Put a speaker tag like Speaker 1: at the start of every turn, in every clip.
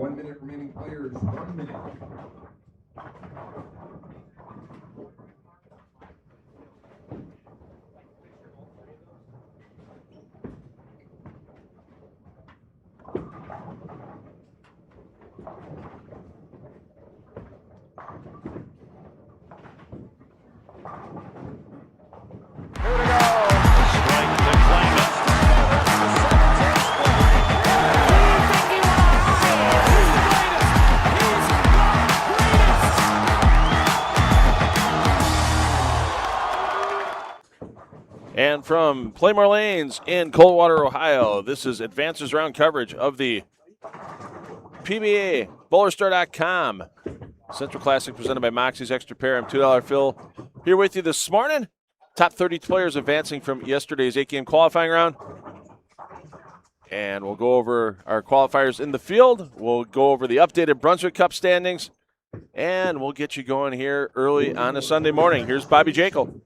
Speaker 1: 1 minute remaining, players. 1 minute.
Speaker 2: And from Pla-Mor Lanes in Coldwater, Ohio, this is Advancers Round coverage of the PBA BowlerStar.com Central Classic presented by Moxy's Xtra Pair. I'm $2 Phil here with you this morning. Top 30 players advancing from yesterday's 8-game qualifying round. And we'll go over our qualifiers in the field. We'll go over the updated Brunswick Cup standings. And we'll get you going here early on a Sunday morning. Here's Bobby Jekyll.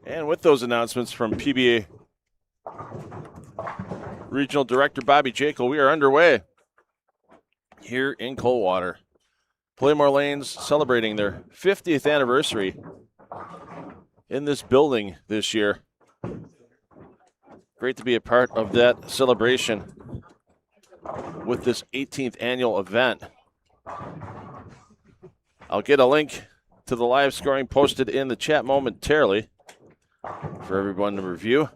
Speaker 2: And with those announcements from PBA Regional Director Bobby Jekyll, we are underway here in Coldwater. Pla-Mor Lanes celebrating their 50th anniversary in this building this year. Great to be a part of that celebration with this 18th annual event. I'll get a link to the live scoring posted in the chat momentarily for everyone to review.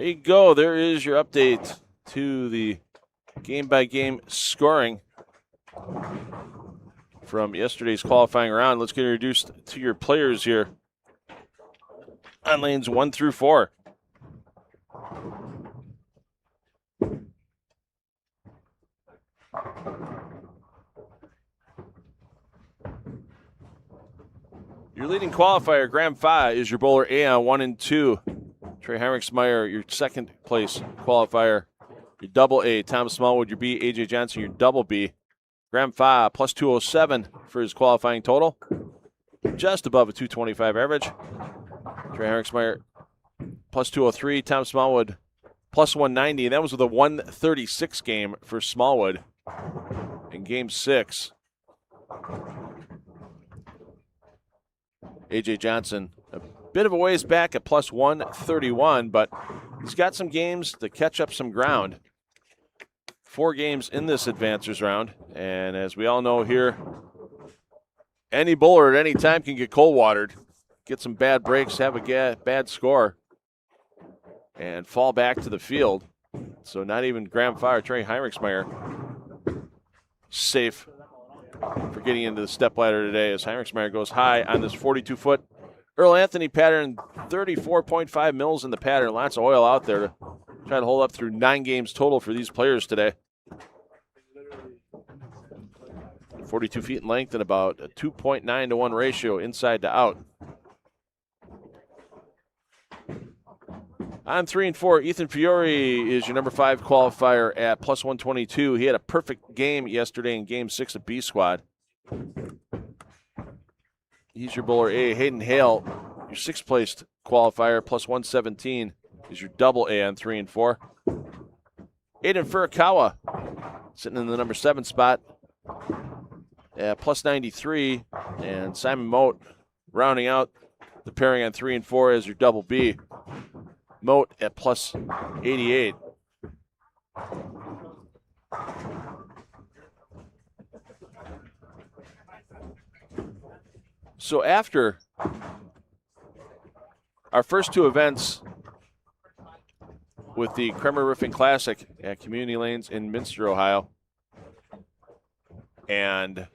Speaker 2: There you go. There is your update to the game-by-game scoring from yesterday's qualifying round. Let's get introduced to your players here on lanes 1 through 4. Your leading qualifier, Graham Fa, is your bowler A on 1 and 2. Trey Heinrichsmeyer, your second place qualifier. Your double A, Tom Smallwood, your B, AJ Johnson, your double B. Graham Fa, plus 207 for his qualifying total. Just above a 225 average. Trey Heinrichsmeyer, plus 203. Tom Smallwood, plus 190. And that was with a 136 game for Smallwood in game 6. AJ Johnson, a bit of a ways back at plus 131, but he's got some games to catch up some ground. 4 games in this advancers round, and as we all know here, any bowler at any time can get cold watered, get some bad breaks, have a bad score, and fall back to the field. So not even Graham Fa or Trey Heinrichsmeyer safe for getting into the stepladder today, as Heinrichsmeyer goes high on this 42-foot Earl Anthony pattern, 34.5 mils in the pattern. Lots of oil out there to try to hold up through 9 games total for these players today. 42 feet in length and about a 2.9 to 1 ratio inside to out. On 3 and 4, Ethan Fiore is your number 5 qualifier at plus 122. He had a perfect game yesterday in game 6 of B Squad. He's your bowler A. Hayden Hale, your 6th placed qualifier, plus 117 is your double A on 3 and 4. Aiden Furukawa sitting in the number 7 spot at plus 93. And Simon Moat rounding out the pairing on 3 and 4 as your double B. Moat at plus 88. So after our first 2 events with the Kremer Roofing Classic at Community Lanes in Minster, Ohio, and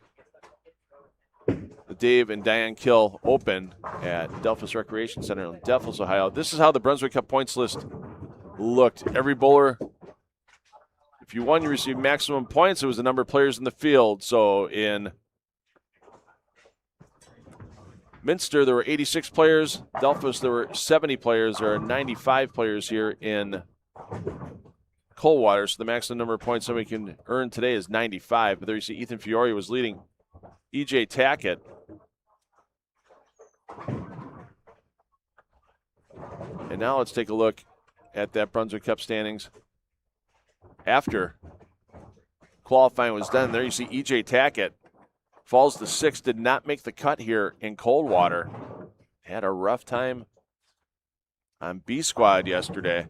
Speaker 2: the Dave and Diane Kill Open at Delphos Recreation Center in Delphos, Ohio. This is how the Brunswick Cup points list looked. Every bowler, if you won, you received maximum points. It was the number of players in the field. So in Minster, there were 86 players. Delphos, there were 70 players. There are 95 players here in Coldwater. So the maximum number of points somebody can earn today is 95. But there you see Ethan Fiore was leading EJ Tackett. And now let's take a look at that Brunswick Cup standings after qualifying was done. There you see EJ Tackett falls to 6th, did not make the cut here in Coldwater. Had a rough time on B Squad yesterday.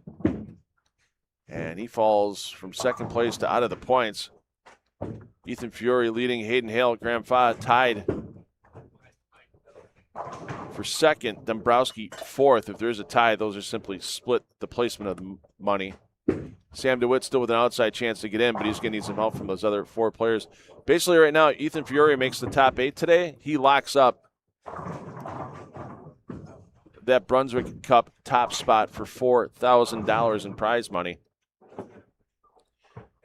Speaker 2: And he falls from 2nd place to out of the points. Ethan Fiore leading, Hayden Hale, Graham Fa tied for 2nd, Dombrowski 4th. If there's a tie, those are simply split the placement of the money. Sam DeWitt still with an outside chance to get in, but he's going to need some help from those other 4 players. Basically right now, Ethan Fiore makes the top 8 today. He locks up that Brunswick Cup top spot for $4,000 in prize money.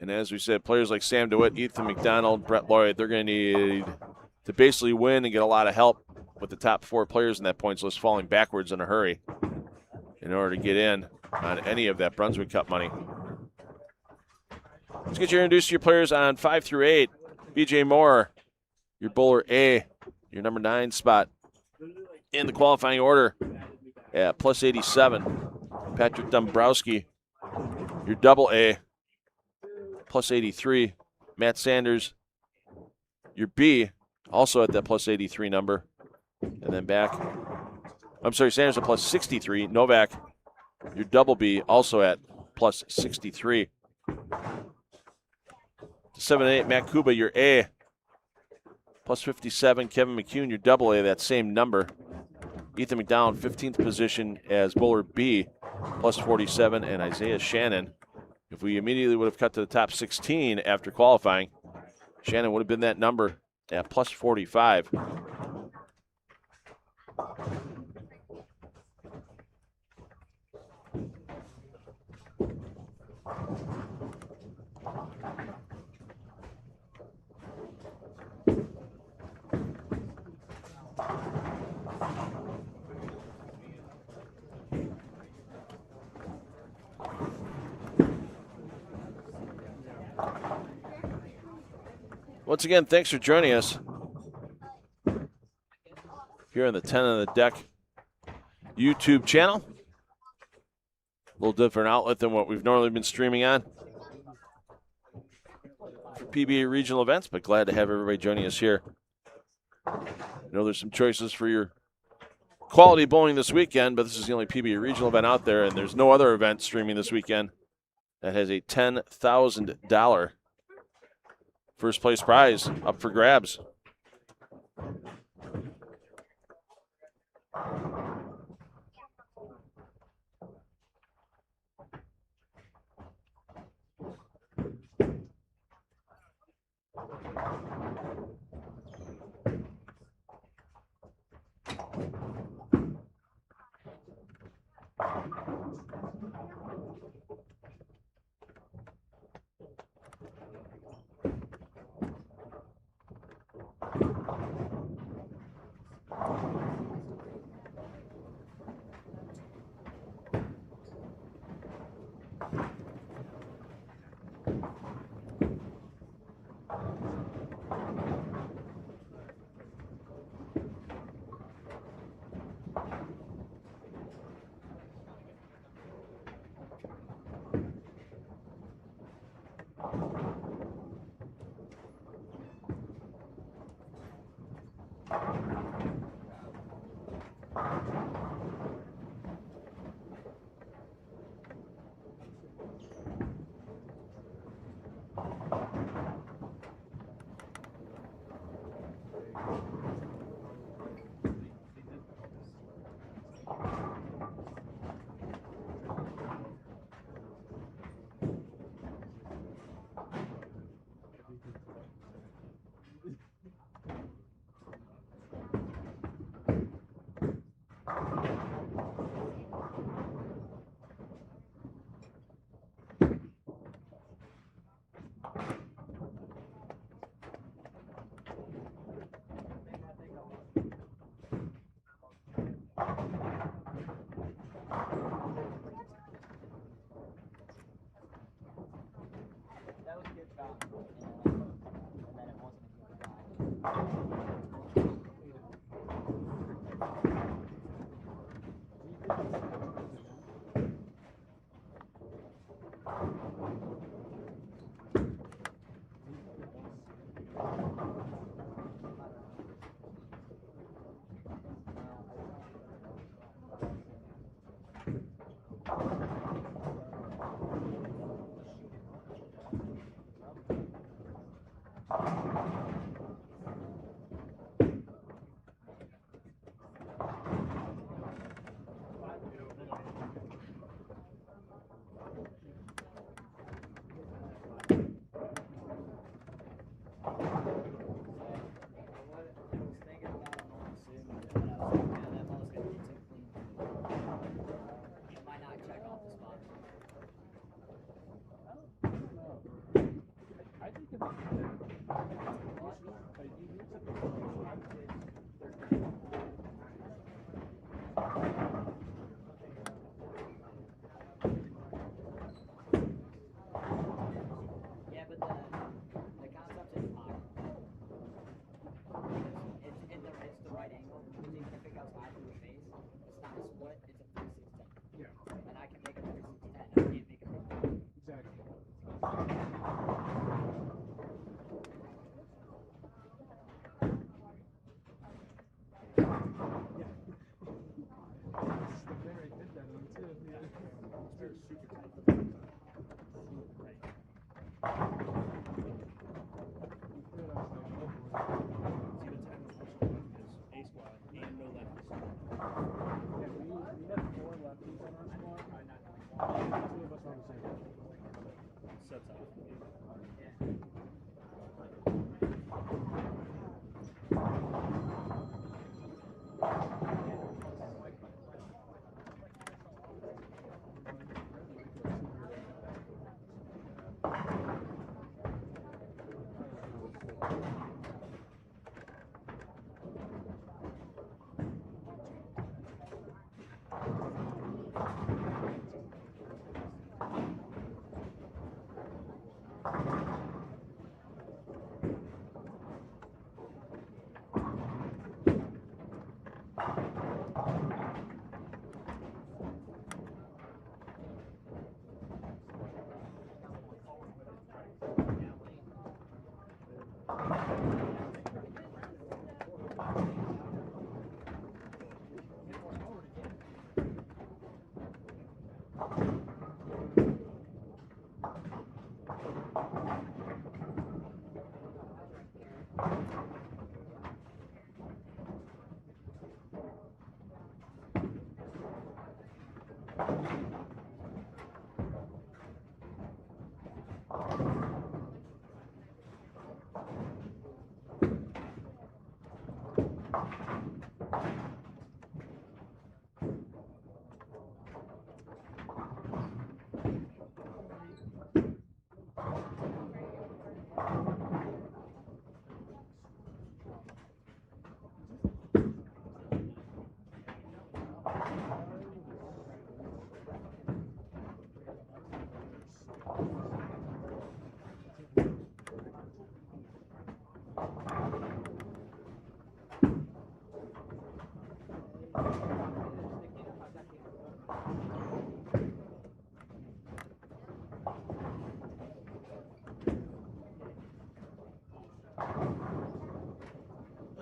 Speaker 2: And as we said, players like Sam DeWitt, Ethan McDonald, Brett Lloyd, they're going to need to basically win and get a lot of help with the top 4 players in that points list falling backwards in a hurry in order to get in on any of that Brunswick Cup money. Let's get you introduced to your players on 5 through 8. BJ Moore, your bowler A, your number 9 spot in the qualifying order at plus 87. Patrick Dombrowski, your double A, plus 83. Matt Sanders, your B, also at that plus 83 number. And then back, Sanders at plus 63. Novak, your double B, also at plus 63. 7 and 8, Matt Kuba, your A, plus 57. Kevin McCune, your double A, that same number. Ethan McDonald, 15th position as bowler B, plus 47, and Isaiah Shannon. If we immediately would have cut to the top 16 after qualifying, Shannon would have been that number at plus 45. Once again, thanks for joining us here on the 10 on the Deck YouTube channel. A little different outlet than what we've normally been streaming on for PBA regional events, but glad to have everybody joining us here. I know there's some choices for your quality bowling this weekend, but this is the only PBA regional event out there, and there's no other event streaming this weekend that has a $10,000 first place prize up for grabs.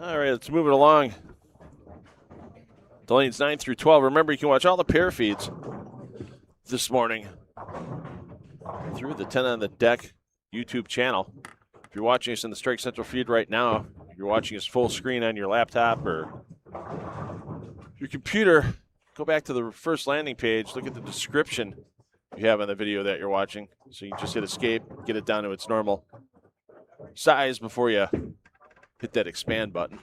Speaker 2: All right, let's move it along. The lanes 9 through 12. Remember, you can watch all the pair feeds this morning through the 10 on the Deck YouTube channel. If you're watching us in the Strike Central feed right now, you're watching us full screen on your laptop or your computer, go back to the first landing page, look at the description you have on the video that you're watching. So you can just hit escape, get it down to its normal size before you hit that expand button.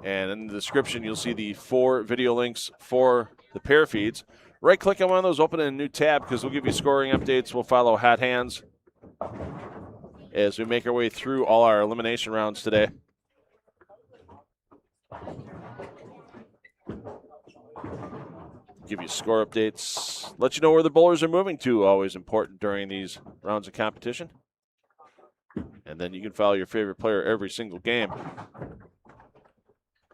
Speaker 2: And in the description, you'll see the 4 video links for the pair feeds. Right-click on one of those, open a new tab, because we'll give you scoring updates. We'll follow hot hands as we make our way through all our elimination rounds today. Give you score updates, let you know where the bowlers are moving to, always important during these rounds of competition. And then you can follow your favorite player every single game.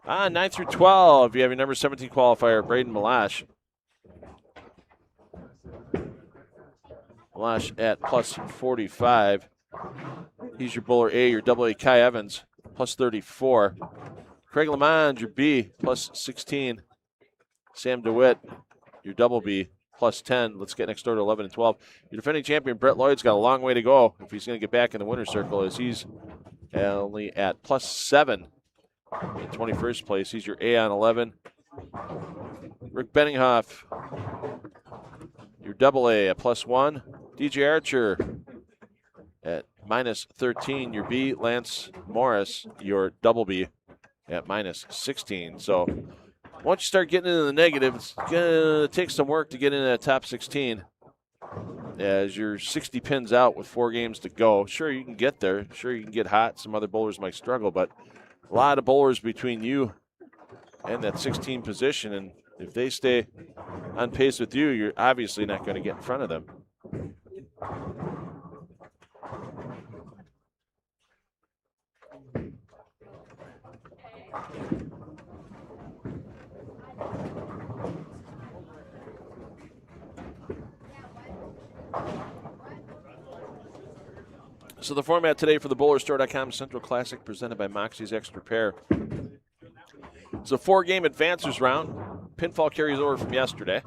Speaker 2: 9 through 12, you have your number 17 qualifier, Braden Malash. Malash at plus 45. He's your bowler A, your double A, Kai Evans, plus 34. Craig Lamond, your B, plus 16. Sam DeWitt, your double B, plus 10. Let's get next door to 11 and 12. Your defending champion, Brett Lloyd's got a long way to go if he's going to get back in the winner's circle, as he's only at plus 7 in 21st place. He's your A on 11. Rick Benninghoff, your double A at plus 1. DJ Archer at minus 13. Your B, Lance Morris, your double B at minus 16. So once you start getting into the negative, it's going to take some work to get into that top 16. As you're 60 pins out with 4 games to go. Sure, you can get there. Sure, you can get hot. Some other bowlers might struggle, but a lot of bowlers between you and that 16 position. And if they stay on pace with you, you're obviously not going to get in front of them. So the format today for the BowlerStore.com Central Classic presented by Moxy's Xtra Pair. It's a 4-game advancers round. Pinfall carries over from yesterday.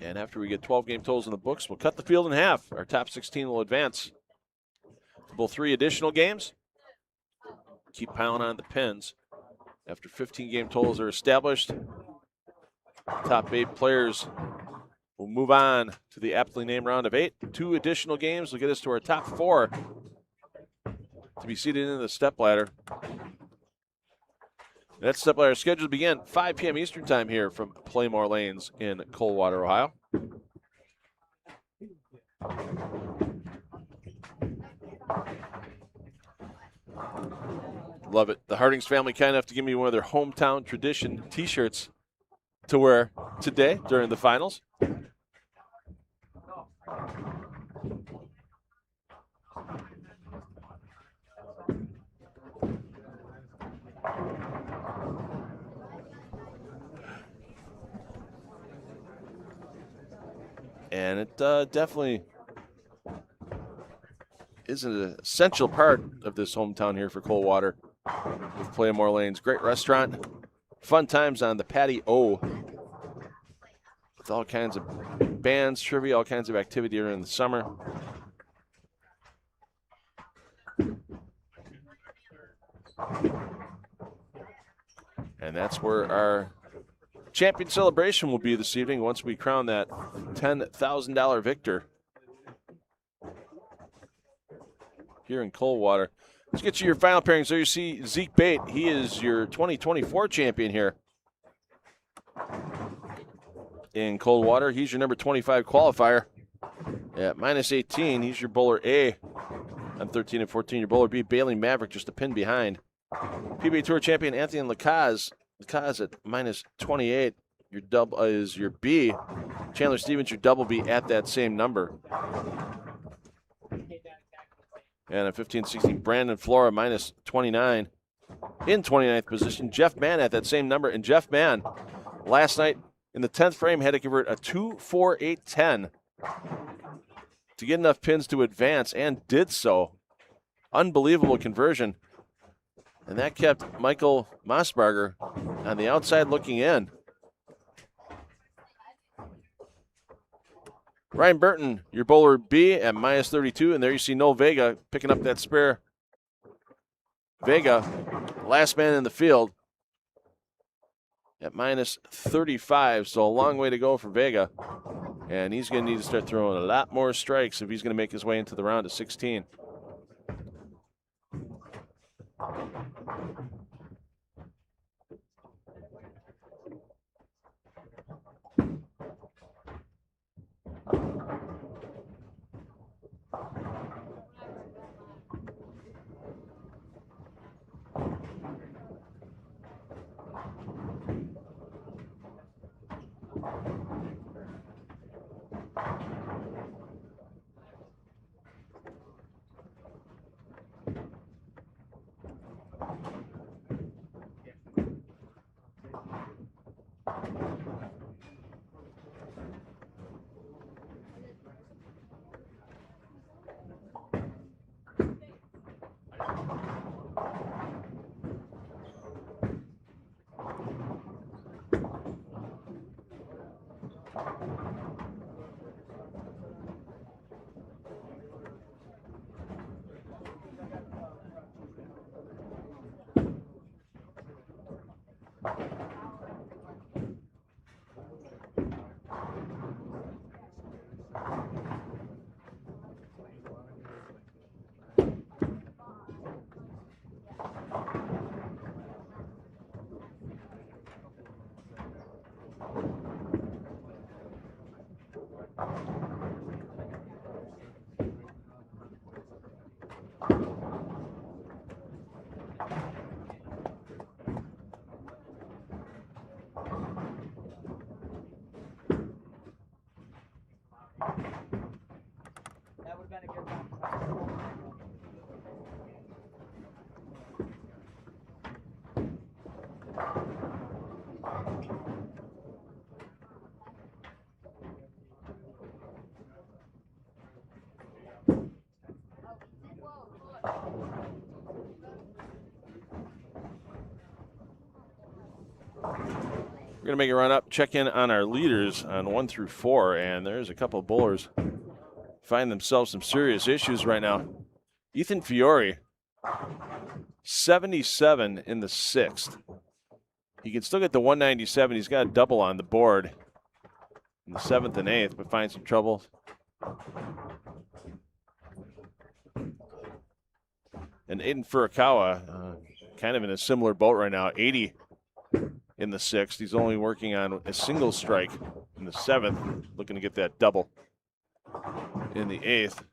Speaker 2: And after we get 12 game totals in the books, we'll cut the field in half. Our top 16 will advance to bowl 3 additional games. Keep piling on the pins. After 15 game totals are established, top 8 players We'll move on to the aptly named round of 8. 2 additional games will get us to our top 4 to be seated in the stepladder. That stepladder is scheduled to begin 5 p.m. Eastern time here from Pla-Mor Lanes in Coldwater, Ohio. Love it. The Hardings family kind enough to give me one of their hometown tradition t-shirts to wear today during the finals. And it definitely is an essential part of this hometown here for Coldwater with Pla-Mor Lanes. Great restaurant, fun times on the patio with all kinds of bands, trivia, all kinds of activity during the summer. And that's where our champion celebration will be this evening once we crown that $10,000 victor here in Coldwater. Let's get you your final pairings. So you see Zeke Bate. He is your 2024 champion here in Coldwater. He's your number 25 qualifier. At -18, he's your bowler A. On 13 and 14, your bowler B, Bailey Maverick, just a pin behind. PBA Tour champion Anthony Lacaze. Lacaze at -28. Your double is your B. Chandler Stevens, your double B at that same number. And at 15-16, Brandon Flora -29. In 29th position, Jeff Mann at that same number. And Jeff Mann, last night in the 10th frame, had to convert a 2-4-8-10 to get enough pins to advance, and did so. Unbelievable conversion. And that kept Michael Mossbarger on the outside looking in. Ryan Burton, your bowler B at -32, and there you see Noel Vega picking up that spare. Vega, last man in the field at -35, so a long way to go for Vega. And he's going to need to start throwing a lot more strikes if he's going to make his way into the round of 16. We're going to make a run up, check in on our leaders on 1 through 4, and there's a couple of bowlers find themselves some serious issues right now. Ethan Fiore, 77 in the 6th. He can still get the 197. He's got a double on the board. in the 7th and 8th, but find some trouble. And Aiden Furukawa, kind of in a similar boat right now, 80 in the 6th. He's only working on a single strike in the 7th, looking to get that double in the 8th.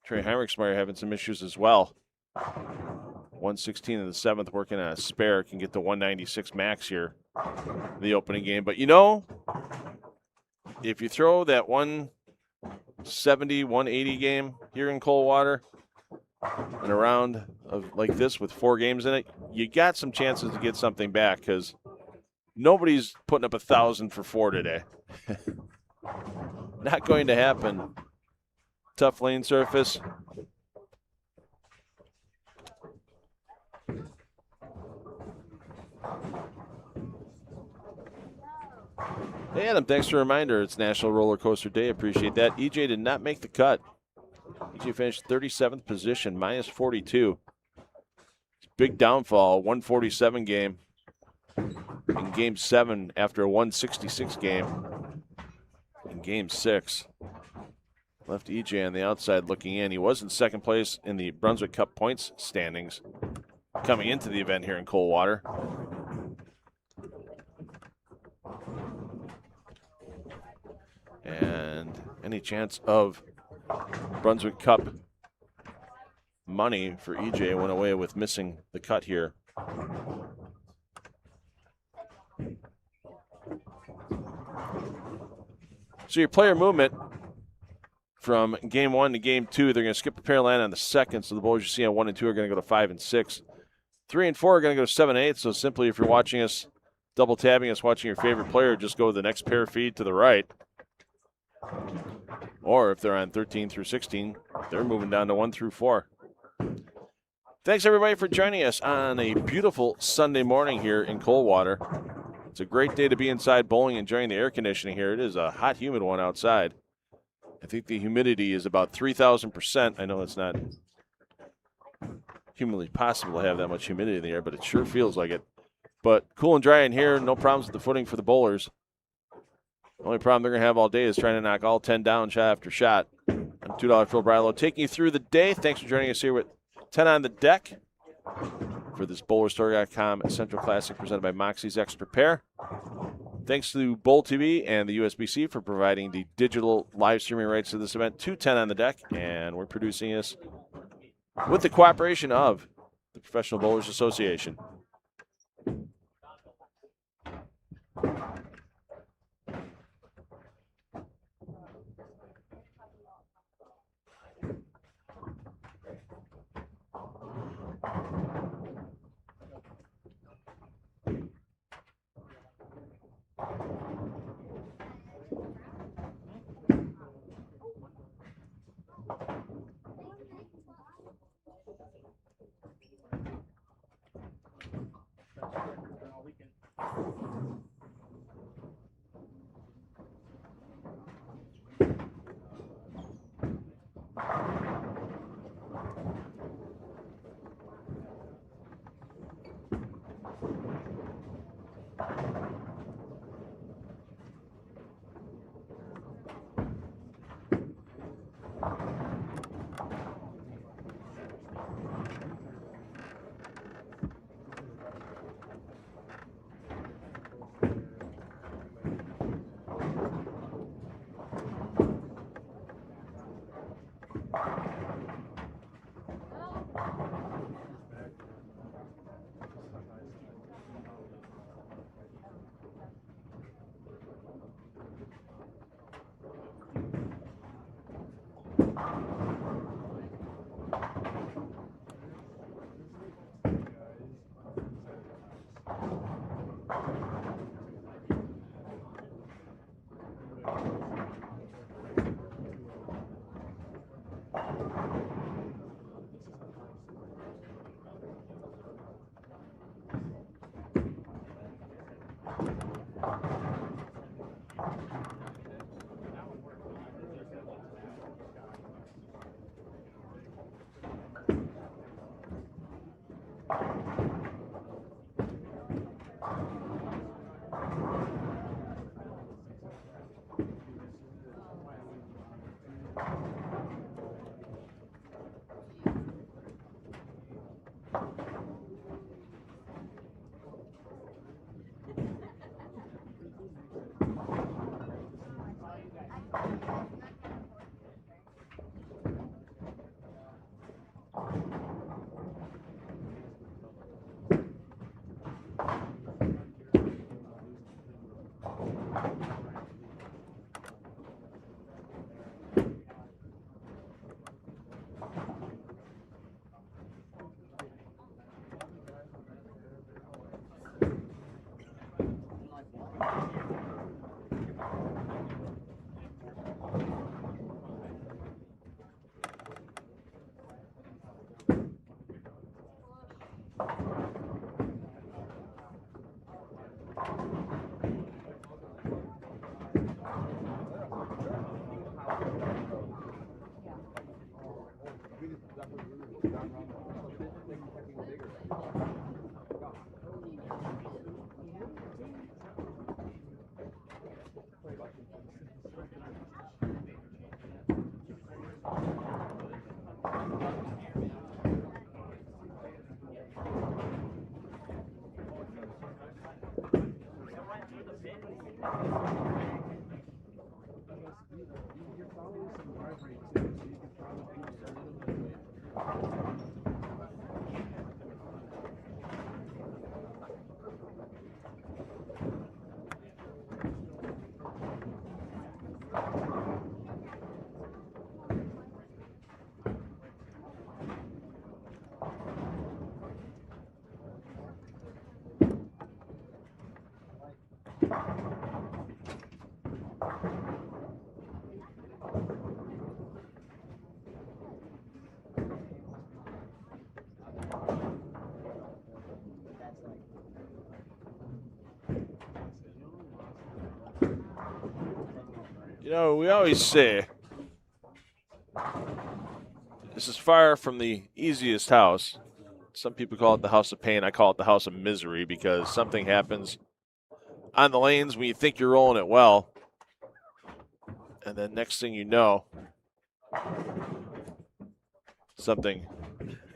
Speaker 2: Trey Heinrichsmeyer having some issues as well. 116 in the 7th, working on a spare, can get to 196 max here in the opening game. But you know, if you throw that 170, 180 game here in Coldwater and a round of like this with 4 games in it, you got some chances to get something back because nobody's putting up 1,000 for 4 today. Not going to happen. Tough lane surface. Hey, Adam, thanks for the reminder. It's National Roller Coaster Day. Appreciate that. EJ did not make the cut. EJ finished 37th position, minus 42. Big downfall, 147 game in Game 7 after a 166 game in Game 6. Left EJ on the outside looking in. He was in 2nd place in the Brunswick Cup points standings coming into the event here in Coldwater. And any chance of Brunswick Cup money for EJ went away with missing the cut here. So your player movement from Game 1 to Game 2, they're going to skip the pair line on the 2nd, so the bowlers you see on 1 and 2 are going to go to 5 and 6. 3 and 4 are going to go to 7 and 8, so simply if you're watching us, double tabbing us, watching your favorite player, just go to the next pair feed to the right. Or if they're on 13 through 16, they're moving down to 1 through 4. Thanks, everybody, for joining us on a beautiful Sunday morning here in Coldwater. It's a great day to be inside bowling, enjoying the air conditioning here. It is a hot, humid one outside. I think the humidity is about 3,000%. I know it's not humanly possible to have that much humidity in the air, but it sure feels like it. But cool and dry in here, no problems with the footing for the bowlers. The only problem they're going to have all day is trying to knock all 10 down shot after shot. I'm $2 Phil Brylow taking you through the day. Thanks for joining us here with 10 on the deck for this BowlerStore.com Central Classic presented by Moxy's Extra Pair. Thanks to Bowl TV and the USBC for providing the digital live streaming rights to this event. 210 on the deck, and we're producing this with the cooperation of the Professional Bowlers Association. You know, we always say this is far from the easiest house. Some people call it the house of pain. I call it the house of misery because something happens on the lanes when you think you're rolling it well. And then next thing you know, something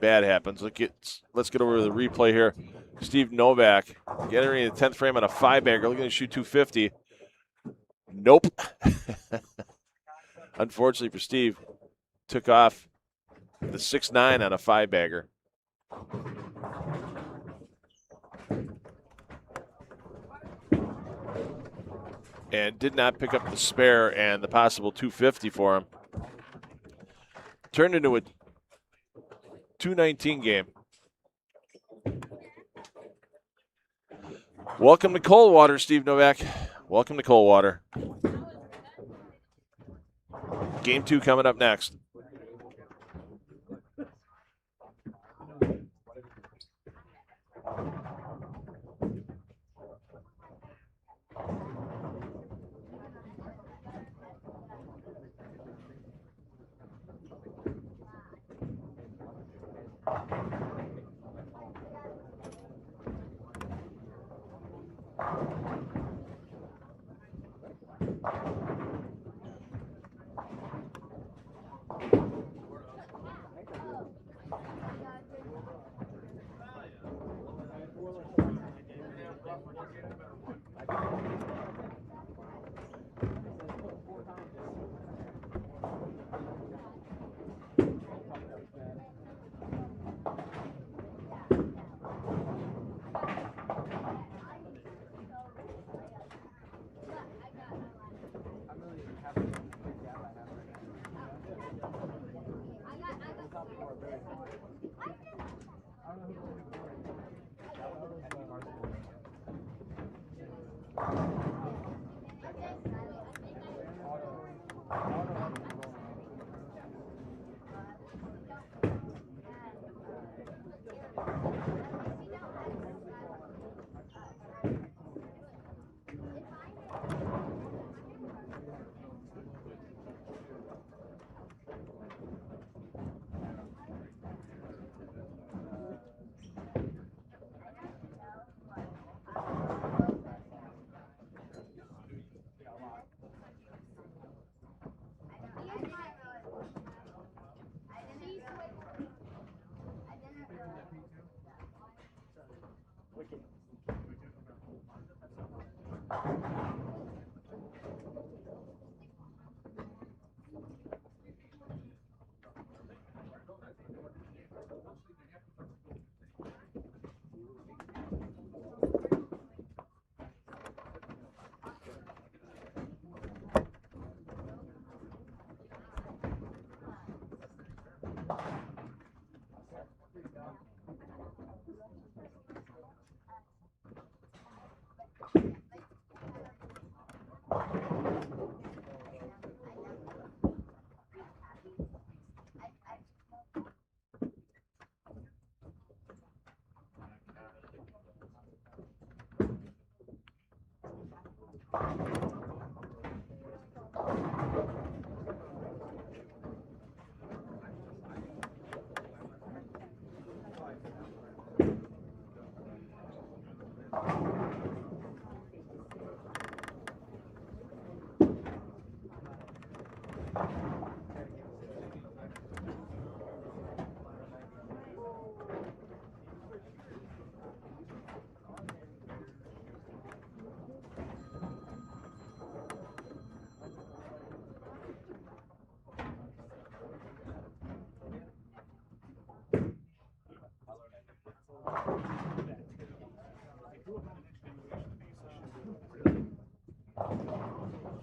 Speaker 2: bad happens. Let's get over to the replay here. Steve Novak getting in the 10th frame on a 5-bagger, looking to shoot 250. Nope. Unfortunately for Steve, took off the 6-9 on a 5-bagger. And did not pick up the spare and the possible 250 for him. Turned into a 219 game. Welcome to Coldwater, Steve Novak. Welcome to Coldwater. Game 2 coming up next.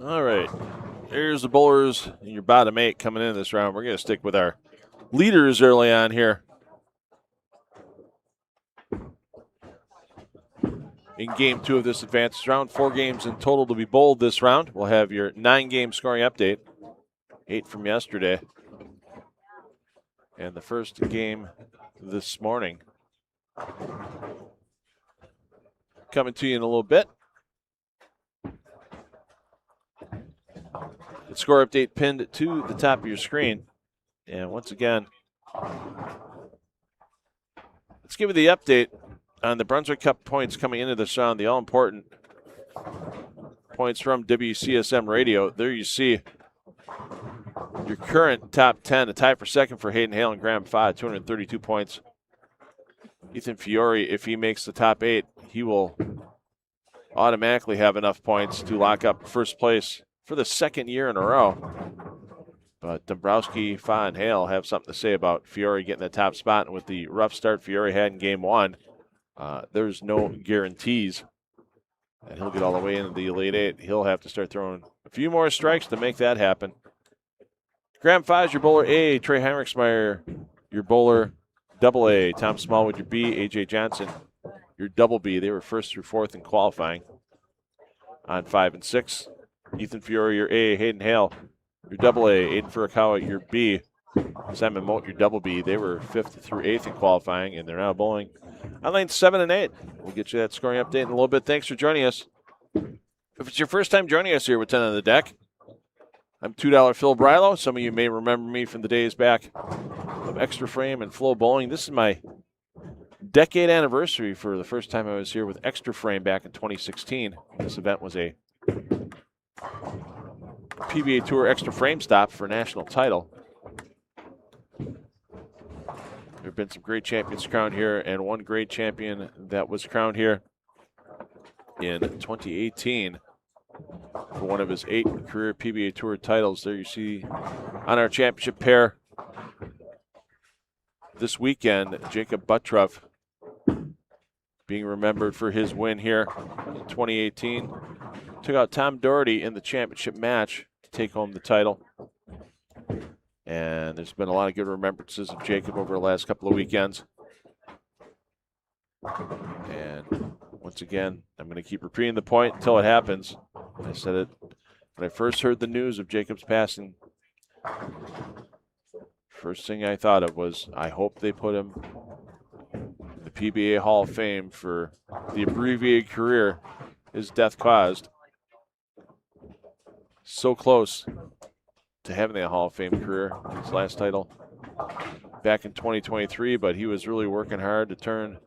Speaker 2: All right, here's the bowlers in your bottom 8 coming into this round. We're going to stick with our leaders early on here. In game 2 of this advanced round, 4 games in total to be bowled this round. We'll have your 9-game scoring update, 8 from yesterday. And the first game this morning. Coming to you in a little bit. The score update pinned to the top of your screen. And once again, let's give you the update on the Brunswick Cup points coming into this round, the all-important points from WCSM Radio. There you see your current top 10, a tie for second for Hayden Hale and Graham Fott, 232 points. Ethan Fiore, if he makes the top 8, he will automatically have enough points to lock up first place for the second year in a row. But Dombrowski, Fott, and Hale have something to say about Fiore getting the top spot. And with the rough start Fiore had in game 1, there's no guarantees that he'll get all the way into the Elite 8. He'll have to start throwing a few more strikes to make that happen. Graham Fott, your bowler A. Trey Heinrichsmeyer, your bowler double A. Tom Smallwood, your B. A.J. Johnson, your double B. They were first through fourth in qualifying on 5 and 6. Ethan Fiore, your A. Hayden Hale, your double A. Aiden Furukawa, your B. Simon Moat, your double B. They were 5th through 8th in qualifying, and they're now bowling on lanes 7 and 8. We'll get you that scoring update in a little bit. Thanks for joining us. If it's your first time joining us here with 10 on the deck, I'm $2 Phil Brylo. Some of you may remember me from the days back of Xtra Frame and Flow Bowling. This is my decade anniversary for the first time I was here with Xtra Frame back in 2016. This event was a PBA Tour Xtra Frame stop for a national title. There have been some great champions crowned here, and one great champion that was crowned here in 2018 for one of his 8 career PBA Tour titles. There you see on our championship pair this weekend, Jacob Buttruff being remembered for his win here in 2018. Took out Tom Doherty in the championship match to take home the title. And there's been a lot of good remembrances of Jacob over the last couple of weekends. And once again, I'm going to keep repeating the point until it happens. I said it when I first heard the news of Jacob's passing. First thing I thought of was, I hope they put him in the PBA Hall of Fame for the abbreviated career his death caused. So close to having a Hall of Fame career, his last title back in 2023, but he was really working hard to turn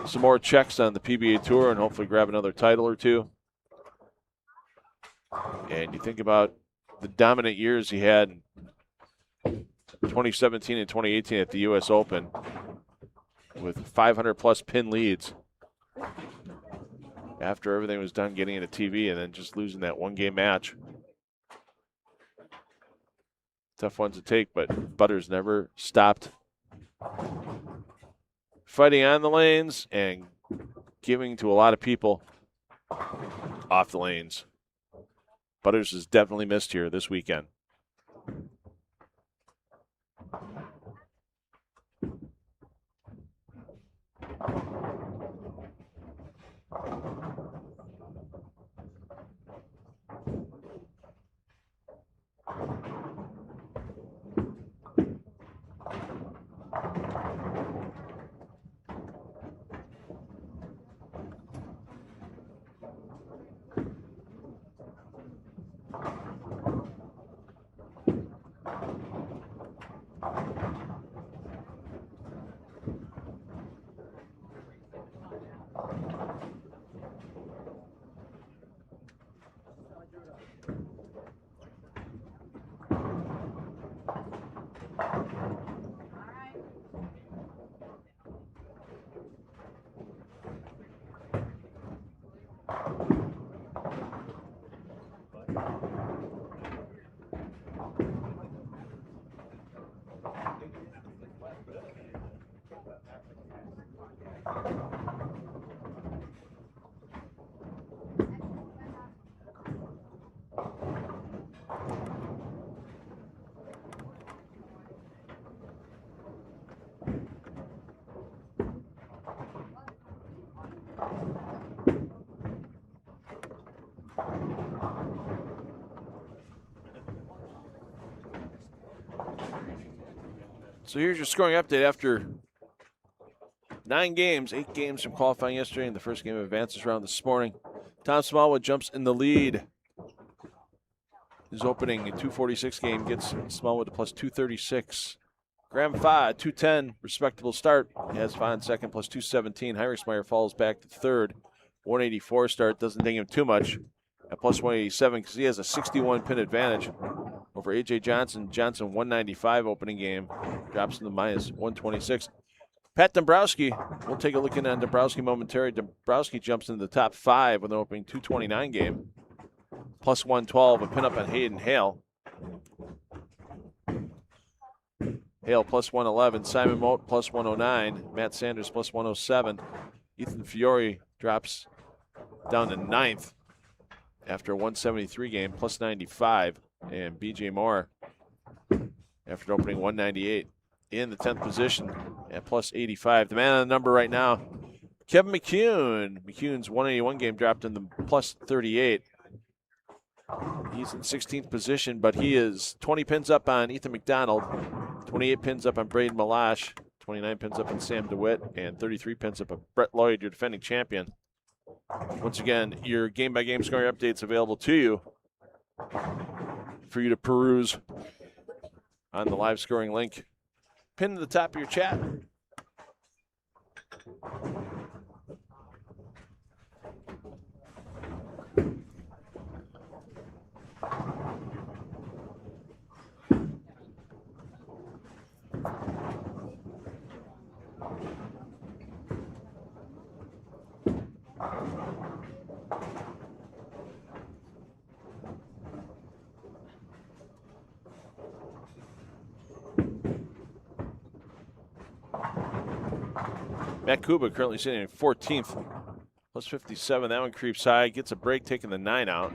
Speaker 2: some more checks on the PBA Tour and hopefully grab another title or two. And you think about the dominant years he had in 2017 and 2018 at the U.S. Open with 500-plus pin leads after everything was done getting into TV and then just losing that one-game match. Tough one to take, but Butters never stopped fighting on the lanes and giving to a lot of people off the lanes. Butters is definitely missed here this weekend. So here's your scoring update after 9 games, 8 games from qualifying yesterday, and the first game of advances round this morning. Tom Smallwood jumps in the lead. His opening 246 game gets Smallwood to plus 236. Graham Fa, 210, respectable start. He has Fa in second, plus 217. Heirismeyer falls back to third. 184 start, doesn't ding him too much at plus 187 because he has a 61 pin advantage over A.J. Johnson. Johnson 195 opening game, drops to the minus 126. Pat Dombrowski, we'll take a look in on Dombrowski momentarily. Dombrowski jumps into the top 5 with an opening 229 game, plus 112, a pin up on Hayden Hale. Hale plus 111, Simon Mote plus 109, Matt Sanders plus 107. Ethan Fiore drops down to 9th after a 173 game, plus 95. And B.J. Moore, after opening 198, in the 10th position at plus 85. The man on the number right now, Kevin McCune. McCune's 181 game dropped in the plus 38. He's in 16th position, but he is 20 pins up on Ethan McDonald, 28 pins up on Braden Malash, 29 pins up on Sam DeWitt, and 33 pins up on Brett Lloyd, your defending champion. Once again, your game-by-game scoring updates available to you for you to peruse on the live scoring link pinned to the top of your chat. Matt Kuba currently sitting in 14th, plus 57. That one creeps high, gets a break, taking the 9 out.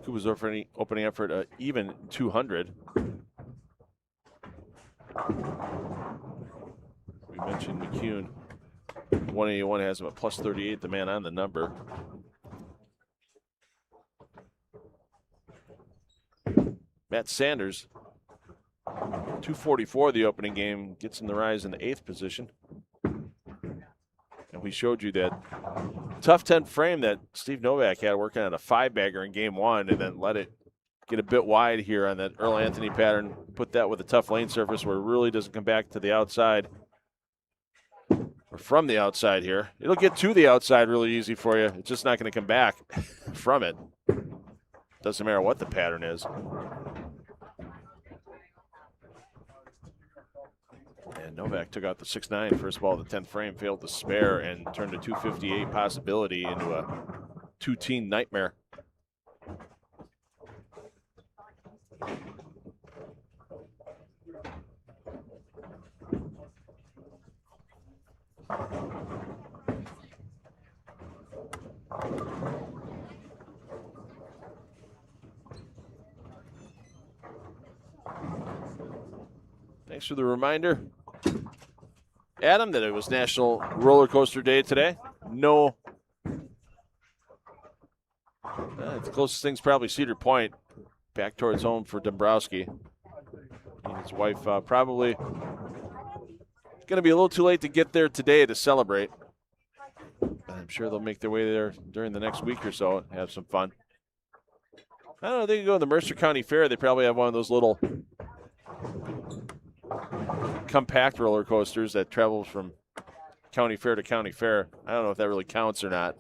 Speaker 2: Kuba's opening effort even 200. We mentioned McCune. 181 has him at plus 38, the man on the number. Matt Sanders, 244 the opening game, gets in the rise in the 8th position. And we showed you that tough 10 frame that Steve Novak had working on a 5-bagger in game 1 and then let it get a bit wide here on that Earl Anthony pattern. Put that with a tough lane surface where it really doesn't come back to the outside or from the outside here. It'll get to the outside really easy for you. It's just not going to come back from it. Doesn't matter what the pattern is. And Novak took out the 6'9", first ball of the 10th frame, failed to spare, and turned a 258 possibility into a 2-teen nightmare. Thanks for the reminder, Adam, that it was National Roller Coaster Day today. No, the closest thing's probably Cedar Point, back towards home for Dombrowski. And his wife probably going to be a little too late to get there today to celebrate. But I'm sure they'll make their way there during the next week or so and have some fun. I don't know, they can go to the Mercer County Fair. They probably have one of those little compact roller coasters that travels from county fair to county fair. I don't know if that really counts or not.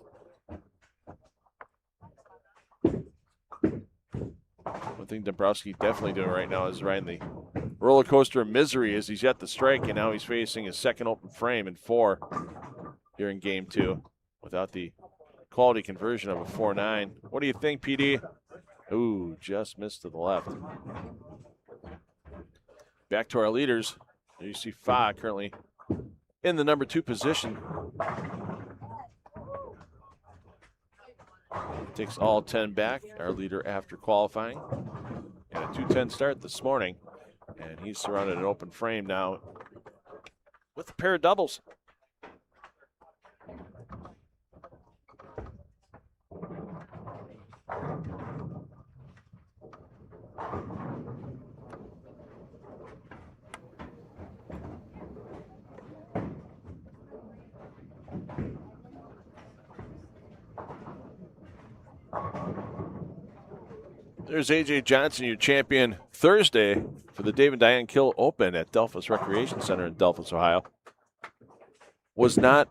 Speaker 2: One thing Dombrowski definitely doing right now is riding the roller coaster of misery as he's yet to strike, and now he's facing his second open frame in 4 here in game 2 without the quality conversion of a 4.9. What do you think, PD? Ooh, just missed to the left. Back to our leaders. There you see Fa currently in the number 2 position. Takes all 10 back, our leader after qualifying. And a 2:10 start this morning. And he's surrounded an open frame now with a pair of doubles. There's A.J. Johnson, your champion Thursday for the Dave and Diane Kill Open at Delphus Recreation Center in Delphus, Ohio. Was not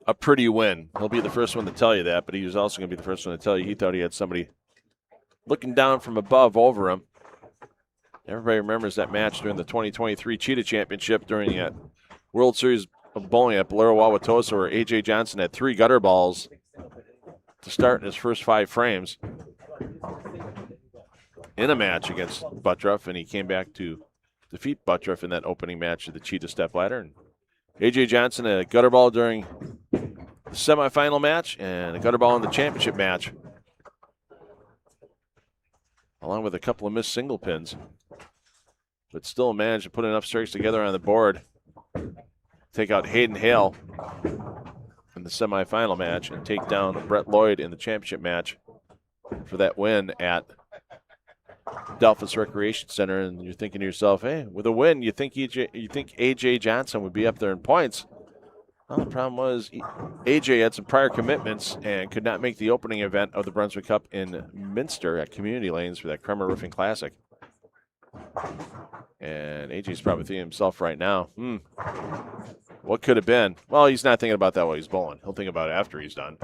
Speaker 2: a pretty win. He'll be the first one to tell you that, but he was also going to be the first one to tell you he thought he had somebody looking down from above over him. Everybody remembers that match during the 2023 Cheetah Championship during the World Series of Bowling at Bolero Wauwatosa, where A.J. Johnson had 3 gutter balls to start in his first 5 frames in a match against Buttruff, and he came back to defeat Buttruff in that opening match of the Cheetah Step Ladder. And A.J. Johnson a gutter ball during the semifinal match and a gutter ball in the championship match, along with a couple of missed single pins, but still managed to put enough strikes together on the board, take out Hayden Hale in the semifinal match, and take down Brett Lloyd in the championship match for that win at Delphus Recreation Center. And you're thinking to yourself, hey, with a win, you think A.J. Johnson would be up there in points. Well, the problem was A.J. had some prior commitments and could not make the opening event of the Brunswick Cup in Minster at Community Lanes for that Kremer Roofing Classic. And A.J.'s probably thinking to himself right now, what could have been? Well, he's not thinking about that while he's bowling. He'll think about it after he's done,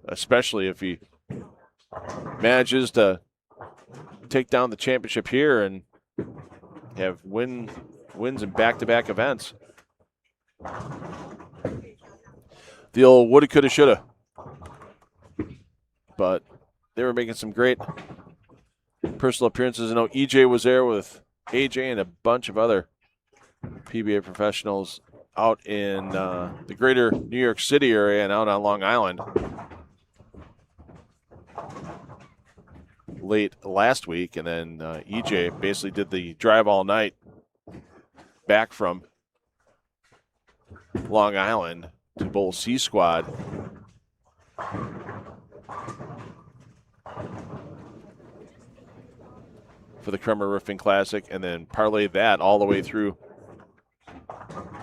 Speaker 2: especially if he manages to take down the championship here and have wins in back-to-back events. The old woulda, coulda, shoulda. But they were making some great personal appearances. I know EJ was there with AJ and a bunch of other PBA professionals out in the greater New York City area and out on Long Island late last week. And then EJ basically did the drive all night back from Long Island to bowl C Squad. For the Kremer Roofing Classic, and then parlay that all the way through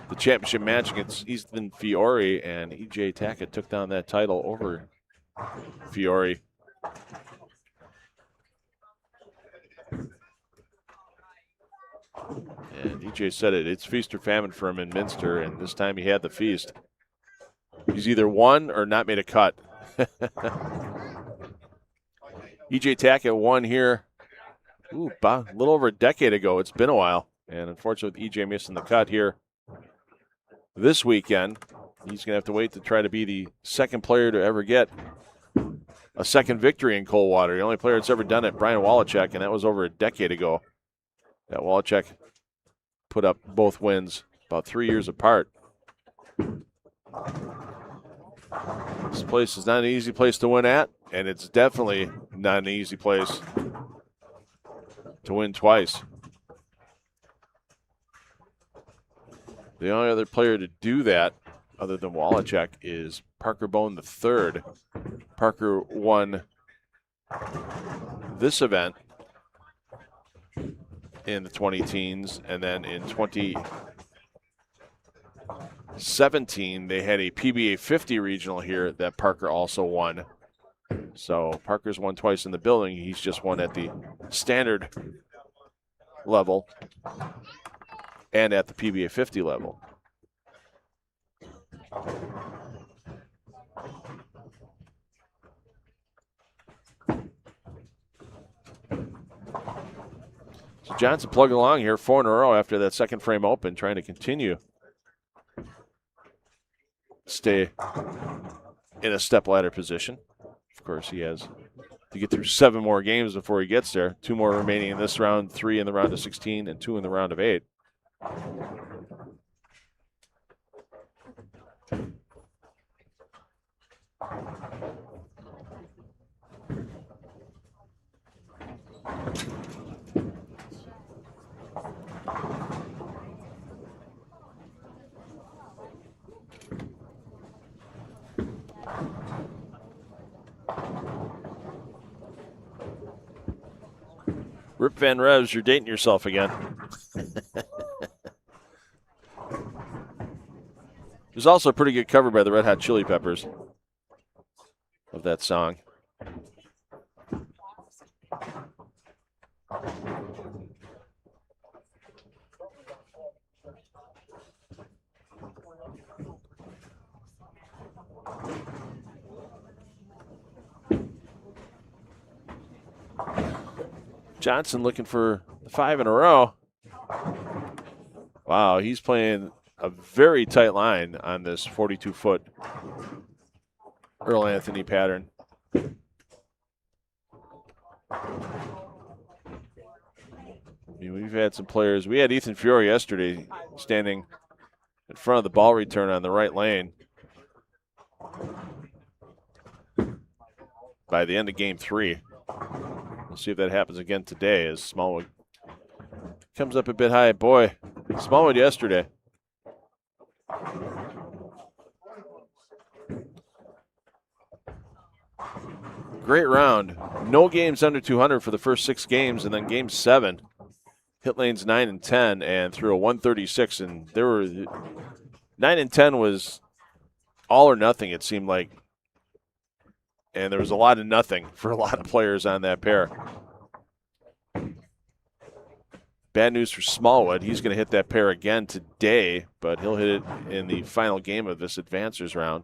Speaker 2: the championship match against Ethan Fiore, and EJ Tackett took down that title over Fiore. And EJ said it's feast or famine for him in Minster, and this time he had the feast. He's either won or not made a cut. EJ Tackett won here about a little over a decade ago. It's been a while. And unfortunately, with EJ missing the cut here this weekend, he's going to have to wait to try to be the second player to ever get a second victory in Coldwater. The only player that's ever done it, Brian Wallachek, and that was over a decade ago. That Wallachek put up both wins about 3 years apart. This place is not an easy place to win at, and it's definitely not an easy place to win twice. The only other player to do that, other than Wallachek, is Parker Bone III. Parker won this event in the 20-teens, and then in 2017, they had a PBA 50 regional here that Parker also won. So Parker's won twice in the building. He's just won at the standard level and at the PBA 50 level. So Johnson plugging along here, 4 in a row after that second frame open, trying to continue stay in a step ladder position. Of course, he has to get through 7 more games before he gets there. 2 more remaining in this round, 3 in the round of 16, and 2 in the round of 8. Rip Van Revs, you're dating yourself again. There's also a pretty good cover by the Red Hot Chili Peppers of that song. Johnson looking for 5 in a row. Wow, he's playing a very tight line on this 42-foot Earl Anthony pattern. I mean, we've had some players. We had Ethan Fiore yesterday standing in front of the ball return on the right lane. By the end of game 3. We'll see if that happens again today as Smallwood comes up a bit high. Boy, Smallwood yesterday. Great round. No games under 200 for the first 6 games, and then game 7, hit lanes 9 and 10 and threw a 136. And there were 9 and 10 was all or nothing, it seemed like. And there was a lot of nothing for a lot of players on that pair. Bad news for Smallwood. He's going to hit that pair again today, but he'll hit it in the final game of this advancers round.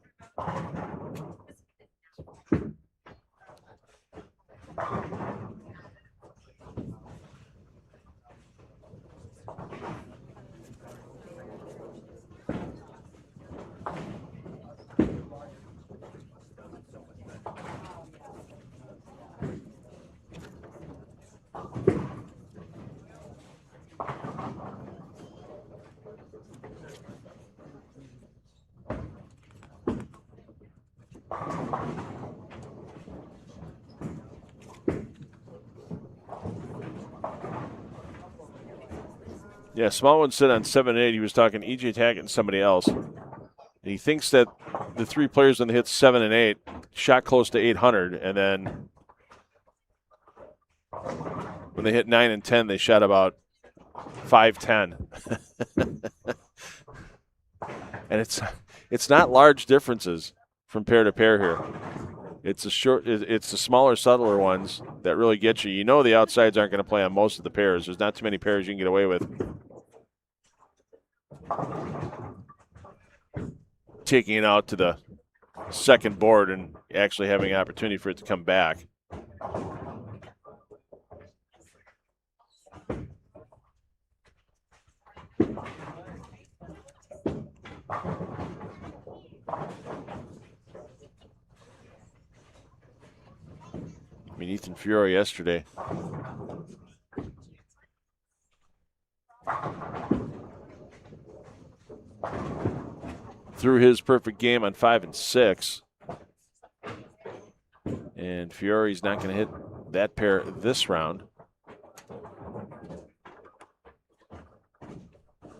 Speaker 2: Yeah, Smallwood said on 7-8 he was talking EJ Tackett and somebody else. And he thinks that the 3 players when they hit 7 and 8 shot close to 800, and then when they hit 9 and 10, they shot about 510. And it's not large differences from pair to pair here. It's the smaller, subtler ones that really get you. You know the outsides aren't going to play on most of the pairs. There's not too many pairs you can get away with taking it out to the second board and actually having an opportunity for it to come back. I mean, Ethan Fiore yesterday. Threw his perfect game on 5 and 6. And Fiore's not going to hit that pair this round.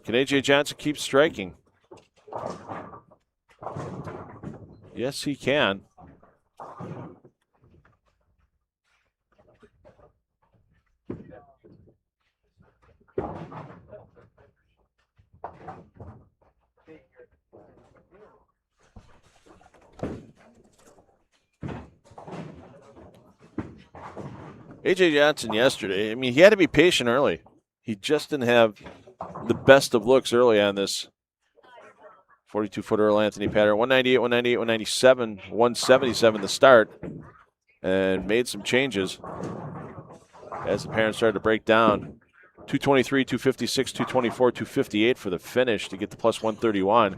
Speaker 2: Can A.J. Johnson keep striking? Yes, he can. A.J. Johnson yesterday, I mean, he had to be patient early. He just didn't have the best of looks early on this 42-foot Earl Anthony pattern. 198, 198, 197, 177 to start, and made some changes as the pattern started to break down. 223, 256, 224, 258 for the finish to get to plus 131.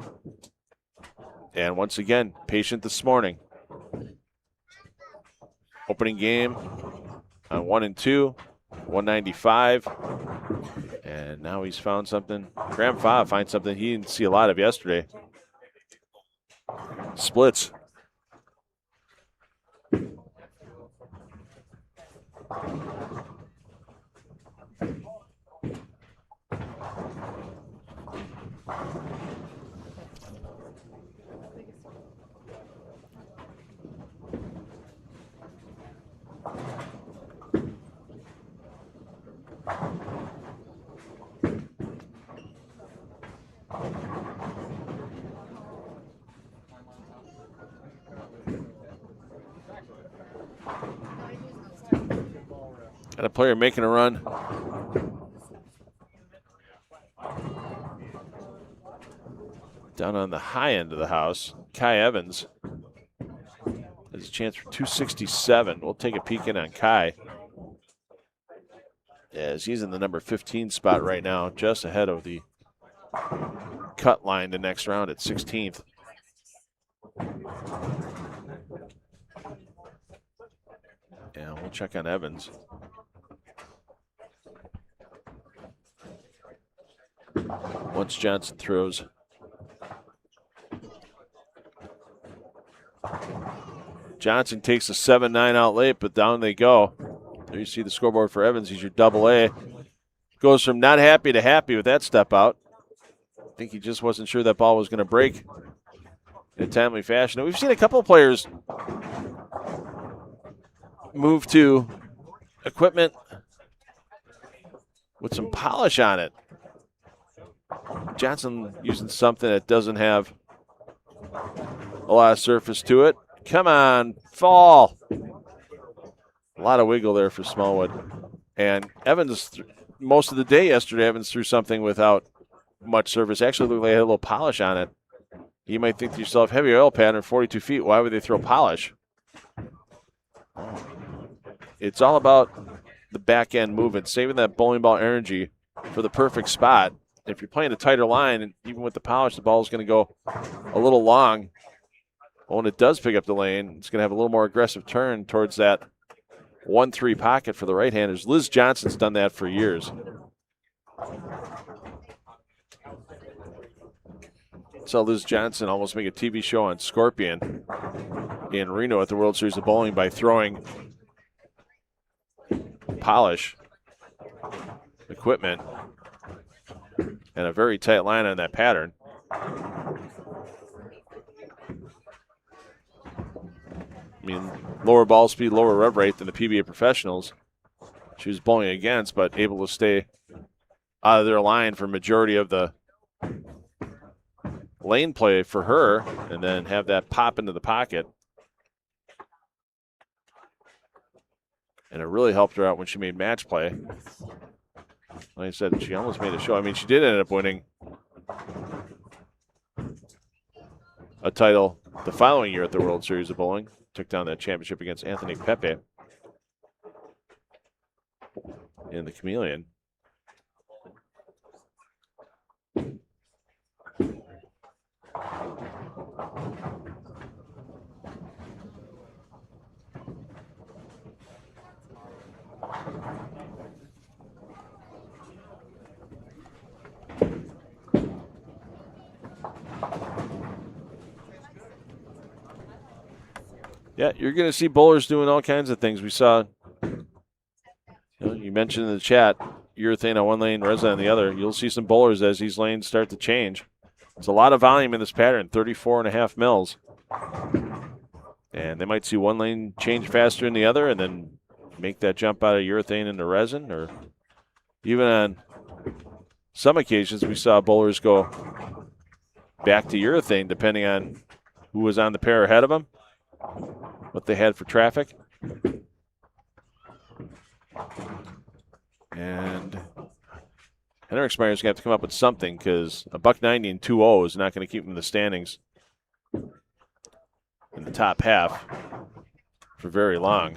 Speaker 2: And once again, patient this morning. Opening game on 1 and 2, 195. And now he's found something. Graham Favre finds something he didn't see a lot of yesterday. Splits. Got a player making a run. Down on the high end of the house, Kai Evans has a chance for 267. We'll take a peek in on Kai. as he's in the number 15 spot right now, just ahead of the cut line the next round at 16th. Yeah, we'll check on Evans. Once Johnson throws. Johnson takes a 7-9 out late, but down they go. There you see the scoreboard for Evans. He's your AA. Goes from not happy to happy with that step out. I think he just wasn't sure that ball was going to break in a timely fashion. And we've seen a couple of players move to equipment with some polish on it. Johnson using something that doesn't have a lot of surface to it. Come on, fall. A lot of wiggle there for Smallwood. And Evans, most of the day yesterday, Evans threw something without much surface. Actually looked like it had a little polish on it. You might think to yourself, heavy oil pattern, 42 feet. Why would they throw polish? It's all about the back end movement, saving that bowling ball energy for the perfect spot. If you're playing a tighter line, and even with the polish, the ball is going to go a little long. When it does pick up the lane, it's going to have a little more aggressive turn towards that 1-3 pocket for the right-handers. Liz Johnson's done that for years. Saw Liz Johnson almost make a TV show on Scorpion in Reno at the World Series of Bowling by throwing polish equipment and a very tight line on that pattern. I mean, lower ball speed, lower rev rate than the PBA professionals she was bowling against, but able to stay out of their line for majority of the lane play for her and then have that pop into the pocket. And it really helped her out when she made match play. Like I said, she almost made a show. I mean, she did end up winning a title the following year at the World Series of Bowling. Took down that championship against Anthony Pepe in the Chameleon. Yeah, you're going to see bowlers doing all kinds of things. We saw, you mentioned in the chat, urethane on one lane, resin on the other. You'll see some bowlers as these lanes start to change. There's a lot of volume in this pattern, 34.5 mils. And they might see one lane change faster than the other and then make that jump out of urethane into resin. Or even on some occasions, we saw bowlers go back to urethane depending on who was on the pair ahead of them, what they had for traffic. And Henrik Meyer's going to have to come up with something because a $190 and 2-0 is not going to keep him in the standings in the top half for very long.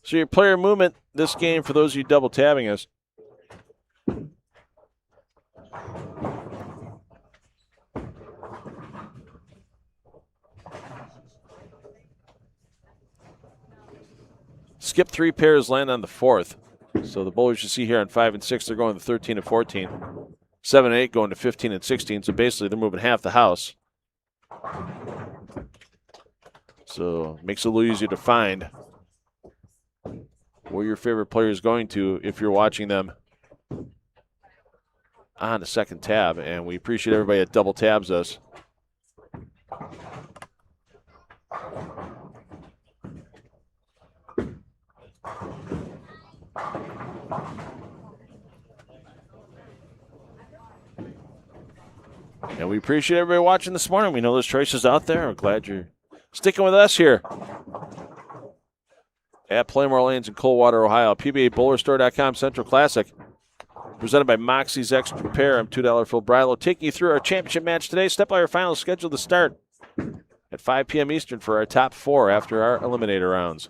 Speaker 2: So your player movement this game, for those of you double tabbing us, skip 3 pairs, land on the 4th. So the bowlers you see here on 5 and 6, they're going to 13 and 14. 7 and 8 going to 15 and 16. So basically they're moving half the house. So it makes it a little easier to find where your favorite player is going to if you're watching them on the second tab. And we appreciate everybody that double tabs us. And we appreciate everybody watching this morning. We know there's choices out there. We're glad you're sticking with us here at Pla-Mor Lanes in Coldwater, Ohio. PBABowlerStore.com Central Classic, presented by Moxy's Xtra Pair. I'm $2 Phil Brylow, taking you through our championship match today. Step by our final schedule to start at at 5 p.m. Eastern for our top 4 after our eliminator rounds.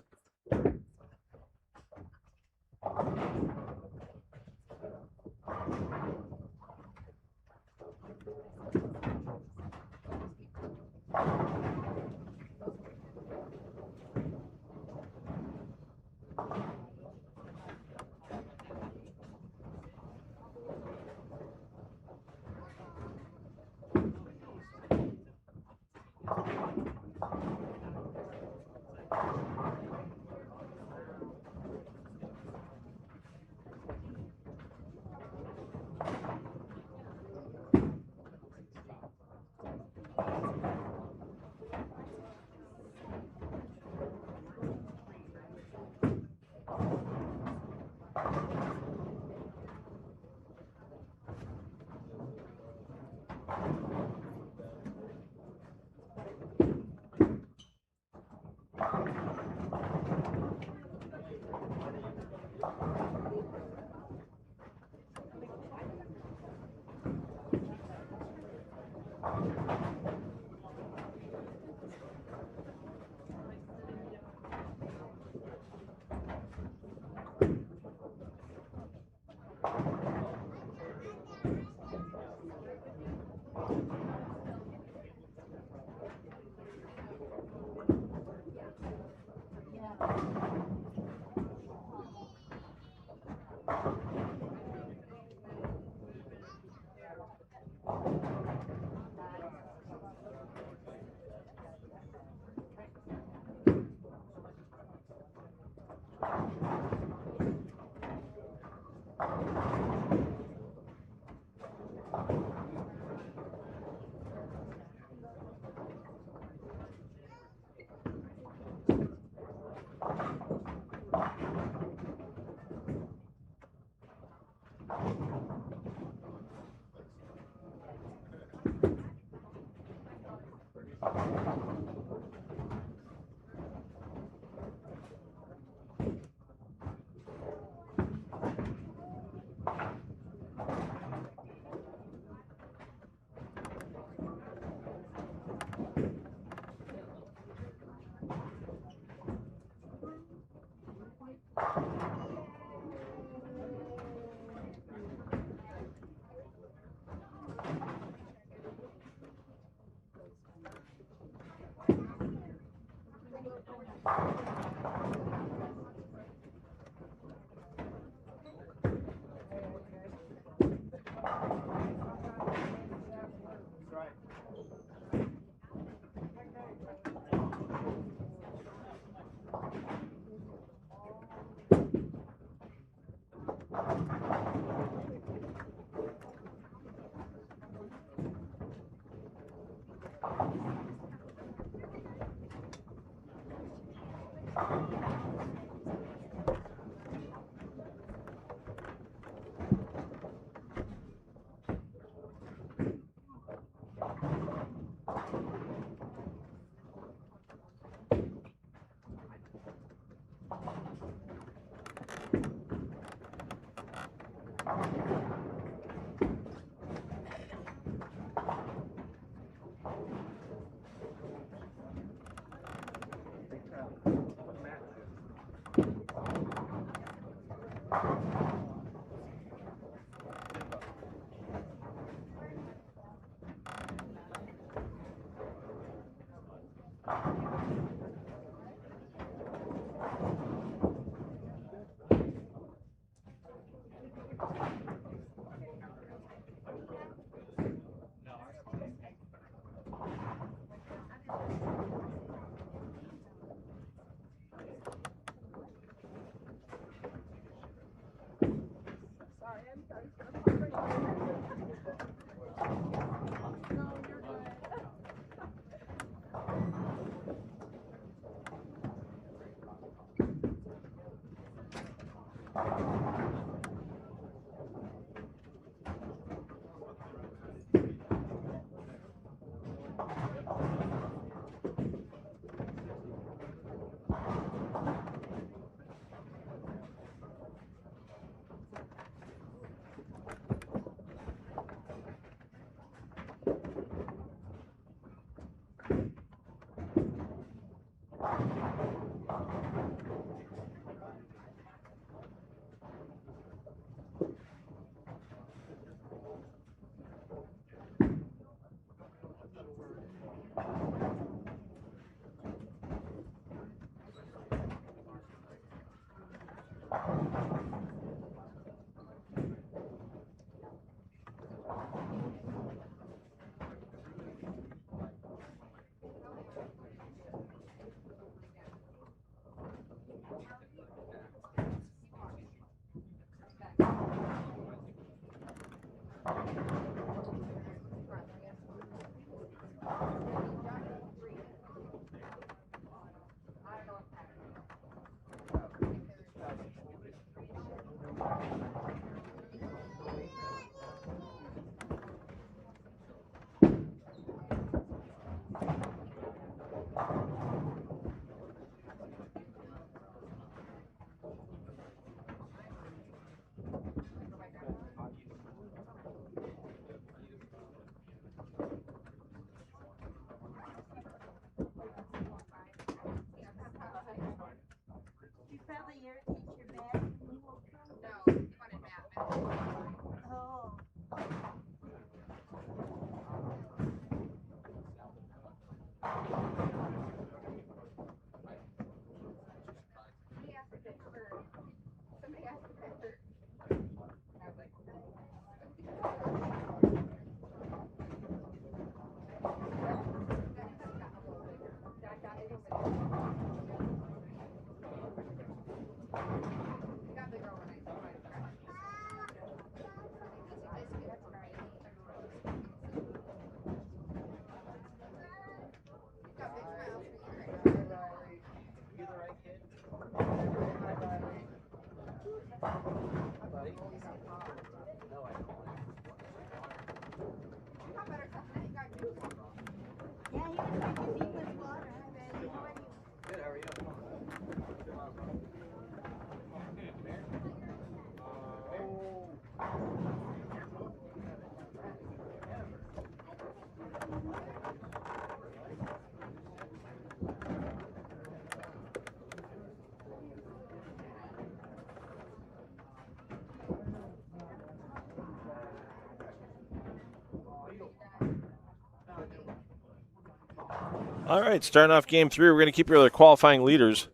Speaker 2: All right, starting off game 3, we're going to keep your other qualifying leaders.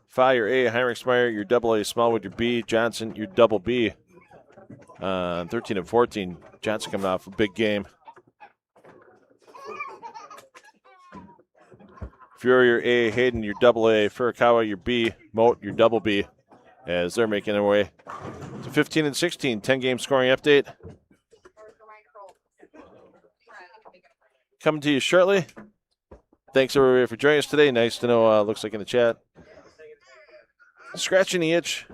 Speaker 2: Phi, your A, Heinrichsmeyer, your double A, Smallwood, your B, Johnson, your double B. 13 and 14, Johnson coming off a big game. Fury, your A, Hayden, your double A, Furukawa, your B, Moat, your double B, as they're making their way to 15 and 16, 10-game scoring update. Coming to you shortly. Thanks, everybody, for joining us today. Nice to know, looks like in the chat. Scratching the itch,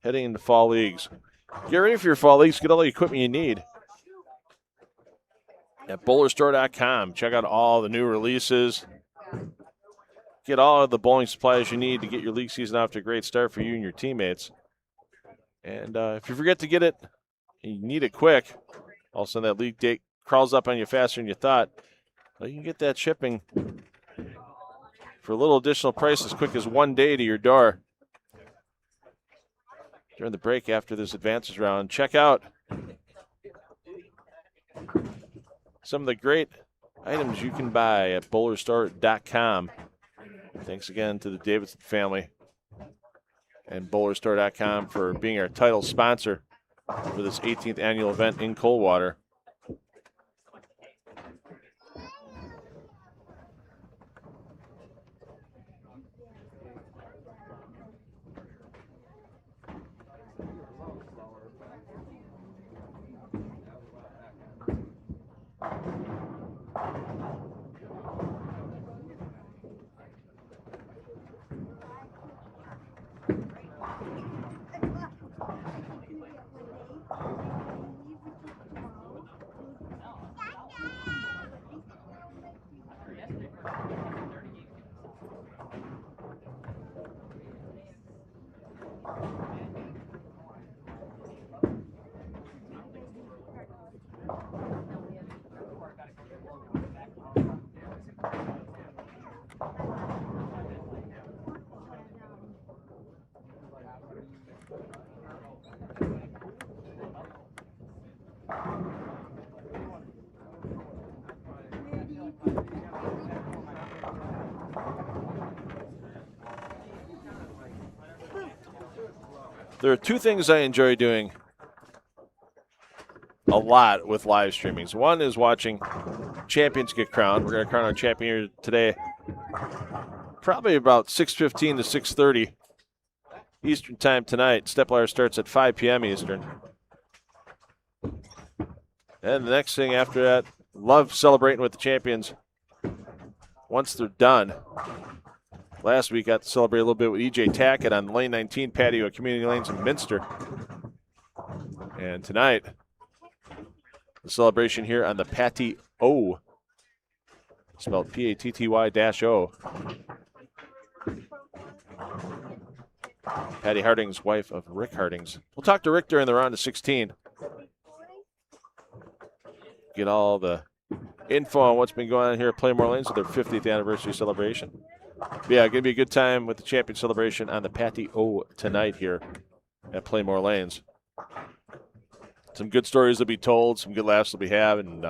Speaker 2: heading into fall leagues. Get ready for your fall leagues. Get all the equipment you need at bowlerstore.com. Check out all the new releases. Get all of the bowling supplies you need to get your league season off to a great start for you and your teammates. And if you forget to get it, and you need it quick, all of a sudden that league date crawls up on you faster than you thought. Well, you can get that shipping for a little additional price as quick as 1 day to your door. During the break after this advances round, check out some of the great items you can buy at bowlerstore.com. Thanks again to the Davidson family and bowlerstore.com for being our title sponsor for this 18th annual event in Coldwater. There are two things I enjoy doing a lot with live streamings. One is watching champions get crowned. We're going to crown our champion here today, probably about 6:15 to 6:30 Eastern time tonight. Step ladder starts at 5 p.m. Eastern. And the next thing after that, love celebrating with the champions once they're done. Last week, got to celebrate a little bit with EJ Tackett on Lane 19 patio at Community Lanes in Minster. And tonight, the celebration here on the Patty-O, spelled Patty-O. Patty Harding's wife of Rick Harding's. We'll talk to Rick during the round of 16. Get all the info on what's been going on here at Pla-Mor Lanes with their 50th anniversary celebration. But yeah, going to be a good time with the champion celebration on the Patty-O tonight here at Pla-Mor Lanes. Some good stories will be told, some good laughs will be had, and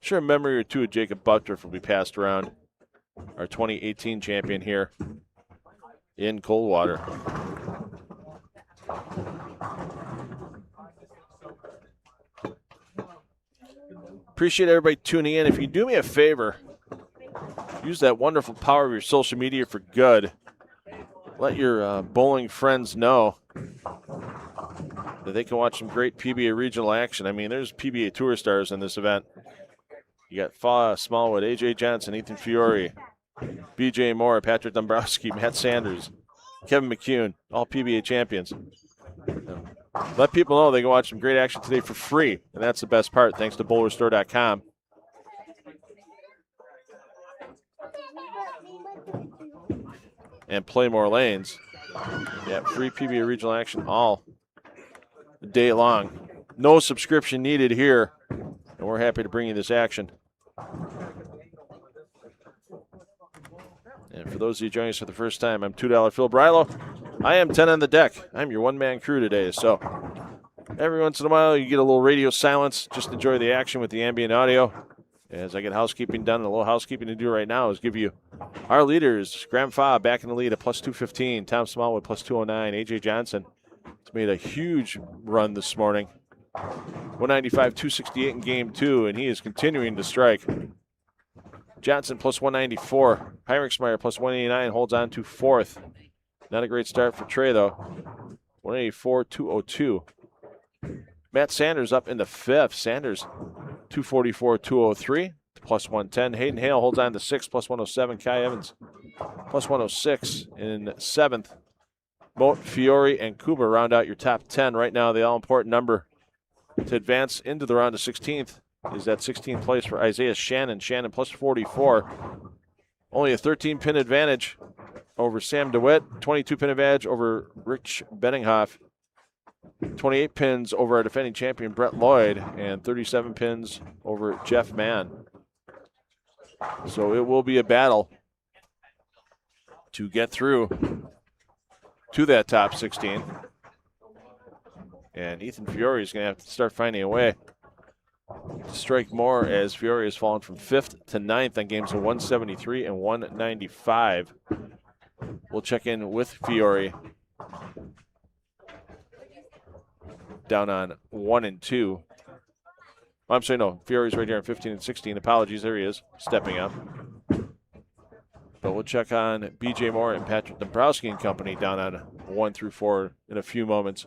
Speaker 2: sure a memory or two of Jacob Buttriff will be passed around, our 2018 champion here in Coldwater. Appreciate everybody tuning in. If you do me a favor, use that wonderful power of your social media for good. Let your bowling friends know that they can watch some great PBA regional action. I mean, there's PBA Tour stars in this event. You got Fa Smallwood, AJ Johnson, Ethan Fiore, BJ Moore, Patrick Dombrowski, Matt Sanders, Kevin McCune, all PBA champions. Let people know they can watch some great action today for free, and that's the best part, thanks to bowlerstore.com. And Pla-Mor Lanes. Yeah, free PBA regional action all day long. No subscription needed here, and we're happy to bring you this action. And for those of you joining us for the first time, I'm $2 Phil Brilo. I am 10 on the deck. I'm your one-man crew today, so every once in a while you get a little radio silence. Just enjoy the action with the ambient audio. As I get housekeeping done, a little housekeeping to do right now is give you our leaders. Graham Fa back in the lead at plus 215. Tom Smallwood plus 209. AJ Johnson has made a huge run this morning. 195, 268 in game two, and he is continuing to strike. Johnson plus 194. Heinrichsmeyer plus 189 holds on to fourth. Not a great start for Trey, though. 184, 202. Matt Sanders up in the fifth. Sanders 244, 203, plus 110. Hayden Hale holds on to sixth, plus 107. Kai Evans plus 106 in seventh. Moat, Fiore, and Kuba round out your top 10. Right now, the all-important number to advance into the round of 16th is that 16th place for Isaiah Shannon. Shannon plus 44. Only a 13-pin advantage over Sam DeWitt. 22-pin advantage over Rich Benninghoff. 28 pins over our defending champion Brett Lloyd, and 37 pins over Jeff Mann. So it will be a battle to get through to that top 16. And Ethan Fiore is going to have to start finding a way to strike more, as Fiore has fallen from 5th to 9th on games of 173 and 195. We'll check in with Fiore down on 1 and 2. I'm sorry, no. Fiore's right here on 15 and 16. Apologies, there he is, stepping up. But we'll check on BJ Moore and Patrick Dombrowski and company down on 1 through 4 in a few moments.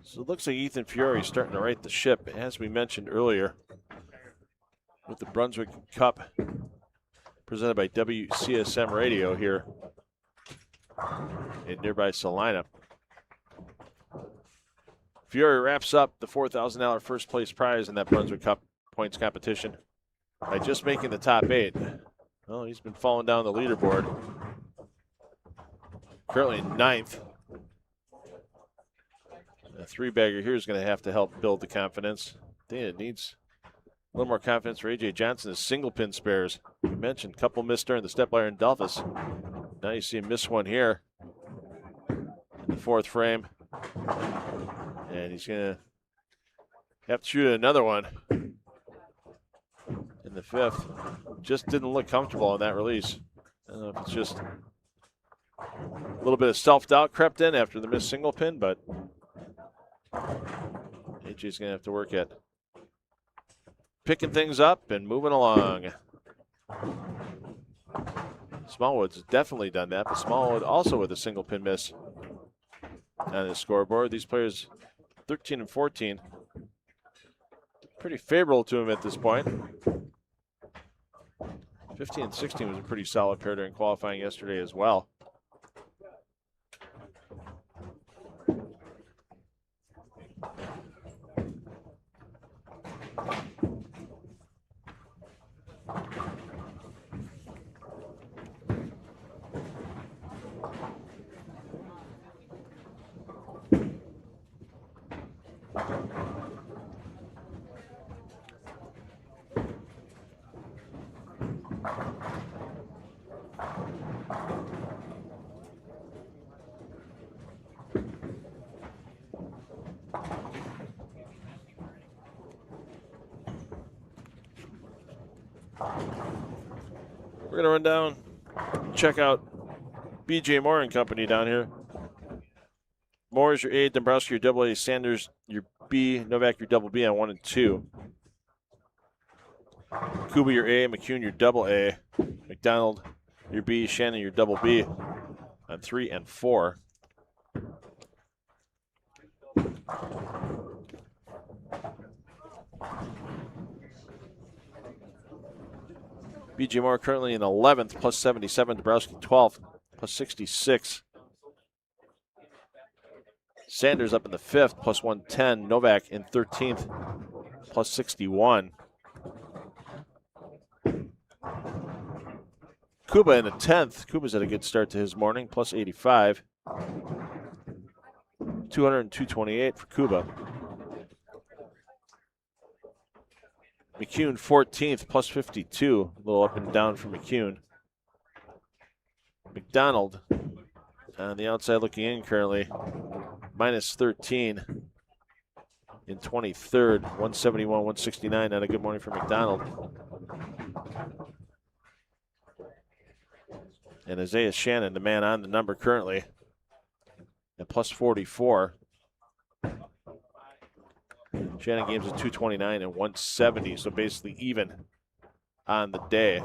Speaker 2: So it looks like Ethan Fiore is starting to right the ship, as we mentioned earlier, with the Brunswick Cup presented by WCSM Radio here in nearby Salina. Fiore wraps up the $4,000 first place prize in that Brunswick Cup points competition by just making the top 8. Well, he's been falling down the leaderboard. Currently 9th. A 3-bagger here is going to have to help build the confidence. I think it needs a little more confidence for A.J. Johnson as single pin spares. We mentioned a couple missed during the step ladder in Delphus. Now you see him miss one here in the 4th frame. And he's going to have to shoot another one in the 5th. Just didn't look comfortable on that release. I don't know if it's just a little bit of self-doubt crept in after the missed single pin, but AJ's going to have to work at picking things up and moving along. Smallwood's definitely done that, but Smallwood also with a single pin miss on his scoreboard. These players 13 and 14. Pretty favorable to him at this point. 15 and 16 was a pretty solid pair during qualifying yesterday as well. We're going to run down, check out BJ Moore and company down here. Moore is your A, Dombrowski your double A, Sanders your B, Novak your double B on 1 and 2. Kuba your A, McCune your double A, McDonald your B, Shannon your double B on 3 and 4. BJ Moore currently in 11th, plus 77. Dombrowski 12th, plus 66. Sanders up in the 5th, plus 110. Novak in 13th, plus 61. Kuba in the 10th. Kuba's had a good start to his morning, plus 85. 200 and 228 for Kuba. McCune 14th, plus 52. A little up and down for McCune. McDonald on the outside looking in currently, minus 13 in 23rd, 171, 169. Not a good morning for McDonald. And Isaiah Shannon, the man on the number currently, at plus 44. Shannon games at 229 and 170, so basically even on the day.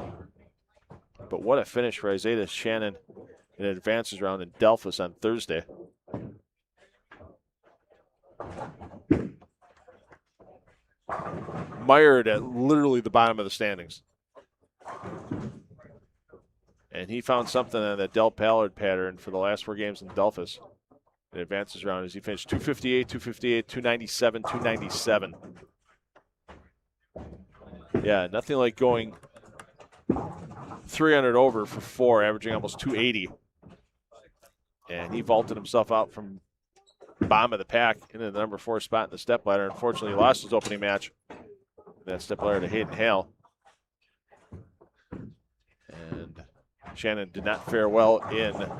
Speaker 2: But what a finish for Isaiah Shannon in an advances round in Delphus on Thursday. Mired at literally the bottom of the standings. And he found something on that Del Pallard pattern for the last 4 games in Delphus. It advances round as he finished 258, 258, 297, 297. Yeah, nothing like going 300 over for 4, averaging almost 280. And he vaulted himself out from bottom of the pack into the number 4 spot in the stepladder. Unfortunately, he lost his opening match. That stepladder to Hayden Hale. And Shannon did not fare well in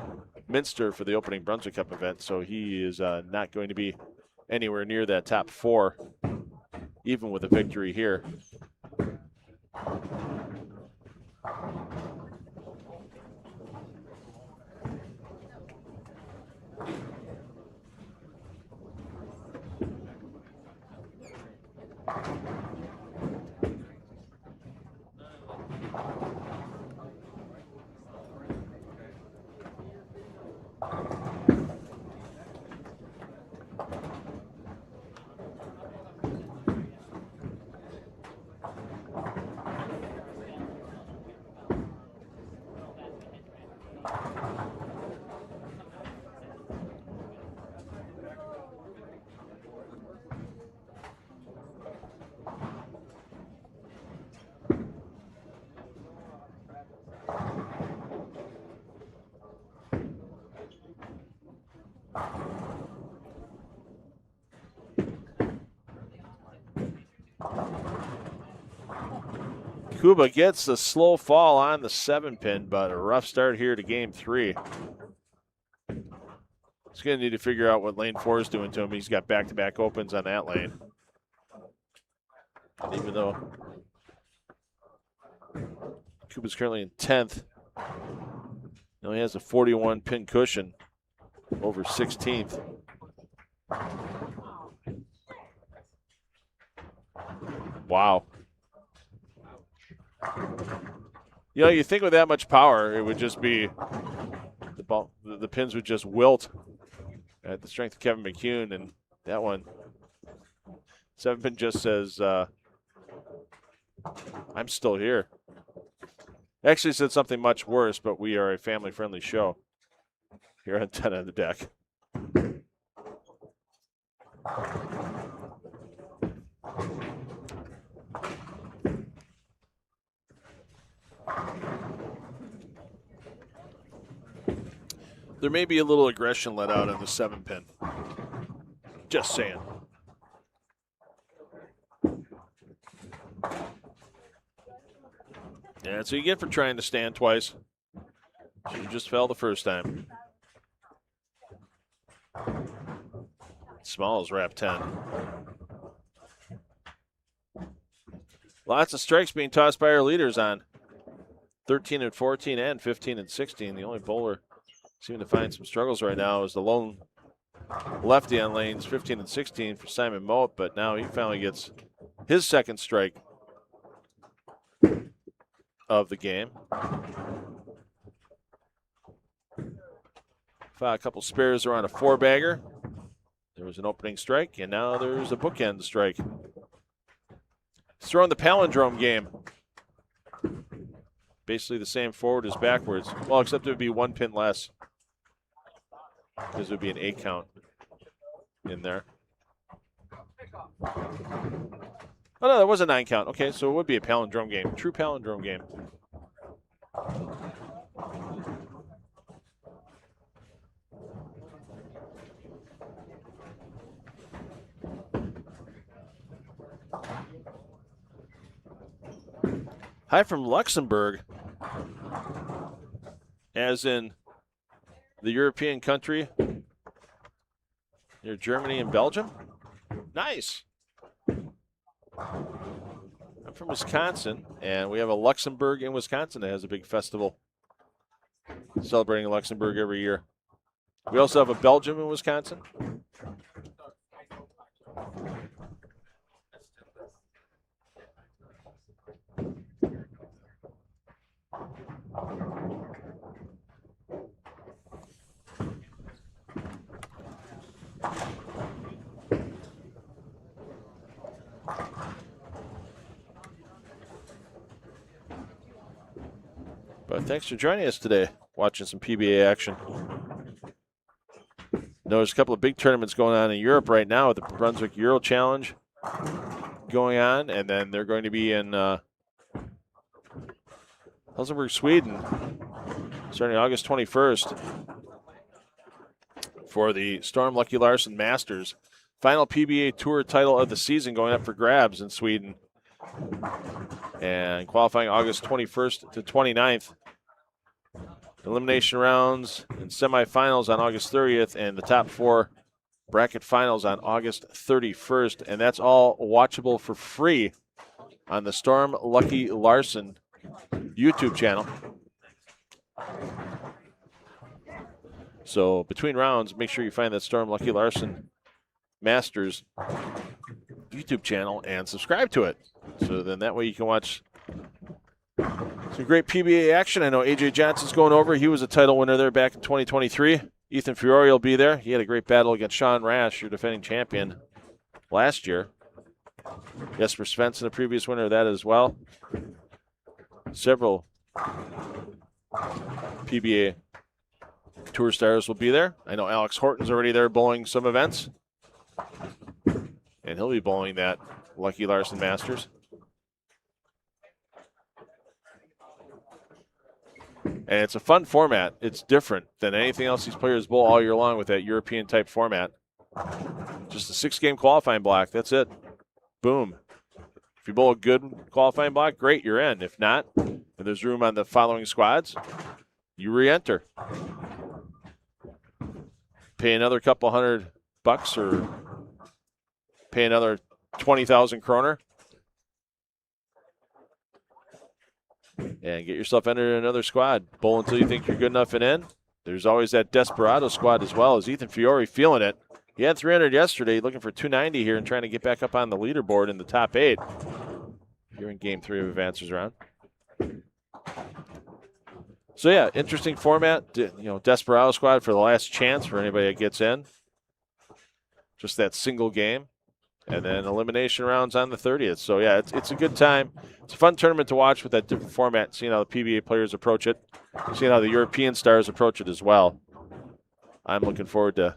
Speaker 2: Minster for the opening Brunswick Cup event, so he is not going to be anywhere near that top 4, even with a victory here. Kuba gets the slow fall on the 7-pin, but a rough start here to game 3. He's going to need to figure out what lane 4 is doing to him. He's got back-to-back opens on that lane. And even though Kuba's currently in 10th, he only has a 41-pin cushion over 16th. Wow. You know, you think with that much power, it would just be the pins would just wilt at the strength of Kevin McCune, and that one, 7-pin just says, I'm still here. Actually said something much worse, but we are a family-friendly show here on 10 on the deck. There may be a little aggression let out in the 7-pin. Just saying. Yeah, that's what you get for trying to stand twice. Should have just fell the first time. Smalls wrap 10. Lots of strikes being tossed by our leaders on 13 and 14 and 15 and 16. The only bowler seeming to find some struggles right now is the lone lefty on lanes 15 and 16 for Simon Moat, but now he finally gets his second strike of the game. A couple spares are on a 4-bagger. There was an opening strike, and now there's a bookend strike. He's throwing the palindrome game. Basically the same forward as backwards. Well, except it would be 1 pin less, because it would be an 8 count in there. Oh, no, that was a 9 count. Okay, so it would be a palindrome game. True palindrome game. Hi from Luxembourg, as in the European country near Germany and Belgium. Nice. I'm from Wisconsin, and we have a Luxembourg in Wisconsin that has a big festival celebrating Luxembourg every year. We also have a Belgium in Wisconsin. But thanks for joining us today, watching some PBA action. There's a couple of big tournaments going on in Europe right now with the Brunswick Euro Challenge going on, and then they're going to be in Helsingborg, Sweden, starting August 21st for the Storm Lucky Larson Masters. Final PBA Tour title of the season going up for grabs in Sweden. And qualifying August 21st to 29th. Elimination rounds and semifinals on August 30th, and the top 4 bracket finals on August 31st. And that's all watchable for free on the Storm Lucky Larson YouTube channel. So between rounds, make sure you find that Storm Lucky Larson Masters YouTube channel and subscribe to it. So then that way you can watch some great PBA action. I know AJ Johnson's going over. He was a title winner there back in 2023. Ethan Fiore will be there. He had a great battle against Sean Rash, your defending champion last year. Jesper Svensson, a previous winner of that as well. Several PBA Tour stars will be there. I know Alex Horton's already there bowling some events. And he'll be bowling that Lucky Larson Masters. And it's a fun format. It's different than anything else these players bowl all year long with that European-type format. Just a 6-game qualifying block. That's it. Boom. If you bowl a good qualifying block, great, you're in. If not, and there's room on the following squads, you re-enter. Pay another couple $100 or pay another 20,000 kroner. And get yourself entered in another squad. Bowl until you think you're good enough and in. There's always that Desperado squad as well. As Ethan Fiore feeling it. He had 300 yesterday, looking for 290 here and trying to get back up on the leaderboard in the top 8. Here in Game 3 of Advancers Round. So, yeah, interesting format. You know, Desperado squad for the last chance for anybody that gets in. Just that single game. And then elimination rounds on the 30th. So, yeah, it's a good time. It's a fun tournament to watch with that different format, seeing how the PBA players approach it, seeing how the European stars approach it as well. I'm looking forward to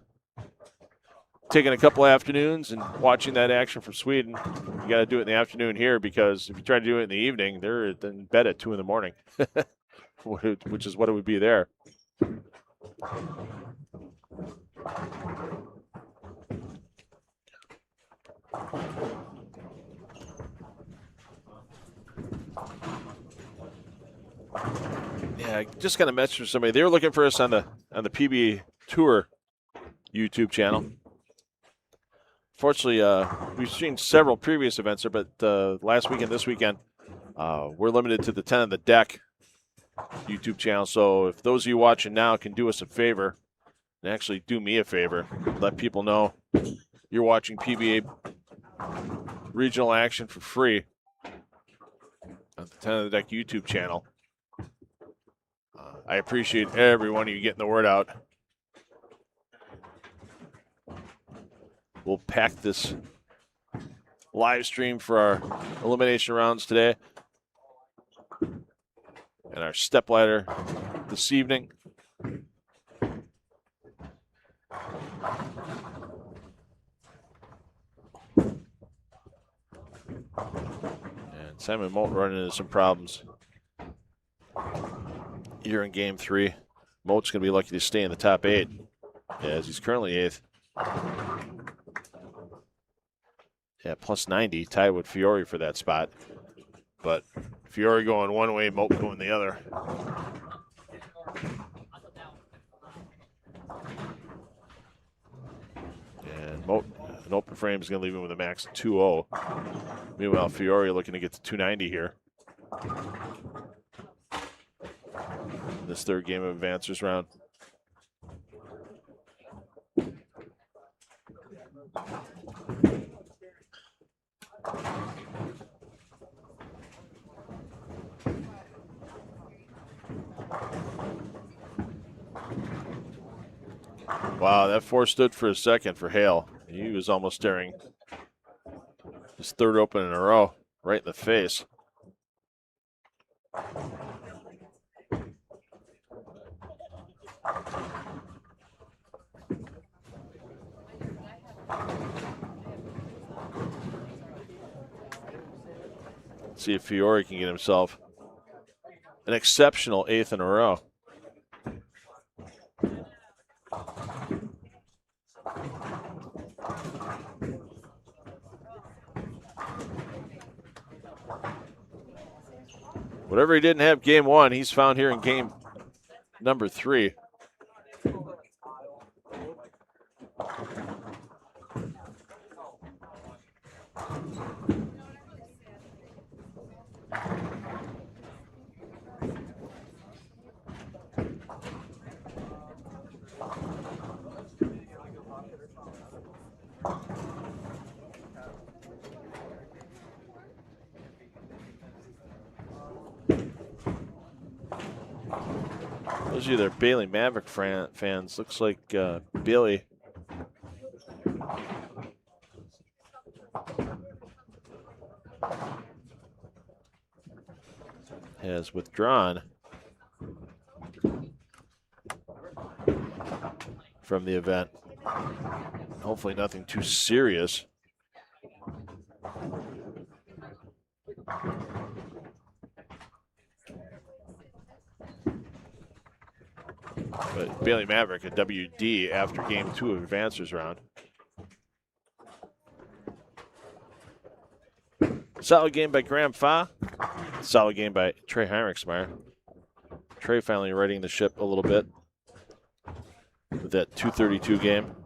Speaker 2: taking a couple afternoons and watching that action from Sweden. You got to do it in the afternoon here because if you try to do it in the evening, they're in bed at 2 in the morning, which is what it would be there. Yeah, I just got a message from somebody. They were looking for us on the PBA Tour YouTube channel. Fortunately, we've seen several previous events there, but last weekend, this weekend, we're limited to the 10 on the Deck YouTube channel. So if those of you watching now can do us a favor, and actually do me a favor, let people know you're watching PBA regional action for free on the 10 on the Deck YouTube channel. I appreciate every one of you getting the word out. We'll pack this live stream for our elimination rounds today and our step ladder this evening. And Simon Molt running into some problems here in Game 3. Molt's going to be lucky to stay in the top 8 as he's currently 8th. Yeah, plus 90, tied with Fiore for that spot. But Fiore going one way, Molt going the other. And Molt, an open frame is going to leave him with a max of 2-0. Meanwhile, Fiore looking to get to 290 here. In this third game of Advancers Round. Wow, that 4 stood for a second for Hale. He was almost staring his third open in a row, right in the face. Let's see if Fiore can get himself an exceptional 8th in a row. Whatever he didn't have Game 1, he's found here in Game number 3. Those of you that are Bailey Maverick fans, looks like Bailey has withdrawn from the event. Hopefully nothing too serious. But Bailey Maverick a WD after game 2 of Advancers round. Solid game by Graham Fa. Solid game by Trey Heinrichsmeyer. Trey finally righting the ship a little bit with that 232 game.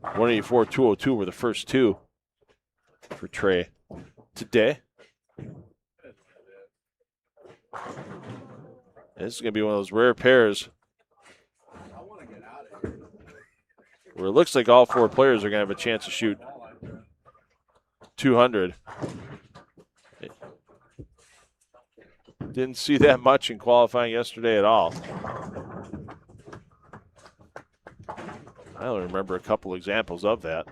Speaker 2: 184, 202 were the first two for Trey today. This is going to be one of those rare pairs where it looks like all 4 players are going to have a chance to shoot 200. Didn't see that much in qualifying yesterday at all. I only remember a couple examples of that.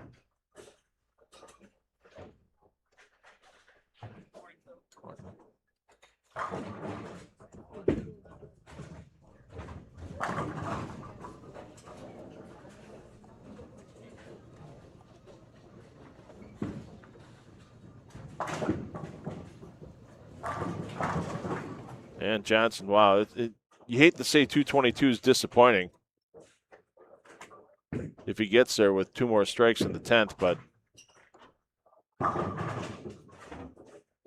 Speaker 2: And Johnson, wow, you hate to say 222 is disappointing if he gets there with 2 more strikes in the 10th, but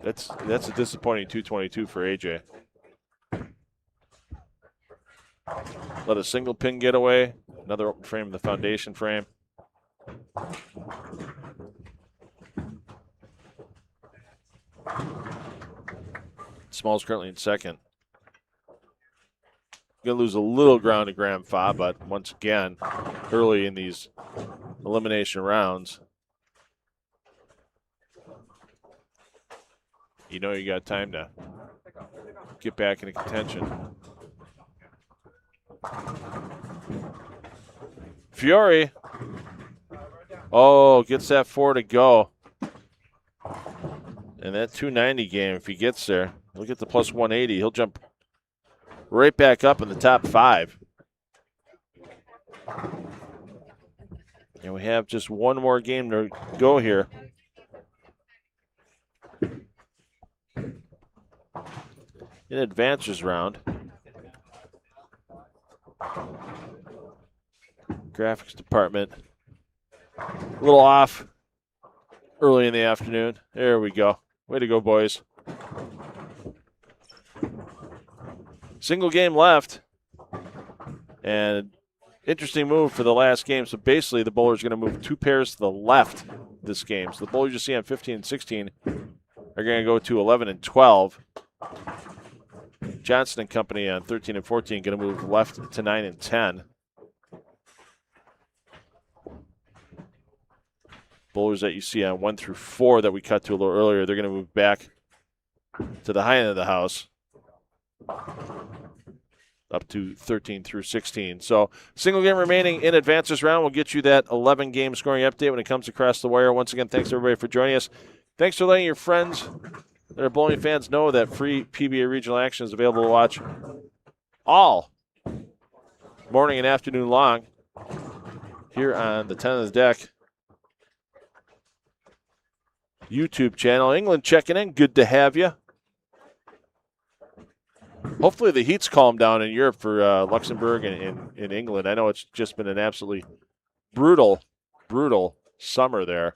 Speaker 2: that's a disappointing 222 for AJ. Let a single pin get away, another open frame in the foundation frame. Small's currently in second. Going to lose a little ground to Graham Fa, but once again, early in these elimination rounds, you know you got time to get back into contention. Fiore, oh, gets that 4 to go. And that 290 game, if he gets there, he'll get the plus 180. He'll jump right back up in the top 5. And we have just one more game to go here. In Advancers round. Graphics department. A little off early in the afternoon. There we go. Way to go, boys. Single game left. And interesting move for the last game. So basically the bowler's going to move 2 pairs to the left this game. So the bowlers you see on 15 and 16 are going to go to 11 and 12. Johnson and company on 13 and 14 going to move left to 9 and 10. Bowlers that you see on 1 through 4 that we cut to a little earlier, they're going to move back to the high end of the house, up to 13 through 16. So single game remaining in Advancers round. We'll get you that 11-game scoring update when it comes across the wire. Once again, thanks everybody for joining us. Thanks for letting your friends that are bowling fans know that free PBA regional action is available to watch all morning and afternoon long here on the 10 of the Deck YouTube channel. England checking in. Good to have you. Hopefully the heat's calmed down in Europe for Luxembourg and in England. I know it's just been an absolutely brutal summer there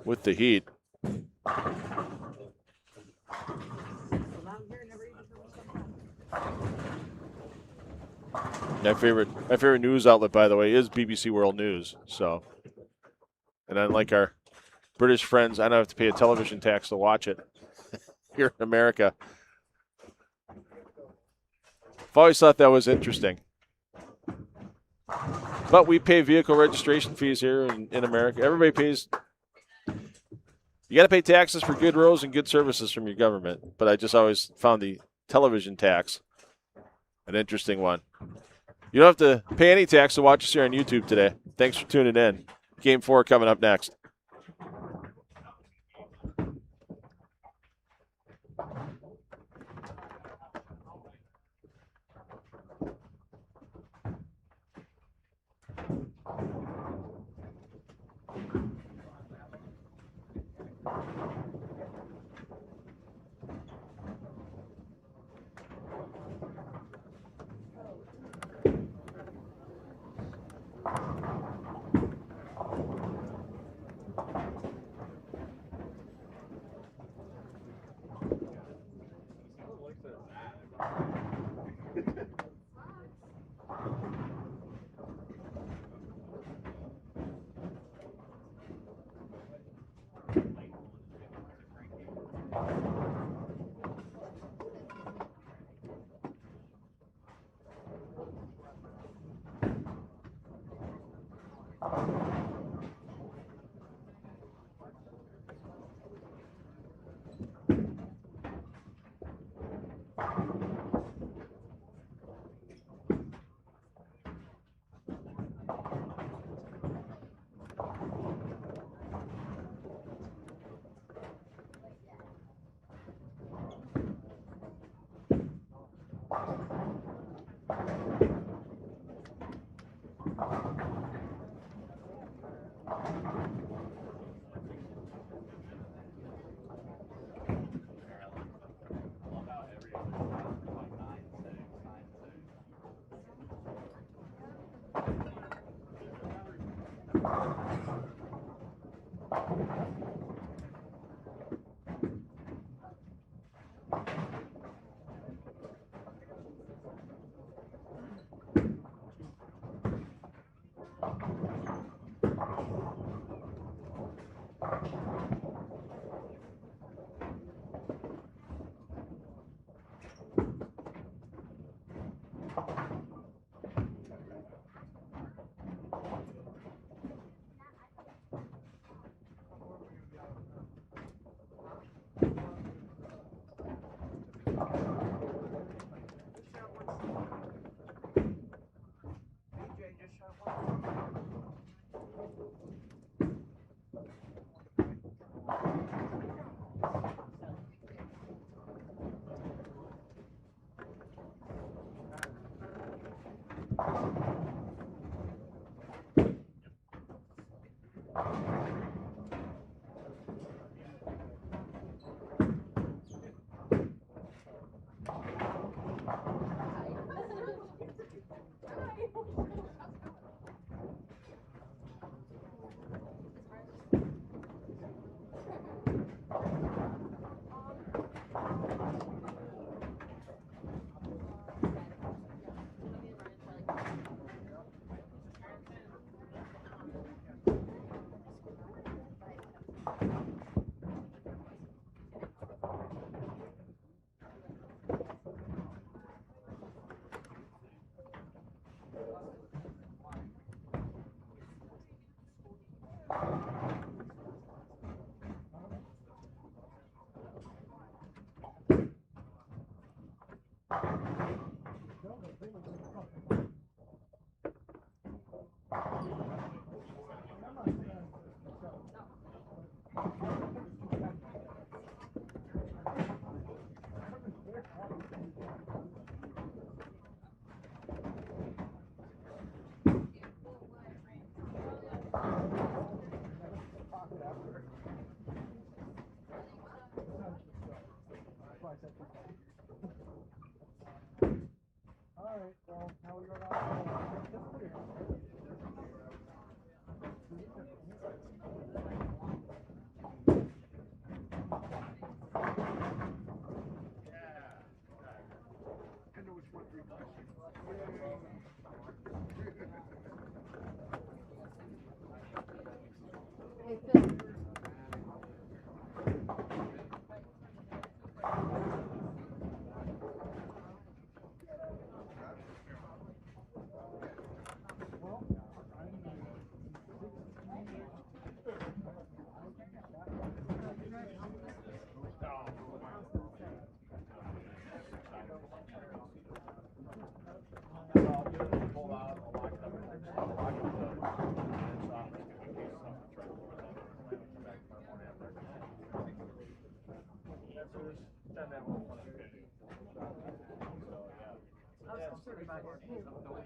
Speaker 2: with the heat. My favorite news outlet, by the way, is BBC World News. So, and unlike our British friends, I don't have to pay a television tax to watch it here in America. I've always thought that was interesting. But we pay vehicle registration fees here in America. Everybody pays. You got to pay taxes for good roads and good services from your government. But I just always found the television tax an interesting one. You don't have to pay any tax to watch us here on YouTube today. Thanks for tuning in. Game 4 coming up next.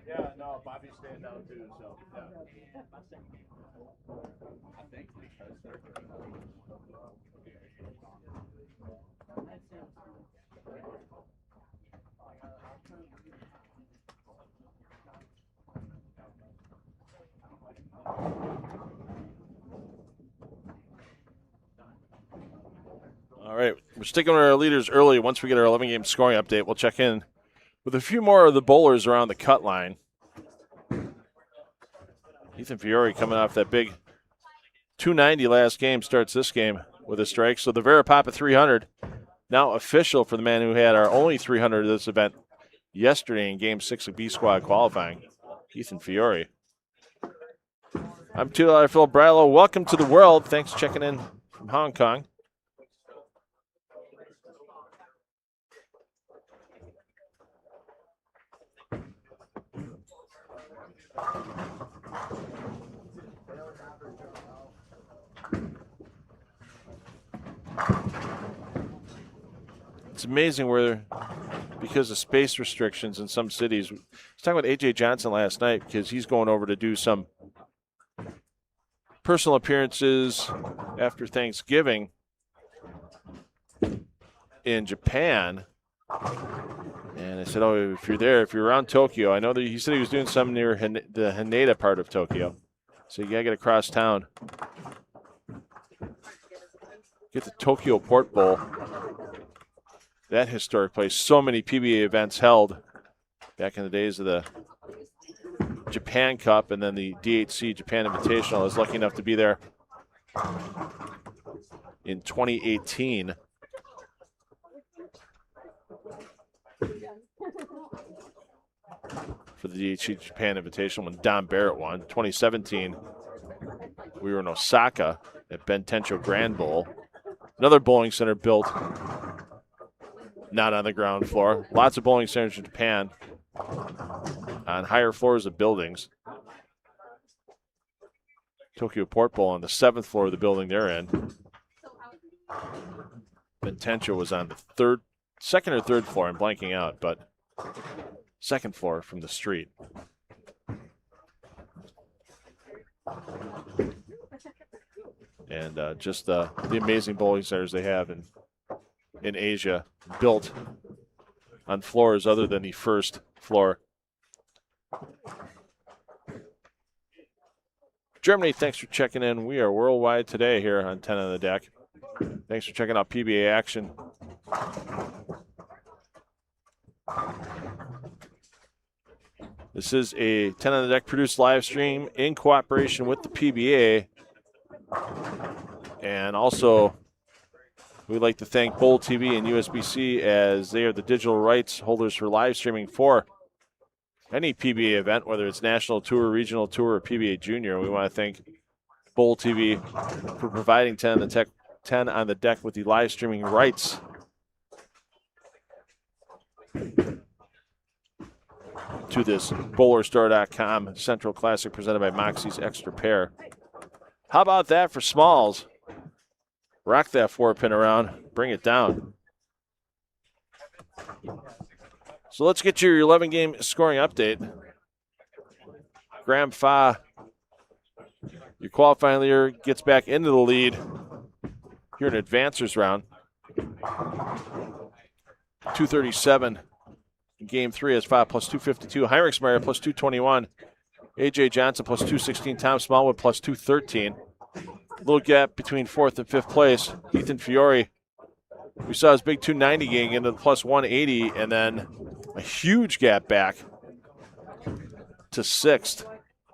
Speaker 3: Yeah, no, Bobby's staying down too, so yeah.
Speaker 2: All right, we're sticking with our leaders early. Once we get our 11-game scoring update, we'll check in with a few more of the bowlers around the cut line. Ethan Fiore coming off that big 290 last game starts this game with a strike. So the Vera Papa 300 now official for the man who had our only 300 of this event yesterday in Game 6 of B Squad qualifying, Ethan Fiore. I'm $2 Phil Brillo. Welcome to the world. Thanks for checking in from Hong Kong. It's amazing where, because of space restrictions in some cities, I was talking with A.J. Johnson last night because he's going over to do some personal appearances after Thanksgiving in Japan. And I said, oh, if you're there, if you're around Tokyo, I know that he said he was doing some near the Haneda part of Tokyo. So you got to get across town. Get the Tokyo Port Bowl. That historic place. So many PBA events held back in the days of the Japan Cup and then the DHC Japan Invitational. I was lucky enough to be there in 2018. For the DHC Japan Invitational when Don Barrett won. 2017, we were in Osaka at Ben Tencho Grand Bowl. Another bowling center built not on the ground floor. Lots of bowling centers in Japan on higher floors of buildings. Tokyo Port Bowl on the 7th floor of the building they're in. Ben Tencho was on the second or third floor. I'm blanking out, but second floor from the street. And just the amazing bowling centers they have in Asia, built on floors other than the first floor. Germany, thanks for checking in. We are worldwide today here on 10 on the Deck. Thanks for checking out PBA action. This is a 10 on the Deck produced live stream in cooperation with the PBA. And also, we'd like to thank Bowl TV and USBC as they are the digital rights holders for live streaming for any PBA event, whether it's National Tour, Regional Tour, or PBA Junior. We want to thank Bowl TV for providing 10 on the Deck with the live streaming rights. To this BowlerStore.com Central Classic presented by Moxy's Xtra Pair. How about that for Smalls? Rock that 4-pin around. Bring it down. So let's get your 11-game scoring update. Graham Fa, your qualifying leader, gets back into the lead here in advancers round. 237 in game 3 as Fa plus 252. Heinrichsmeyer plus 221. A.J. Johnson plus 216. Tom Smallwood plus 213. Little gap between 4th and 5th place. Ethan Fiore, we saw his big 290 getting into the plus 180, and then a huge gap back to 6th.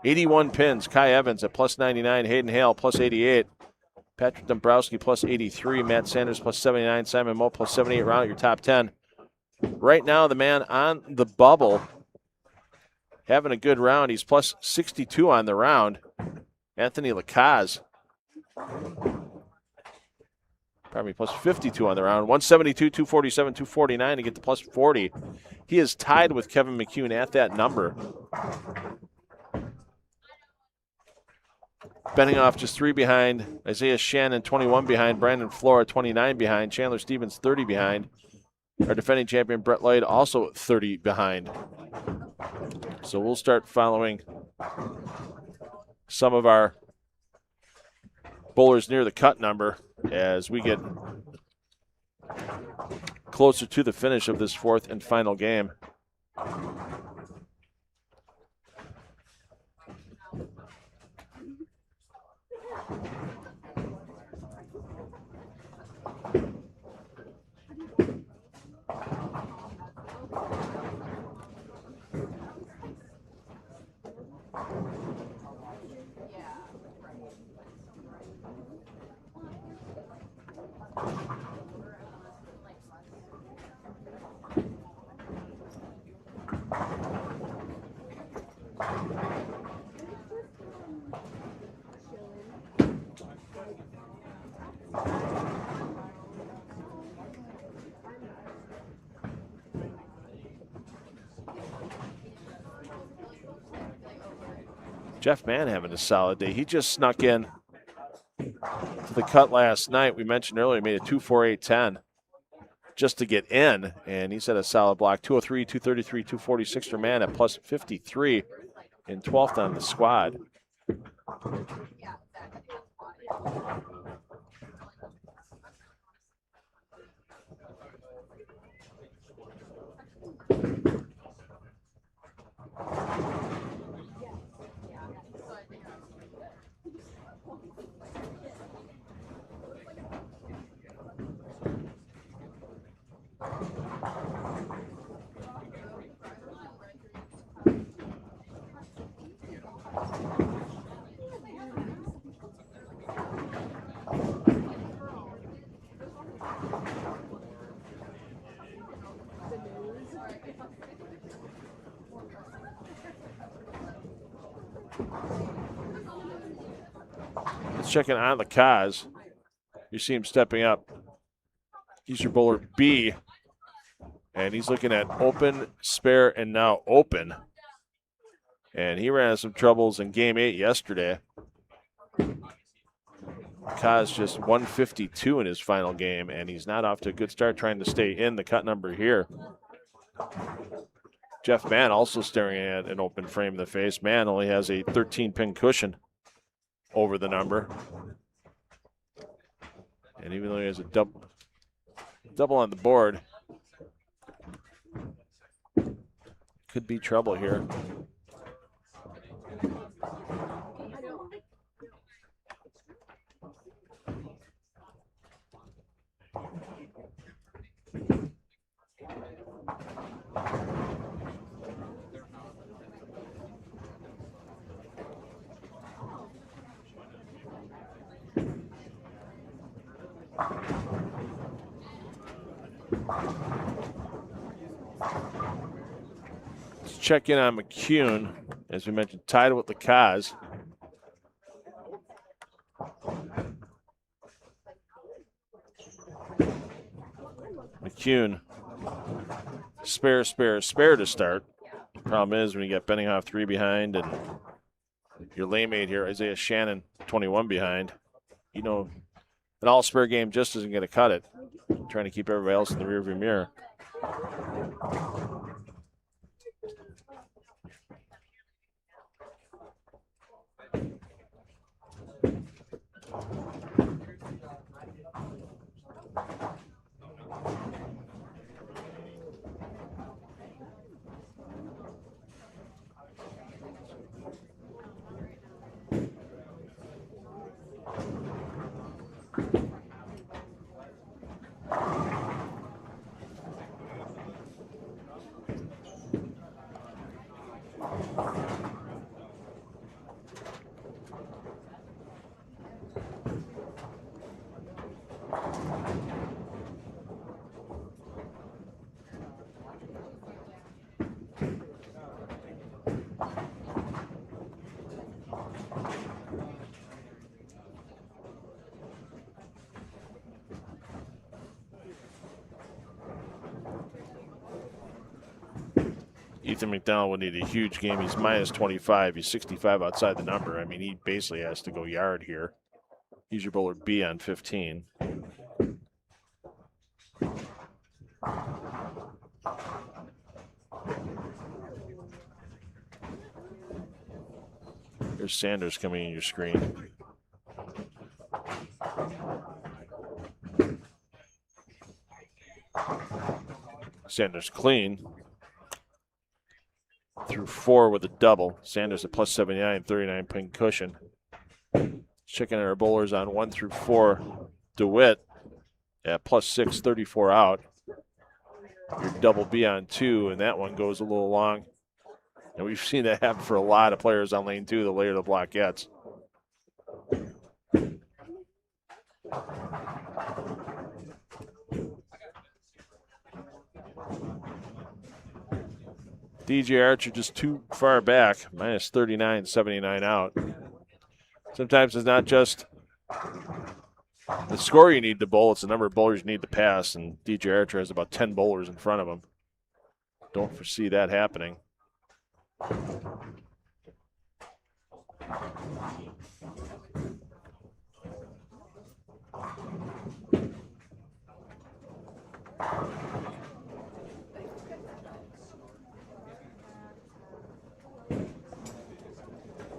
Speaker 2: 81 pins. Kai Evans at plus 99. Hayden Hale plus 88. Patrick Dombrowski plus 83. Matt Sanders plus 79. Simon Moe plus 78. Round out your top 10. Right now, the man on the bubble having a good round. He's plus 62 on the round. Anthony Lacaze. Pardon me, plus 52 on the round. 172, 247, 249 to get to plus 40. He is tied with Kevin McCune at that number. Benioff just 3 behind. Isaiah Shannon 21 behind. Brandon Flora 29 behind. Chandler Stevens 30 behind. Our defending champion Brett Lloyd also 30 behind. So we'll start following some of our bowlers near the cut number as we get closer to the finish of this 4th and final game. Jeff Mann having a solid day. He just snuck in to the cut last night. We mentioned earlier, he made a 2:48.10 just to get in, and he's had a solid block. 203, 233, 246 for Mann at plus 53 and 12th on the squad. Let's check in on the Kaz. You see him stepping up. He's your bowler B. And he's looking at open, spare, and now open. And he ran into some troubles in game 8 yesterday. Kaz just 152 in his final game, and he's not off to a good start trying to stay in the cut number here. Jeff Mann also staring at an open frame in the face. Mann only has a 13-pin cushion over the number. And even though he has a double on the board, could be trouble here. Let's check in on McCune. As we mentioned, tied with the Kaz. McCune, spare to start. Problem is when you get Benninghoff 3 behind and your lane mate here, Isaiah Shannon, 21 behind. You know, an all-spare game just isn't going to cut it. Trying to keep everybody else in the rearview mirror. Ethan McDonald would need a huge game. He's minus 25. He's 65 outside the number. I mean, he basically has to go yard here. He's your bowler B on 15. There's Sanders coming in your screen. Sanders clean. Through 4 with a double. Sanders at plus 79, 39-pin cushion. Checking our bowlers on 1 through 4. DeWitt at plus 6, 34 out. Your double B on 2, and that one goes a little long. And we've seen that happen for a lot of players on lane 2 the later the block gets. DJ Archer just too far back, minus 39, 79 out. Sometimes it's not just the score you need to bowl, it's the number of bowlers you need to pass, and DJ Archer has about 10 bowlers in front of him. Don't foresee that happening.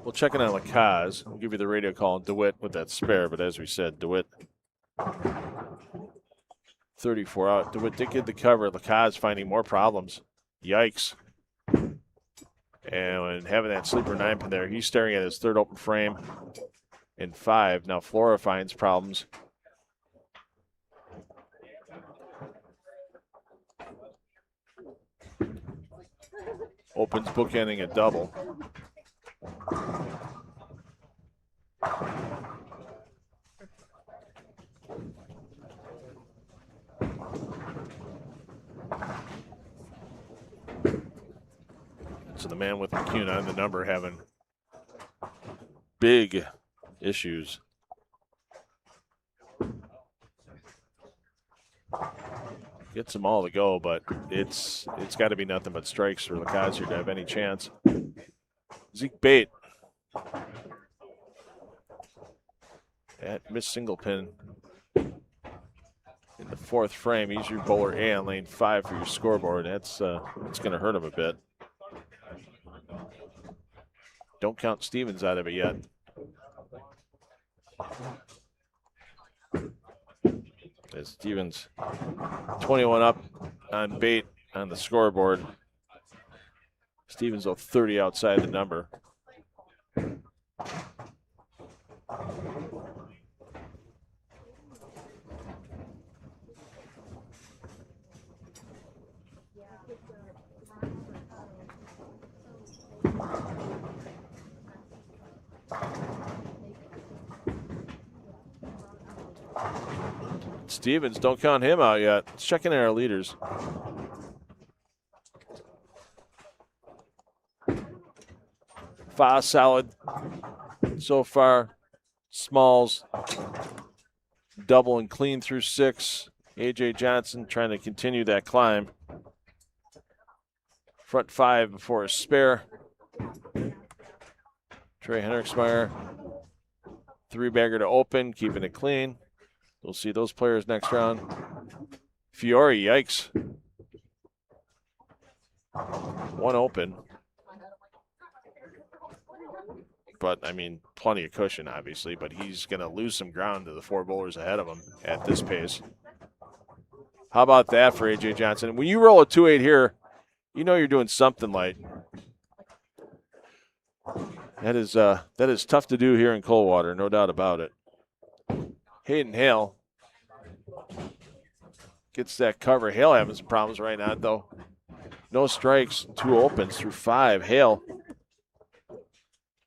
Speaker 2: We'll check in on Lacaz. We'll give you the radio call on DeWitt with that spare, but as we said, DeWitt 34 out. DeWitt did get the cover. Lacaz finding more problems. Yikes. And having that sleeper 9-pin there, he's staring at his third open frame in 5. Now Flora finds problems. Opens bookending a double. So the man with McCune on the number having big issues. Gets them all to go, but it's got to be nothing but strikes for Lacaz here to have any chance. Zeke Bate. At missed single pin in the 4th frame. He's your bowler A on lane 5 for your scoreboard. That's going to hurt him a bit. Don't count Stevens out of it yet. As Stevens 21 up on Bate on the scoreboard. Stevens though 30 outside the number. Stevens, don't count him out yet. Let's check in our leaders. Fa solid so far. Smalls double and clean through 6. A.J. Johnson trying to continue that climb. Front 5 before a spare. Trey Henriksmeyer, 3-bagger to open, keeping it clean. We'll see those players next round. Fiore, yikes. 1 open. But, I mean, plenty of cushion, obviously, but he's going to lose some ground to the 4 bowlers ahead of him at this pace. How about that for A.J. Johnson? When you roll a 2-8 here, you know you're doing something light. That is tough to do here in Coldwater, no doubt about it. Hayden Hale gets that cover. Hale having some problems right now, though. No strikes, 2 opens through 5. Hale,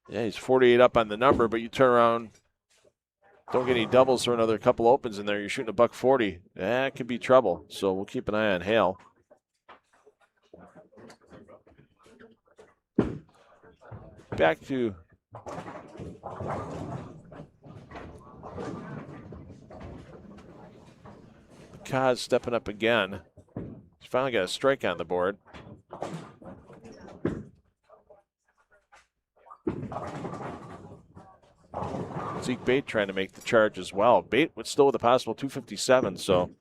Speaker 2: yeah, he's 48 up on the number, but you turn around, don't get any doubles for another couple opens in there. You're shooting $140. That could be trouble, so we'll keep an eye on Hale. Back to Kaz stepping up again. He's finally got a strike on the board. Zeke Bate trying to make the charge as well. Bate would still with a possible 257, so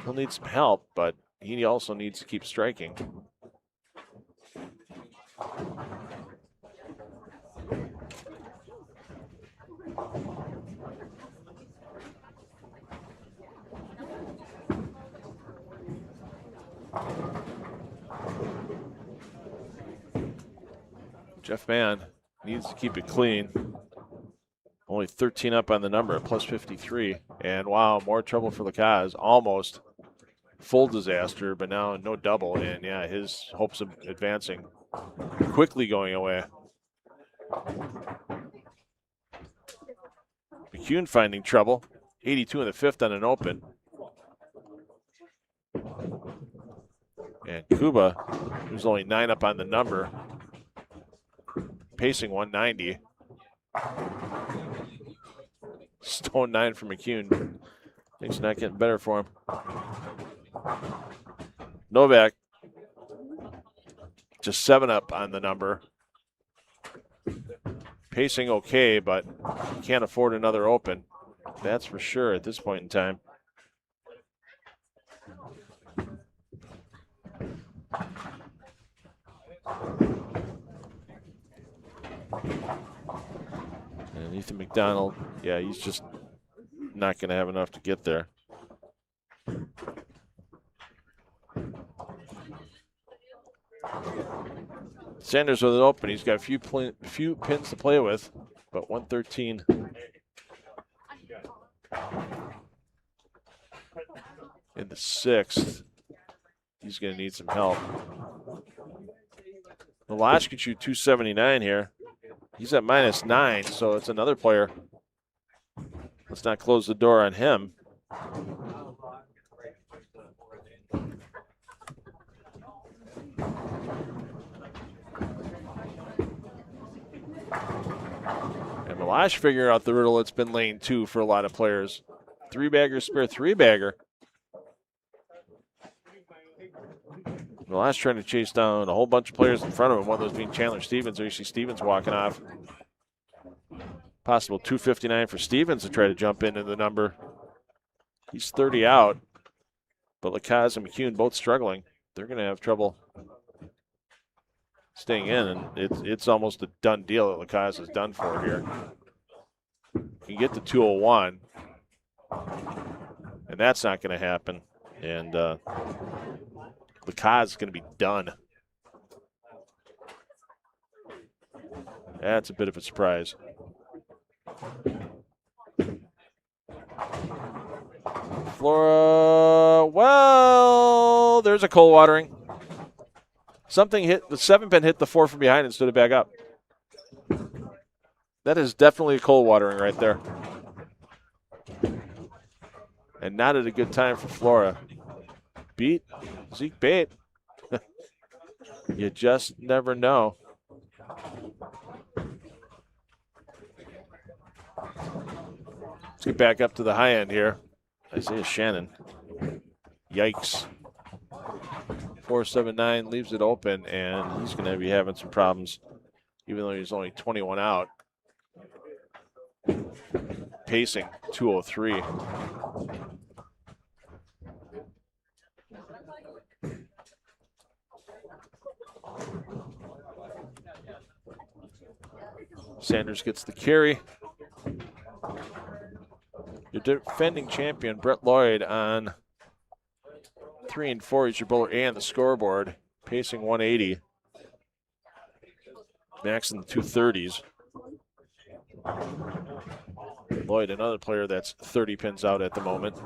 Speaker 2: he'll need some help, but he also needs to keep striking. Jeff Mann needs to keep it clean. Only 13 up on the number at plus 53. And wow, more trouble for Lacaz. Almost full disaster, but now no double. And yeah, his hopes of advancing quickly going away. McCune finding trouble. 82 in the 5th on an open. And Kuba, who's only 9 up on the number, pacing 190. Stone 9 for McCune. Things not getting better for him. Novak, just 7 up on the number. Pacing okay, but can't afford another open. That's for sure at this point in time. And Ethan McDonald, yeah, he's just not going to have enough to get there. Sanders with it open. He's got a few pins to play with, but 113. In the 6th, he's going to need some help. Milash can shoot 279 here. He's at -9, so it's another player. Let's not close the door on him. And Milash figuring out the riddle it's been lane 2 for a lot of players. 3-bagger, spare 3-bagger. Milash trying to chase down a whole bunch of players in front of him, one of those being Chandler Stevens. There you see Stevens walking off. Possible 259 for Stevens to try to jump into the number. He's 30 out, but Lacaze and McCune both struggling. They're going to have trouble staying in, and it's almost a done deal that Lacaze is done for here. Can get to 201, and that's not going to happen. And Lacaze is going to be done. That's a bit of a surprise. Flora, well, there's a cold watering. Something hit, the 7-pin hit the 4 from behind and stood it back up. That is definitely a cold watering right there. And not at a good time for Flora. Beat Zeke Bate. You just never know. Let's get back up to the high end here. Isaiah Shannon. Yikes. 479 leaves it open, and he's going to be having some problems, even though he's only 21 out. Pacing 203. Sanders gets the carry. Your defending champion, Brett Lloyd, on 3 and 4. He's your bowler A on the scoreboard, pacing 180. Max in the 230s. Lloyd, another player that's 30 pins out at the moment.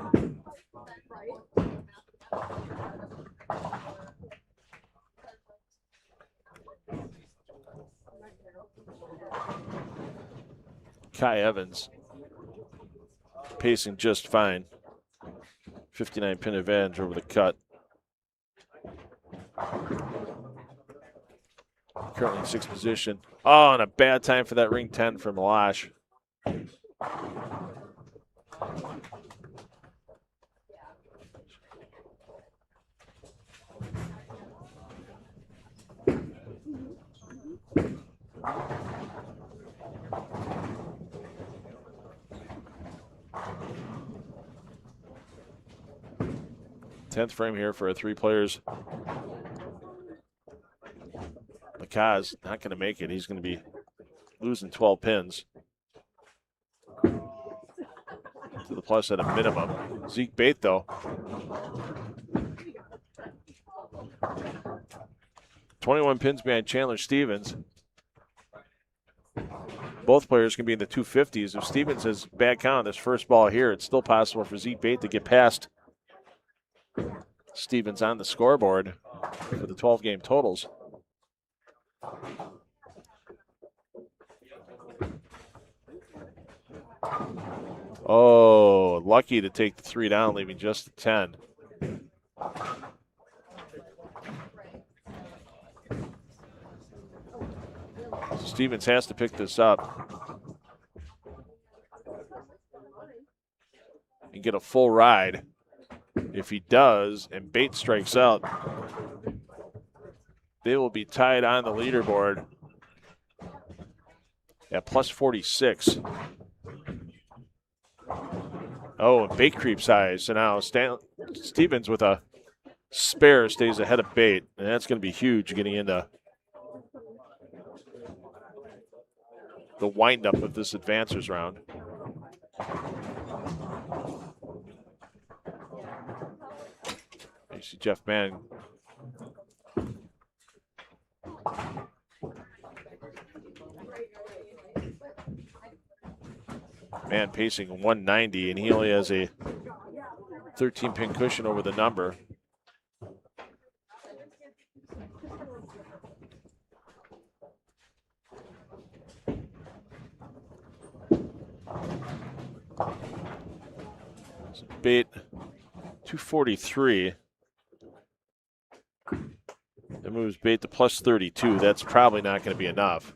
Speaker 2: Kai Evans pacing just fine. 59 pin advantage over the cut. Currently in 6th position. Oh, and a bad time for that ring 10 for Milash. Tenth frame here for 3 players. Lacaze not going to make it. He's going to be losing 12 pins. To the plus at a minimum. Zeke Bate, though. 21 pins behind Chandler Stevens. Both players can be in the 250s. If Stevens has bad count on this first ball here, it's still possible for Zeke Bate to get past Stevens on the scoreboard for the 12-game totals. Oh, lucky to take the 3 down, leaving just the 10. Stevens has to pick this up and get a full ride. If he does, and Bates strikes out, they will be tied on the leaderboard at plus 46. Oh, and bait creeps high. So now Stevens with a spare stays ahead of bait, and that's going to be huge getting into the windup of this advancers round. You see Jeff Mann. Man pacing 190, and he only has a 13-pin cushion over the number. So bait 243. That moves bait to plus 32. That's probably not going to be enough.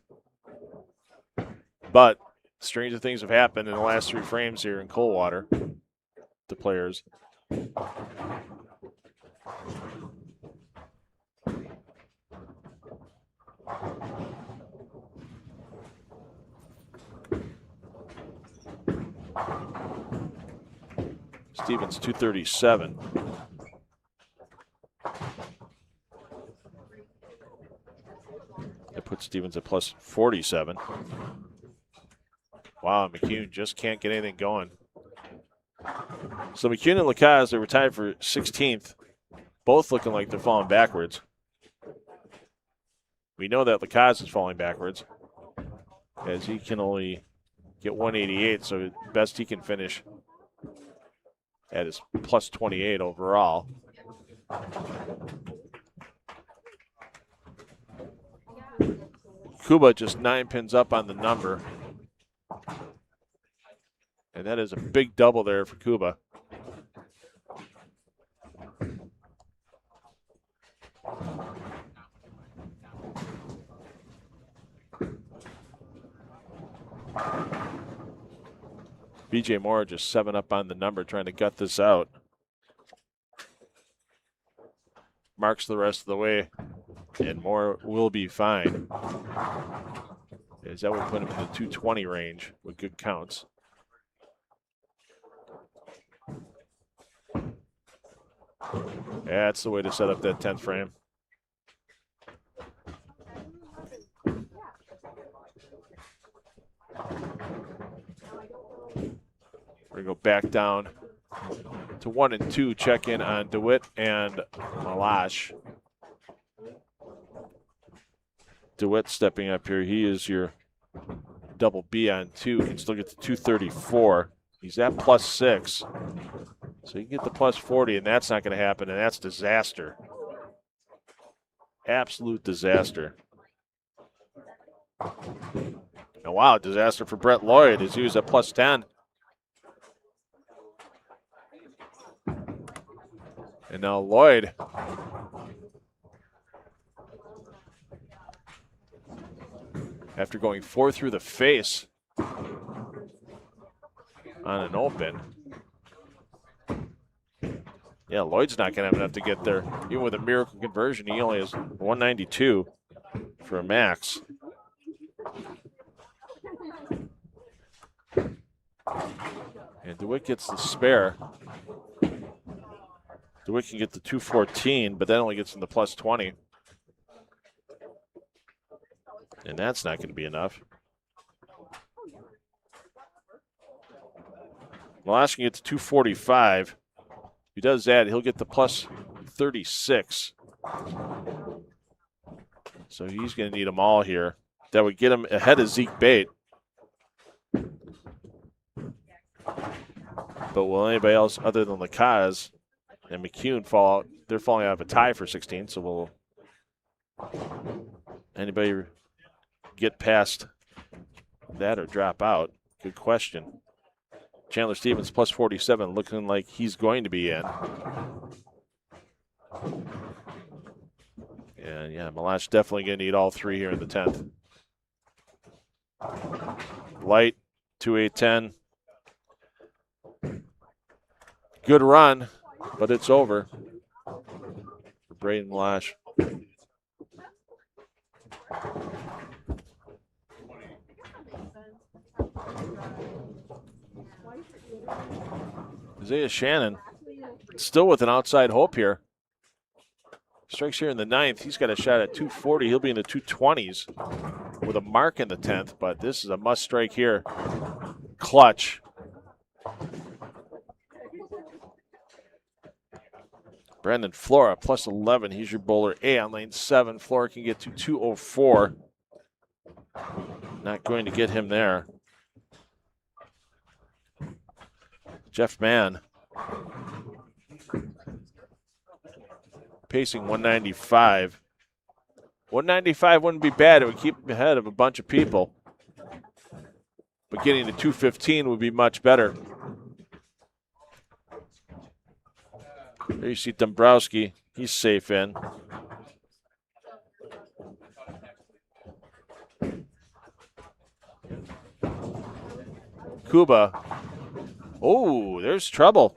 Speaker 2: But stranger things have happened in the last 3 frames here in Coldwater. The players. Stevens 237. That puts Stevens at plus 47. Wow, McCune just can't get anything going. So McCune and Lacaze, they were tied for 16th, both looking like they're falling backwards. We know that Lacaze is falling backwards, as he can only get 188, so best he can finish at is plus 28 overall. Kuba just 9 pins up on the number. And that is a big double there for Kuba. BJ Moore just 7 up on the number, trying to gut this out. Marks the rest of the way, and Moore will be fine. As that would put him in the 220 range with good counts. That's the way to set up that 10th frame. We're going to go back down to 1 and 2. Check in on DeWitt and Malash. DeWitt stepping up here. He is your double B on 2. He can still get to 234. He's at plus 6. So you can get the plus 40, and that's not going to happen, and that's disaster. Absolute disaster. And wow, disaster for Brett Lloyd as he was at plus 10. And now Lloyd after going 4 through the face on an open. Yeah, Lloyd's not going to have enough to get there. Even with a miracle conversion, he only has 192 for a max. And DeWitt gets the spare. DeWitt can get the 214, but that only gets him the plus 20. And that's not going to be enough. Malash can get to 245. If he does that, he'll get the plus 36. So he's going to need them all here. That would get him ahead of Zeke Bate. But will anybody else other than Lacaze and McCune fall out? They're falling out of a tie for 16, so will anybody get past that or drop out? Good question. Chandler Stevens plus 47, looking like he's going to be in. And yeah, Malash definitely going to need all 3 here in the 10th. Light, 2-8-10. Good run, but it's over for Braden Malash. Isaiah Shannon still with an outside hope here. Strikes here in the 9th. He's got a shot at 240. He'll be in the 220s with a mark in the 10th, but this is a must strike here. Clutch. Brandon Flora, plus 11. He's your bowler A on lane 7. Flora can get to 204. Not going to get him there. Jeff Mann. Pacing 195. 195 wouldn't be bad. It would keep him ahead of a bunch of people. But getting to 215 would be much better. There you see Dombrowski. He's safe in. Kuba. Oh, there's trouble.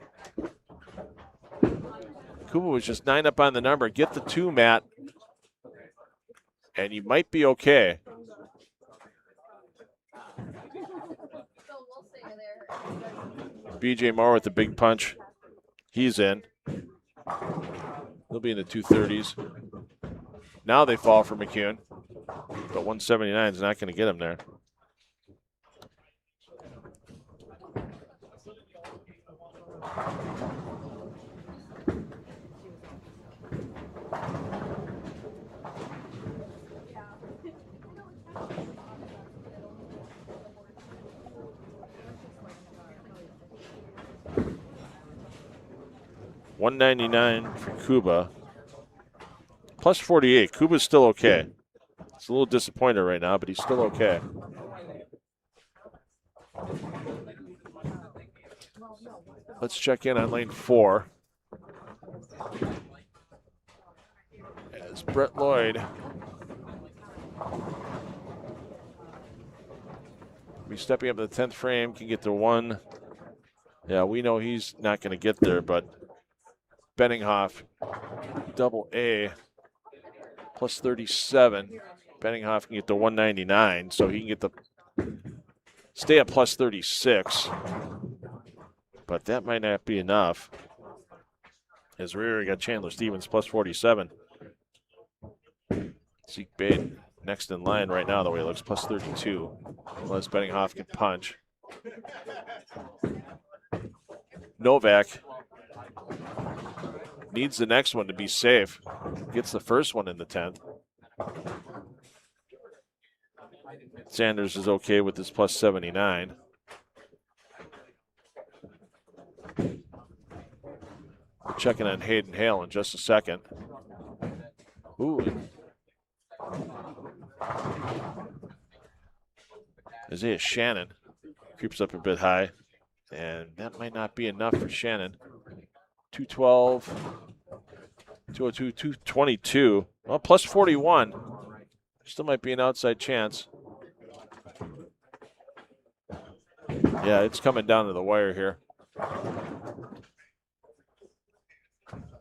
Speaker 2: Kuba was just 9 up on the number. Get the 2, Matt. And you might be okay. BJ Moore with the big punch. He's in. He'll be in the 230s. Now they fall for McCune. But 179 is not going to get him there. $199 for Kuba. Plus 48. Kuba's still okay. It's a little disappointed right now, but he's still okay. Let's check in on lane 4. As Brett Lloyd be stepping up to the 10th frame, can get to 1. Yeah, we know he's not going to get there, but Benninghoff, double A, plus 37. Benninghoff can get to 199, so he can get the stay at plus 36. But that might not be enough. As rear, got Chandler Stevens, plus 47. Zeke Bate next in line right now, the way it looks, plus 32. Unless Benninghoff can punch. Novak needs the next one to be safe. Gets the first one in the 10th. Sanders is okay with his plus 79. Checking on Hayden Hale in just a second. Ooh. Isaiah Shannon creeps up a bit high. And that might not be enough for Shannon. 212, 202, 222. Well, plus 41. Still might be an outside chance. Yeah, it's coming down to the wire here.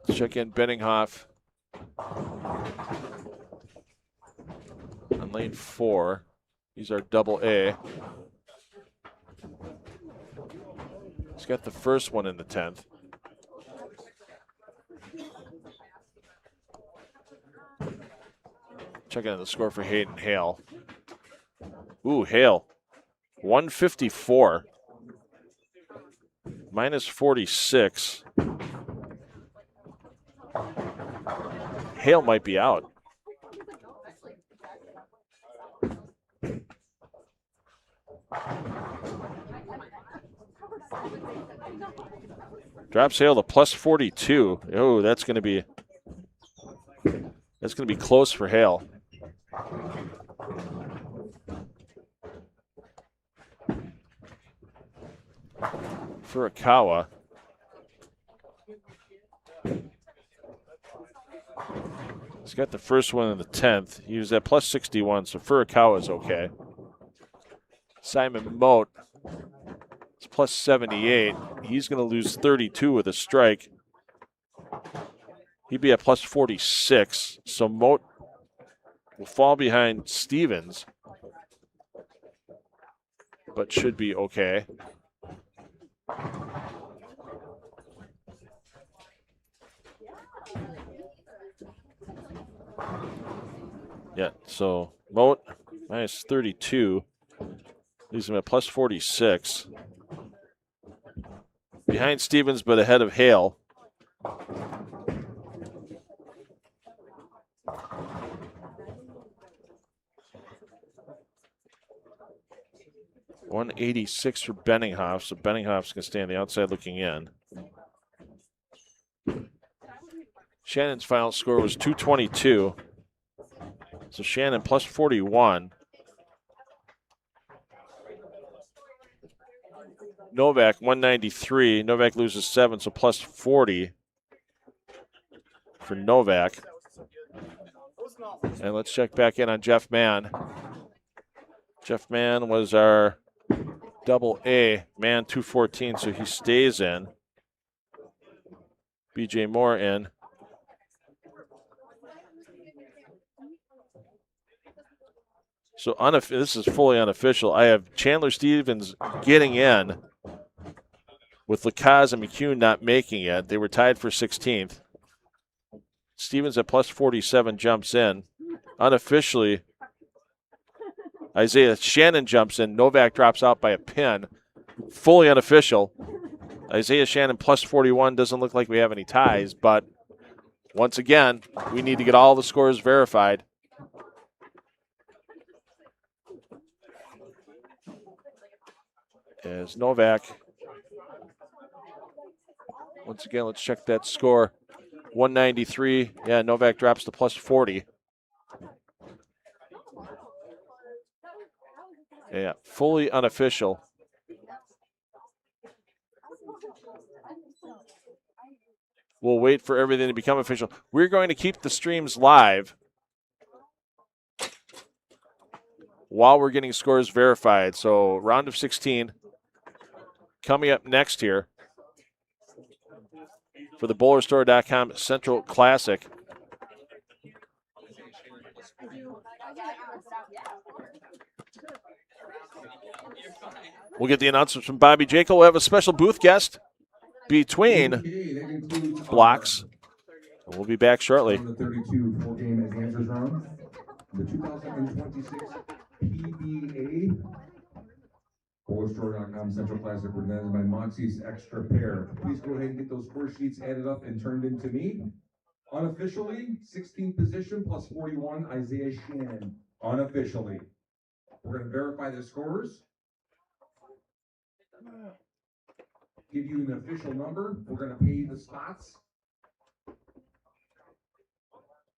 Speaker 2: Let's check in Benninghoff on lane 4. He's our double A. He's got the first one in the 10th. Checking out the score for Hayden Hale. Ooh, Hale. 154. Minus 46. Hale might be out. Drops Hale to plus 42. Oh, that's going to be close for Hale. Furukawa. He's got the first one in the 10th. He was at plus 61, so Furukawa is okay. Simon Mote is plus 78. He's going to lose 32 with a strike. He'd be at plus 46, so Mote will fall behind Stevens, but should be okay. Yeah, so Moat minus 32. Leaves him at plus 46. Behind Stevens, but ahead of Hale. $186 for Benninghoff, so Benninghoff's going to stay on the outside looking in. Shannon's final score was 222. So Shannon plus 41. Novak 193. Novak loses 7, so plus 40 for Novak. And let's check back in on Jeff Mann. Jeff Mann was our double A, Mann 214, so he stays in. BJ Moore in. So this is fully unofficial. I have Chandler Stevens getting in with Lacaze and McCune not making it. They were tied for 16th. Stevens at plus 47 jumps in. Unofficially, Isaiah Shannon jumps in. Novak drops out by a pin. Fully unofficial. Isaiah Shannon plus 41. Doesn't look like we have any ties, but once again, we need to get all the scores verified. As Novak, once again, let's check that score. 193. Yeah, Novak drops to plus 40. Yeah, fully unofficial. We'll wait for everything to become official. We're going to keep the streams live while we're getting scores verified. So round of 16 coming up next here for the BowlerStore.com Central Classic. We'll get the announcements from Bobby Jacob. We'll have a special booth guest between blocks. And we'll be back shortly.
Speaker 1: The 32 4-game advancers round. The 2026 PBA BowlerStore.com Central Classic presented by Moxy's Xtra pair. Please go ahead and get those score sheets added up and turned into me. Unofficially, 16th position plus 41, Isaiah Shannon. Unofficially. We're going to verify the scores. Give you an official number. We're going to pay the spots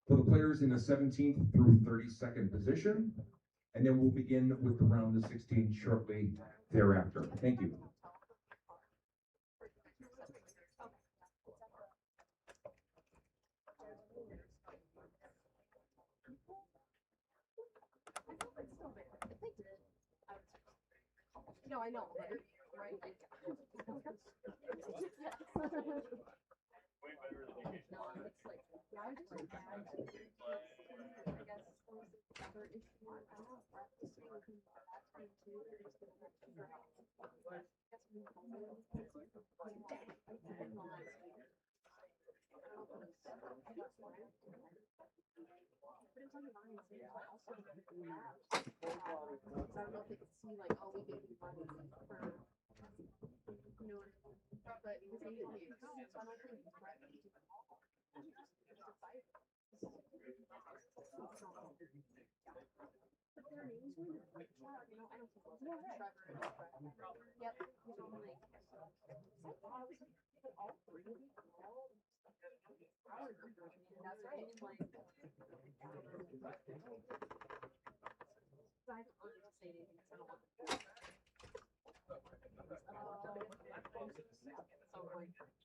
Speaker 1: for the players in the 17th through 32nd position. And then we'll begin with the round of 16 shortly thereafter. Thank you.
Speaker 4: No, I know. Right?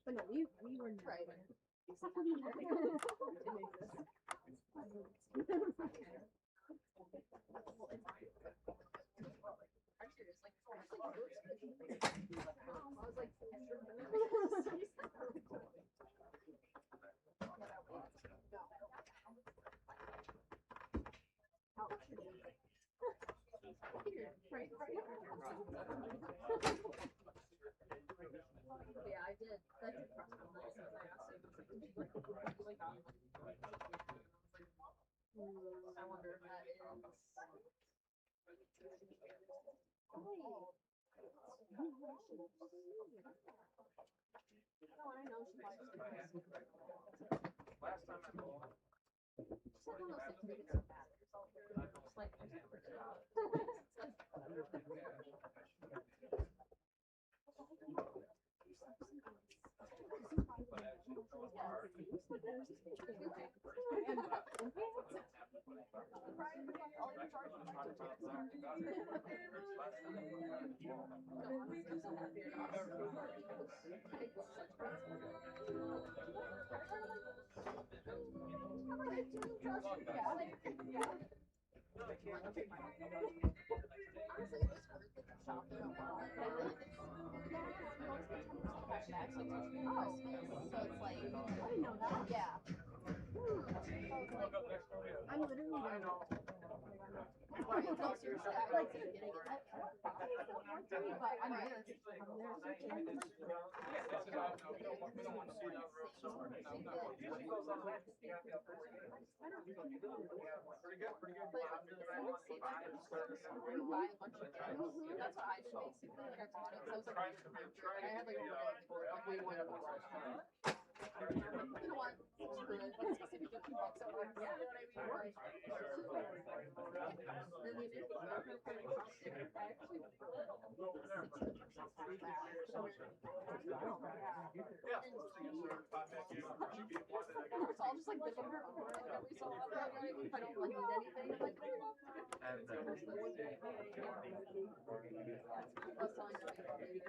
Speaker 4: But no, we were right. I know she likes it.
Speaker 3: Last time I
Speaker 4: It's like one of those things where you get so bad at yourself. You're just like, I'm literally right now. Right, no, seriously, I like getting it. But I'm there. That's what I did basically. Like I bought it. So I was like, I had like a way more than you know what? Screw it. Let's just give $50 at once. Yeah, you know what I mean? Like, then they did I actually 60% back. So I'll just like dip in her over it every so often. You know what I mean? If I don't like need anything, I'm like, I was telling her about it.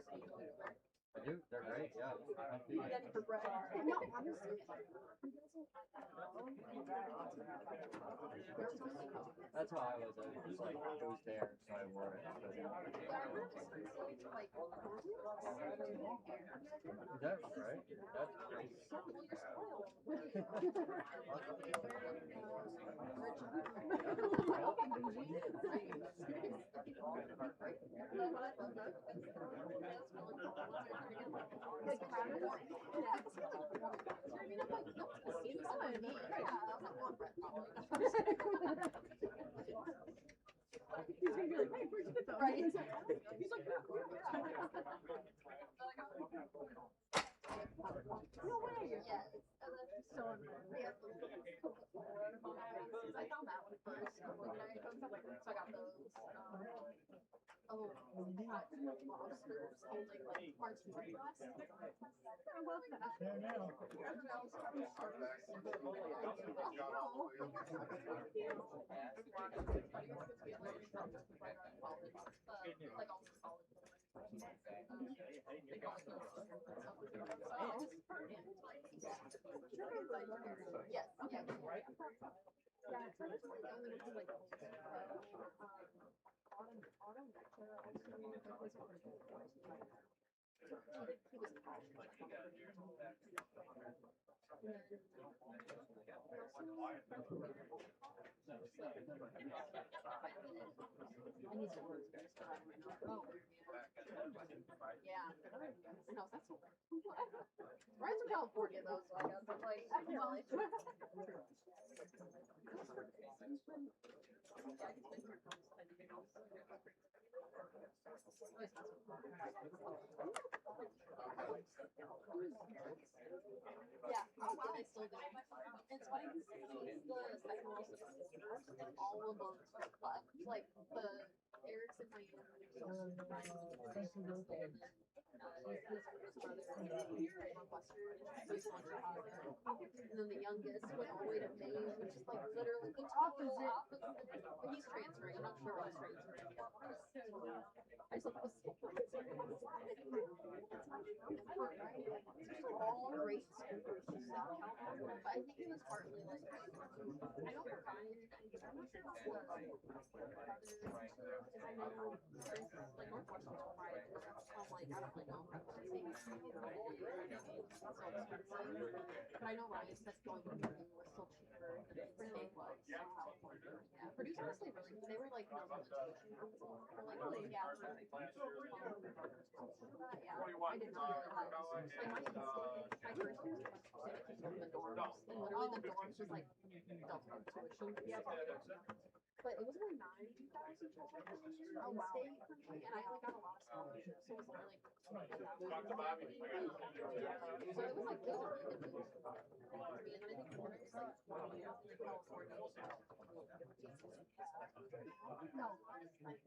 Speaker 5: I do. They're great. Yeah.
Speaker 4: Then for bread. No, honestly.
Speaker 5: That's how I was. I was just like, it was there, so I wore it. Is that right? That's great.
Speaker 4: Right. He's like, no way. Yeah. So I found that one first. So I got those. Lobsters holding like martini glass. I love that. Yes. Yeah. No, that's Rides from California though, so I guess I'm like, definitely. Yeah, oh wow, I still do. It's funny because he's the second most and all of them are like the Eric's in Miami, and then the youngest went all the way to Maine, which is like literally the opposite. But he's transferring. I'm not sure why he's transferring. I just thought that was so funny. All great schools. But I think it was partly like I know Ryan. I'm not sure about the brothers. I know there's like Northwestern Pride. I'm like I don't really know. But I know Ryan said going to Purdue was still cheaper than state was. Yeah, Purdue's honestly really. They were like no tuition. Like yeah. Yeah. I didn't know that. Like my first year, I came from the dorms, and literally the dorms was like double tuition. But it was only 9,000 in state for me, and I only got a lot of scholarships, so it was only like 1,000. So it was like it was a really good move for me. And then I think Florida was like 1 year, and then California was like no, like no,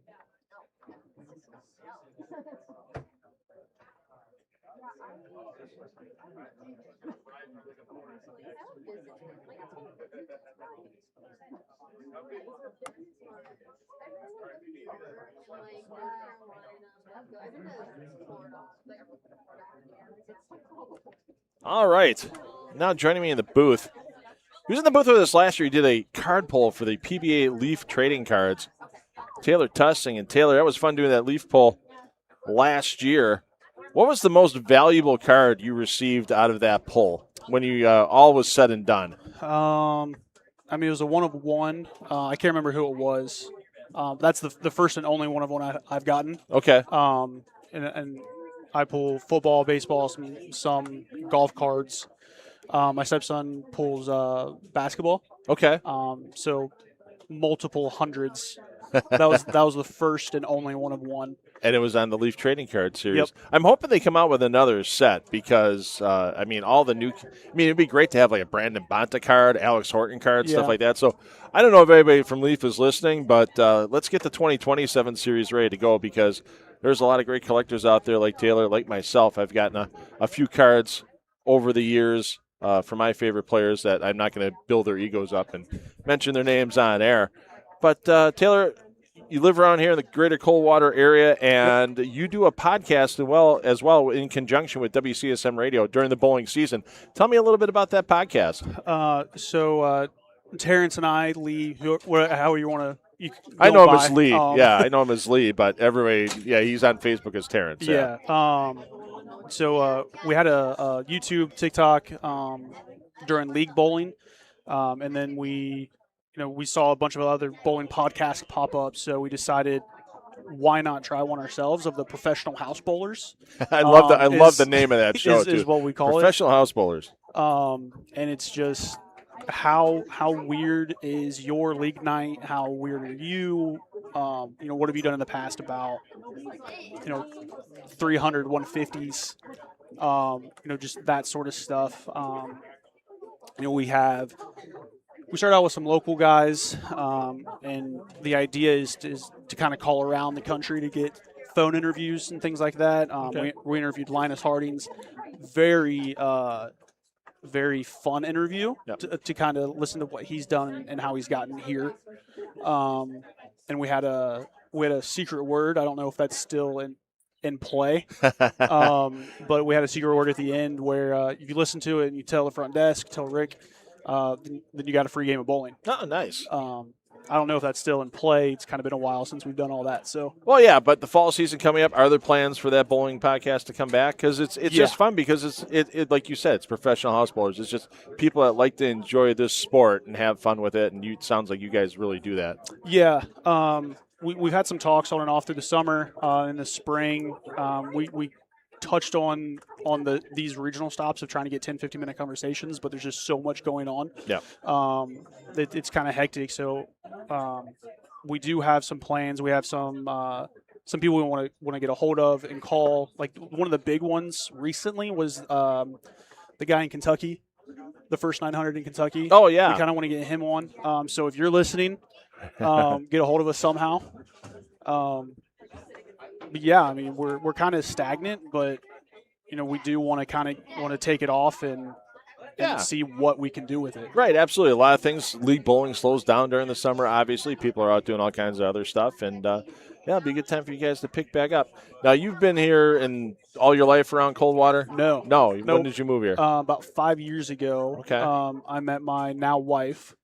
Speaker 4: it's just no.
Speaker 2: All right. Now joining me in the booth. He was in the booth with us last year. He did a card pull for the PBA Leaf trading cards. Taylor Tussing. And Taylor, that was fun doing that Leaf pull last year. What was the most valuable card you received out of that pull when you all was said and done?
Speaker 6: I mean, it was a 1-of-1. I can't remember who it was. That's the first and only 1-of-1 I've gotten.
Speaker 2: Okay.
Speaker 6: And I pull football, baseball, some golf cards. My stepson pulls basketball.
Speaker 2: Okay.
Speaker 6: So multiple hundreds. That was the first and only 1-of-1.
Speaker 2: And it was on the Leaf Trading Card Series.
Speaker 6: Yep.
Speaker 2: I'm hoping they come out with another set because, I mean, all the new – I mean, it'd be great to have like a Brandon Bonta card, Alex Horton card, stuff like that. So I don't know if anybody from Leaf is listening, but let's get the 2027 series ready to go because there's a lot of great collectors out there like Taylor, like myself. I've gotten a few cards over the years for my favorite players that I'm not going to build their egos up and mention their names on air. But, Taylor – you live around here in the greater Coldwater area, and you do a podcast as well in conjunction with WCSM Radio during the bowling season. Tell me a little bit about that podcast.
Speaker 6: So Terrence and I, Lee, however you want to.
Speaker 2: I know him as Lee. I know him as Lee, but everybody, he's on Facebook as Terrence.
Speaker 6: Yeah. So we had a YouTube, TikTok during league bowling, and then we saw a bunch of other bowling podcasts pop up, so we decided why not try one ourselves of the professional house bowlers.
Speaker 2: I love the name of that show
Speaker 6: is what we call
Speaker 2: professional house bowlers.
Speaker 6: And it's just how weird is your league night? How weird are you? What have you done in the past about 300, 150s? Just that sort of stuff. We started out with some local guys, and the idea is to kind of call around the country to get phone interviews and things like that. We interviewed Linus Harding's very fun interview to kind of listen to what he's done and how he's gotten here. And we had a secret word. I don't know if that's still in play, but we had a secret word at the end where if you listen to it and you tell the front desk, tell Rick, then you got a free game of bowling.
Speaker 2: Oh, nice.
Speaker 6: I don't know if that's still in play. It's kind of been a while since we've done all that. So.
Speaker 2: Well, yeah, but the fall season coming up, are there plans for that bowling podcast to come back? Because it's just fun because it's like you said, it's professional house bowlers. It's just people that like to enjoy this sport and have fun with it, and it sounds like you guys really do that.
Speaker 6: Yeah. We've had some talks on and off through the summer. In the spring, we touched on these regional stops of trying to get 10, 15-minute conversations, but there's just so much going on.
Speaker 2: Yeah.
Speaker 6: It's kind of hectic. So we do have some plans. We have some people we want to get a hold of and call. Like one of the big ones recently was the guy in Kentucky, the first 900 in Kentucky.
Speaker 2: Oh, yeah.
Speaker 6: We kind of want to get him on. So if you're listening, get a hold of us somehow. But yeah, I mean, we're kind of stagnant, but we do want to take it off and see what we can do with it.
Speaker 2: Right, absolutely. A lot of things. League bowling slows down during the summer. Obviously, people are out doing all kinds of other stuff, and it'll be a good time for you guys to pick back up. Now, you've been here in all your life around Coldwater?
Speaker 6: No.
Speaker 2: When did you move here?
Speaker 6: About 5 years ago.
Speaker 2: Okay.
Speaker 6: I met my now wife.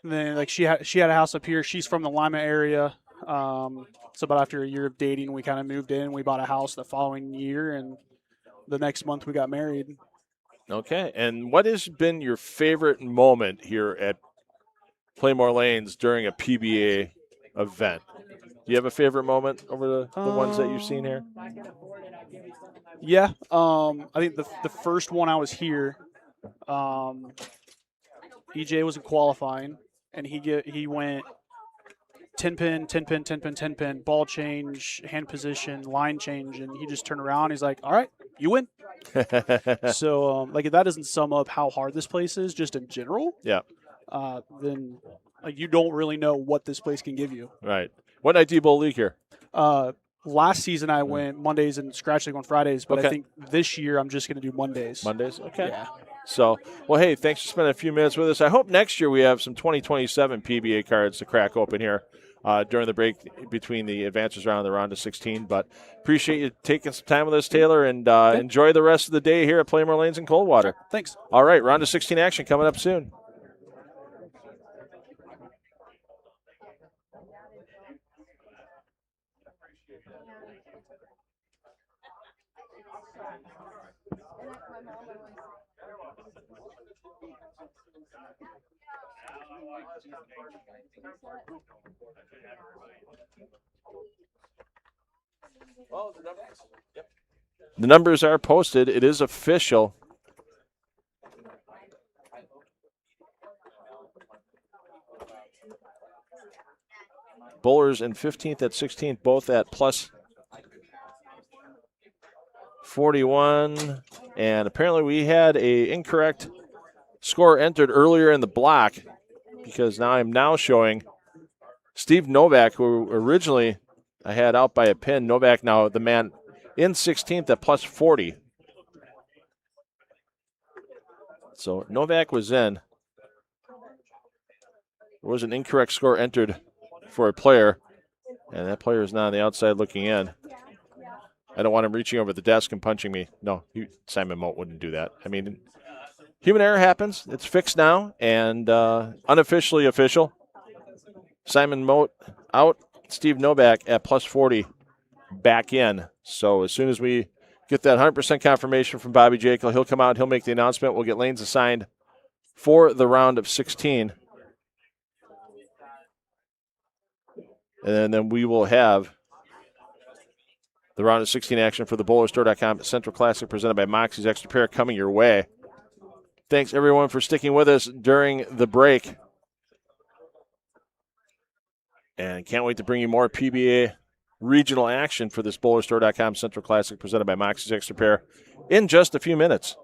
Speaker 6: Then she had a house up here. She's from the Lima area. So about after a year of dating, we kind of moved in. We bought a house the following year, and the next month we got married.
Speaker 2: Okay. And what has been your favorite moment here at Pla-Mor Lanes during a PBA event? Do you have a favorite moment over the ones that you've seen here?
Speaker 6: Yeah. I think the first one I was here, EJ was in qualifying, and he went 10 pin, 10 pin, 10 pin, 10 pin, ball change, hand position, line change, and he just turned around. He's like, "All right, you win." So, like, if that doesn't sum up how hard this place is, just in general,
Speaker 2: Yeah.
Speaker 6: then like you don't really know what this place can give you.
Speaker 2: Right. What night do you bowl league here?
Speaker 6: Last season I went Mondays and scratch league on Fridays, but
Speaker 2: Okay.
Speaker 6: I think this year I'm just going to do Mondays.
Speaker 2: Mondays? Okay.
Speaker 6: Yeah.
Speaker 2: So, well, hey, thanks for spending a few minutes with us. I hope next year we have some 2027 PBA cards to crack open here during the break between the advances round and the round of 16. But appreciate you taking some time with us, Taylor, and enjoy the rest of the day here at Pla-Mor Lanes in Coldwater.
Speaker 6: Thanks.
Speaker 2: All right, round of 16 action coming up soon. The numbers are posted. It is official. Bowlers in 15th at 16th, both at plus 41. And apparently we had a incorrect score entered earlier in the block because now I'm now showing Steve Novak, who originally I had out by a pin. Novak now the man in 16th at plus 40. So Novak was in. There was an incorrect score entered for a player, and that player is now on the outside looking in. I don't want him reaching over the desk and punching me. No, Simon Mote wouldn't do that. I mean, human error happens. It's fixed now and unofficially official. Simon Mote out. Steve Novak at plus 40 back in. So as soon as we get that 100% confirmation from Bobby Jekyll, he'll come out, he'll make the announcement. We'll get lanes assigned for the round of 16. And then we will have the round of 16 action for the BowlerStore.com at Central Classic presented by Moxy's Extra Pair coming your way. Thanks, everyone, for sticking with us during the break. And can't wait to bring you more PBA regional action for this BowlerStore.com Central Classic presented by Moxy's Extra Pair in just a few minutes.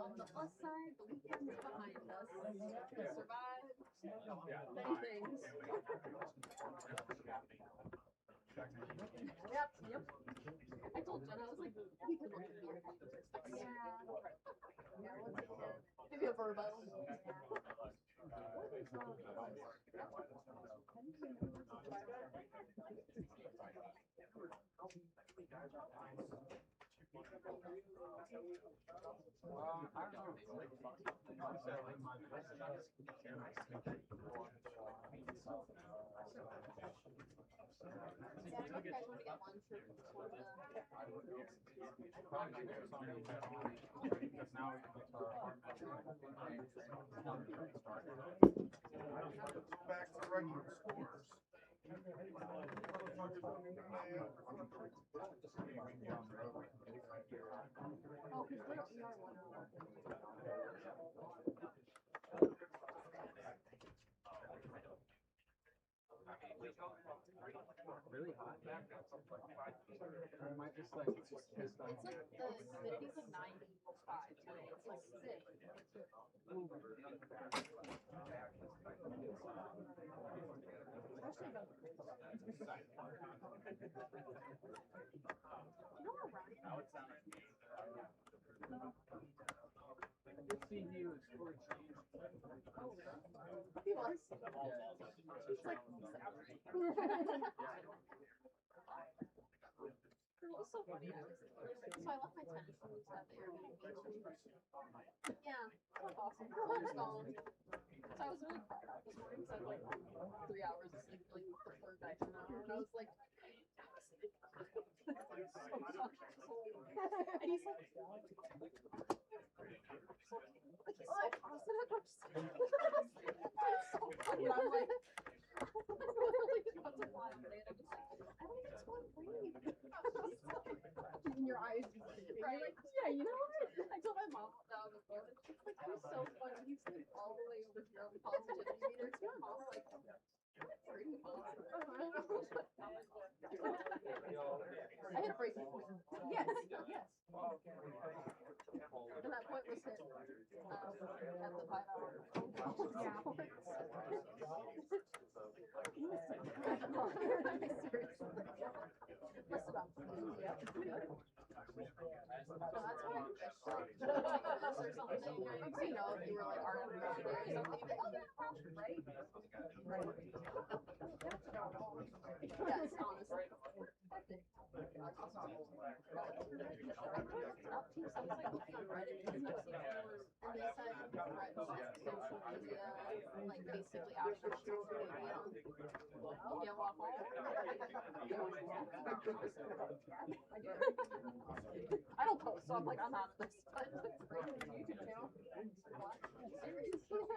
Speaker 4: On the plus side, the weekend is behind us. We survived many things. Yep. I told Jen, I was like, we could look at the other things. Yeah, maybe a Verbo.
Speaker 3: Back to regular scores.
Speaker 5: Really hot. Or am I just like pissed off?
Speaker 4: It's like the humidity's like 95 today. It's like sick. Especially about you know around
Speaker 5: Good seeing you explore change.
Speaker 4: he was. It's like it was so funny. So I left my tennis shoes at the Airbnb. Yeah, it was awesome. I was gone. So I was really proud this morning because I had like 3 hours of sleep like the third night in a row. And I was like, and he's like, and I'm like, literally about to fly on it. I'm just like, I only just want to breathe. And your eyes just big, right? Like, yeah, you know what? I told my mom that on the phone, and she's like, that was so funny. You sleep all the way over here on the positivity meter. To my mom, like, that's pretty positive. I had a breaking point. Yes, yes. And that point was hit at the 5-hour. Yeah. Must have been. Yeah. So that's why I fished or something. You know, if you were like art or something, you'd be like, oh, that's right. Right. Yes, honestly. So I was like looking on Reddit because I've seen more, and they said Threads social media, like basically after social media. Yeah, waffle. I don't post, so I'm like, I'm out of this. But YouTube channel. Seriously.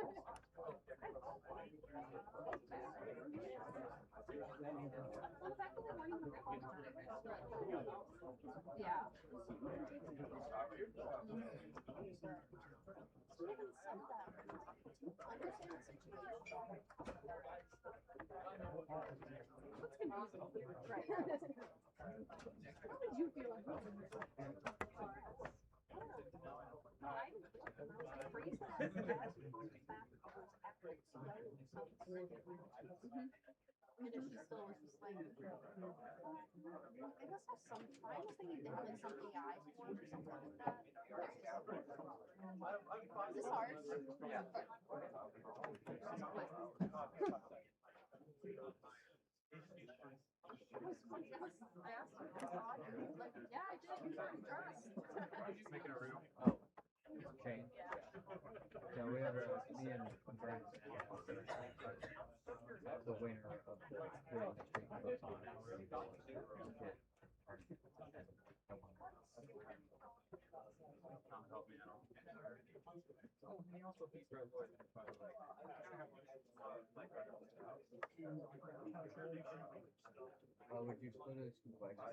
Speaker 4: Yeah. She even said that. Understand the situation. What's confusing? Right. How would you feel if and if she still was just like, I guess there's some, I was thinking they have like some AI form or something like that. Is this hard? Yeah. I asked him, he was like, yeah, I did, you were dressed.
Speaker 5: Making a room. Oh. Okay. Yeah, we have me and Brent, the winner of the Creative Street Book get Oh, he also beats Red Wood, by the way. Would you split it to like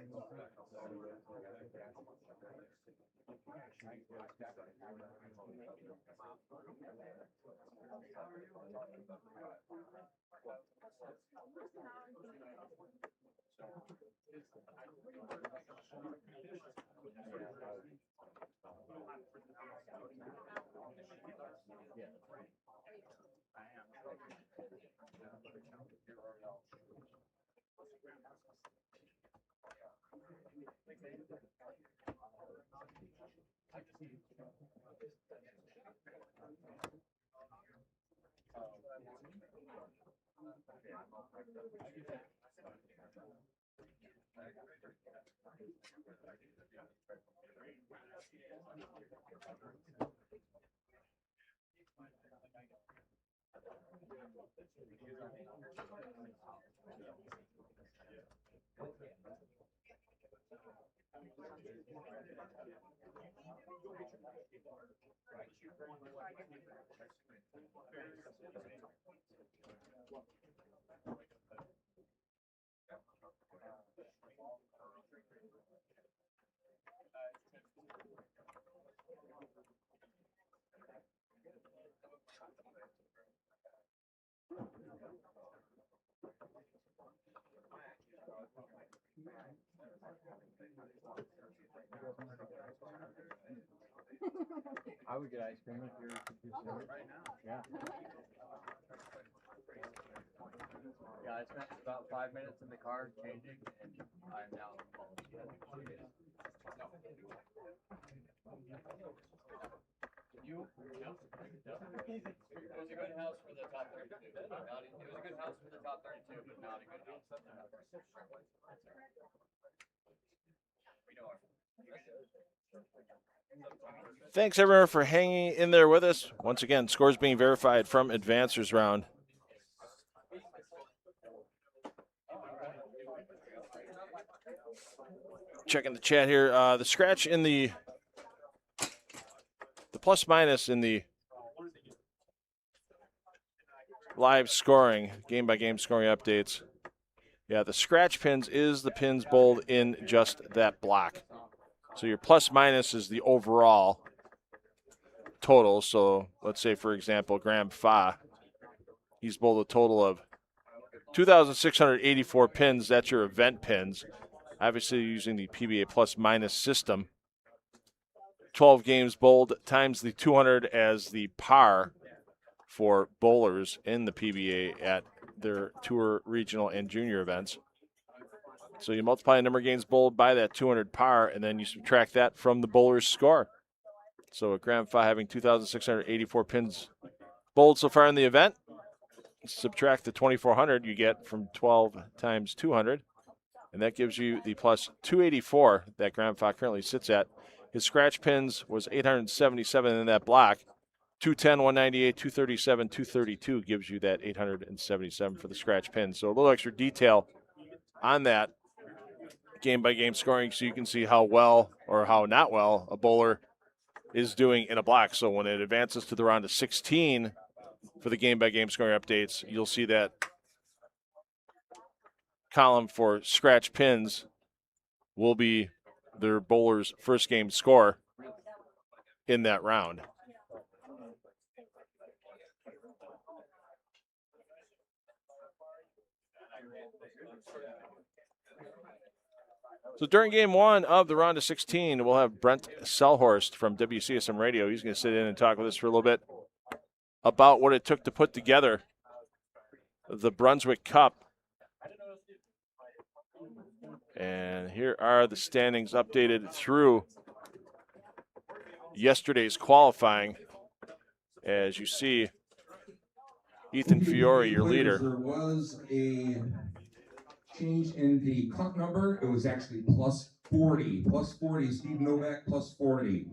Speaker 5: I would get ice cream if you're right now. Yeah. Yeah, I spent about 5 minutes in the car changing, and I'm now. You? It was a good house for the top 32. It was a good house for the top 32, but not a good house. We know our.
Speaker 2: Thanks everyone for hanging in there with us. Once again, scores being verified from Advancers round. Checking the chat here. The scratch in the plus minus in the live scoring, game by game scoring updates. Yeah, the scratch pins is the pins bowled in just that block. So your plus minus is the overall total. So let's say, for example, Graham Fa, he's bowled a total of 2,684 pins. That's your event pins. Obviously using the PBA plus minus system. 12 games bowled times the 200 as the par for bowlers in the PBA at their tour, regional, and junior events. So you multiply the number of games bowled by that 200 par, and then you subtract that from the bowler's score. So at Graham Fa having 2,684 pins bowled so far in the event, subtract the 2,400 you get from 12 times 200, and that gives you the plus 284 that Graham Fa currently sits at. His scratch pins was 877 in that block. 210, 198, 237, 232 gives you that 877 for the scratch pin. So a little extra detail on that game-by-game scoring so you can see how well or how not well a bowler is doing in a block. So when it advances to the round of 16 for the game-by-game scoring updates, you'll see that column for scratch pins will be their bowler's first game score in that round. So during game one of the round of 16, we'll have Brent Selhorst from WCSM Radio. He's going to sit in and talk with us for a little bit about what it took to put together the Brunswick Cup. And here are the standings updated through yesterday's qualifying. As you see, Ethan Fiore, your leader.
Speaker 1: There was a change in the cup number. It was actually plus 40. Plus 40, Steve Novak, plus 40.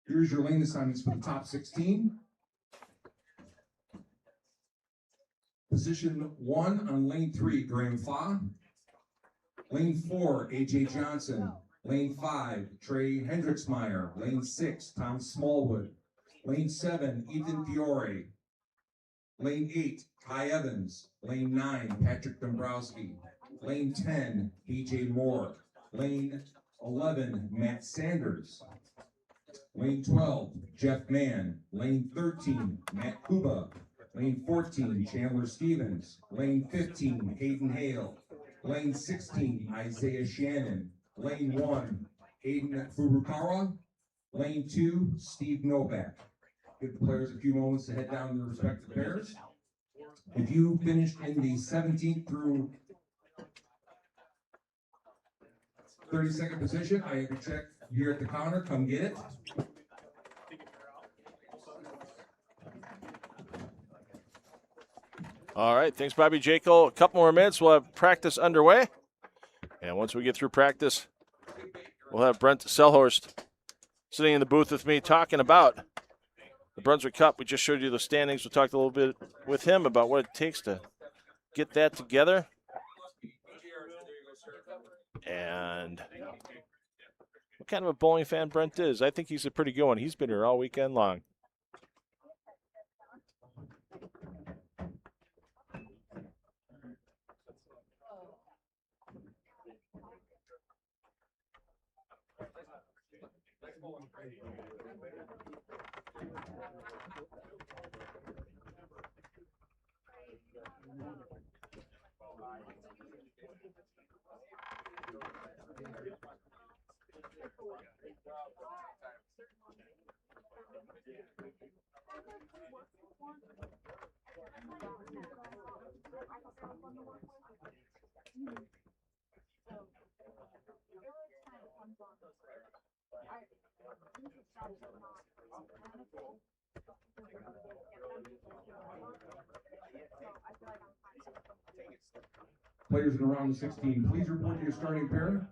Speaker 1: Here's your lane assignments for the top 16. Position 1 on lane 3, Graham Fa. Lane 4, AJ Johnson. Lane 5, Trey Hendricksmeyer. Lane 6, Tom Smallwood. Lane 7, Ethan Fiore. Lane 8, Ty Evans. Lane 9, Patrick Dombrowski. Lane 10, BJ Moore. Lane 11, Matt Sanders. Lane 12, Jeff Mann. Lane 13, Matt Kuba. Lane 14, Chandler Stevens. Lane 15, Hayden Hale. Lane 16, Isaiah Shannon. Lane 1, Aiden Furukawa. Lane 2, Steve Novak. Give the players a few moments to head down to their respective pairs. If you finished in the 17th through 32nd position, I have a check here at the counter. Come get it.
Speaker 2: All right, thanks, Bobby Jekyll. A couple more minutes. We'll have practice underway. And once we get through practice, we'll have Brent Selhorst sitting in the booth with me talking about the Brunswick Cup. We just showed you the standings. We talked a little bit with him about what it takes to get that together. And what kind of a bowling fan Brent is. I think he's a pretty good one. He's been here all weekend long.
Speaker 1: Players in round of 16, please report to your starting pair.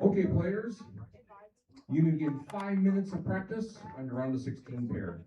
Speaker 1: Okay, players, you can get 5 minutes of practice on your round of 16 pair.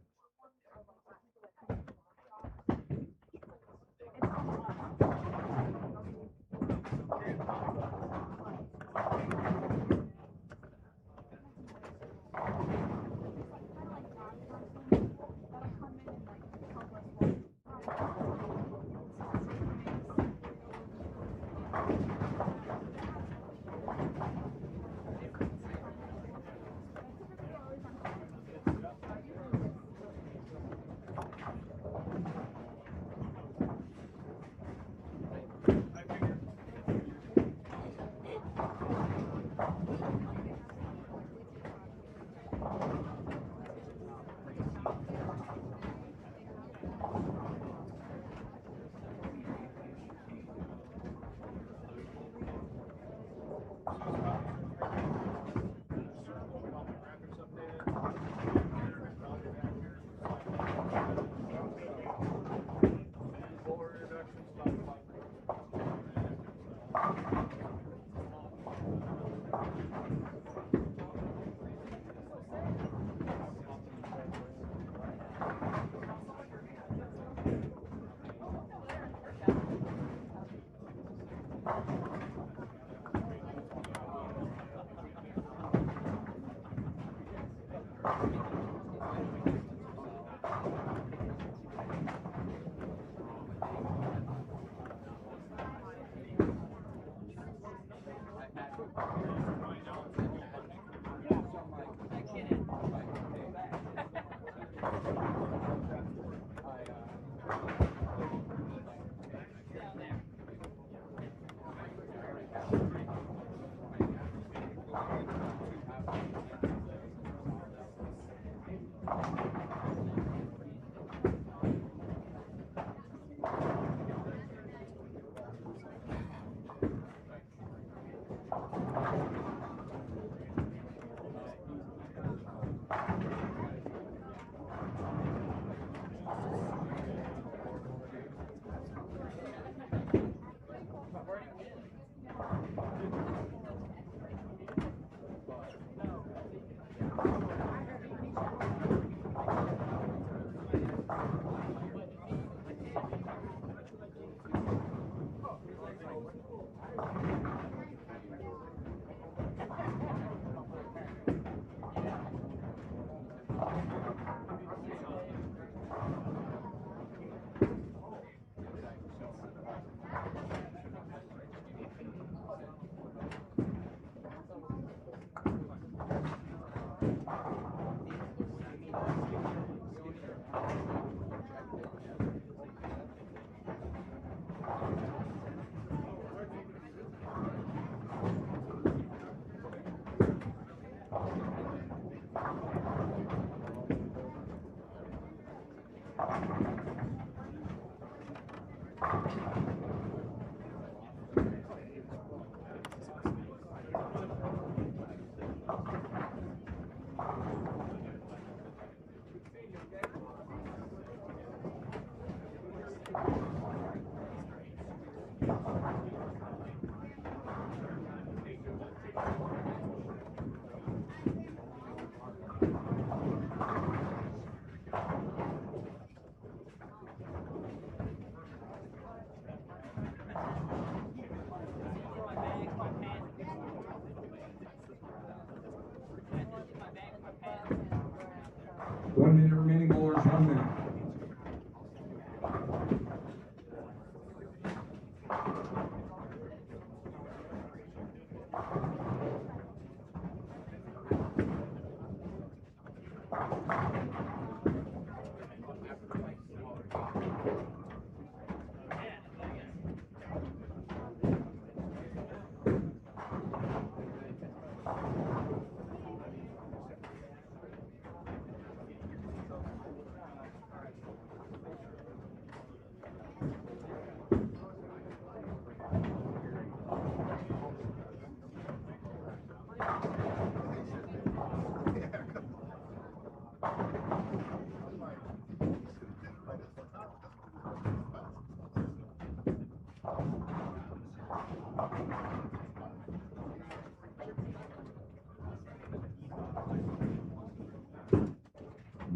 Speaker 1: 1 minute remaining, bowlers, 1 minute.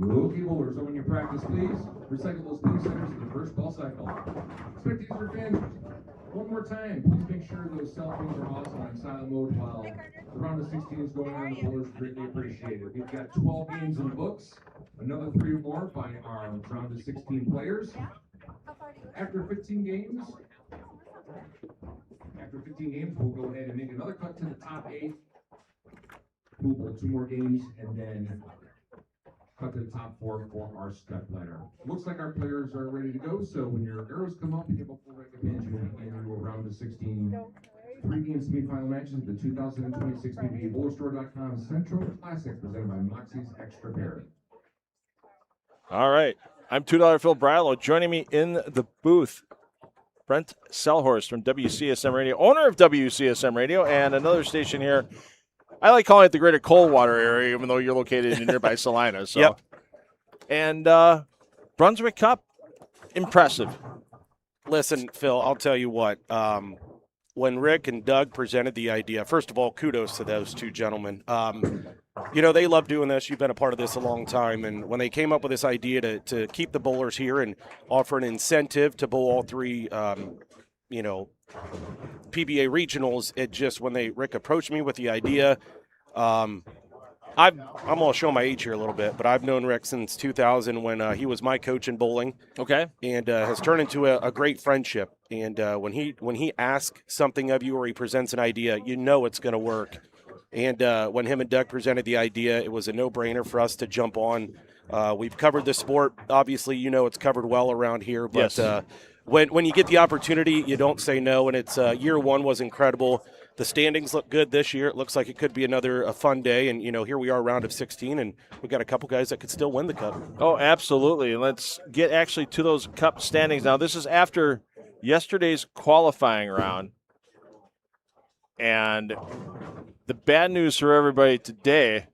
Speaker 1: Okay, bowlers, so when you practice, please recycle those pin centers in the first ball cycle. Spectators fans, one more time, please make sure those cell phones are off on silent mode while the round of 16 is going on. The bowlers greatly appreciate it. We've got 12 games in the books, another 3 or more by our round of 16 players. After 15 games, we'll go ahead and make another cut to the top 8. We'll bowl 2 more games and then cut to the top 4 for our step ladder. Looks like our players are ready to go, so when your arrows come up, you have a full recommend you will begin into a round of 16. 3-game semifinal matches of the 2026 PBA BowlerStore.com Central Classic presented by Moxy's Xtra Pair.
Speaker 2: All right. I'm $2 Phil Brillo. Joining me in the booth, Brent Selhorst from WCSM Radio, owner of WCSM Radio, and another station here. I like calling it the greater Coldwater area, even though you're located in nearby Salina. So.
Speaker 7: Yep.
Speaker 2: And Brunswick Cup, impressive.
Speaker 7: Listen, Phil, I'll tell you what. When Rick and Doug presented the idea, first of all, kudos to those 2 gentlemen. You know, they love doing this. You've been a part of this a long time. And when they came up with this idea to keep the bowlers here and offer an incentive to bowl all 3, PBA regionals, it just, when Rick approached me with the idea, I'm going to show my age here a little bit, but I've known Rick since 2000 when he was my coach in bowling.
Speaker 2: Okay.
Speaker 7: And has turned into a great friendship. And when he asks something of you or he presents an idea, you know it's going to work. And when him and Doug presented the idea, it was a no-brainer for us to jump on. We've covered the sport. Obviously, you know it's covered well around here. But
Speaker 2: yes.
Speaker 7: When you get the opportunity, you don't say no. And it's year 1 was incredible. The standings look good this year. It looks like it could be a fun day. And, you know, here we are, round of 16, and we've got a couple guys that could still win the cup.
Speaker 2: Oh, absolutely. And let's get actually to those cup standings now. This is after yesterday's qualifying round. And the bad news for everybody today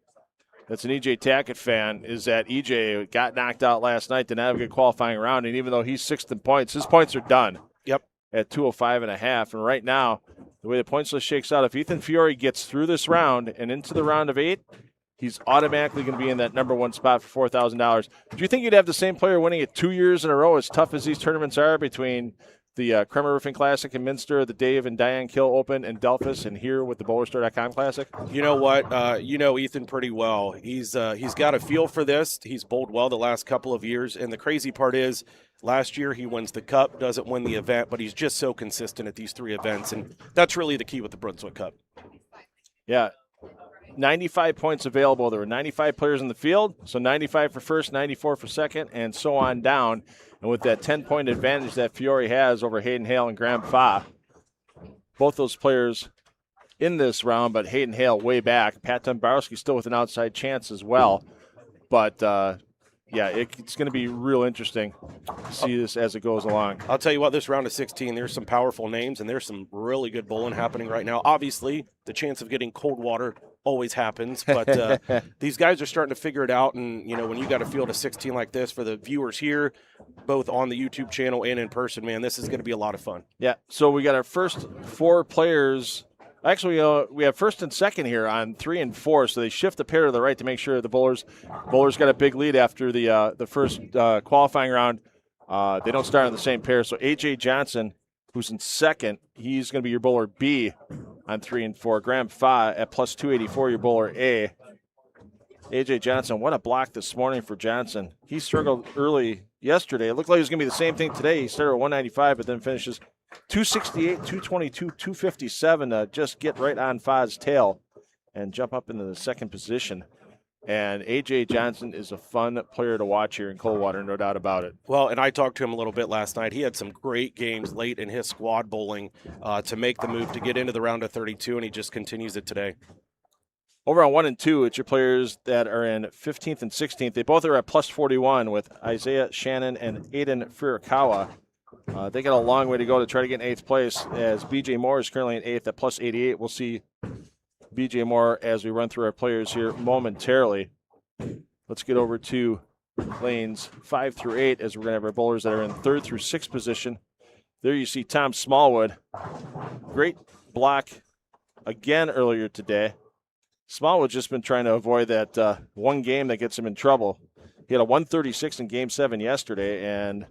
Speaker 2: that's an EJ Tackett fan is that EJ got knocked out last night, did not have a good qualifying round, and even though he's 6th in points, his points are done.
Speaker 7: Yep.
Speaker 2: At 205.5. And right now, the way the points list shakes out, if Ethan Fiore gets through this round and into the round of 8, he's automatically going to be in that number 1 spot for $4,000. Do you think you'd have the same player winning it 2 years in a row, as tough as these tournaments are, between the Kremer Roofing Classic in Minster, the Dave and Diane Kill Open in Delphus, and here with the BowlerStore.com Classic?
Speaker 7: You know what? You know Ethan pretty well. He's got a feel for this. He's bowled well the last couple of years, and the crazy part is last year he wins the Cup, doesn't win the event, but he's just so consistent at these 3 events, and that's really the key with the Brunswick Cup.
Speaker 2: Yeah. 95 points available. There were 95 players in the field, so 95 for first, 94 for second, and so on down. And with that 10-point advantage that Fiore has over Hayden Hale and Graham Fa, both those players in this round, but Hayden Hale way back. Pat Dombrowski still with an outside chance as well. But, yeah, it's going to be real interesting to see this as it goes along.
Speaker 7: I'll tell you what, this round of 16, there's some powerful names, and there's some really good bowling happening right now. Obviously, the chance of getting Coldwater always happens, but these guys are starting to figure it out. And, you know, when you got a field of 16 like this for the viewers here, both on the YouTube channel and in person, man, this is going to be a lot of fun.
Speaker 2: Yeah, so we got our first 4 players. Actually, we have first and second here on 3 and 4, so they shift the pair to the right to make sure the bowlers got a big lead after the first qualifying round. They don't start on the same pair, so A.J. Johnson, who's in second, he's going to be your bowler B on 3 and 4. Graham Fa at plus 284, your bowler A. A.J. Johnson, what a block this morning for Johnson. He struggled early yesterday. It looked like it was going to be the same thing today. He started at 195, but then finishes 268, 222, 257 to just get right on Fa's tail and jump up into the second position. And A.J. Johnson is a fun player to watch here in Coldwater, no doubt about it.
Speaker 7: Well, and I talked to him a little bit last night. He had some great games late in his squad bowling to make the move to get into the round of 32, and he just continues it today.
Speaker 2: Over on 1 and 2, it's your players that are in 15th and 16th. They both are at plus 41 with Isaiah Shannon and Aiden Furukawa. They got a long way to go to try to get in 8th place, as B.J. Moore is currently in 8th at plus 88. We'll see B.J. Moore as we run through our players here momentarily. Let's get over to lanes 5 through 8, as we're going to have our bowlers that are in 3rd through 6th position. There you see Tom Smallwood. Great block again earlier today. Smallwood's just been trying to avoid that one game that gets him in trouble. He had a 136 in Game 7 yesterday, and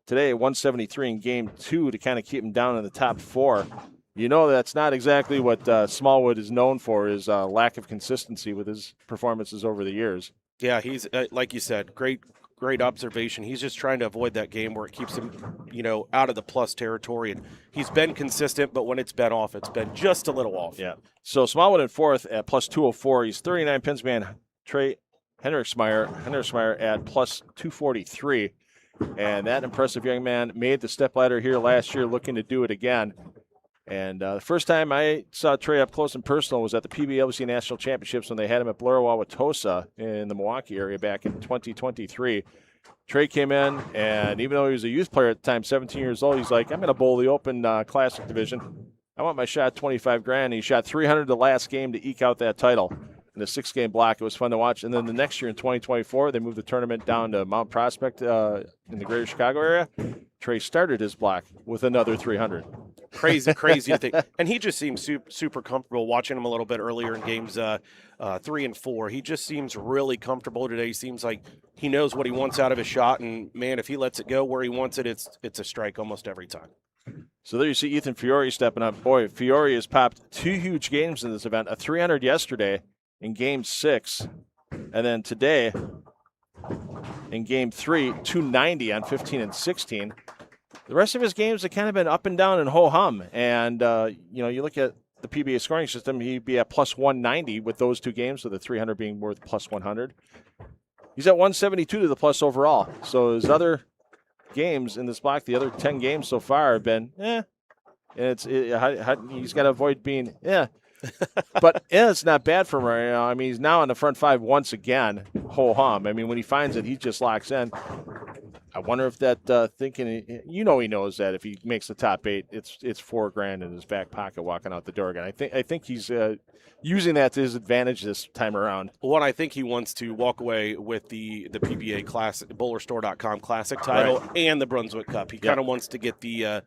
Speaker 2: today 173 in Game 2 to kind of keep him down in the top 4. You know that's not exactly what Smallwood is known for, is lack of consistency with his performances over the years.
Speaker 7: Yeah, he's, like you said, great observation. He's just trying to avoid that game where it keeps him, out of the plus territory. And he's been consistent, but when it's been off, it's been just a little off.
Speaker 2: Yeah. So Smallwood in 4th at plus 204. He's 39 pins behind Trey Henriksmeyer at plus 243. And that impressive young man made the stepladder here last year, looking to do it again. And the first time I saw Trey up close and personal was at the PBA LBC National Championships when they had him at Blair Wauwatosa in the Milwaukee area back in 2023. Trey came in, and even though he was a youth player at the time, 17 years old, he's like, I'm going to bowl the Open Classic division. I want my shot $25,000. And he shot 300 the last game to eke out that title in the 6-game block. It was fun to watch. And then the next year in 2024, they moved the tournament down to Mount Prospect in the greater Chicago area. Trey started his block with another 300.
Speaker 7: Crazy to think. And he just seems super comfortable. Watching him a little bit earlier in games 3 and 4. He just seems really comfortable today. He seems like he knows what he wants out of his shot. And, man, if he lets it go where he wants it, it's a strike almost every time.
Speaker 2: So there you see Ethan Fiore stepping up. Boy, Fiore has popped 2 huge games in this event. A 300 yesterday in Game 6. And then today in Game 3, 290 on 15 and 16. The rest of his games have kind of been up and down and ho-hum. And, you look at the PBA scoring system, he'd be at plus 190 with those 2 games, with the 300 being worth plus 100. He's at 172 to the plus overall. So his other games in this block, the other 10 games so far have been, And he's got to avoid being, But it's not bad for him right now. I mean, he's now on the front 5 once again, ho-hum. I mean, when he finds it, he just locks in. I wonder if that thinking, he knows that if he makes the top 8, it's $4,000 in his back pocket walking out the door again. I think he's using that to his advantage this time around.
Speaker 7: One, I think he wants to walk away with the PBA Classic, BowlerStore.com Classic title, and the Brunswick Cup. He kind of wants to get the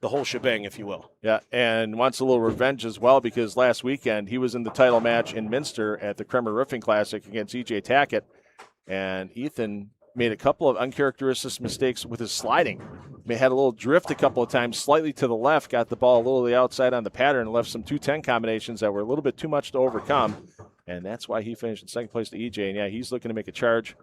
Speaker 7: whole shebang, if you will.
Speaker 2: Yeah, and wants a little revenge as well, because last weekend he was in the title match in Minster at the Kremer Roofing Classic against E.J. Tackett, and Ethan made a couple of uncharacteristic mistakes with his sliding. He had a little drift a couple of times, slightly to the left, got the ball a little to the outside on the pattern, and left some 210 combinations that were a little bit too much to overcome, and that's why he finished in second place to EJ. And yeah, he's looking to make a charge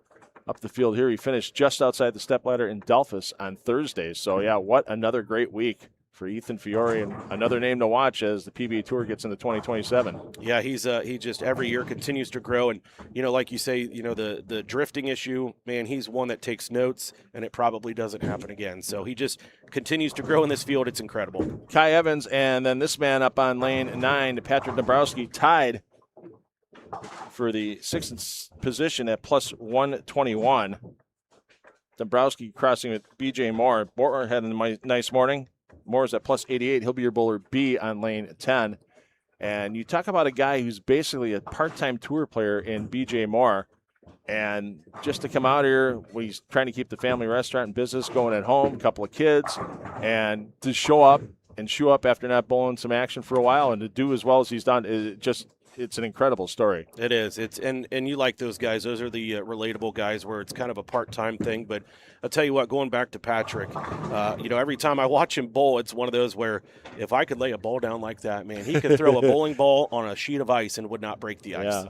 Speaker 2: up the field here. He finished just outside the stepladder in Delphus on Thursday. So yeah, what another great week for Ethan Fiore, and another name to watch as the PBA Tour gets into 2027.
Speaker 7: Yeah, he just every year continues to grow, and like you say, the drifting issue, man, he's one that takes notes, and it probably doesn't happen again. So he just continues to grow in this field. It's incredible.
Speaker 2: Kai Evans, and then this man up on lane 9, Patrick Dombrowski, tied for the 6th position at plus 121. Dombrowski crossing with B.J. Moore. Moore had a nice morning. Moore's at plus 88. He'll be your bowler B on lane 10. And you talk about a guy who's basically a part-time tour player in B.J. Moore. And just to come out here, he's trying to keep the family restaurant and business going at home, a couple of kids, and to show up after not bowling some action for a while and to do as well as he's done, it's an incredible story.
Speaker 7: It is. And you like those guys. Those are the relatable guys where it's kind of a part-time thing. But I'll tell you what, going back to Patrick, every time I watch him bowl, it's one of those where if I could lay a ball down like that, man, he could throw a bowling ball on a sheet of ice and would not break the ice.
Speaker 2: Yeah.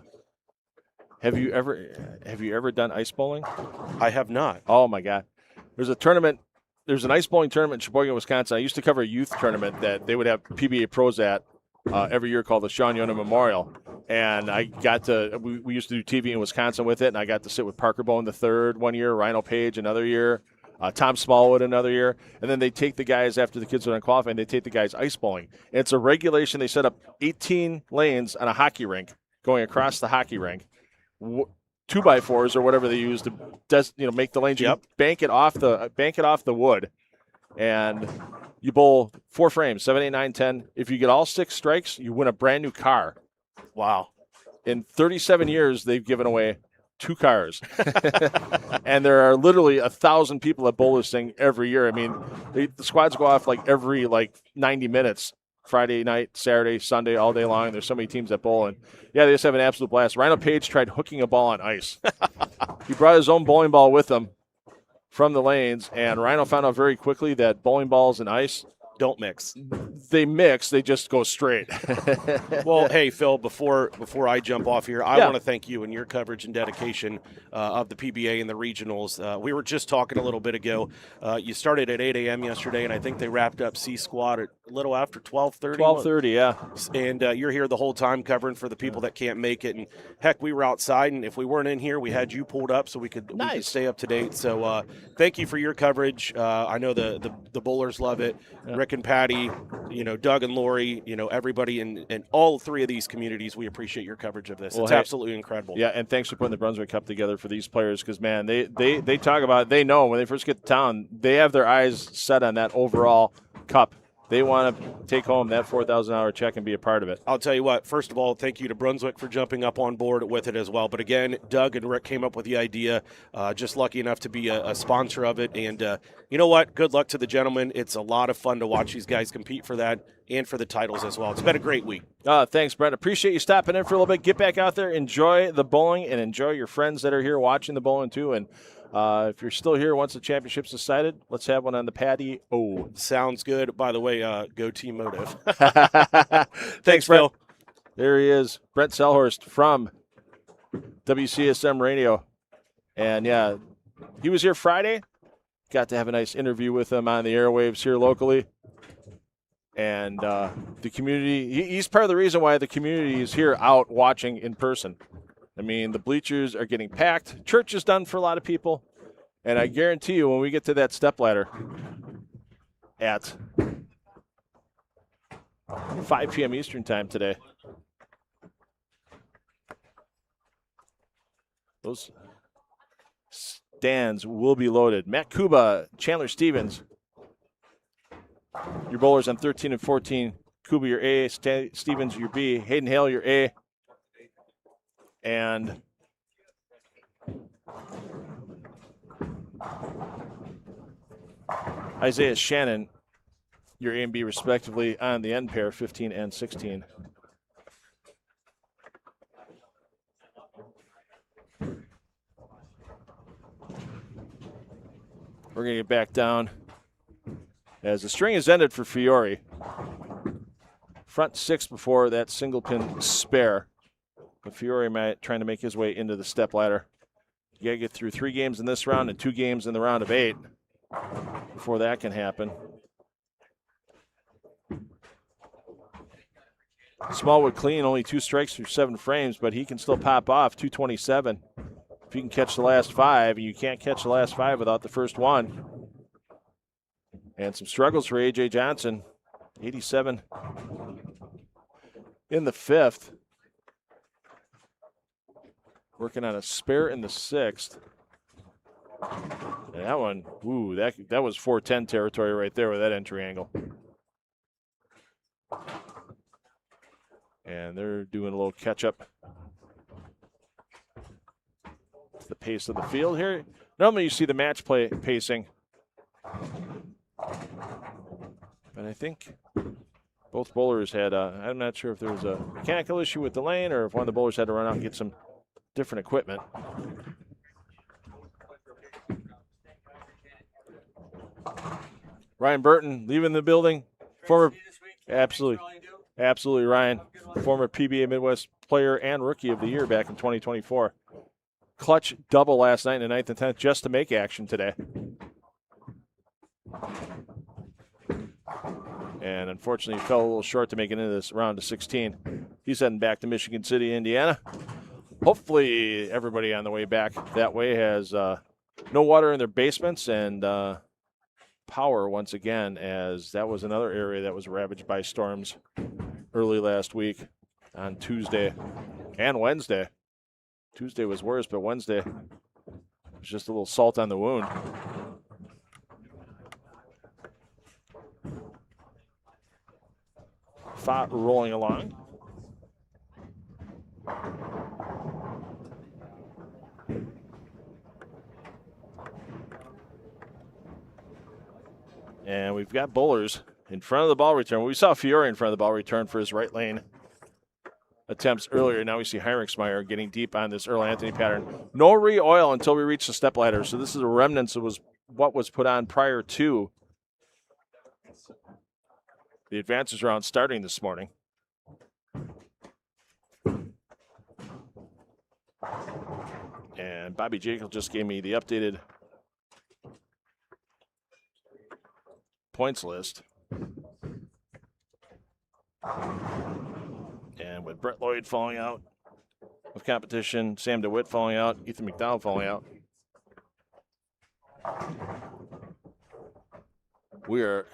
Speaker 2: Have you ever done ice bowling?
Speaker 7: I have not.
Speaker 2: Oh my God. There's a tournament. There's an ice bowling tournament in Sheboygan, Wisconsin. I used to cover a youth tournament that they would have PBA pros at every year called the Sean Yona Memorial. And I got to, we used to do TV in Wisconsin with it, and I got to sit with Parker Bowen the third one year, Rhino Page another year, Tom Smallwood another year. And then they take the guys, after the kids are done qualifying, they take the guys ice bowling. And it's a regulation. They set up 18 lanes on a hockey rink going across the hockey rink. 2x4s or whatever they use to make the lanes. You
Speaker 7: Yep.
Speaker 2: bank it off the wood, and you bowl 4 frames, 7, 8, 9, 10. If you get all 6 strikes, you win a brand new car.
Speaker 7: Wow.
Speaker 2: In 37 years, they've given away 2 cars, and there are literally 1,000 people that bowl this thing every year. I mean, the squads go off every 90 minutes. Friday night, Saturday, Sunday, all day long. There's so many teams that bowl, and yeah, they just have an absolute blast. Rhino Page tried hooking a ball on ice. He brought his own bowling ball with him from the lanes, and Rhino found out very quickly that bowling balls and ice
Speaker 7: Don't mix.
Speaker 2: They mix, they just go straight.
Speaker 7: Well, hey, Phil, before I jump off here, I want to thank you and your coverage and dedication of the PBA and the regionals. We were just talking a little bit ago. You started at 8 a.m. yesterday, and I think they wrapped up C Squad at a little after 12:30.
Speaker 2: 12:30, yeah.
Speaker 7: And you're here the whole time covering for the people that can't make it. And, heck, we were outside, and if we weren't in here, we had you pulled up so we could stay up to date. So thank you for your coverage. I know the bowlers love it.
Speaker 2: Yeah.
Speaker 7: Rick and Patty, Doug and Lori, everybody in all 3 of these communities, we appreciate your coverage of this.
Speaker 2: Well,
Speaker 7: it's absolutely incredible.
Speaker 2: Yeah, and thanks for putting the Brunswick Cup together for these players because, man, they talk about it. They know when they first get to town, they have their eyes set on that overall cup. They want to take home that $4,000 check and be a part of it.
Speaker 7: I'll tell you what, first of all, thank you to Brunswick for jumping up on board with it as well. But again, Doug and Rick came up with the idea, just lucky enough to be a sponsor of it. And you know what? Good luck to the gentlemen. It's a lot of fun to watch these guys compete for that and for the titles as well. It's been a great week.
Speaker 2: Thanks, Brent. Appreciate you stopping in for a little bit. Get back out there, enjoy the bowling, and enjoy your friends that are here watching the bowling too. And if you're still here once the championship's decided, let's have one on the patio. Oh,
Speaker 7: sounds good. By the way, go Team Motive.
Speaker 2: Thanks,
Speaker 7: Phil.
Speaker 2: There he is, Brent Selhorst from WCSM Radio. And, yeah, he was here Friday. Got to have a nice interview with him on the airwaves here locally. And the community, he's part of the reason why the community is here out watching in person. I mean, the bleachers are getting packed. Church is done for a lot of people. And I guarantee you when we get to that stepladder at 5 p.m. Eastern time today, those stands will be loaded. Matt Kuba, Chandler Stevens, your bowlers on 13 and 14. Kuba, your A. Stevens, your B. Hayden Hale, your A. And Isaiah Shannon, your A and B respectively, on the end pair, 15 and 16. We're going to get back down as the string has ended for Fiore. Front 6 before that single pin spare. But Fiore trying to make his way into the stepladder. You got to get through 3 games in this round and 2 games in the round of 8 before that can happen. Smallwood clean, only 2 strikes through 7 frames, but he can still pop off 227. If you can catch the last 5, and you can't catch the last 5 without the first one. And some struggles for A.J. Johnson, 87 in the 5th. Working on a spare in the 6th. And that one, ooh, that was 410 territory right there with that entry angle. And they're doing a little catch-up to the pace of the field here. Normally you see the match play pacing. But I think both bowlers had, I'm not sure if there was a mechanical issue with the lane or if one of the bowlers had to run out and get some different equipment. Ryan Burton leaving the building. Absolutely, Ryan. Former PBA Midwest Player and Rookie of the Year back in 2024. clutch double last night in the 9th and 10th just to make action today. And unfortunately, he fell a little short to make it into this round of 16. He's heading back to Michigan City, Indiana. Hopefully, everybody on the way back that way has no water in their basements and power once again, as that was another area that was ravaged by storms early last week on Tuesday and Wednesday. Tuesday was worse, but Wednesday was just a little salt on the wound. Fought rolling along. And we've got bowlers in front of the ball return. We saw Fiore in front of the ball return for his right lane attempts earlier. Now we see Heinrichsmeyer getting deep on this Earl Anthony pattern. No re-oil until we reach the step ladder. So this is a remnants of what was put on prior to the advances round starting this morning. And Bobby Jekyll just gave me the updated points list. And with Brett Lloyd falling out of competition, Sam DeWitt falling out, Ethan McDowell falling out, we are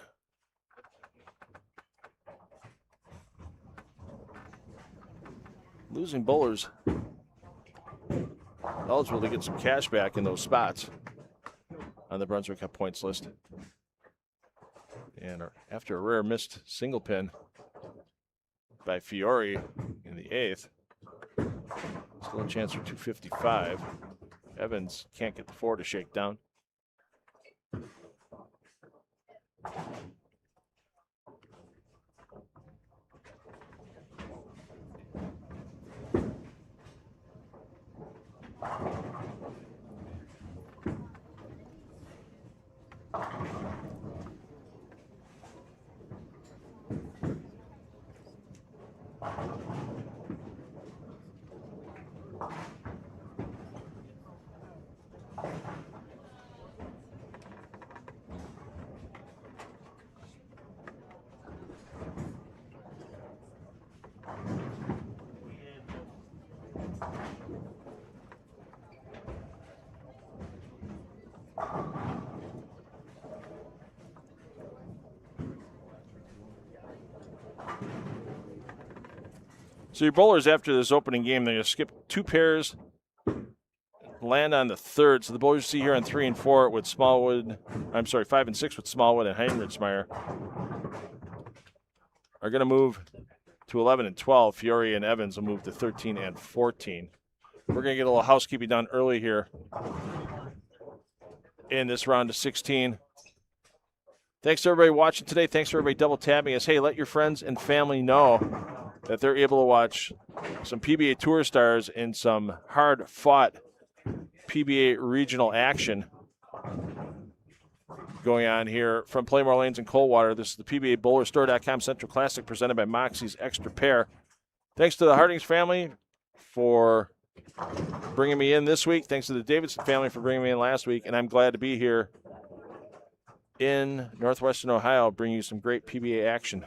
Speaker 2: losing bowlers eligible to get some cash back in those spots on the Brunswick Cup points list. And after a rare missed single pin by Fiore in the 8th, still a chance for 255. Evans can't get the 4 to shake down. So your bowlers after this opening game, they're going to skip 2 pairs, land on the 3rd. So the bowlers you see here on 3 and 4 with Smallwood, 5 and 6 with Smallwood and Heinrichsmeyer are going to move to 11 and 12. Fiore and Evans will move to 13 and 14. We're going to get a little housekeeping done early here in this round of 16. Thanks to everybody watching today. Thanks for everybody double tapping us. Hey, let your friends and family know that they're able to watch some PBA Tour stars in some hard-fought PBA regional action going on here from Pla-Mor Lanes and Coldwater. This is the PBA BowlerStore.com Central Classic presented by Moxy's Xtra Pair. Thanks to the Hardings family for bringing me in this week. Thanks to the Davidson family for bringing me in last week. And I'm glad to be here in Northwestern Ohio, bringing you some great PBA action.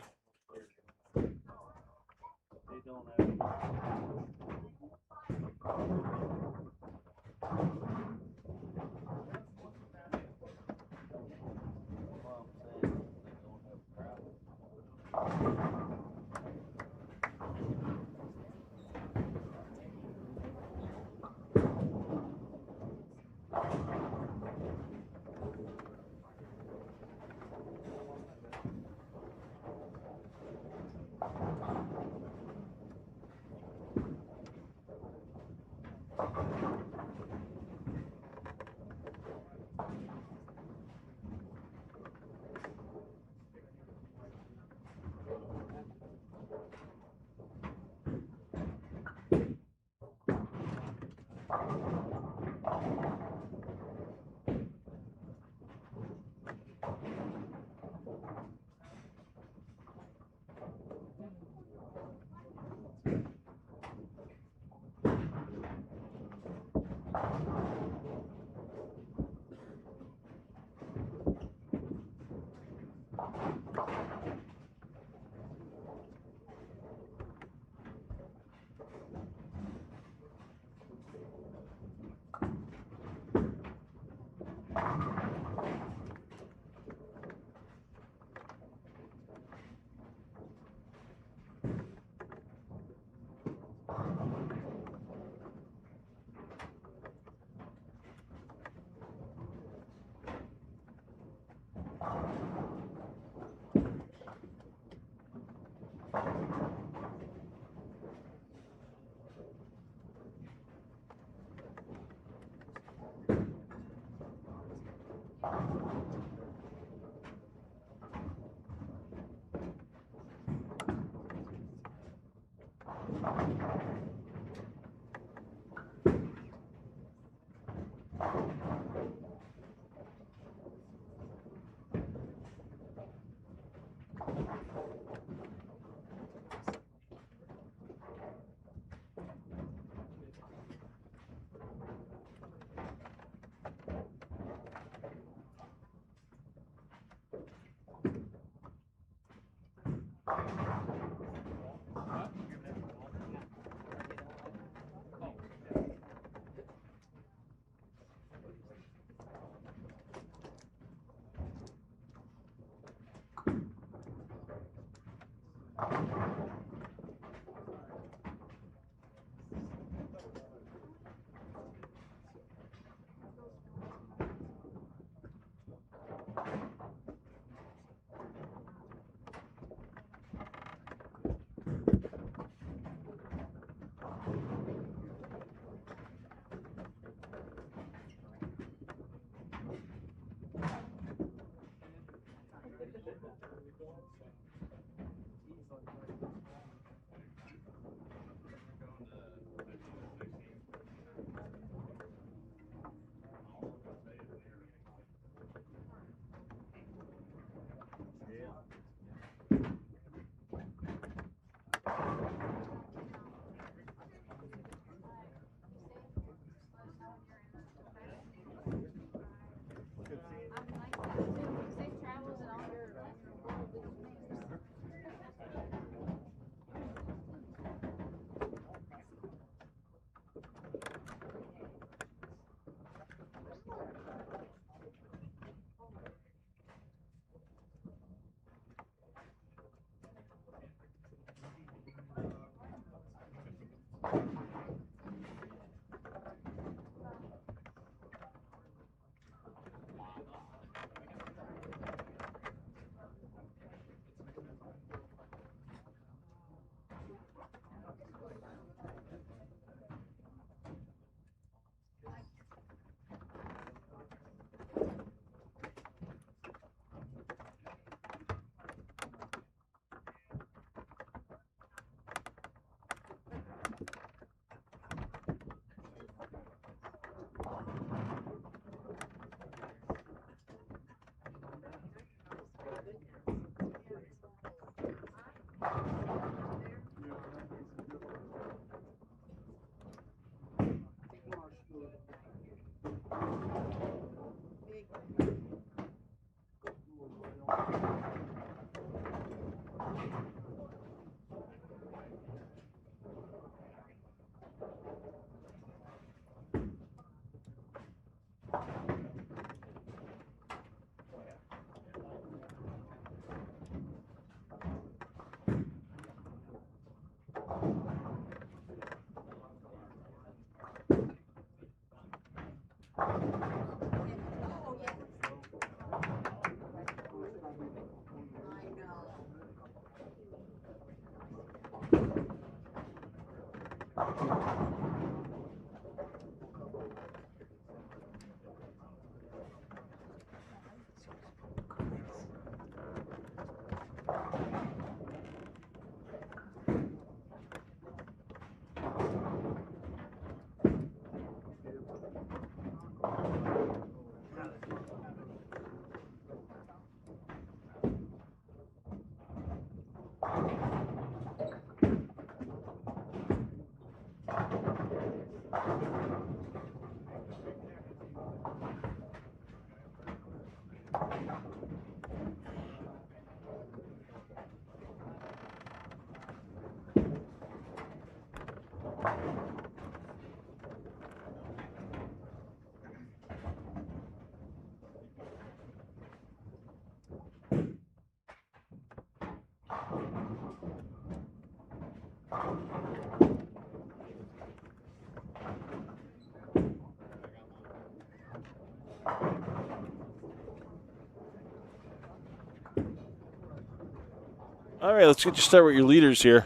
Speaker 2: All right, let's get you started with your leaders here.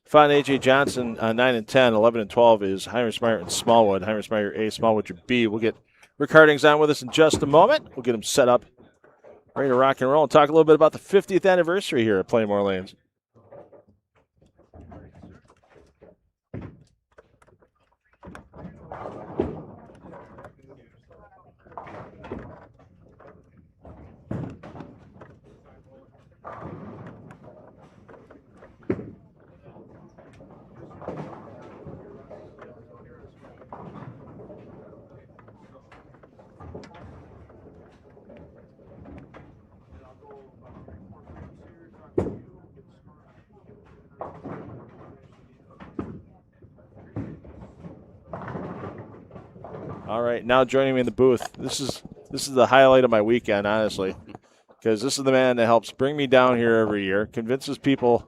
Speaker 2: Fon A.J. Johnson, 9 and 10, 11 and 12 is Heimersmeyer and Smallwood. Heimersmeyer A, Smallwood your B. We'll get Rick Harding's on with us in just a moment. We'll get him set up, ready to rock and roll, and talk a little bit about the 50th anniversary here at Pla-Mor Lanes. All right, now joining me in the booth. This is the highlight of my weekend, honestly, because this is the man that helps bring me down here every year, convinces people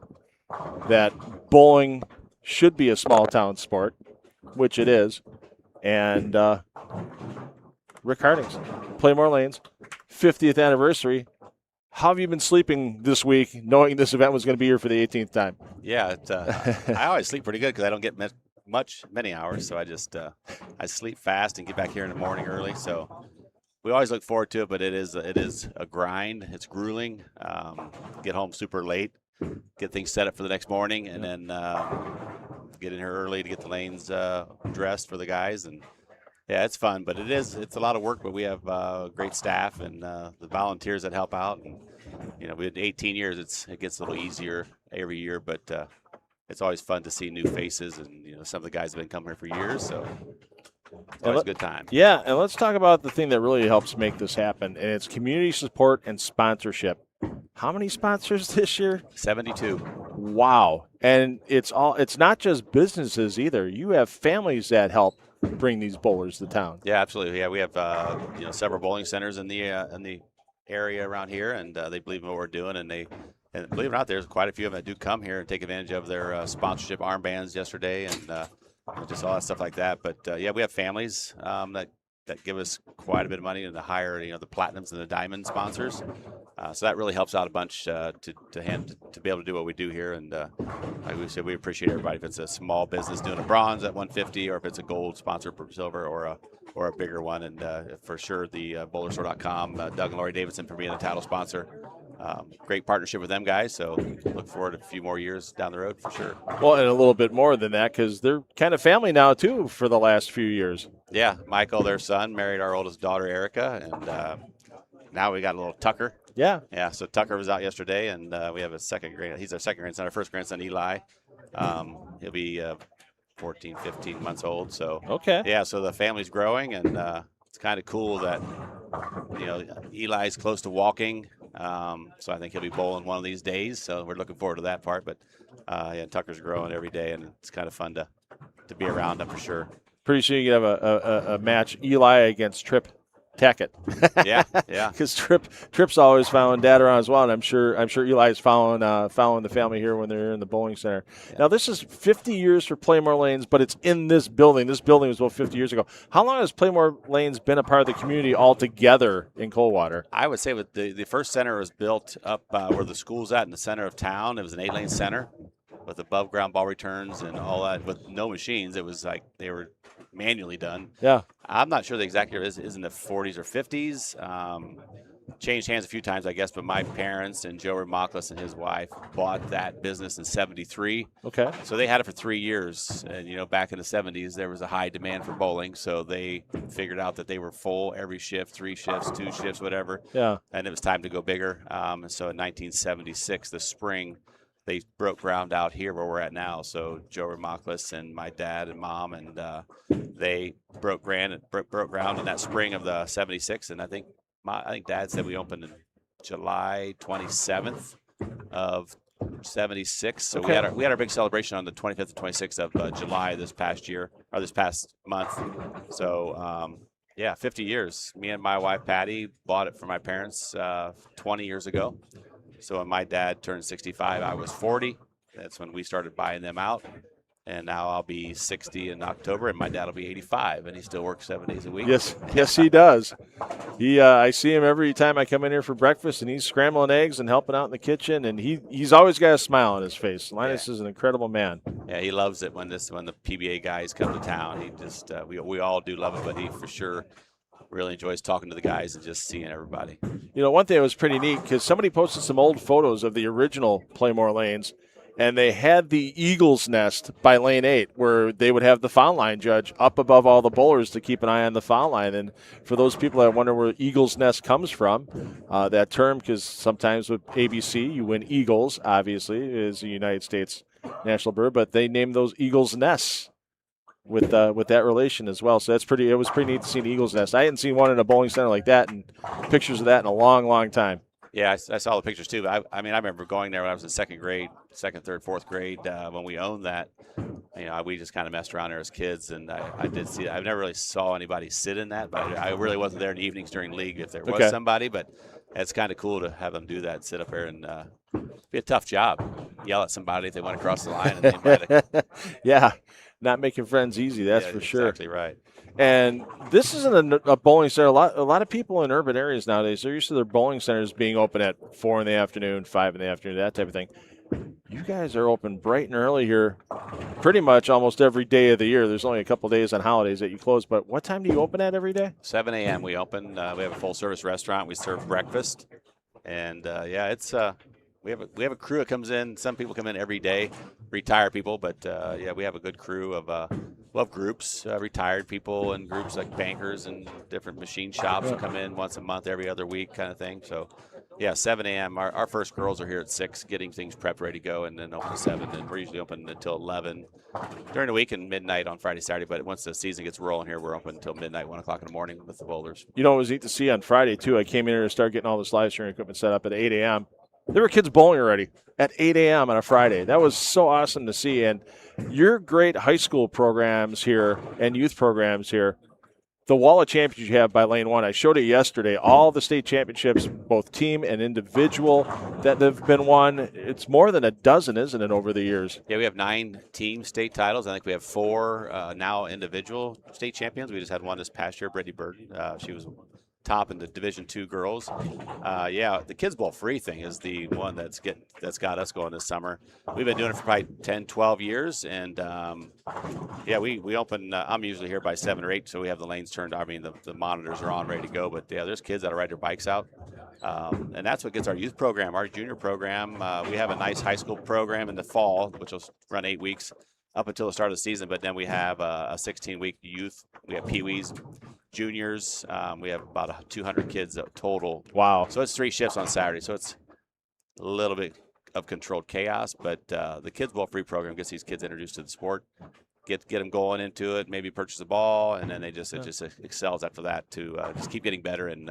Speaker 2: that bowling should be a small town sport, which it is, and Rick Harding's Pla-Mor Lanes 50th anniversary. How have you been sleeping this week, knowing this event was going to be here for the 18th time?
Speaker 8: Yeah, I always sleep pretty good because I don't get many hours, so I sleep fast and get back here in the morning early. So we always look forward to it, but it is a grind. It's grueling. Get home super late, get things set up for the next morning, and then get in here early to get the lanes dressed for the guys. And yeah, it's fun, but it's a lot of work. But we have great staff and the volunteers that help out. And we had 18 years. It gets a little easier every year, but it's always fun to see new faces, and some of the guys have been coming here for years, so it's always a good time.
Speaker 2: Yeah, and let's talk about the thing that really helps make this happen, and it's community support and sponsorship. How many sponsors this year?
Speaker 8: 72.
Speaker 2: Wow. And it's not just businesses either. You have families that help bring these bowlers to town.
Speaker 8: Yeah, absolutely. Yeah, we have several bowling centers in the area around here, and they believe in what we're doing, and believe it or not, there's quite a few of them that do come here and take advantage of their sponsorship armbands yesterday, and just all that stuff like that. But yeah, we have families that give us quite a bit of money to hire the platinums and the diamond sponsors. So that really helps out a bunch to be able to do what we do here. And like we said, we appreciate everybody. If it's a small business doing a bronze at 150, or if it's a gold sponsor for silver, or a bigger one. And for sure, the bowlerstore.com, Doug and Lori Davidson for being the title sponsor. Great partnership with them guys, so look forward to a few more years down the road for sure.
Speaker 2: Well, and a little bit more than that, because they're kind of family now too for the last few years.
Speaker 8: Yeah, Michael, their son, married our oldest daughter Erica, and now we got a little Tucker.
Speaker 2: Yeah.
Speaker 8: So Tucker was out yesterday, and we have he's our second grandson. Our first grandson, Eli, he'll be 14, 15 months old. So
Speaker 2: okay.
Speaker 8: Yeah, so the family's growing, and it's kind of cool that Eli's close to walking. So I think he'll be bowling one of these days. So we're looking forward to that part. But yeah, Tucker's growing every day, and it's kind of fun to be around him for sure.
Speaker 2: Pretty soon you can have a match, Eli against Trip tack it.
Speaker 8: Yeah, yeah.
Speaker 2: Because Trip's always following Dad around as well, and I'm sure Eli's following the family here when they're in the bowling center.
Speaker 8: Yeah.
Speaker 2: Now this is 50 years for Pla-Mor Lanes, but it's in this building. This building was built 50 years ago. How long has Pla-Mor Lanes been a part of the community altogether in Coldwater?
Speaker 8: I would say with the first center was built up where the school's at in the center of town. It was an 8-lane center with above ground ball returns and all that with no machines. It was like they were manually done.
Speaker 2: Yeah.
Speaker 8: I'm not sure the exact year is in the 40s or 50s. Changed hands a few times, I guess, but my parents and Joe Ramoklis and his wife bought that business in '73.
Speaker 2: Okay.
Speaker 8: So they had it for 3 years. And, you know, back in the 70s, there was a high demand for bowling. So they figured out that they were full every shift, 3 shifts, 2 shifts, whatever.
Speaker 2: Yeah.
Speaker 8: And it was time to go bigger. And so in 1976, the spring, they broke ground out here where we're at now. So Joe Ramoklis and my dad and mom, and they broke ground in that spring of the '76. And I think Dad said we opened in July 27th of '76. So
Speaker 2: Okay.
Speaker 8: we had our big celebration on the 25th and 26th of July this past month. So yeah, 50 years. Me and my wife Patty bought it for my parents 20 years ago. So when my dad turned 65, I was 40. That's when we started buying them out. And now I'll be 60 in October, and my dad will be 85, and he still works 7 days a week.
Speaker 2: Yes, he does. I see him every time I come in here for breakfast, and he's scrambling eggs and helping out in the kitchen, and he's always got a smile on his face. Linus is an incredible man.
Speaker 8: Yeah, he loves it when the PBA guys come to town. He just we all do love it, but he for sure really enjoys talking to the guys and just seeing everybody.
Speaker 2: You know, one thing that was pretty neat because somebody posted some old photos of the original Pla-Mor Lanes. And they had the Eagle's Nest by Lane 8 where they would have the foul line judge up above all the bowlers to keep an eye on the foul line. And for those people that wonder where Eagle's Nest comes from, that term, because sometimes with ABC you win Eagles, obviously, is the United States national bird, but they named those Eagle's Nests with that relation as well. So it was pretty neat to see an Eagle's Nest. I hadn't seen one in a bowling center like that and pictures of that in a long, long time.
Speaker 8: Yeah, I saw the pictures too. But I remember going there when I was in second, third, fourth grade when we owned that. You know, we just kind of messed around there as kids, and I did see it. I never really saw anybody sit in that, but I really wasn't there in the evenings during league if there was somebody. But it's kind of cool to have them do that, sit up there, and be a tough job. Yell at somebody if they went across the line. And they might
Speaker 2: yeah, not making friends easy, that's for sure.
Speaker 8: Exactly right.
Speaker 2: And this isn't a bowling center. A lot of people in urban areas nowadays, they're used to their bowling centers being open at 4 in the afternoon, 5 in the afternoon, that type of thing. You guys are open bright and early here pretty much almost every day of the year. There's only a couple days on holidays that you close, but what time do you open at every day?
Speaker 8: 7 a.m. we open. We have a full-service restaurant. We serve breakfast. And, it's we have a crew that comes in. Some people come in every day, retired people, but we have a good crew of groups, retired people and groups like bankers and different machine shops that come in once a month, every other week kind of thing. So, 7 a.m. Our first girls are here at 6, getting things prepped, ready to go, and then open at 7. And we're usually open until 11 during the week and midnight on Friday, Saturday. But once the season gets rolling here, we're open until midnight, 1 o'clock in the morning with the bowlers.
Speaker 2: You know, it was neat to see on Friday, too. I came in here to start getting all this live streaming equipment set up at 8 a.m. There were kids bowling already at 8 a.m. on a Friday. That was so awesome to see. And your great high school programs here and youth programs here, the wall of champions you have by Lane 1, I showed it yesterday, all the state championships, both team and individual, that have been won. It's more than a dozen, isn't it, over the years?
Speaker 8: Yeah, we have 9 team state titles. I think we have 4 now individual state champions. We just had one this past year, Brittany Bird. She was top in the Division II girls. The Kids Bowl free thing is the one that's got us going this summer. We've been doing it for probably 10, 12 years, and we open. I'm usually here by 7 or 8, so we have the lanes turned. I mean, the monitors are on, ready to go. But there's kids that ride their bikes out, and that's what gets our youth program, our junior program. We have a nice high school program in the fall, which will run 8 weeks up until the start of the season. But then we have a 16-week youth. We have peewees, juniors. We have about 200 kids total.
Speaker 2: Wow.
Speaker 8: So it's 3 shifts on Saturday. So it's a little bit of controlled chaos, but the Kids Bowl free program gets these kids introduced to the sport, get them going into it, maybe purchase a ball, and then it just excels after that to just keep getting better. And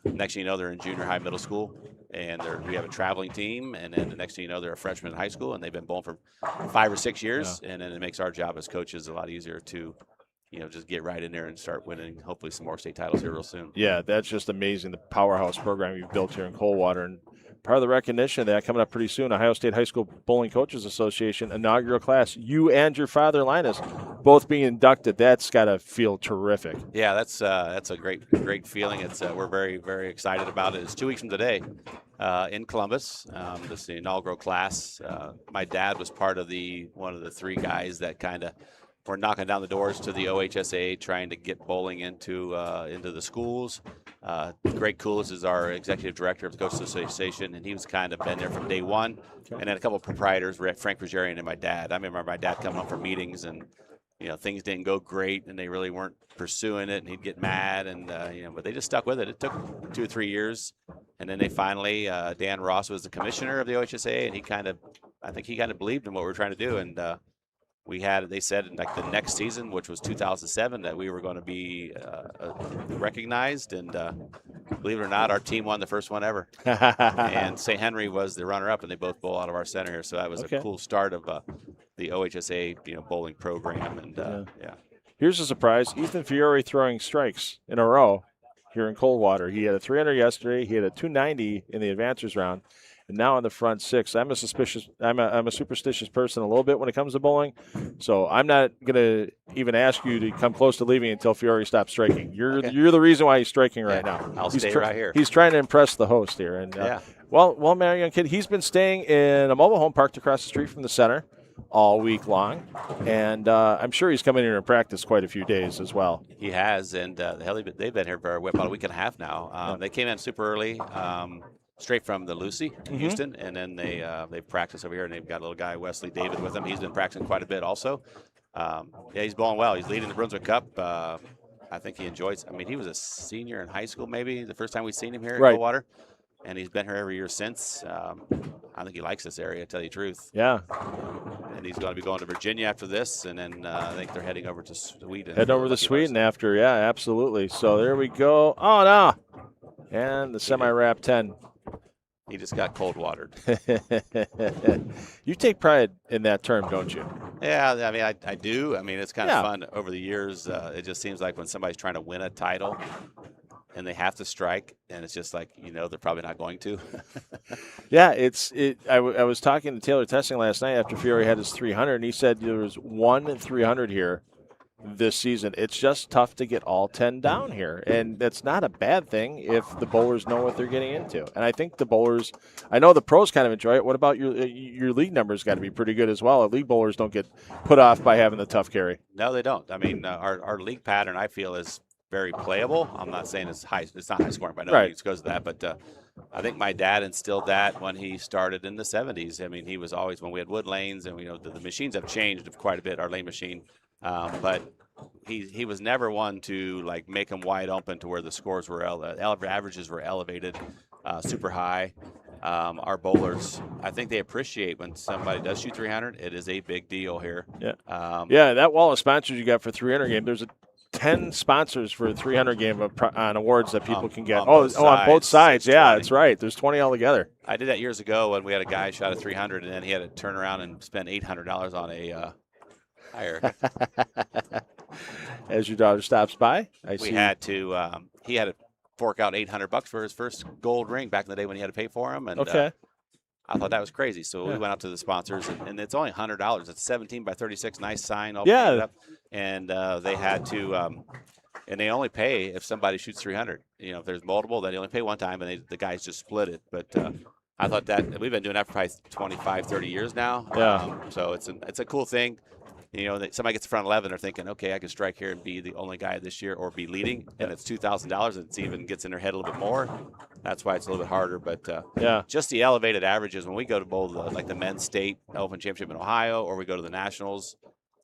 Speaker 8: next thing you know, they're in junior high, middle school, and we have a traveling team, and then the next thing you know, they're a freshman in high school, and they've been bowling for 5 or 6 years, and then it makes our job as coaches a lot easier to just get right in there and start winning, hopefully some more state titles here real soon.
Speaker 2: Yeah, that's just amazing, the powerhouse program you've built here in Coldwater. And part of the recognition of that coming up pretty soon, Ohio State High School Bowling Coaches Association inaugural class. You and your father, Linus, both being inducted. That's got to feel terrific.
Speaker 8: Yeah, that's a great feeling. It's we're very, very excited about it. It's 2 weeks from today in Columbus. This is the inaugural class. My dad was part of one of the 3 guys that kind of were knocking down the doors to the OHSA, trying to get bowling into the schools. Greg Coolis is our executive director of the Coaches Association, and he was kind of been there from day one. And then a couple of proprietors, Frank Rogerian and my dad. I remember my dad coming up for meetings, and things didn't go great, and they really weren't pursuing it, and he'd get mad, and but they just stuck with it. It took 2 or 3 years, and then they finally, Dan Ross was the commissioner of the OHSA, and I think he kind of believed in what we were trying to do, and they said in like the next season, which was 2007, that we were going to be recognized, and believe it or not, our team won the first one ever. And St. Henry was the runner-up, and they both bowl out of our center here, so that was a cool start of the OHSA bowling program. And yeah.
Speaker 2: Here's a surprise: Ethan Fiore throwing strikes in a row here in Coldwater. He had a 300 yesterday. He had a 290 in the advancers round. And now in the front 6, I'm a superstitious person a little bit when it comes to bowling, so I'm not gonna even ask you to come close to leaving until Fiore stops striking. You're the reason why he's striking right now.
Speaker 8: I'll stay right here.
Speaker 2: He's trying to impress the host here, and well, man, young kid, he's been staying in a mobile home parked across the street from the center all week long, and I'm sure he's coming here to practice quite a few days as well.
Speaker 8: He has, and they've been here for about a week and a half now. They came in super early. Straight from the Lucy in Houston, and then they've practiced over here, and they've got a little guy, Wesley David, with them. He's been practicing quite a bit also. He's bowling well. He's leading the Brunswick Cup. I think he enjoys. I mean, he was a senior in high school maybe the first time we've seen him here at Coldwater, and he's been here every year since. I think he likes this area, to tell you the truth.
Speaker 2: Yeah.
Speaker 8: And he's going to be going to Virginia after this, and then I think they're heading over to Sweden.
Speaker 2: Heading over to Sweden after, absolutely. So there we go. Oh, no. And the semi-wrap 10.
Speaker 8: He just got cold watered.
Speaker 2: You take pride in that term, don't you?
Speaker 8: Yeah, I mean, I do. I mean, it's kind of fun over the years. It just seems like when somebody's trying to win a title and they have to strike, and it's just like, they're probably not going to.
Speaker 2: I was talking to Taylor Tessing last night after Fiore had his 300, and he said there was 1 300 here this season. It's just tough to get all 10 down here, and that's not a bad thing if the bowlers know what they're getting into. And I think the bowlers, I know the pros kind of enjoy it. What about your league numbers? Got to be pretty good as well. League bowlers don't get put off by having the tough carry.
Speaker 8: No, they don't. I mean, our league pattern, I feel, is very playable. I'm not saying it's high. It's not high scoring by no means because of that, but I think my dad instilled that when he started in the 70s. I mean, he was always, when we had wood lanes, and the machines have changed quite a bit, our lane machine. But he was never one to make them wide open to where the scores were averages were elevated super high. Our bowlers, I think they appreciate when somebody does shoot 300. It is a big deal here.
Speaker 2: That wall of sponsors you got for 300 game, there's 10 sponsors for a 300 game on awards that people can get. On both sides. Yeah, that's right. There's 20 altogether.
Speaker 8: I did that years ago when we had a guy shot a 300, and then he had to turn around and spend $800 on a higher.
Speaker 2: As your daughter stops by,
Speaker 8: he had to fork out $800 for his first gold ring back in the day when he had to pay for them. And I thought that was crazy. So we went out to the sponsors, and it's only $100. It's 17 by 36, nice sign, all painted up. And they had to, and they only pay if somebody shoots 300. If there's multiple, then they only pay one time, and the guys just split it. But I thought that we've been doing that for probably 25, 30 years now. So it's a cool thing. Somebody gets the front 11, they're thinking, okay, I can strike here and be the only guy this year or be leading, and it's $2,000. It even gets in their head a little bit more. That's why it's a little bit harder. But just the elevated averages, when we go to bowl the men's state open championship in Ohio, or we go to the nationals,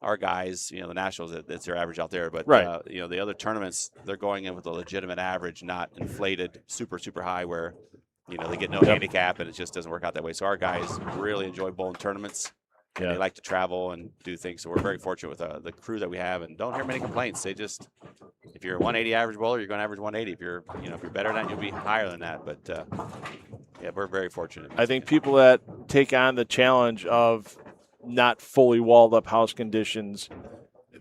Speaker 8: our guys, the nationals, it's their average out there. But, the other tournaments, they're going in with a legitimate average, not inflated super, super high where, they get no handicap, and it just doesn't work out that way. So our guys really enjoy bowling tournaments. They like to travel and do things, so we're very fortunate with the crew that we have, and don't hear many complaints. They just, if you're a 180 average bowler, you're going to average 180. If you're, if you're better than that, you'll be higher than that. But we're very fortunate.
Speaker 2: I think people that take on the challenge of not fully walled up house conditions,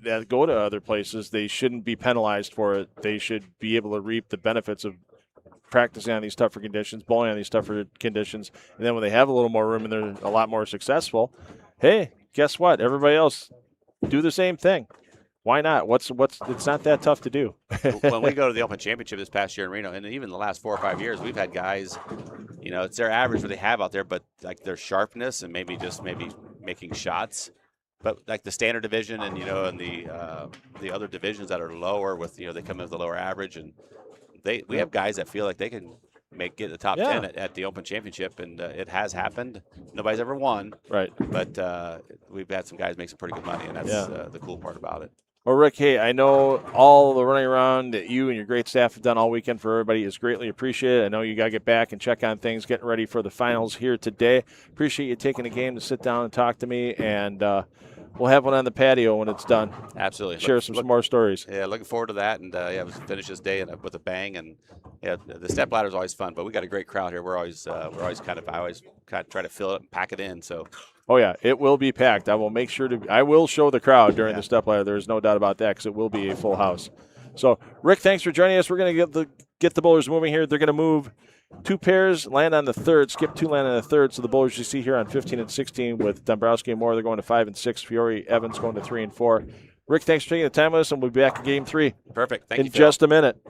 Speaker 2: that go to other places, they shouldn't be penalized for it. They should be able to reap the benefits of practicing on these tougher conditions, bowling on these tougher conditions, and then when they have a little more room and they're a lot more successful, hey, guess what? Everybody else do the same thing. Why not? What's it's not that tough to do.
Speaker 8: When we go to the Open Championship this past year in Reno, and even the last 4 or 5 years, we've had guys, you know, it's their average what they have out there, but like their sharpness and maybe making shots. But like the standard division and, you know, and the other divisions that are lower with, you know, they come in with the lower average, and we have guys that feel like they can get the top 10 at the Open Championship, and it has happened. Nobody's ever won,
Speaker 2: right?
Speaker 8: But we've had some guys make some pretty good money, and that's the cool part about it.
Speaker 2: Well, Rick, hey, I know all the running around that you and your great staff have done all weekend for everybody is greatly appreciated. I know you got to get back and check on things, getting ready for the finals here today. Appreciate you taking the game to sit down and talk to me, and we'll have one on the patio when it's done.
Speaker 8: Absolutely.
Speaker 2: Share some more stories.
Speaker 8: Yeah, looking forward to that, and we'll finish this day with a bang. And yeah, the step ladder is always fun, but we got a great crowd here. I always try to fill it and pack it in. So.
Speaker 2: Oh yeah, it will be packed. I will show the crowd during the step ladder. There's no doubt about that, because it will be a full house. So, Rick, thanks for joining us. We're going to get the bowlers moving here. They're going to move 2 pairs, land on the third, skip 2, land on the third. So the bowlers you see here on 15 and 16 with Dombrowski and Moore, they're going to 5 and 6. Fiore, Evans going to 3 and 4. Rick, thanks for taking the time with us, and we'll be back in Game 3.
Speaker 8: Perfect. Thank you,
Speaker 2: in just a minute.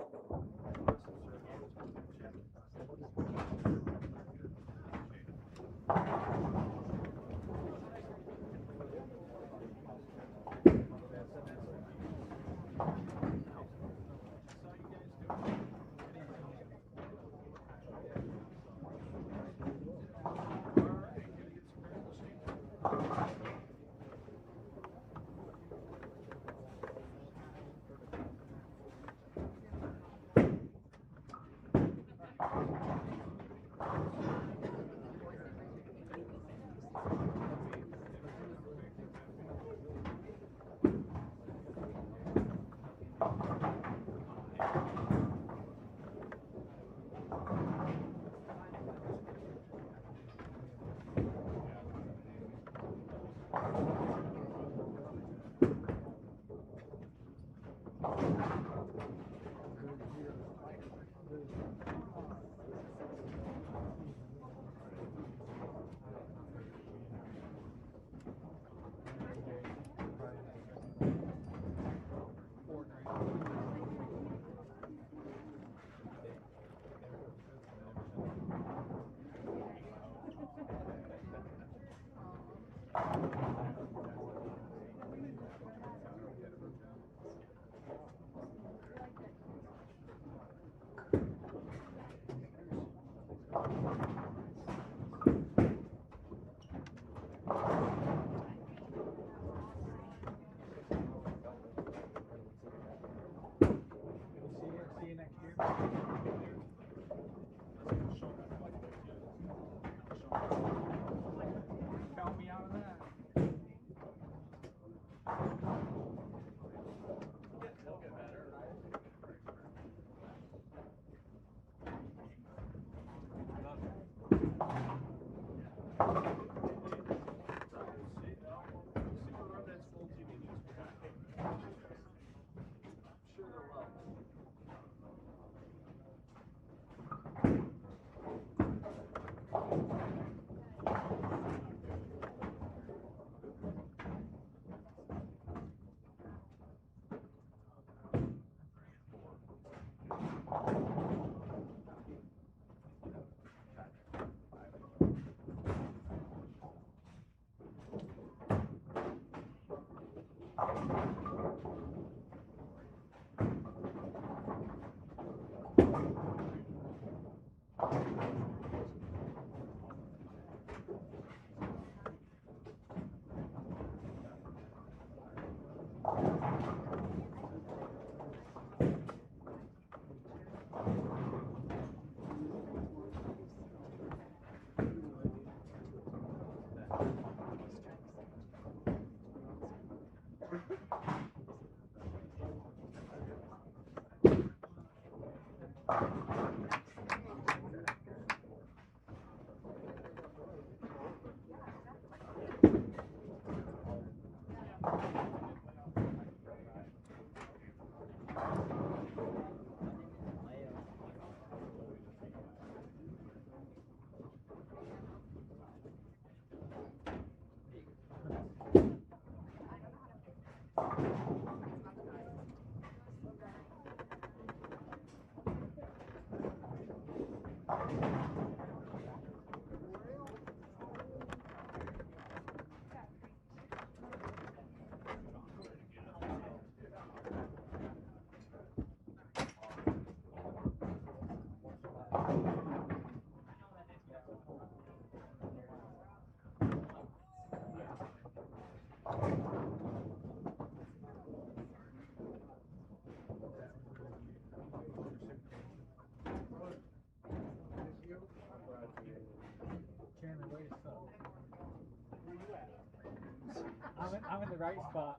Speaker 5: the right spot.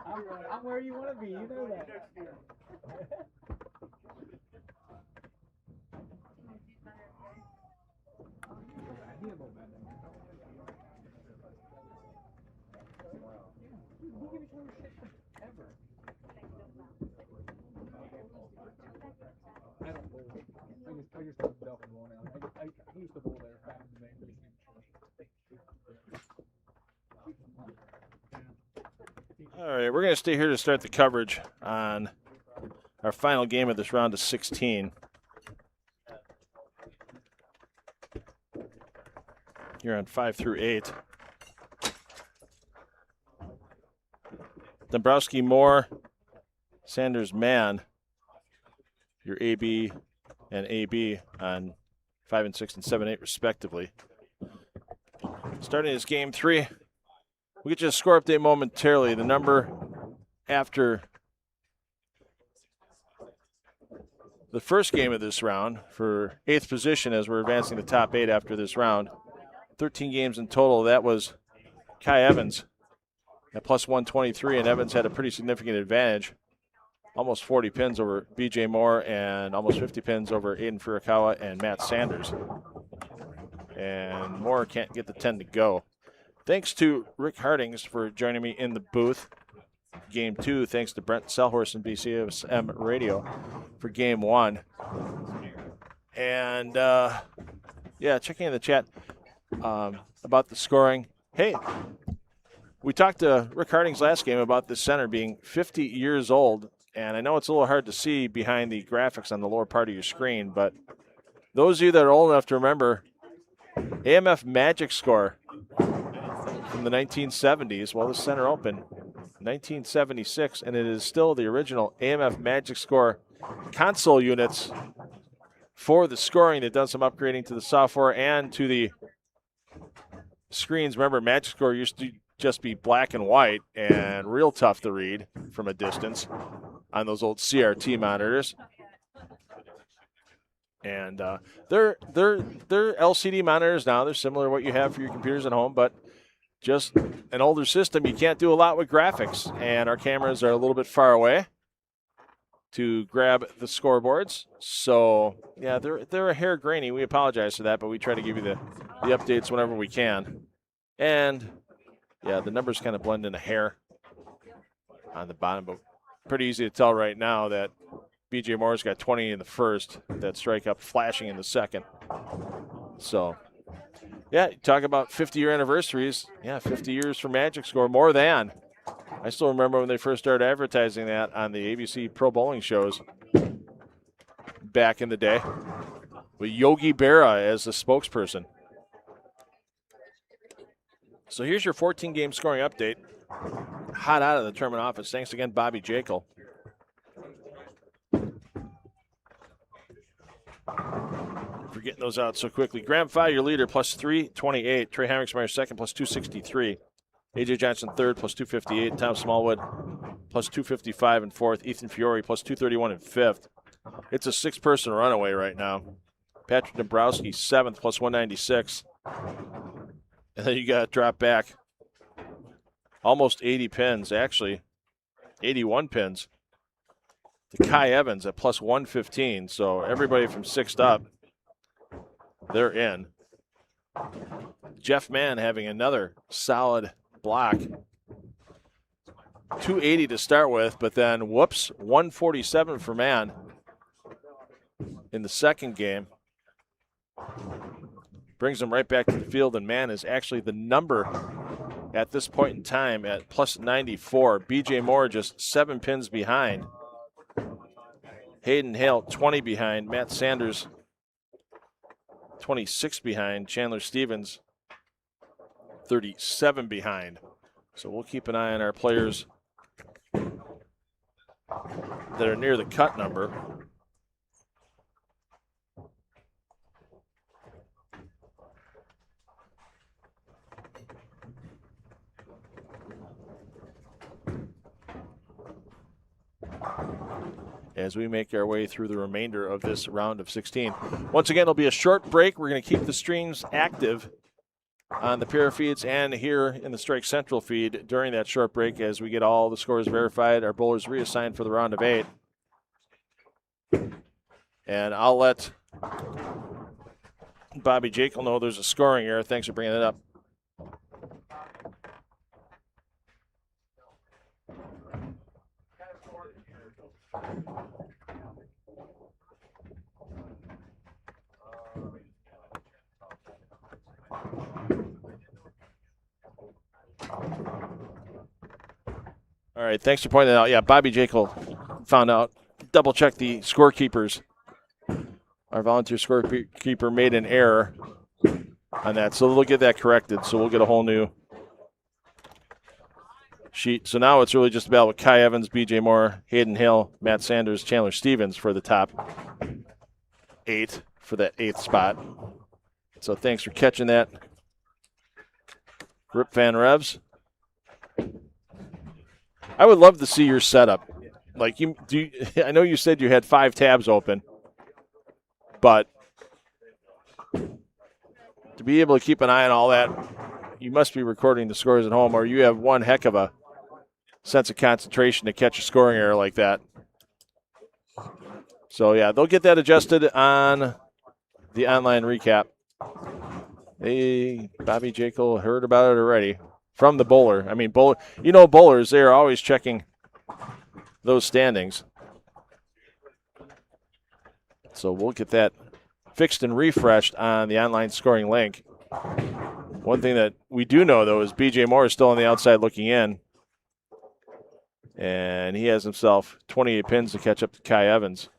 Speaker 5: I'm where you want to be. You know that. I don't bowl. I just love Delphin bowl now. I used to bowl there back in the day.
Speaker 2: All right, we're going to stay here to start the coverage on our final game of this round of 16. Here on 5 through 8. Dombrowski, Moore, Sanders, Mann, your AB and AB on 5 and 6 and 7 8 respectively. Starting this game 3. We'll get you a score update momentarily. The number after the first game of this round for 8th position as we're advancing the top 8 after this round. 13 games in total. That was Kai Evans at plus 123, and Evans had a pretty significant advantage. Almost 40 pins over BJ Moore and almost 50 pins over Aiden Furukawa and Matt Sanders. And Moore can't get the 10 to go. Thanks to Rick Hardings for joining me in the booth. Game 2, thanks to Brent Selhorst and BCSM Radio for Game 1. And, yeah, checking in the chat about the scoring. Hey, we talked to Rick Hardings last game about this center being 50 years old, and I know it's a little hard to see behind the graphics on the lower part of your screen, but those of you that are old enough to remember AMF Magic Score from the 1970s, well, the center opened 1976, and it is still the original AMF Magic Score console units for the scoring. They've done some upgrading to the software and to the screens. Remember, Magic Score used to just be black and white and real tough to read from a distance on those old CRT monitors. And they're LCD monitors now. They're similar to what you have for your computers at home, but just an older system. You can't do a lot with graphics, and our cameras are a little bit far away to grab the scoreboards. So, yeah, they're a hair grainy. We apologize for that, but we try to give you the updates whenever we can. And, yeah, the numbers kind of blend in a hair on the bottom, but pretty easy to tell right now that BJ Moore's got 20 in the first, that strikeout flashing in the second. So, yeah, talk about 50-year anniversaries. Yeah, 50 years for Magic Score, more than. I still remember when they first started advertising that on the ABC Pro Bowling shows back in the day with Yogi Berra as the spokesperson. So here's your 14-game scoring update. Hot out of the tournament office. Thanks again, Bobby Jekyll. For getting those out so quickly. Graham Fye, your leader, plus 328. Trey Heinrichsmeyer, second, plus 263. A.J. Johnson, third, plus 258. Tom Smallwood, plus 255 in fourth. Ethan Fiore, plus 231 in fifth. It's a six-person runaway right now. Patrick Dombrowski, seventh, plus 196. And then you got to drop back almost 80 pins, actually 81 pins, to Kai Evans at plus 115. So everybody from sixth up, they're in. Jeff Mann having another solid block. 280 to start with, but then, whoops, 147 for Mann in the second game. Brings him right back to the field, and Mann is actually the number at this point in time at plus 94. BJ Moore just 7 pins behind. Hayden Hale 20 behind. Matt Sanders 26 behind. Chandler Stevens 37 behind. So we'll keep an eye on our players that are near the cut number. As we make our way through the remainder of this round of 16. Once again, it'll be a short break. We're going to keep the streams active on the pair feeds and here in the Strike Central feed during that short break as we get all the scores verified. Our bowlers reassigned for the round of 8. And I'll let Bobby Jekyll know there's a scoring error. Thanks for bringing it up. All right, thanks for pointing that out. Yeah, Bobby Jekyll found out. Double check the scorekeepers. Our volunteer scorekeeper made an error on that, so they'll get that corrected. So we'll get a whole new sheet. So now it's really just about with Kai Evans, BJ Moore, Hayden Hale, Matt Sanders, Chandler Stevens for the top 8 for that 8th spot. So thanks for catching that. Rip Van Revs. I would love to see your setup. Like I know you said you had 5 tabs open, but to be able to keep an eye on all that, you must be recording the scores at home, or you have one heck of a sense of concentration to catch a scoring error like that. So yeah, they'll get that adjusted on the online recap. Bobby Jekyll heard about it already from the bowler. I mean, bowlers, they are always checking those standings. So we'll get that fixed and refreshed on the online scoring link. One thing that we do know, though, is BJ Moore is still on the outside looking in. And he has himself 28 pins to catch up to Kai Evans.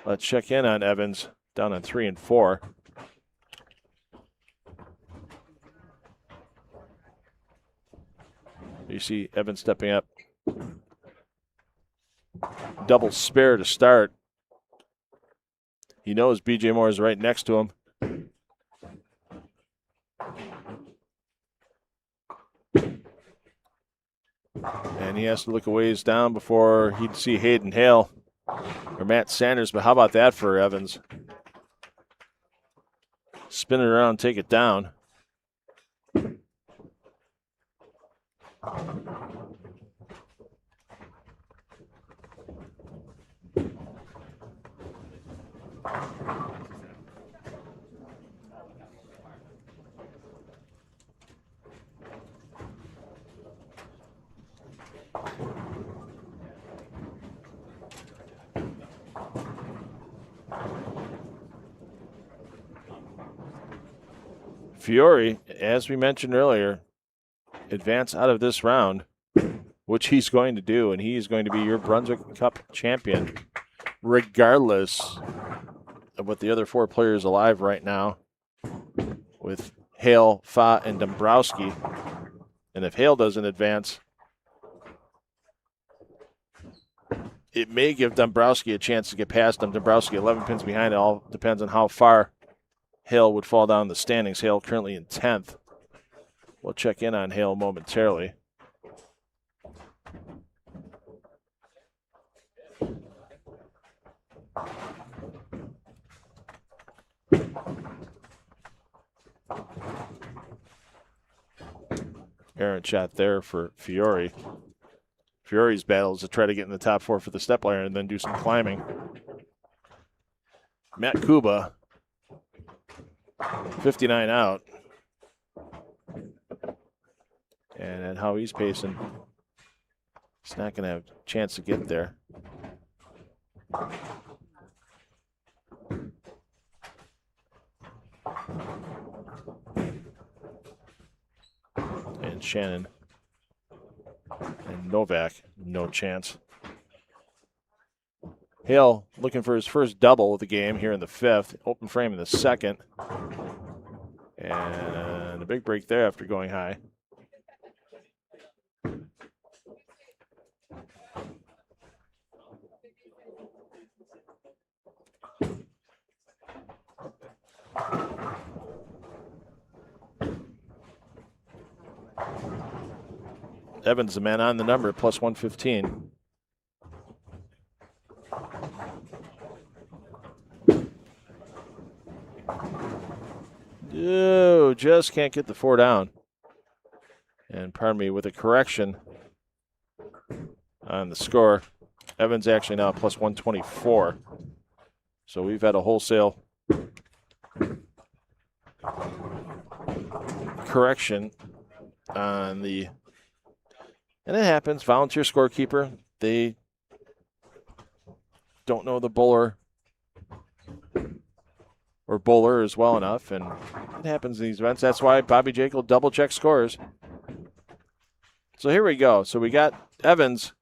Speaker 2: Let's check in on Evans down on 3 and 4. You see Evans stepping up. Double spare to start. He knows BJ Moore is right next to him. And he has to look a ways down before he'd see Hayden Hale or Matt Sanders. But how about that for Evans? Spin it around, take it down. Fiore, as we mentioned earlier, advance out of this round, which he's going to do, and he is going to be your Brunswick Cup champion, regardless of what the other 4 players alive right now, with Hale, Fa, and Dombrowski. And if Hale doesn't advance, it may give Dombrowski a chance to get past him. Dombrowski 11 pins behind. It all depends on how far Hale would fall down the standings. Hale currently in 10th. We'll check in on Hale momentarily. Errant shot there for Fiore. Fiore's battle is to try to get in the top 4 for the step ladder and then do some climbing. Matt Kuba, 59 out. And at how he's pacing, he's not going to have a chance to get there. And Shannon and Novak, no chance. Hale looking for his first double of the game here in the 5th. Open frame in the 2nd. And a big break there after going high. Evans, the man on the number, plus 115. Ew, just can't get the 4 down. And pardon me, with a correction on the score, Evans actually now plus 124. So we've had a wholesale correction on the, and it happens, volunteer scorekeeper, they don't know the bowler or bowlers well enough, and it happens in these events. That's why Bobby Jake will double check scores. So here we go. So we got Evans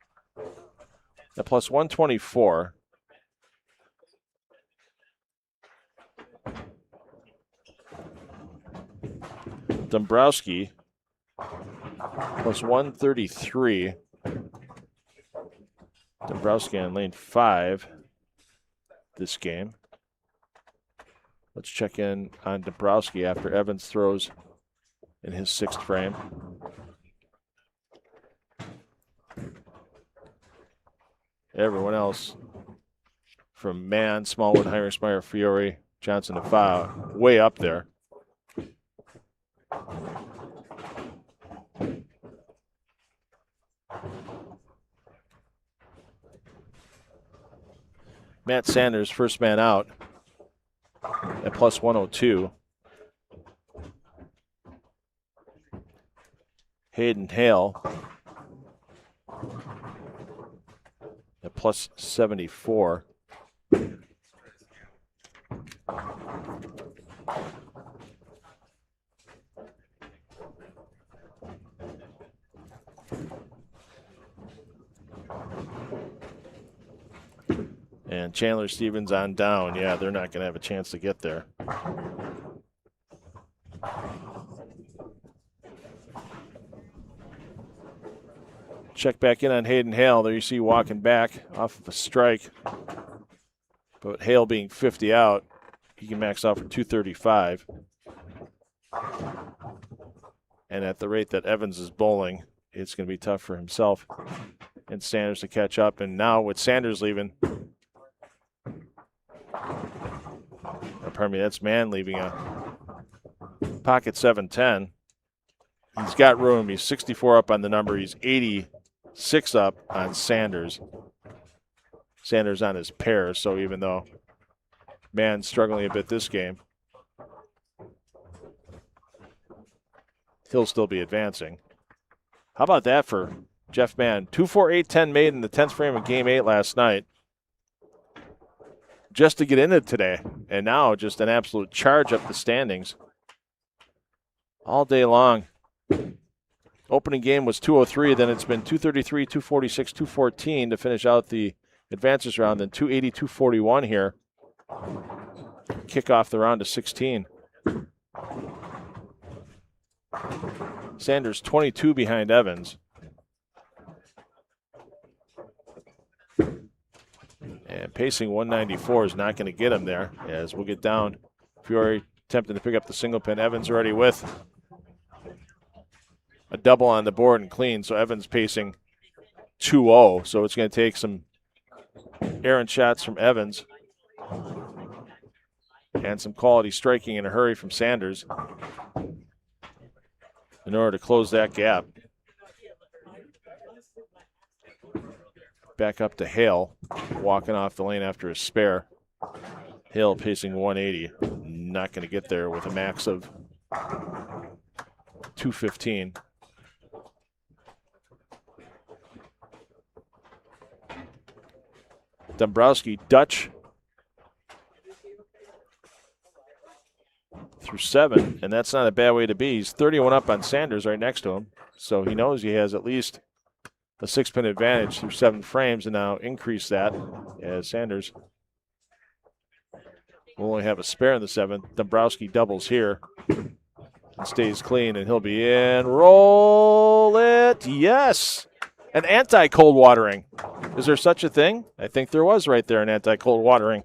Speaker 2: at plus 124. Dombrowski plus 133. Dombrowski on lane 5 this game. Let's check in on Dombrowski after Evans throws in his 6th frame. Everyone else from Mann, Smallwood, Heimersmeyer, Fiore, Johnson, and Fau way up there. Matt Sanders, first man out at plus 102. Hayden Hale at plus 74. And Chandler Stevens on down. Yeah, they're not going to have a chance to get there. Check back in on Hayden Hale. There you see walking back off of a strike. But Hale being 50 out, he can max out for 235. And at the rate that Evans is bowling, it's going to be tough for himself and Sanders to catch up. And now with Sanders leaving, pardon me, that's Mann leaving a pocket 710. He's got room. He's 64 up on the number. He's 86 up on Sanders. Sanders on his pair, so even though Mann's struggling a bit this game, he'll still be advancing. How about that for Jeff Mann? 2-4-8-10 made in the 10th frame of Game 8 last night, just to get in it today. And now just an absolute charge up the standings all day long. Opening game was 203, then it's been 233, 246, 214 to finish out the advances round, then 280, 241 here. Kick off the round of 16. Sanders 22 behind Evans. And pacing 194 is not going to get him there, as we'll get down. Fiore attempting to pick up the single pin. Evans already with a double on the board and clean, so Evans pacing 2-0. So it's going to take some errant shots from Evans and some quality striking in a hurry from Sanders in order to close that gap. Back up to Hale, walking off the lane after a spare. Hale pacing 180. Not going to get there with a max of 215. Dombrowski, Dutch through 7, and that's not a bad way to be. He's 31 up on Sanders right next to him, so he knows he has at least a 6-pin advantage through 7 frames, and now increase that as Sanders will only have a spare in the 7th. Dombrowski doubles here and stays clean, and he'll be in. Roll it. Yes. An anti-cold watering. Is there such a thing? I think there was right there, an anti-cold watering.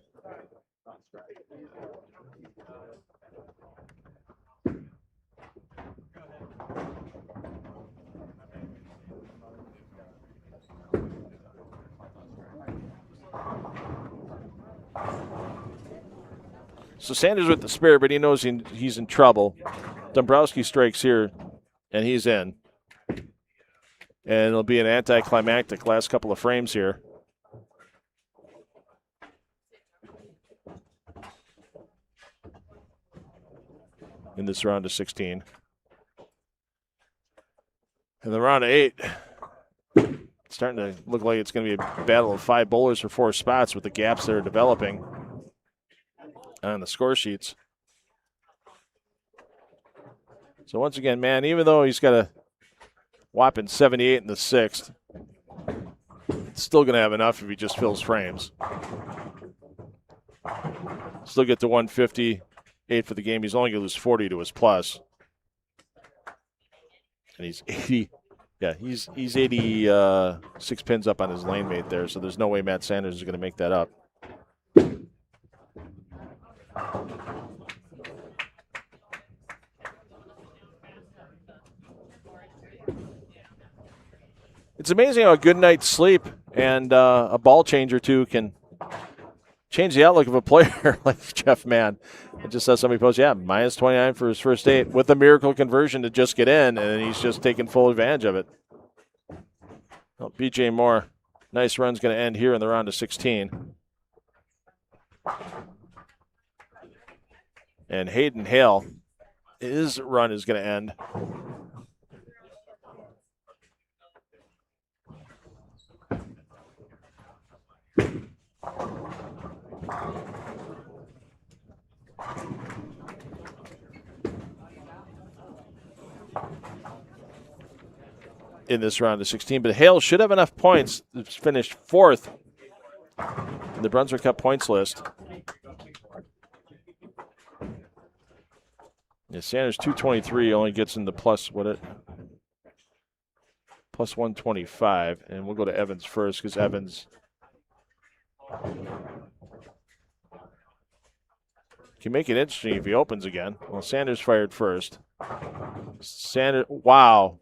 Speaker 2: So Sanders with the spare, but he knows he's in trouble. Dombrowski strikes here, and he's in. And it'll be an anticlimactic last couple of frames here. In this round of 16. And the round of 8, it's starting to look like it's going to be a battle of 5 bowlers for 4 spots with the gaps that are developing on the score sheets. So once again, man, even though he's got a whopping 78 in the 6th, it's still going to have enough if he just fills frames. Still get to 158 for the game. He's only going to lose 40 to his plus. And he's 80. Yeah, he's 86 pins up on his lane mate there, so there's no way Matt Sanders is going to make that up. It's amazing how a good night's sleep and a ball change or two can change the outlook of a player like Jeff Mann. I just saw somebody post, minus 29 for his first 8 with a miracle conversion to just get in, and he's just taking full advantage of it. Well, BJ Moore, nice run's going to end here in the round of 16. And Hayden Hale, his run is going to end. In this round of 16, but Hale should have enough points to finish 4th in the Brunswick Cup points list. Yeah, Sanders 223 only gets in the plus 125, and we'll go to Evans first because Evans can make it interesting if he opens again. Well, Sanders fired first. Sanders, wow.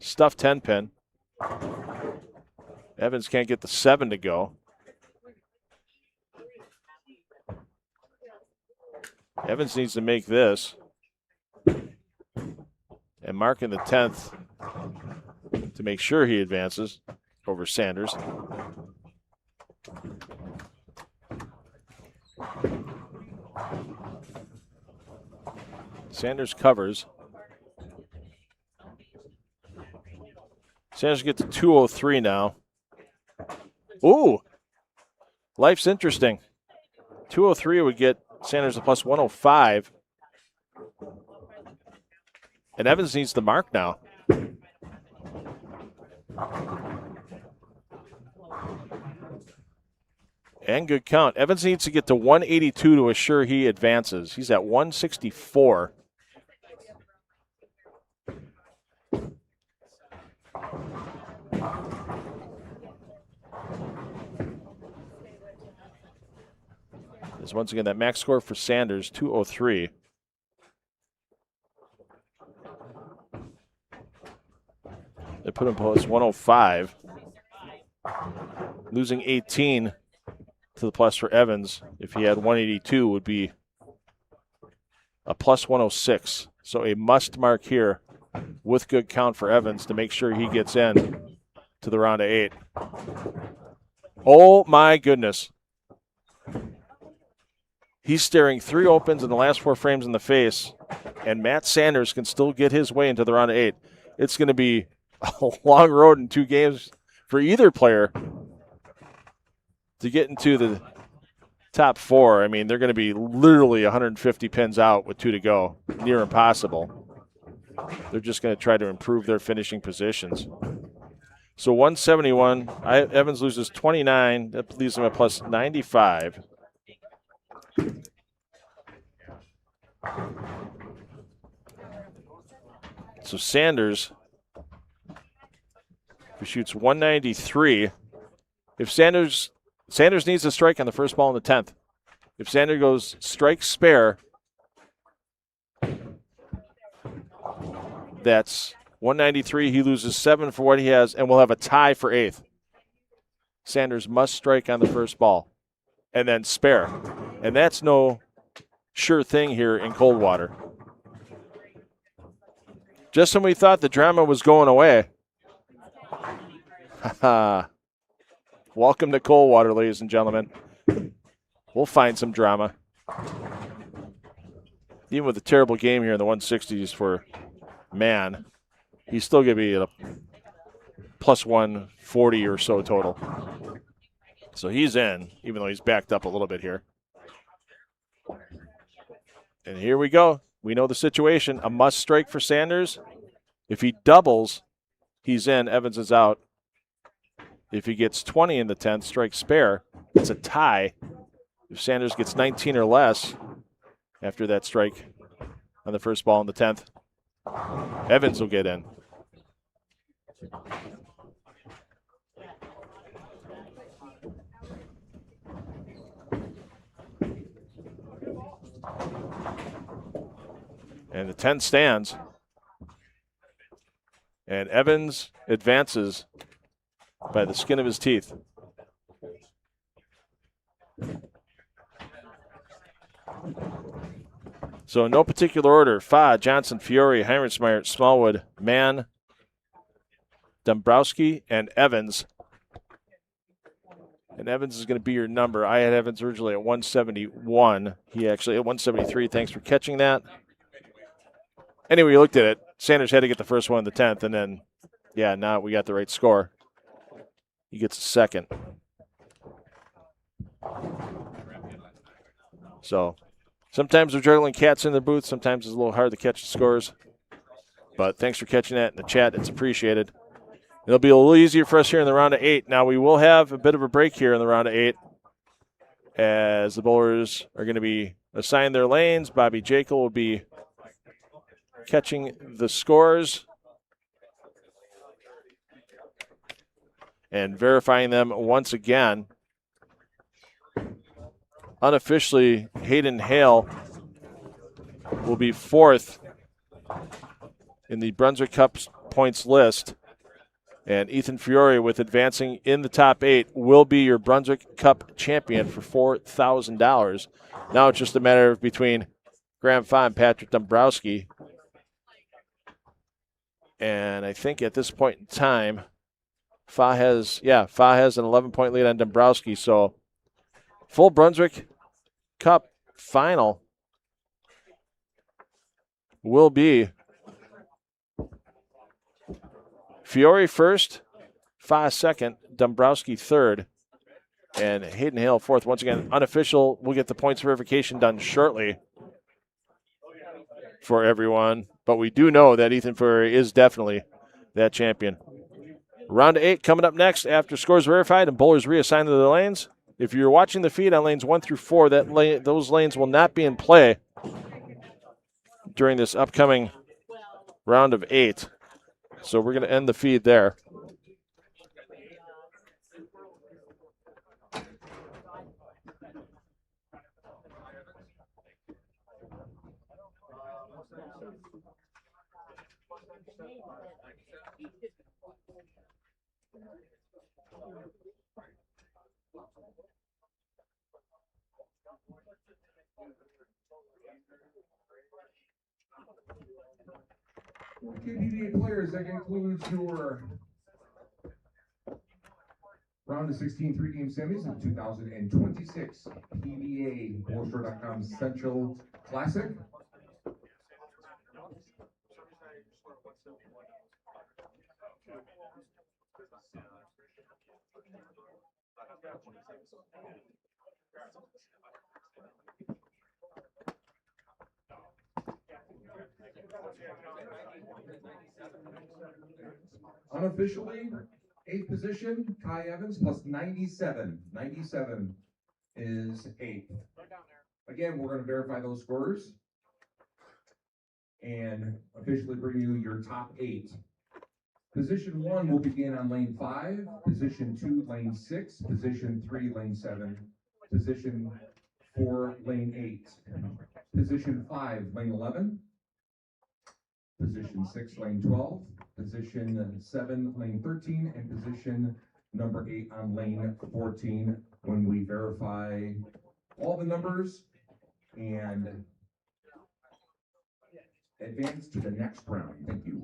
Speaker 2: Stuffed 10 pin. Evans can't get the 7 to go. Evans needs to make this. And marking the 10th to make sure he advances over Sanders. Sanders covers. Sanders gets to 203 now. Ooh, life's interesting. 203 would get Sanders a plus 105. And Evans needs the mark now. And good count. Evans needs to get to 182 to assure he advances. He's at 164. Is once again that max score for Sanders, 203. They put him plus 105. Losing 18 to the plus for Evans. If he had 182, would be a plus 106. So a must mark here with good count for Evans to make sure he gets in to the round of 8. Oh my goodness. He's staring 3 opens in the last 4 frames in the face, and Matt Sanders can still get his way into the round of 8. It's going to be a long road in 2 games for either player to get into the top 4. I mean, they're going to be literally 150 pins out with 2 to go. Near impossible. They're just going to try to improve their finishing positions. So 171. Evans loses 29. That leaves him at plus 95. So Sanders, who shoots 193, if Sanders needs a strike on the first ball in the 10th. If Sanders goes strike spare, that's 193. He loses 7 for what he has, and we'll have a tie for 8th. Sanders must strike on the first ball and then spare. And that's no sure thing here in Coldwater. Just when we thought the drama was going away. Welcome to Coldwater, ladies and gentlemen. We'll find some drama. Even with a terrible game here in the 160s for Man, he's still going to be at a plus 140 or so total. So he's in, even though he's backed up a little bit here. And here we go. We know the situation. A must strike for Sanders. If he doubles, he's in. Evans is out. If he gets 20 in the 10th, strike spare. It's a tie. If Sanders gets 19 or less after that strike on the first ball in the 10th, Evans will get in. And the 10 stands. And Evans advances by the skin of his teeth. So in no particular order, Fa, Johnson, Fiore, Heinrichsmeyer, Smallwood, Mann, Dombrowski, and Evans. And Evans is going to be your number. I had Evans originally at 171. He actually at 173. Thanks for catching that. Anyway, you looked at it. Sanders had to get the first one in the 10th, and then, yeah, now we got the right score. He gets a second. So sometimes we're juggling cats in the booth. Sometimes it's a little hard to catch the scores. But thanks for catching that in the chat. It's appreciated. It'll be a little easier for us here in the round of 8. Now, we will have a bit of a break here in the round of 8 as the bowlers are going to be assigned their lanes. Bobby Jekyll will be catching the scores and verifying them once again. Unofficially, Hayden Hale will be 4th in the Brunswick Cup points list. And Ethan Fiore, with advancing in the top 8, will be your Brunswick Cup champion for $4,000. Now it's just a matter of between Graham Fa and Patrick Dombrowski. And I think at this point in time, Fa has an 11-point lead on Dombrowski. So full Brunswick Cup final will be Fiore first, Fa second, Dombrowski third, and Hayden Hale fourth. Once again, unofficial. We'll get the points verification done shortly for everyone. But we do know that Ethan Fiore is definitely that champion. Round 8 coming up next after scores verified and bowlers reassigned to their lanes. If you're watching the feed on lanes 1 through 4, those lanes will not be in play during this upcoming round of 8. So we're going to end the feed there.
Speaker 1: Okay, PBA players, that concludes your round of 16 three-game semis of 2026 PBA BowlerStore.com Central Classic. Unofficially, 8th position, Kai Evans plus 97. 97 is 8th. Again, we're going to verify those scores and officially bring you your top 8. Position 1 will begin on lane 5, position 2, lane 6, position 3, lane 7, position 4, lane 8, position 5, lane 11, position 6, lane 12, position 7, lane 13, and position number 8 on lane 14. When we verify all the numbers, and advance to the next round. Thank you.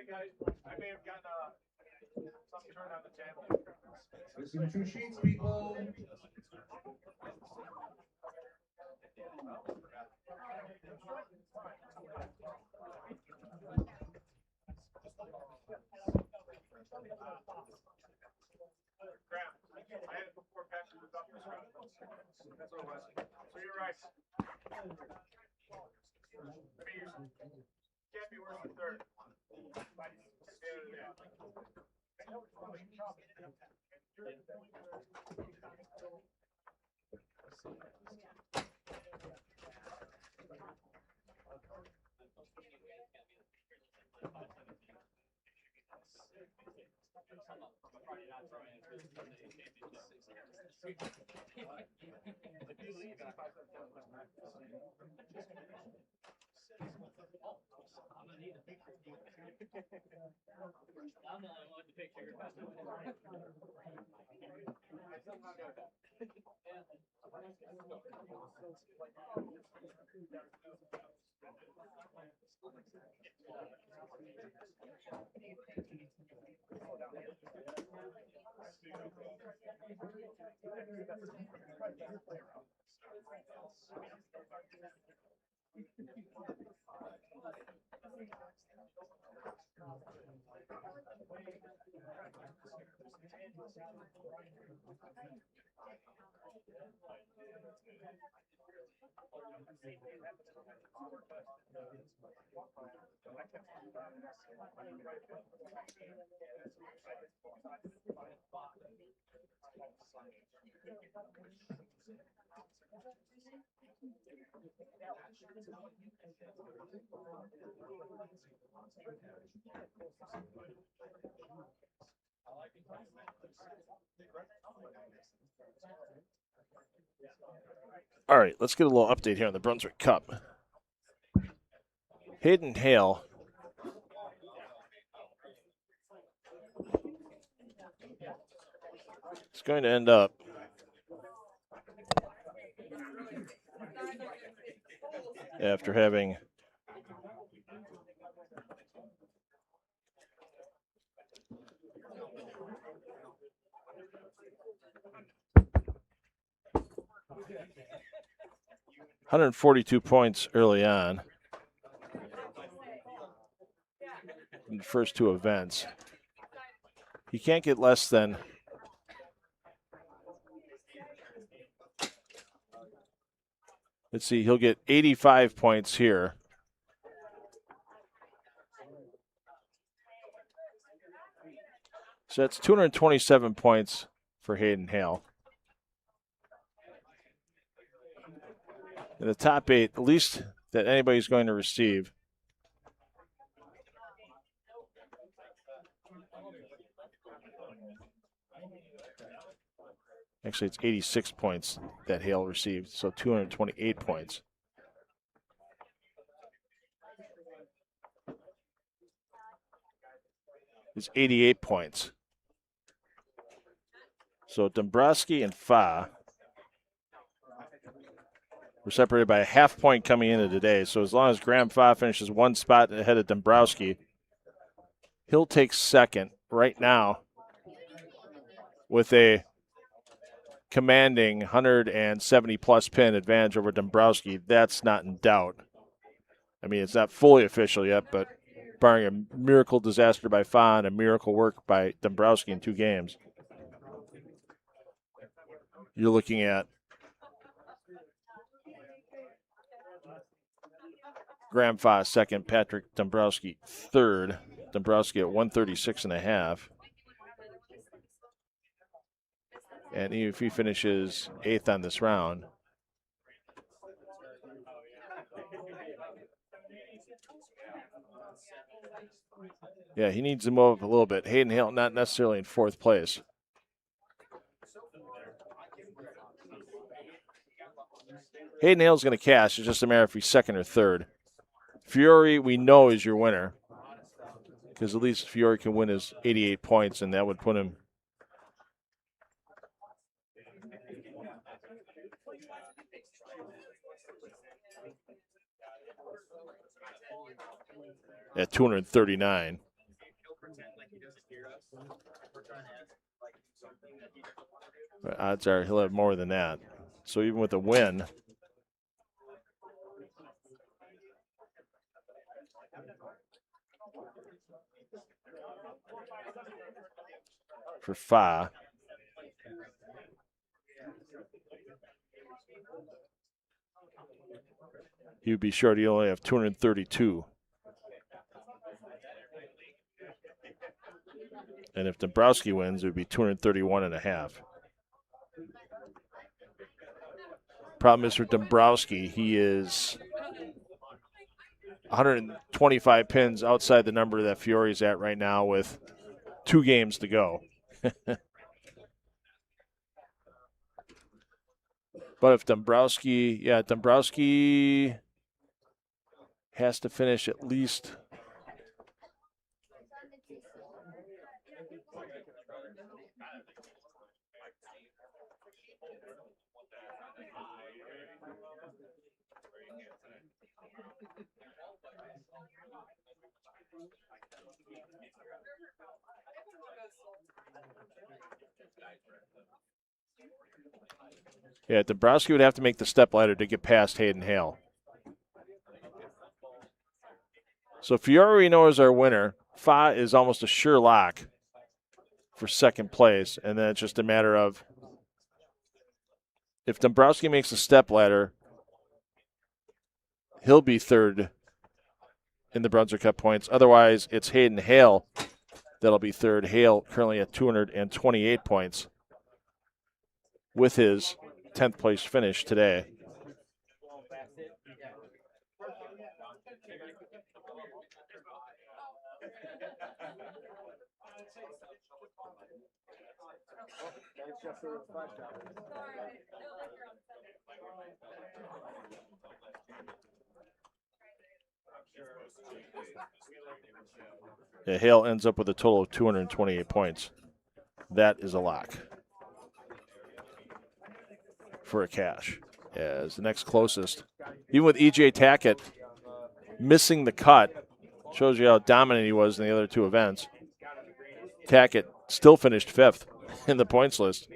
Speaker 3: I may have gotten something turned on the channel.
Speaker 1: Missing 2 sheets, people.
Speaker 3: Crap. I had it before Patrick was up this round. That's what it was. So you're right. I mean, can't be worse than third. By the end of the day.
Speaker 5: I'm the only one to take sugar.
Speaker 2: All right, let's get a little update here on the Brunswick Cup. Hayden Hale is going to end up after having $142 points early on in the first two events. He can't get less than let's see, he'll get 85 points here. So that's 227 points for Hayden Hale. In the top 8, the least that anybody's going to receive. Actually, it's 86 points that Hale received, so 228 points. It's 88 points. So Dombrowski and Fa were separated by a half point coming into today. So as long as Graham Fa finishes one spot ahead of Dombrowski, he'll take second right now with a commanding 170-plus pin advantage over Dombrowski. That's not in doubt. I mean, it's not fully official yet, but barring a miracle disaster by Fa and a miracle work by Dombrowski in 2 games, you're looking at Graham Fa second, Patrick Dombrowski third. Dombrowski at 136.5. And if he finishes 8th on this round, yeah, he needs to move up a little bit. Hayden Hale not necessarily in 4th place. Hayden Hale's going to cash. It's just a matter if he's 2nd or 3rd. Fiore, we know, is your winner, because at least Fiore can win his 88 points, and that would put him at 239. But odds are he'll have more than that. So even with a win, for Fa, he would be short. He only have 232. And if Dombrowski wins, it would be 231.5. Problem is for Dombrowski, he is 125 pins outside the number that Fiore's at right now with 2 games to go. But if Dombrowski has to finish at least Dombrowski would have to make the step ladder to get past Hayden Hale. So Fiore we know is our winner. Fa is almost a sure lock for 2nd place, and then it's just a matter of if Dombrowski makes the step ladder, he'll be 3rd in the Brunswick Cup points. Otherwise, it's Hayden Hale that'll be 3rd. Hale currently at 228 points with his 10th place finish today. Hale ends up with a total of 228 points. That is a lock for a cash. As the next closest, even with E.J. Tackett missing the cut, shows you how dominant he was in the other 2 events. Tackett still finished 5th in the points list.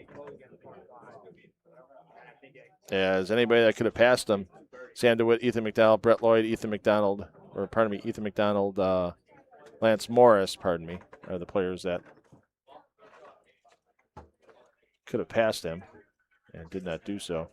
Speaker 2: as anybody that could have passed him, Sam DeWitt, Ethan McDonald, Brett Lloyd, Ethan McDonald, Lance Morris, are the players that could have passed him and did not do so.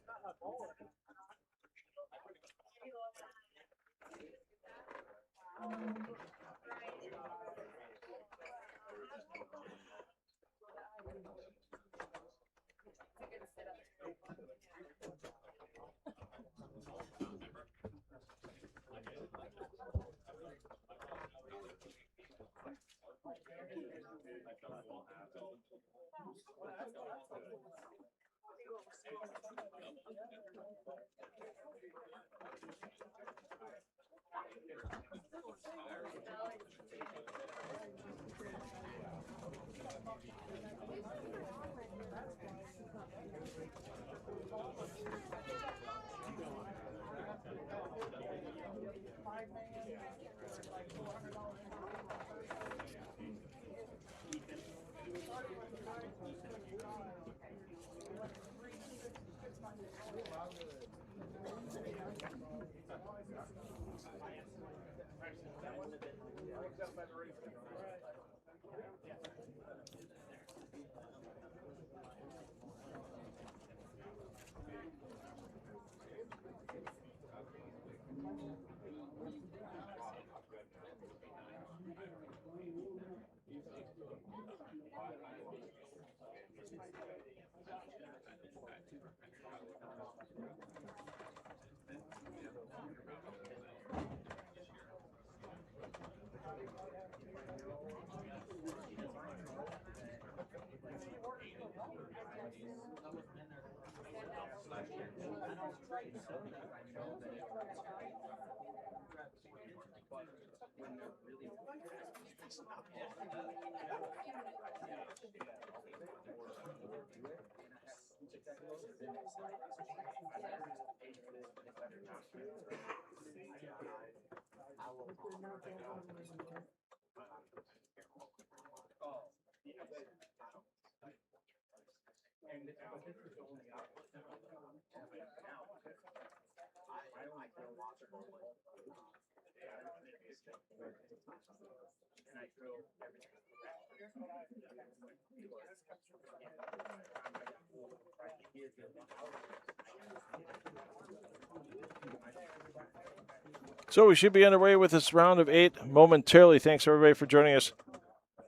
Speaker 2: So we should be underway with this round of 8 momentarily. Thanks, everybody, for joining us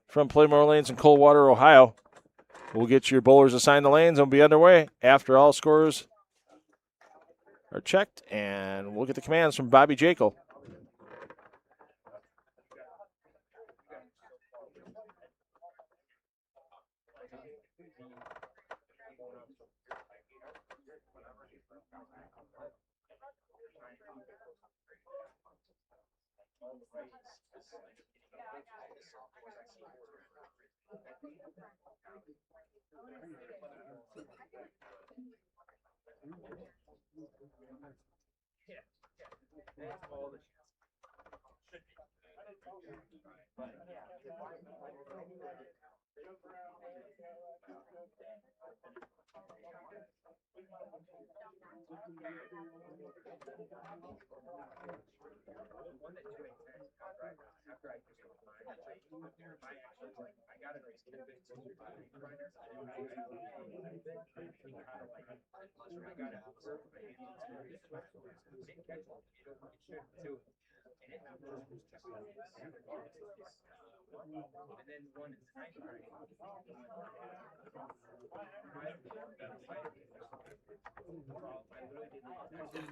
Speaker 2: from Pla-Mor Lanes in Coldwater, Ohio. We'll get your bowlers assigned the lanes and we'll be underway after all scores are checked, and we'll get the commands from Bobby Jekyll.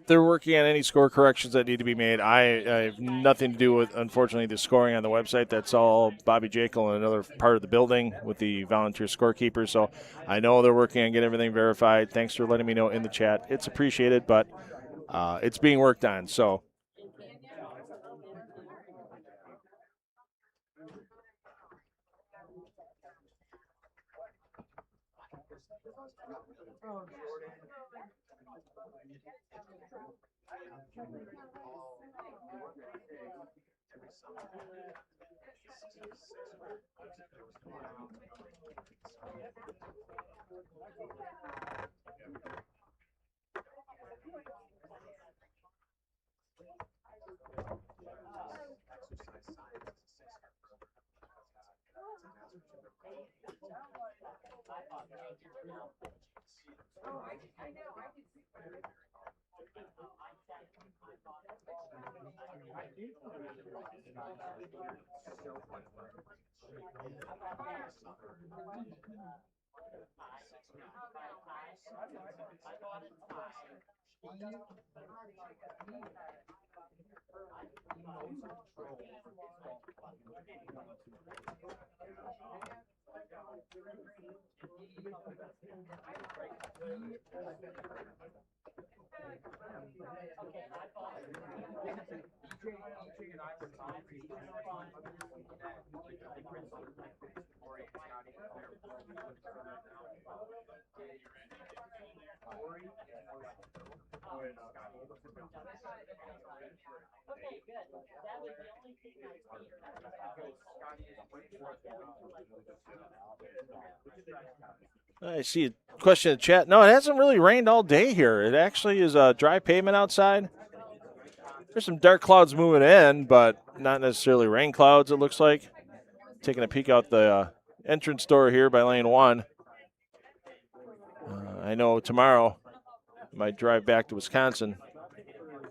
Speaker 2: They're working on any score corrections that need to be made. I have nothing to do with, unfortunately, the scoring on the website. That's all Bobby Jekyll and another part of the building with the volunteer scorekeepers. So I know they're working on getting everything verified. Thanks for letting me know in the chat. It's appreciated, but it's being worked on. So I see a question in the chat. No, it hasn't really rained all day here. It actually is a dry pavement outside. There's some dark clouds moving in, but not necessarily rain clouds, it looks like. Taking a peek out the entrance door here by lane 1. I know tomorrow I might drive back to Wisconsin.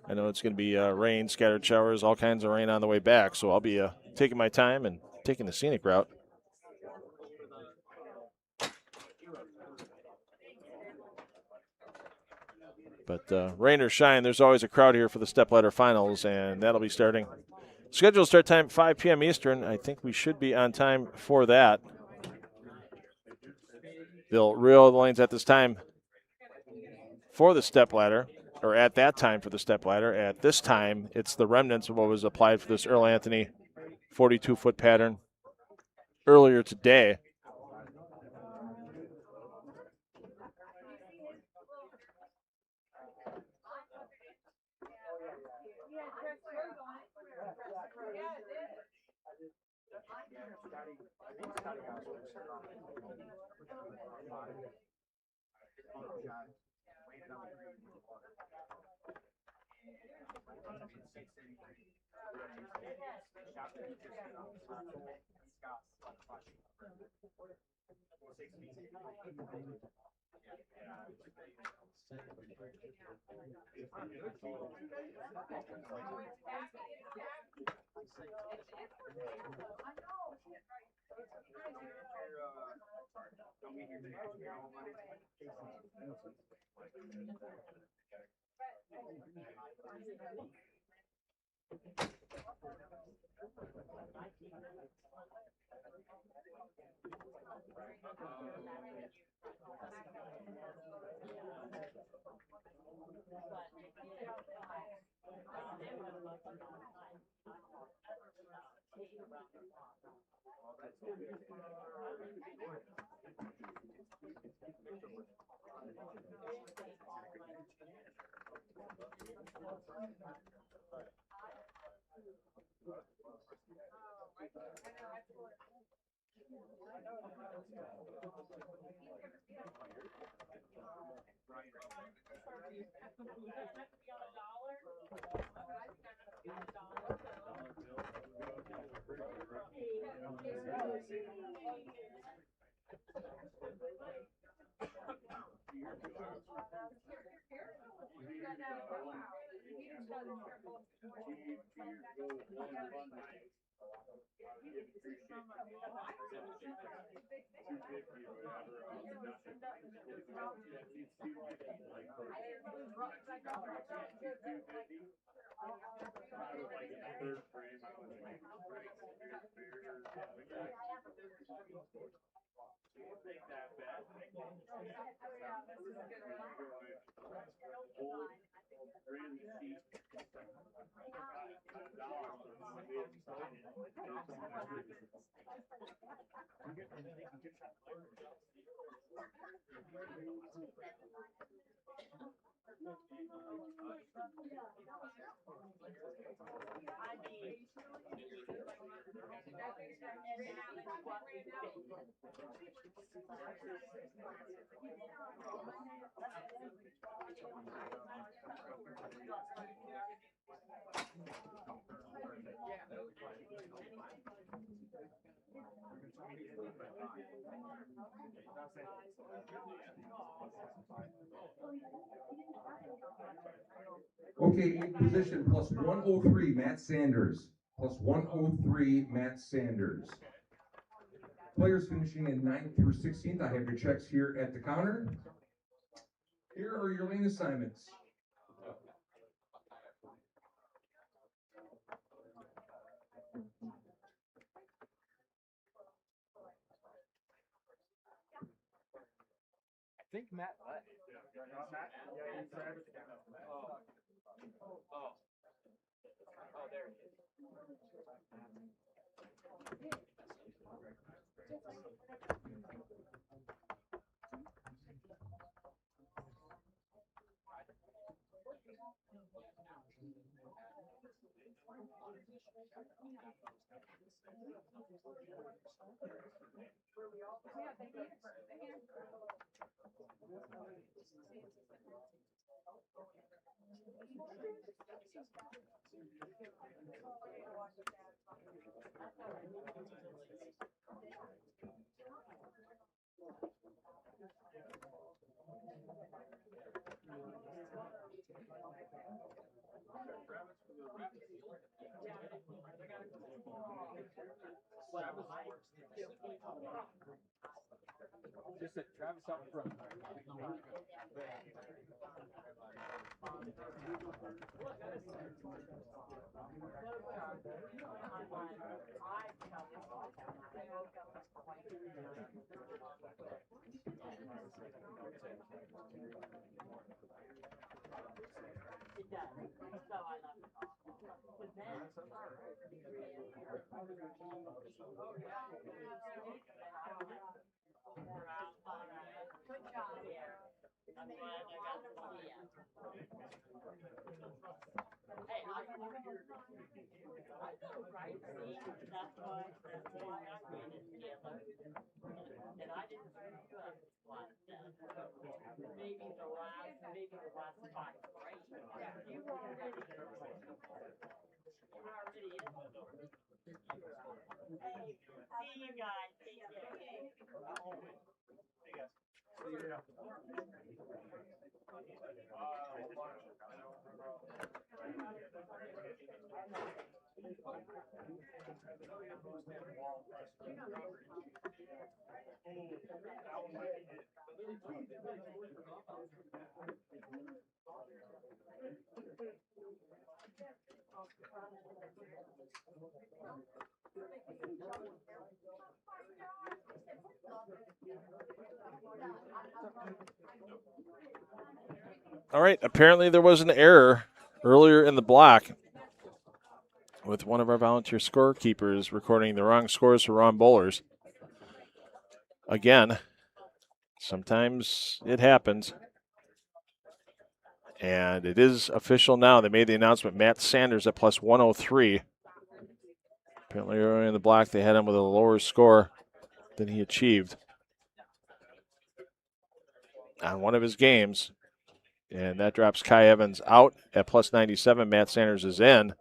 Speaker 2: I know it's going to be rain, scattered showers, all kinds of rain on the way back, so I'll be taking my time and taking the scenic route. But rain or shine, there's always a crowd here for the stepladder finals, and that'll be starting. Scheduled start time 5 p.m. Eastern. I think we should be on time for that. They'll reel the lanes at this time for the stepladder, or at that time for the stepladder. At this time, it's the remnants of what was applied for this Earl Anthony 42-foot pattern earlier today.
Speaker 1: Okay, in position, plus 103, Matt Sanders. Plus 103, Matt Sanders. Players finishing in 9th through 16th. I have your checks here at the counter. Here are your lane assignments.
Speaker 5: I think Matt left. Oh, there he is. Just said Travis up front.
Speaker 2: All right, apparently there was an error earlier in the block with one of our volunteer scorekeepers recording the wrong scores for wrong bowlers. Again, sometimes it happens. And it is official now. They made the announcement. Matt Sanders at plus 103. Apparently earlier in the block they had him with a lower score than he achieved on one of his games. And that drops Kai Evans out at plus 97. Matt Sanders is in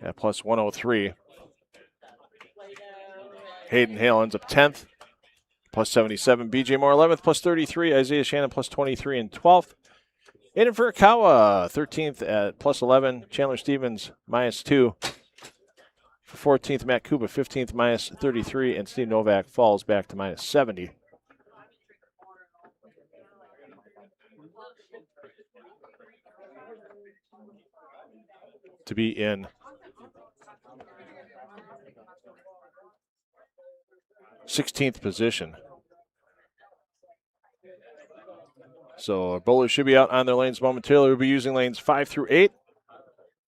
Speaker 2: at plus 103. Hayden Hale ends up 10th, plus 77. BJ Moore 11th, plus 33. Isaiah Shannon plus 23 and 12th. Aiden Furukawa 13th at plus 11. Chandler Stevens minus 2. For 14th, Matt Kuba 15th minus 33. And Steve Novak falls back to minus 70. To be in 16th position. So our bowlers should be out on their lanes momentarily. We'll be using lanes 5 through 8.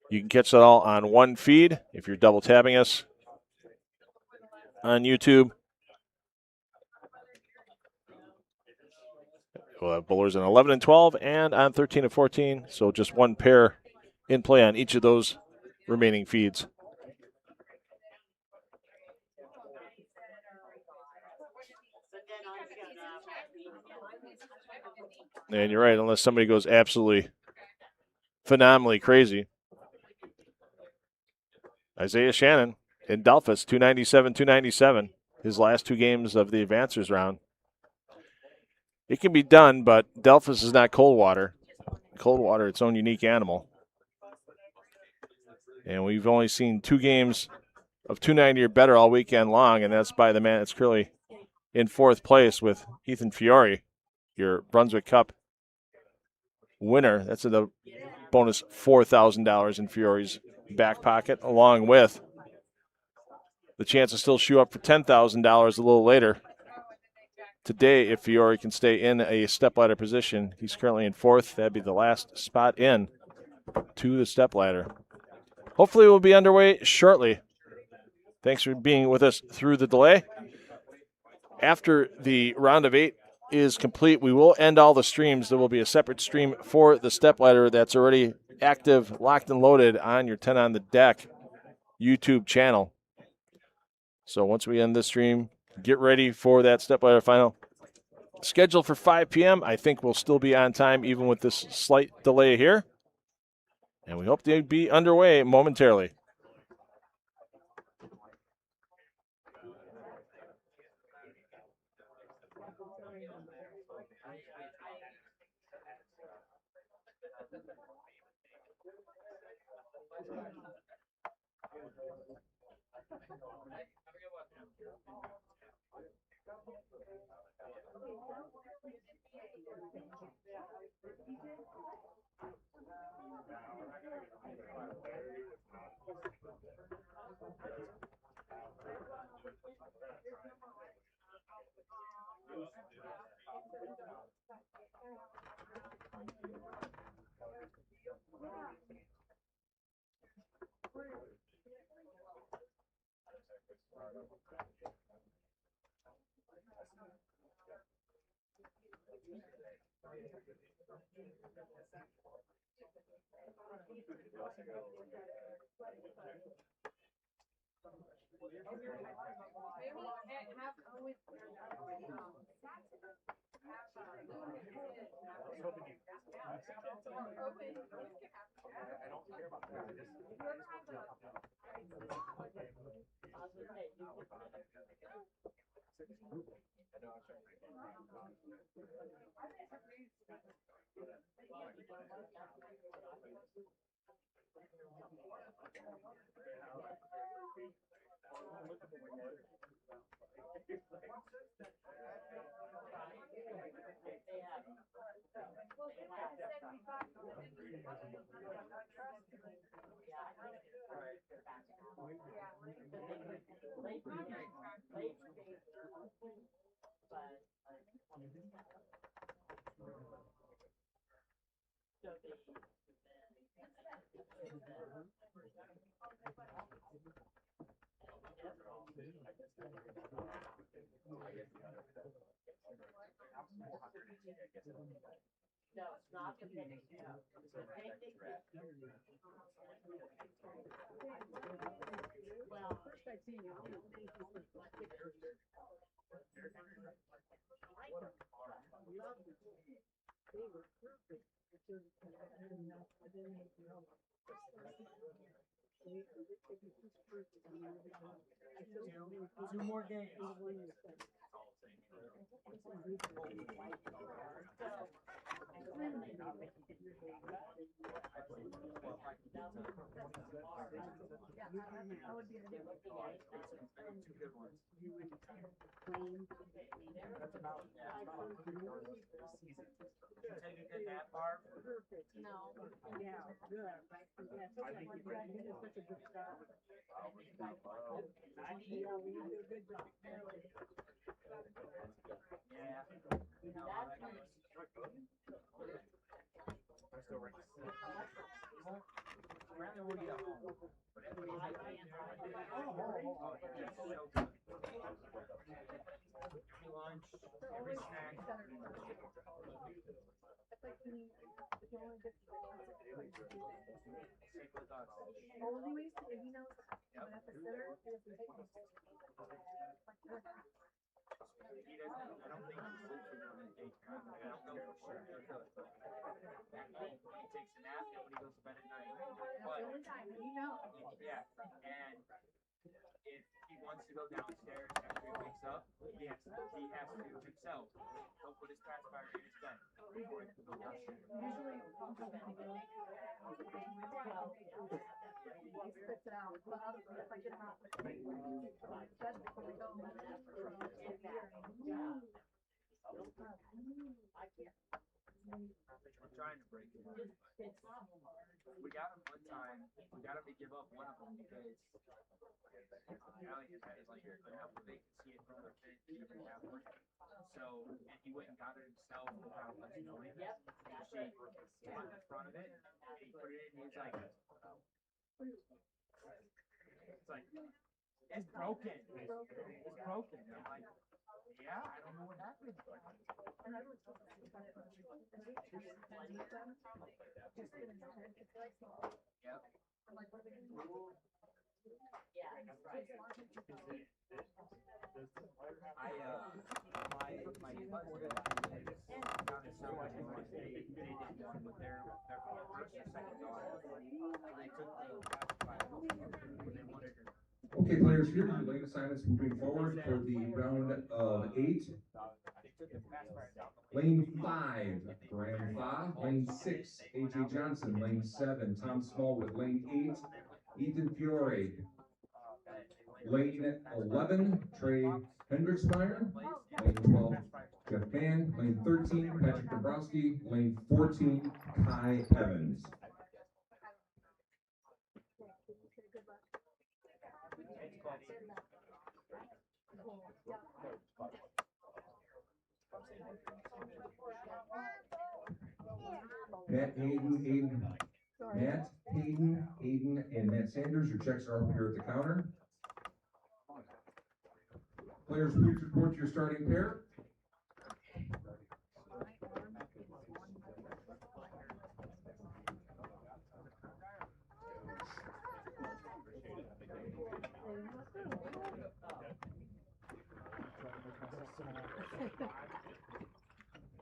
Speaker 2: You can catch that all on one feed if you're double tabbing us on YouTube. We'll have bowlers on 11 and 12 and on 13 and 14. So just one pair in play on each of those remaining feeds. And you're right, unless somebody goes absolutely phenomenally crazy. Isaiah Shannon in Delphus, 297, 297. His last two games of the advancers round. It can be done, but Delphus is not Coldwater. Coldwater its own unique animal. And we've only seen 2 games of 290 or better all weekend long, and that's by the man that's currently in 4th place with Ethan Fiore, your Brunswick Cup winner. That's the bonus $4,000 in Fiore's back pocket, along with the chance to still shoe up for $10,000 a little later today if Fiore can stay in a stepladder position. He's currently in 4th. That'd be the last spot in to the stepladder. Hopefully we'll be underway shortly. Thanks for being with us through the delay. After the round of 8 is complete, we will end all the streams. There will be a separate stream for the stepladder that's already active, locked and loaded on your 10 on the Deck YouTube channel. So once we end this stream, get ready for that stepladder final. Scheduled for 5 p.m. I think we'll still be on time even with this slight delay here. And we hope to be underway momentarily.
Speaker 5: wants to go downstairs after he wakes up, he has to himself go put his pacifier in his bed before he can go downstairs. I'm trying to break it. We got him one time. We got him to give up one of them because Allie had like enough where they could see it from their bench even halfway. So, and he went and got it himself without us knowing. So she got in front of it and he put it in. He's like, it's like, it's broken. It's broken. I'm like, yeah, I don't know what happened. Yep. My husband found his son like they did one with their first or second daughter. They took the pacifier when they wanted her.
Speaker 1: Okay, players, here are your lane assignments moving forward for the round of 8. Lane 5, Graham Fa. Lane 6, A.J. Johnson. Lane 7, Tom Smallwood. Lane 8, Ethan Fiore. Lane 11, Trey Hendricksmeyer. Lane 12, Jeff Mann. Lane 13, Patrick Dabrowski. Lane 14, Kai Evans. Matt Hayden, and Matt Sanders. Your checks are up here at the counter. Players, please report to your starting pair.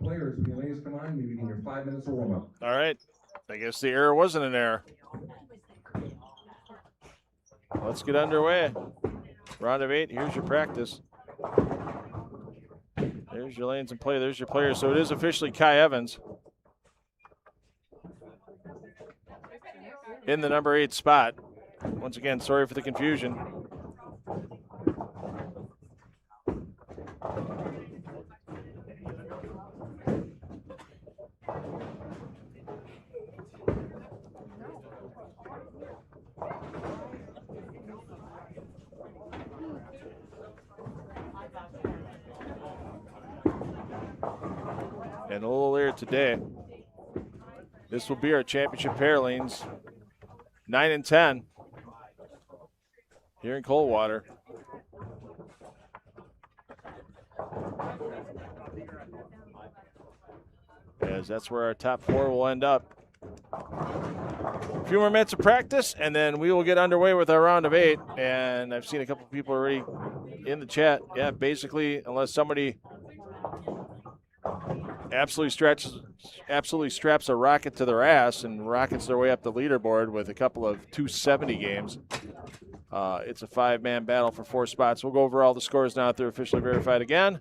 Speaker 1: Players, when the lanes come on, you begin your 5 minutes of warm-up.
Speaker 2: All right. I guess the error wasn't an error. Let's get underway. Round of 8. Here's your practice. There's your lanes in play. There's your players. So it is officially Kai Evans in the number 8 spot. Once again, sorry for the confusion. And a little later today, this will be our championship pair lanes, 9 and 10 here in Coldwater. As that's where our top 4 will end up. A few more minutes of practice, and then we will get underway with our round of 8. And I've seen a couple people already in the chat. Yeah, basically, unless somebody absolutely straps a rocket to their ass and rockets their way up the leaderboard with a couple of 270 games. It's a 5-man battle for 4 spots. We'll go over all the scores now that they're officially verified again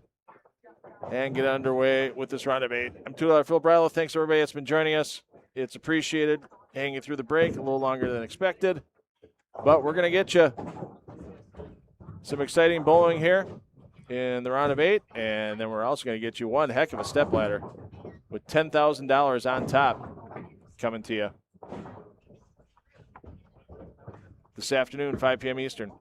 Speaker 2: and get underway with this round of 8. I'm $2 Phil Brillo. Thanks everybody that's been joining us. It's appreciated. Hanging through the break a little longer than expected, but we're going to get you some exciting bowling here in the round of 8, and then we're also going to get you one heck of a stepladder with $10,000 on top coming to you this afternoon, 5 p.m. Eastern.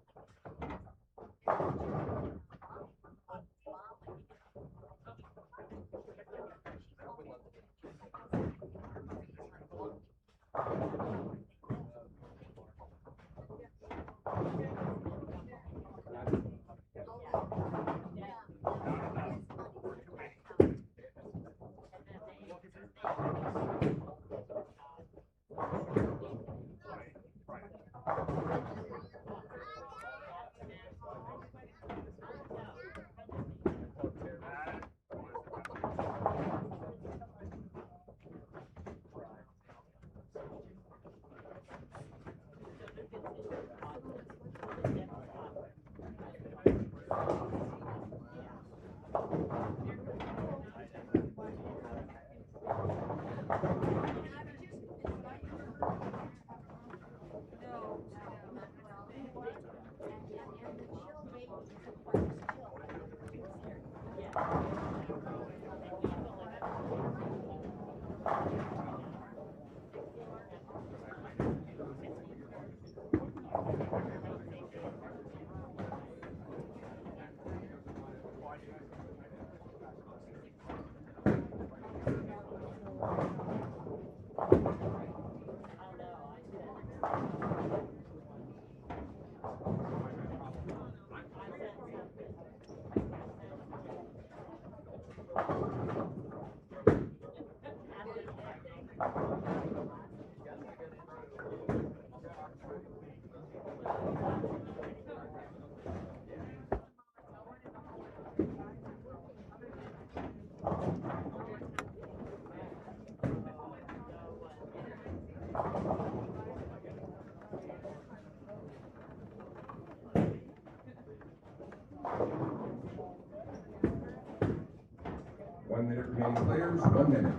Speaker 1: Remaining players, 1 minute.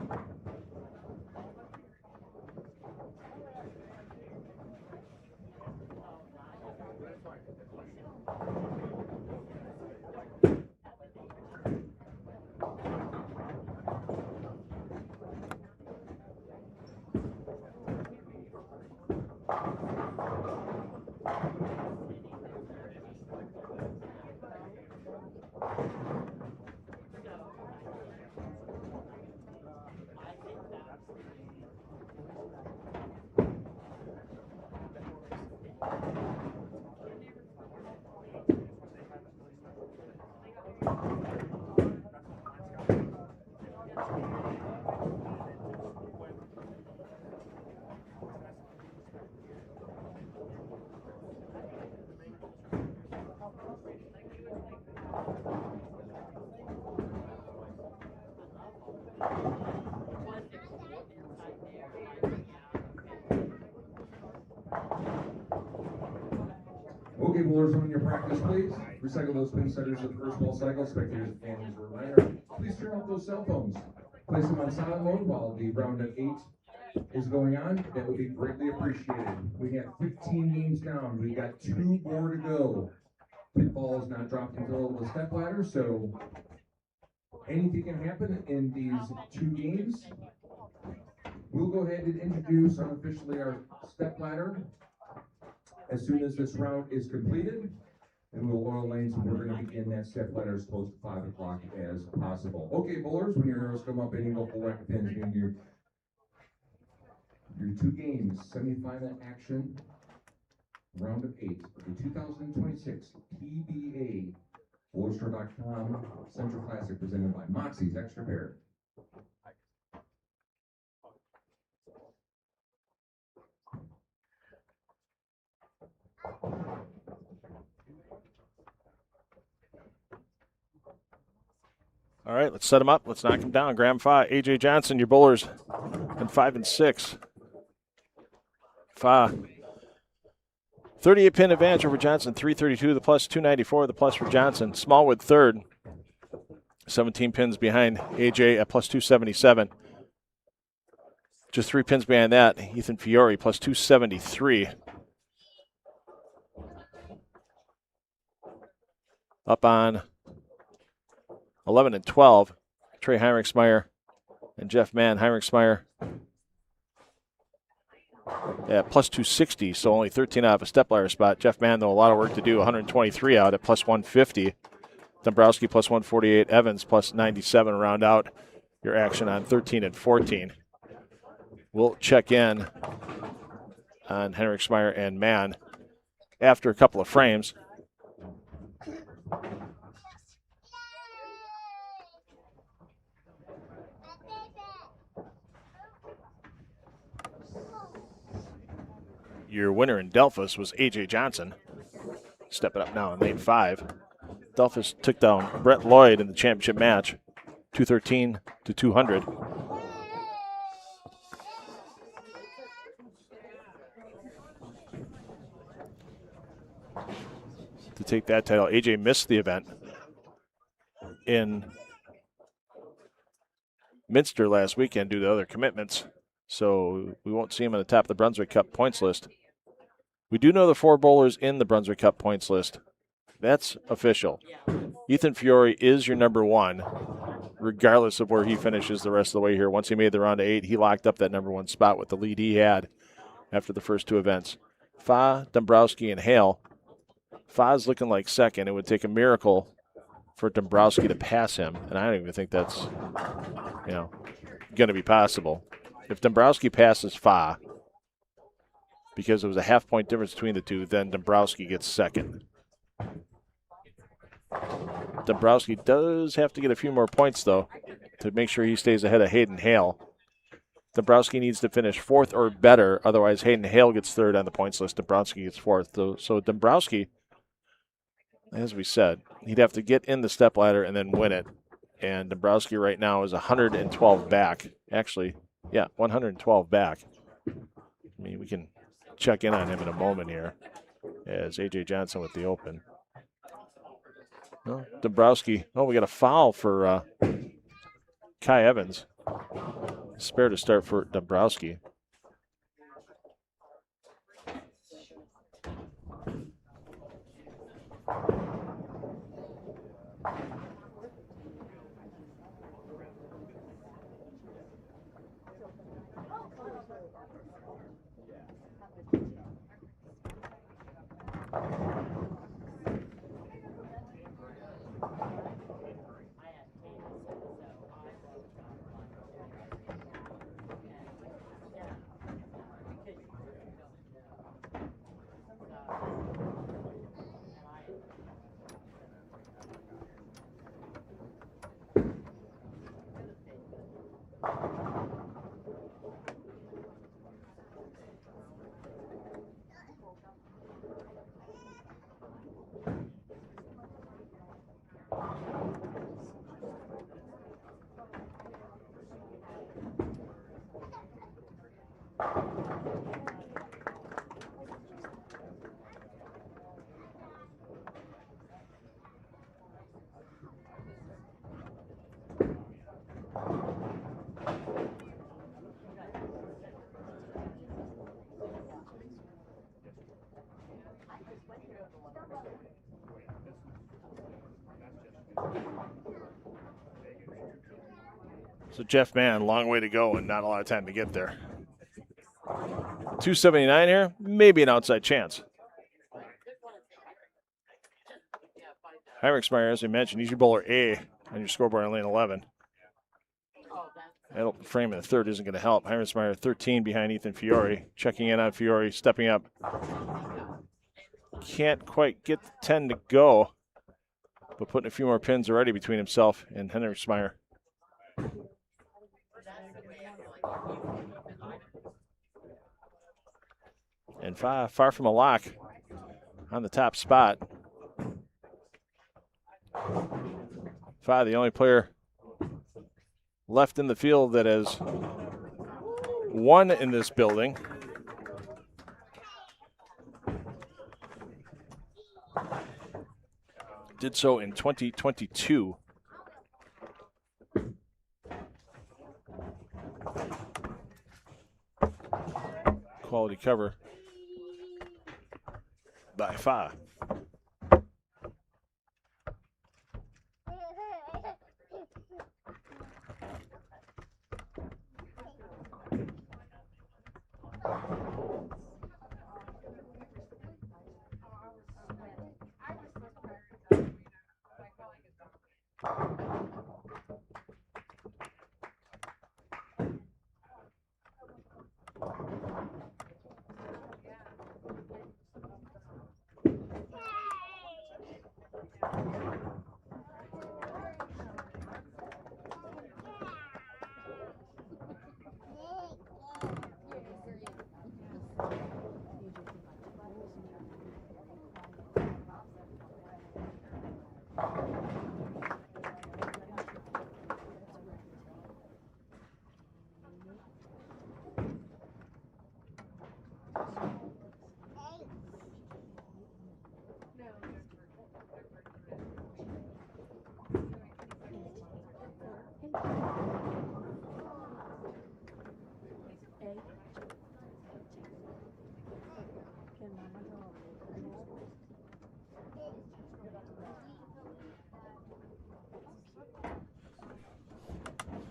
Speaker 1: Okay, bowlers, on your practice, please. Recycle those pin setters at the first ball cycle. Spectators and fans, a reminder, please turn off those cell phones. Place them on silent mode while the round of 8 is going on. That would be greatly appreciated. We have 15 games down. We've got 2 more to go. Pitfall is not dropped until the step ladder, so anything can happen in these 2 games. We'll go ahead and introduce unofficially our step ladder as soon as this round is completed, and we'll oil lanes, and we're going to begin that step ladder as close to 5 o'clock as possible. Okay, bowlers, when your arrows come up, any local racket pins in your 2 games, semifinal action, round of 8 of the 2026 PBA BowlerStore.com Central Classic presented by Moxy's Xtra Pair.
Speaker 2: All right, let's set them up. Let's knock them down. Graham Fa, AJ Johnson, your bowlers, and 5 and 6. Fa, 38 pin advantage over Johnson, 332 the plus, 294 the plus for Johnson. Smallwood third, 17 pins behind AJ at plus 277. Just 3 pins behind that, Ethan Fiore plus 273. Up on 11 and 12, Trey Heinrichsmeyer and Jeff Mann. Heinrichsmeyer at plus 260, so only 13 out of a step ladder spot. Jeff Mann, though, a lot of work to do, 123 out at plus 150. Dombrowski plus 148, Evans plus 97 round out your action on 13 and 14. We'll check in on Heinrichsmeyer and Mann after a couple of frames. Your winner in Delphus was A.J. Johnson. Stepping up now in lane 5. Delphus took down Brett Lloyd in the championship match, 213 to 200. To take that title, A.J. missed the event in Minster last weekend due to other commitments, so we won't see him at the top of the Brunswick Cup points list. We do know the 4 bowlers in the Brunswick Cup points list. That's official. Ethan Fiore is your number 1, regardless of where he finishes the rest of the way here. Once he made the round of 8, he locked up that number 1 spot with the lead he had after the first 2 events. Fa, Dombrowski, and Hale. Fa's looking like second. It would take a miracle for Dombrowski to pass him, and I don't even think that's, going to be possible. If Dombrowski passes Fa, because it was a half-point difference between the 2, then Dombrowski gets second. Dombrowski does have to get a few more points, though, to make sure he stays ahead of Hayden Hale. Dombrowski needs to finish 4th or better, otherwise Hayden Hale gets 3rd on the points list. Dombrowski gets 4th. So Dombrowski, as we said, he'd have to get in the stepladder and then win it. And Dombrowski right now is 112 back. Actually, 112 back. I mean, we can check in on him in a moment here as A.J. Johnson with the open. Well, Dombrowski, we got a foul for Kai Evans. Spare to start for Dombrowski. So Jeff Mann, long way to go and not a lot of time to get there. 279 here, maybe an outside chance. Heinrichsmeyer, as we mentioned, he's your bowler A on your scoreboard on lane 11. That'll frame in the third isn't going to help. Heinrichsmeyer 13 behind Ethan Fiore. Checking in on Fiore, stepping up. Can't quite get the 10 to go, but putting a few more pins already between himself and Heinrichsmeyer. And far from a lock on the top spot. Fa, the only player left in the field that has won in this building. Did so in 2022. Quality cover by Fa.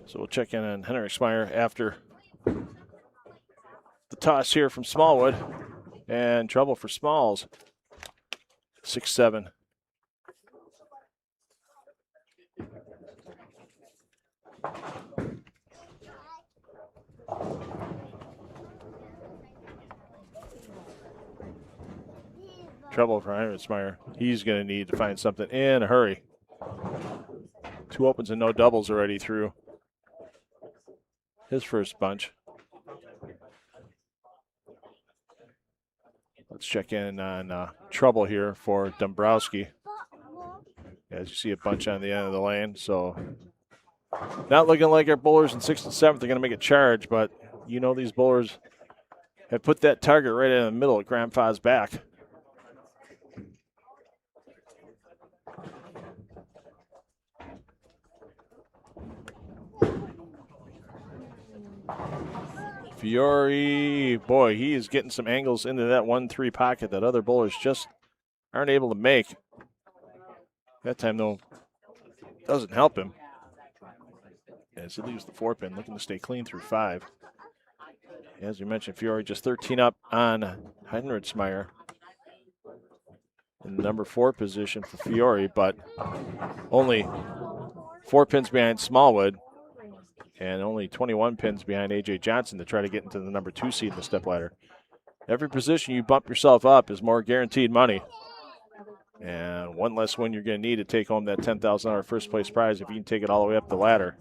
Speaker 2: So we'll check in on Heinrichsmeyer after the toss here from Smallwood. And trouble for Smalls. 6-7. Trouble for Heinrichsmeyer. He's going to need to find something in a hurry. 2 opens and no doubles already through his first bunch. Let's check in on trouble here for Dombrowski. As you see a bunch on the end of the lane, so not looking like our bowlers in 6th and 7th are going to make a charge, but you know these bowlers have put that target right in the middle of Graham Fa's back. Fiore, boy, he is getting some angles into that 1-3 pocket that other bowlers just aren't able to make. That time, though, doesn't help him as he leaves the 4-pin, looking to stay clean through 5. As we mentioned, Fiore just 13 up on Henriksmeyer in the number 4 position for Fiore, but only 4 pins behind Smallwood and only 21 pins behind A.J. Johnson to try to get into the number 2 seed in the stepladder. Every position you bump yourself up is more guaranteed money. And one less win you're going to need to take home that $10,000 first place prize if you can take it all the way up the ladder.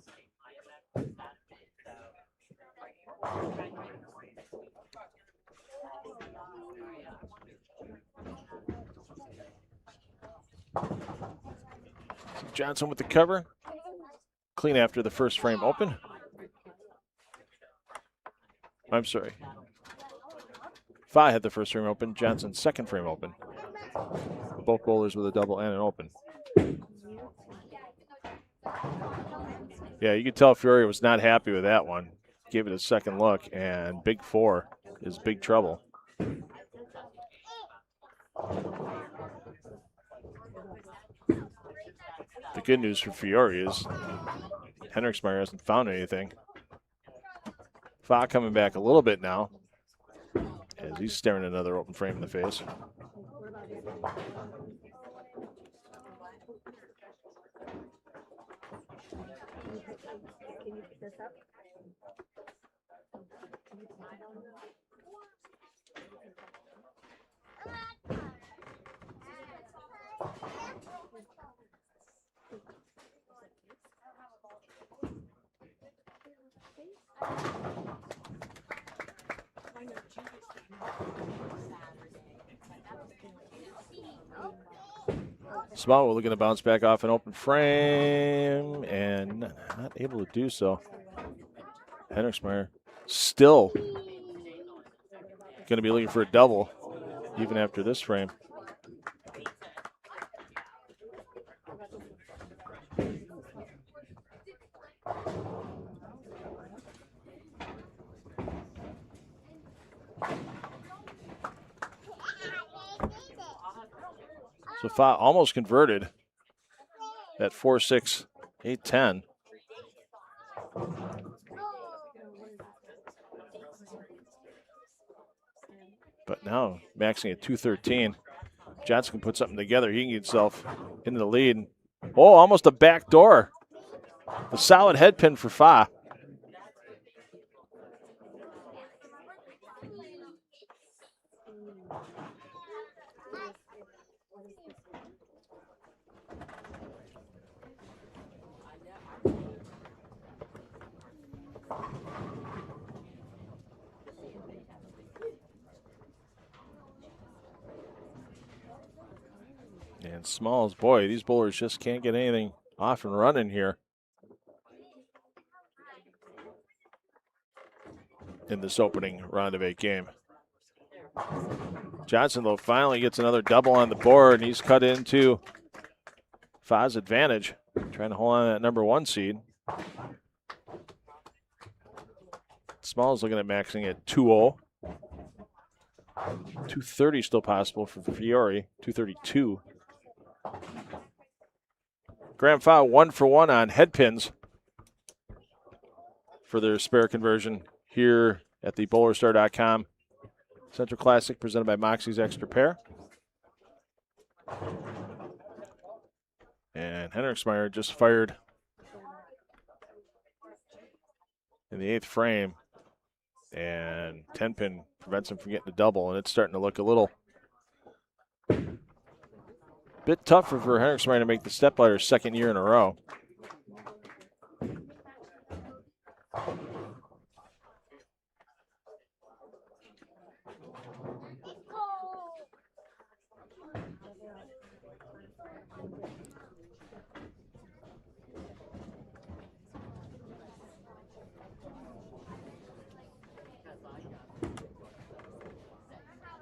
Speaker 2: Johnson with the cover. Clean after the first frame open. I'm sorry. Fa had the first frame open. Johnson second frame open. Both bowlers with a double and an open. Yeah, you could tell Fiore was not happy with that one. Gave it a second look, and big 4 is big trouble. The good news for Fiore is Henriksmeyer hasn't found anything. Fa coming back a little bit now as he's staring another open frame in the face. Smallwood looking to bounce back off an open frame and not able to do so. Henriksmeyer still going to be looking for a double even after this frame. So Fa almost converted that 4-6, 8-10. But now maxing at 213. Johnson can put something together. He can get himself into the lead. Oh, almost a back door. A solid head pin for Fa. And Smalls, boy, these bowlers just can't get anything off and running here in this opening round of 8 game. Johnson, though, finally gets another double on the board, and he's cut into Fa's advantage, trying to hold on to that number 1 seed. Smalls looking at maxing at 2-0. 230 still possible for Fiore, 232. Graham Fa 1 for 1 on head pins for their spare conversion here at the bowlerstar.com Central Classic presented by Moxy's Xtra Pair. And Henriksmeyer just fired in the 8th frame, and 10-pin prevents him from getting a double, and it's starting to look a little bit tougher for Henriksmeyer to make the stepladder 2nd year in a row.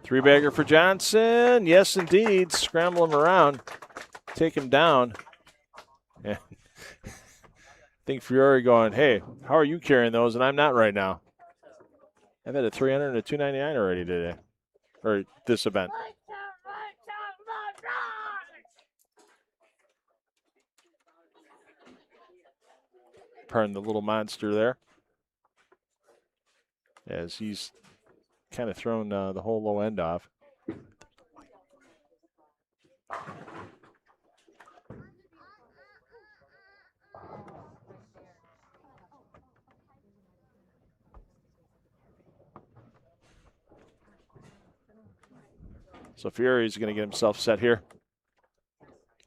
Speaker 2: Three-bagger for Johnson. Yes, indeed. Scramble him around. Take him down. And I think Fiore going, hey, how are you carrying those? And I'm not right now. I've had a 300 and a 299 already today, or this event. Pardon the little monster there, as he's kind of thrown the whole low end off. So Fiore's going to get himself set here.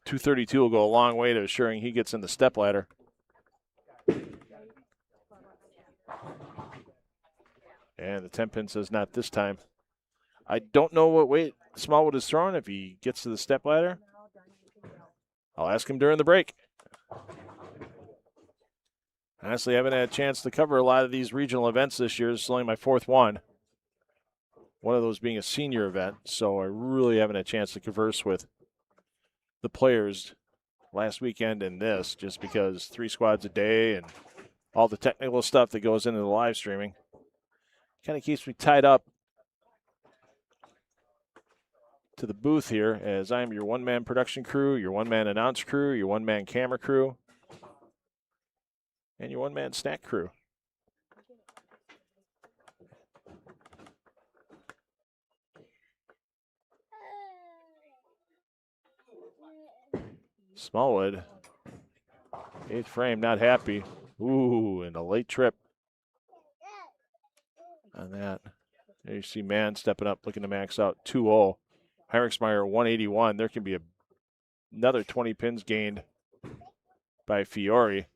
Speaker 2: 232 will go a long way to assuring he gets in the step ladder. And the 10 pin says not this time. I don't know what weight Smallwood is throwing if he gets to the step ladder. I'll ask him during the break. Honestly, I haven't had a chance to cover a lot of these regional events this year. This is only my fourth one. One of those being a senior event, so I really haven't had a chance to converse with the players last weekend and this, just because 3 squads a day and all the technical stuff that goes into the live streaming kind of keeps me tied up to the booth here, as I am your one-man production crew, your one-man announce crew, your one-man camera crew, and your one-man snack crew. Smallwood, 8th frame, not happy. Ooh, and a late trip on that. There you see Mann stepping up, looking to max out 2-0. Heinrichsmeyer 181. There can be another 20 pins gained by Fiore,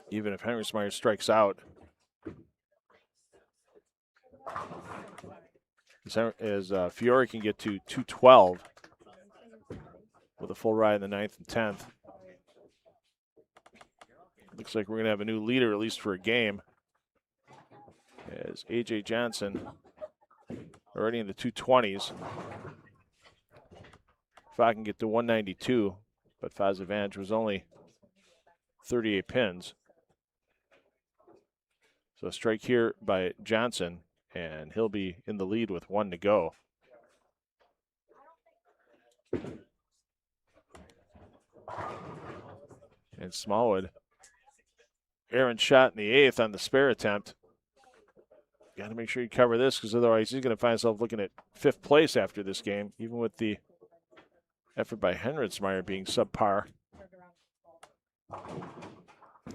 Speaker 2: even if Heinrichsmeyer strikes out. As Fiore can get to 212 with a full ride in the 9th and 10th. Looks like we're going to have a new leader, at least for a game, as A.J. Johnson already in the 220s. Fa can get to 192, but Fa's advantage was only 38 pins. So a strike here by Johnson, and he'll be in the lead with 1 to go. And Smallwood, Aaron shot in the 8th on the spare attempt. Got to make sure you cover this, because otherwise he's going to find himself looking at 5th place after this game, even with the effort by Heinrichsmeyer being subpar.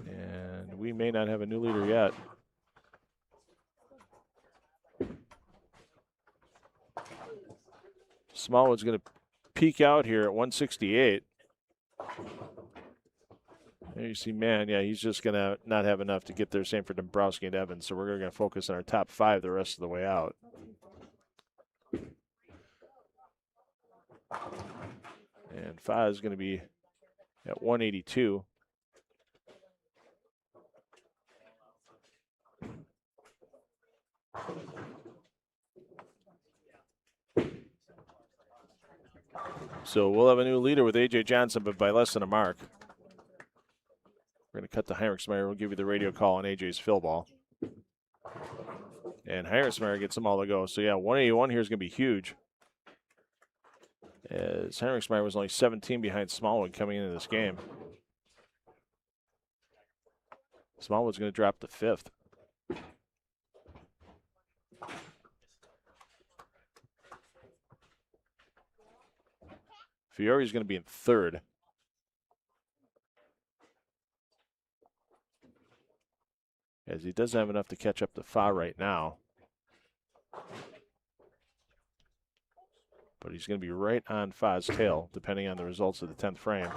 Speaker 2: And we may not have a new leader yet. Smallwood's going to peak out here at 168. There you see, man, yeah, he's just going to not have enough to get there. Same for Dombrowski and Evans. So we're going to focus on our top 5 the rest of the way out. And Fa is going to be at 182. So we'll have a new leader with A.J. Johnson, but by less than a mark. We're going to cut to Heinrichsmeyer. We'll give you the radio call on A.J.'s fill ball. And Heinrichsmeyer gets them all to go. So, yeah, 181 here is going to be huge, as Heinrichsmeyer was only 17 behind Smallwood coming into this game. Smallwood's going to drop to 5th. Fiore's going to be in 3rd. As he doesn't have enough to catch up to Fa right now. But he's going to be right on Fa's tail, depending on the results of the 10th frame.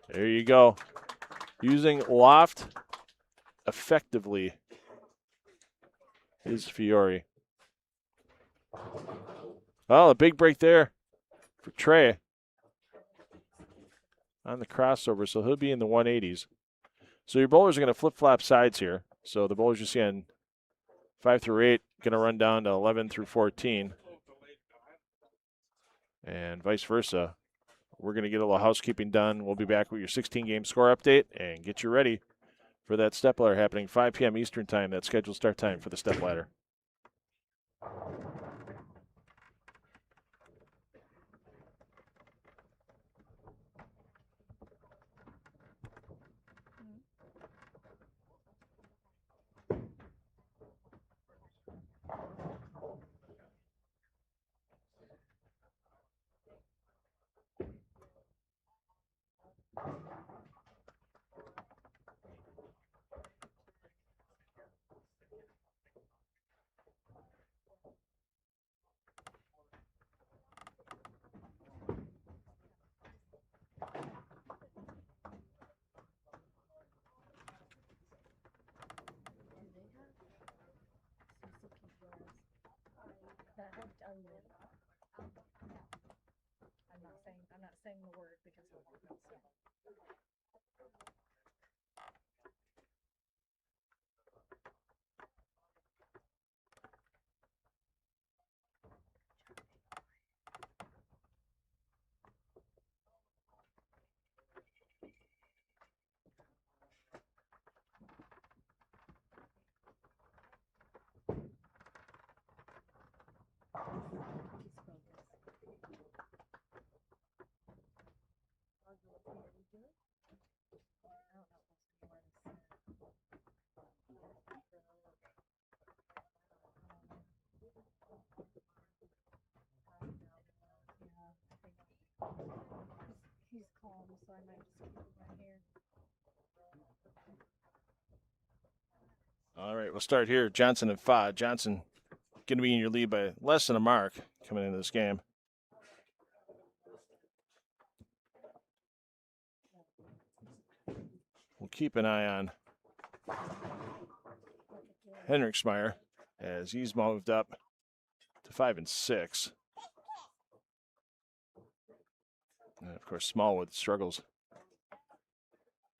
Speaker 2: There you go. Using loft effectively is Fiore. Oh, a big break there for Trey on the crossover, so he'll be in the 180s. So your bowlers are going to flip-flop sides here. So the bowlers you see on 5 through 8 going to run down to 11 through 14. And vice versa. We're going to get a little housekeeping done. We'll be back with your 16-game score update and get you ready for that stepladder happening 5 p.m. Eastern time. That scheduled start time for the stepladder.
Speaker 4: I'm not saying the word because he's calm, so I might just keep him right here.
Speaker 2: All right, we'll start here. Johnson and Fa. Johnson going to be in your lead by less than a mark coming into this game. We'll keep an eye on Henriksmeyer as he's moved up to 5 and 6. And of course, Smallwood struggles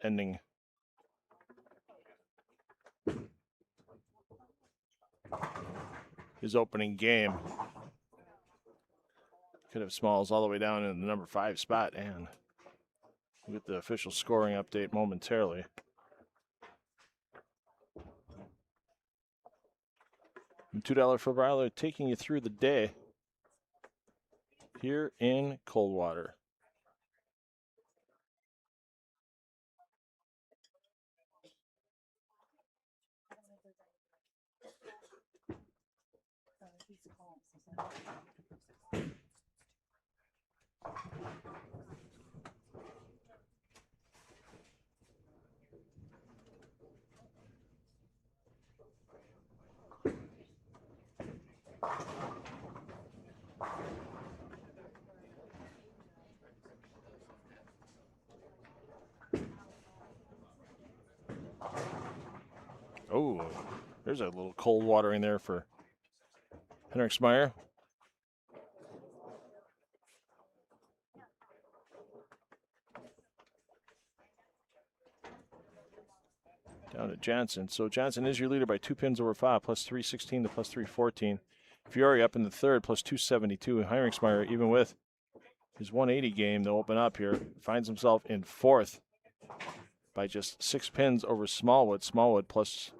Speaker 2: ending his opening game. Could have Smalls all the way down in the number 5 spot, and we'll get the official scoring update momentarily. And $2 for Brawler taking you through the day here in Coldwater. Oh, there's a little cold water in there for Henriksmeyer. Down to Johnson. So Johnson is your leader by 2 pins over 5, plus 316 to plus 314. Fiore up in the third, plus 272. And Henriksmeyer, even with his 180 game to open up here, finds himself in fourth by just 6 pins over Smallwood. Smallwood plus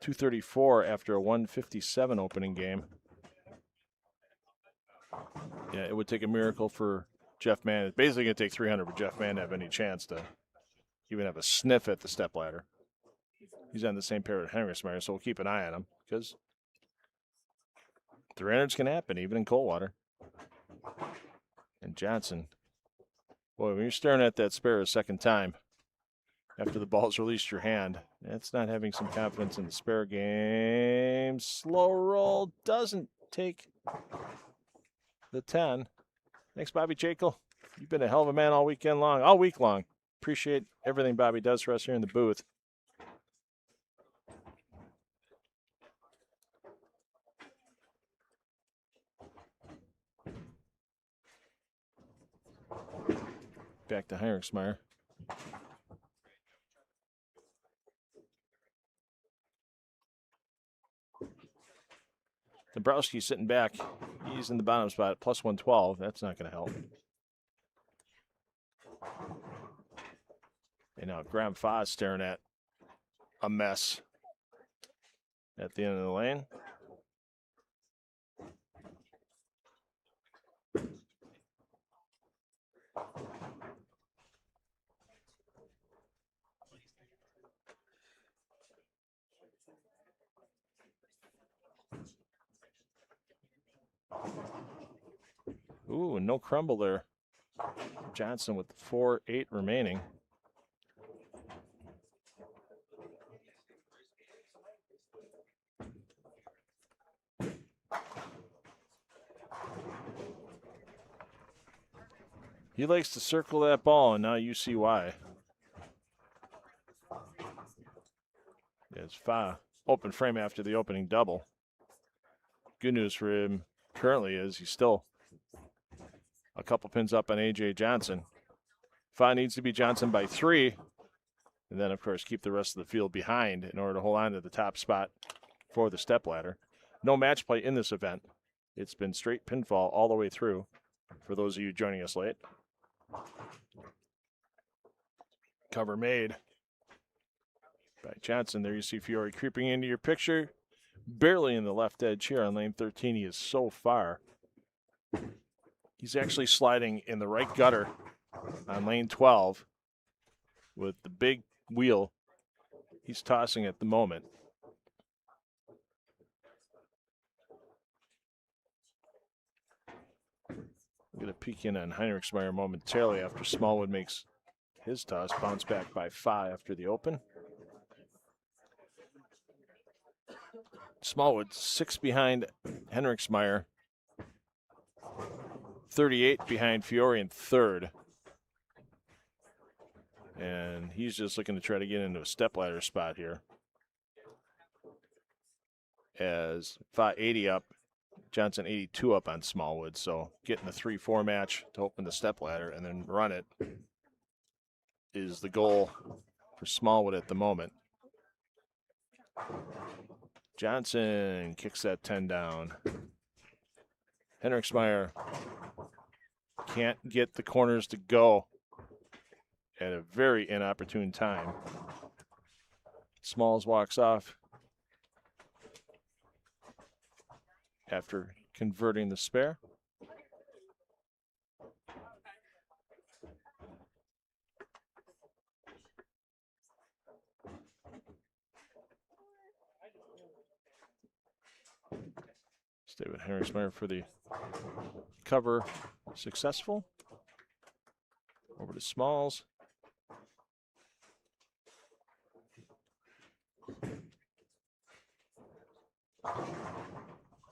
Speaker 2: 234 after a 157 opening game. Yeah, it would take a miracle for Jeff Mann. It's basically going to take 300 for Jeff Mann to have any chance to even have a sniff at the stepladder. He's on the same pair with Henriksmeyer, so we'll keep an eye on him because 300s can happen even in Coldwater. And Johnson, boy, when you're staring at that spare a second time after the ball's released your hand, that's not having some confidence in the spare game. Slow roll doesn't take the 10. Thanks, Bobby Jekyll. You've been a hell of a man all week long. Appreciate everything Bobby does for us here in the booth. Back to Henriksmeyer. Dombrowski's sitting back. He's in the bottom spot, plus 112. That's not going to help. And now Graham Foss staring at a mess at the end of the lane. Ooh, and no crumble there. Johnson with 4-8 remaining. He likes to circle that ball, and now you see why. It's Fa open frame after the opening double. Good news for him currently is he's still a couple pins up on A.J. Johnson. Fa needs to beat Johnson by 3, and then, of course, keep the rest of the field behind in order to hold on to the top spot for the stepladder. No match play in this event. It's been straight pinfall all the way through for those of you joining us late. Cover made by Johnson. There you see Fiore creeping into your picture. Barely in the left edge here on lane 13. He is so far. He's actually sliding in the right gutter on lane 12 with the big wheel he's tossing at the moment. We're going to peek in on Heinrichsmeyer momentarily after Smallwood makes his toss. Bounce back by 5 after the open. Smallwood 6 behind Heinrichsmeyer. 38 behind Fiore in third. And he's just looking to try to get into a stepladder spot here. As Fa 80 up, Johnson 82 up on Smallwood. So getting a 3-4 match to open the stepladder and then run it is the goal for Smallwood at the moment. Johnson kicks that 10 down. Heinrichsmeyer can't get the corners to go at a very inopportune time. Smalls walks off after converting the spare. Stay with Heinrichsmeyer for the cover. Successful. Over to Smalls.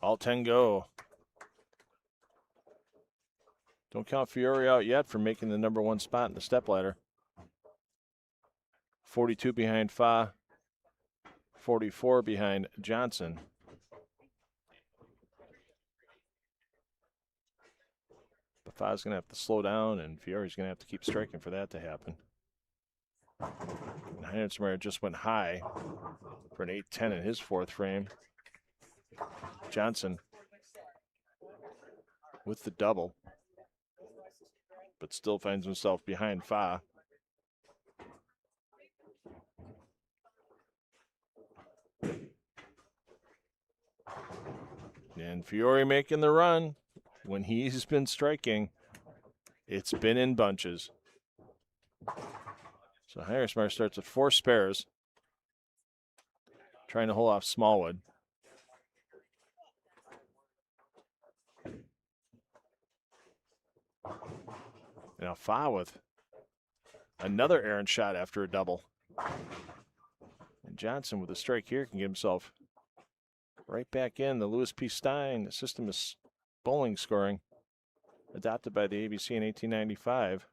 Speaker 2: All 10 go. Don't count Fiore out yet for making the number 1 spot in the stepladder. 42 behind Fa. 44 behind Johnson. But Fa's going to have to slow down, and Fiore's going to have to keep striking for that to happen. And Heinrichsmeyer just went high for an 8-10 in his 4th frame. Johnson with the double, but still finds himself behind Fa. And Fiore making the run. When he's been striking, it's been in bunches. So Heinrichsmeyer starts with 4 spares, trying to hold off Smallwood. Now Fa with another errant shot after a double. And Johnson with a strike here can get himself right back in. The Lewis P. Stein system is bowling scoring, adopted by the ABC in 1895.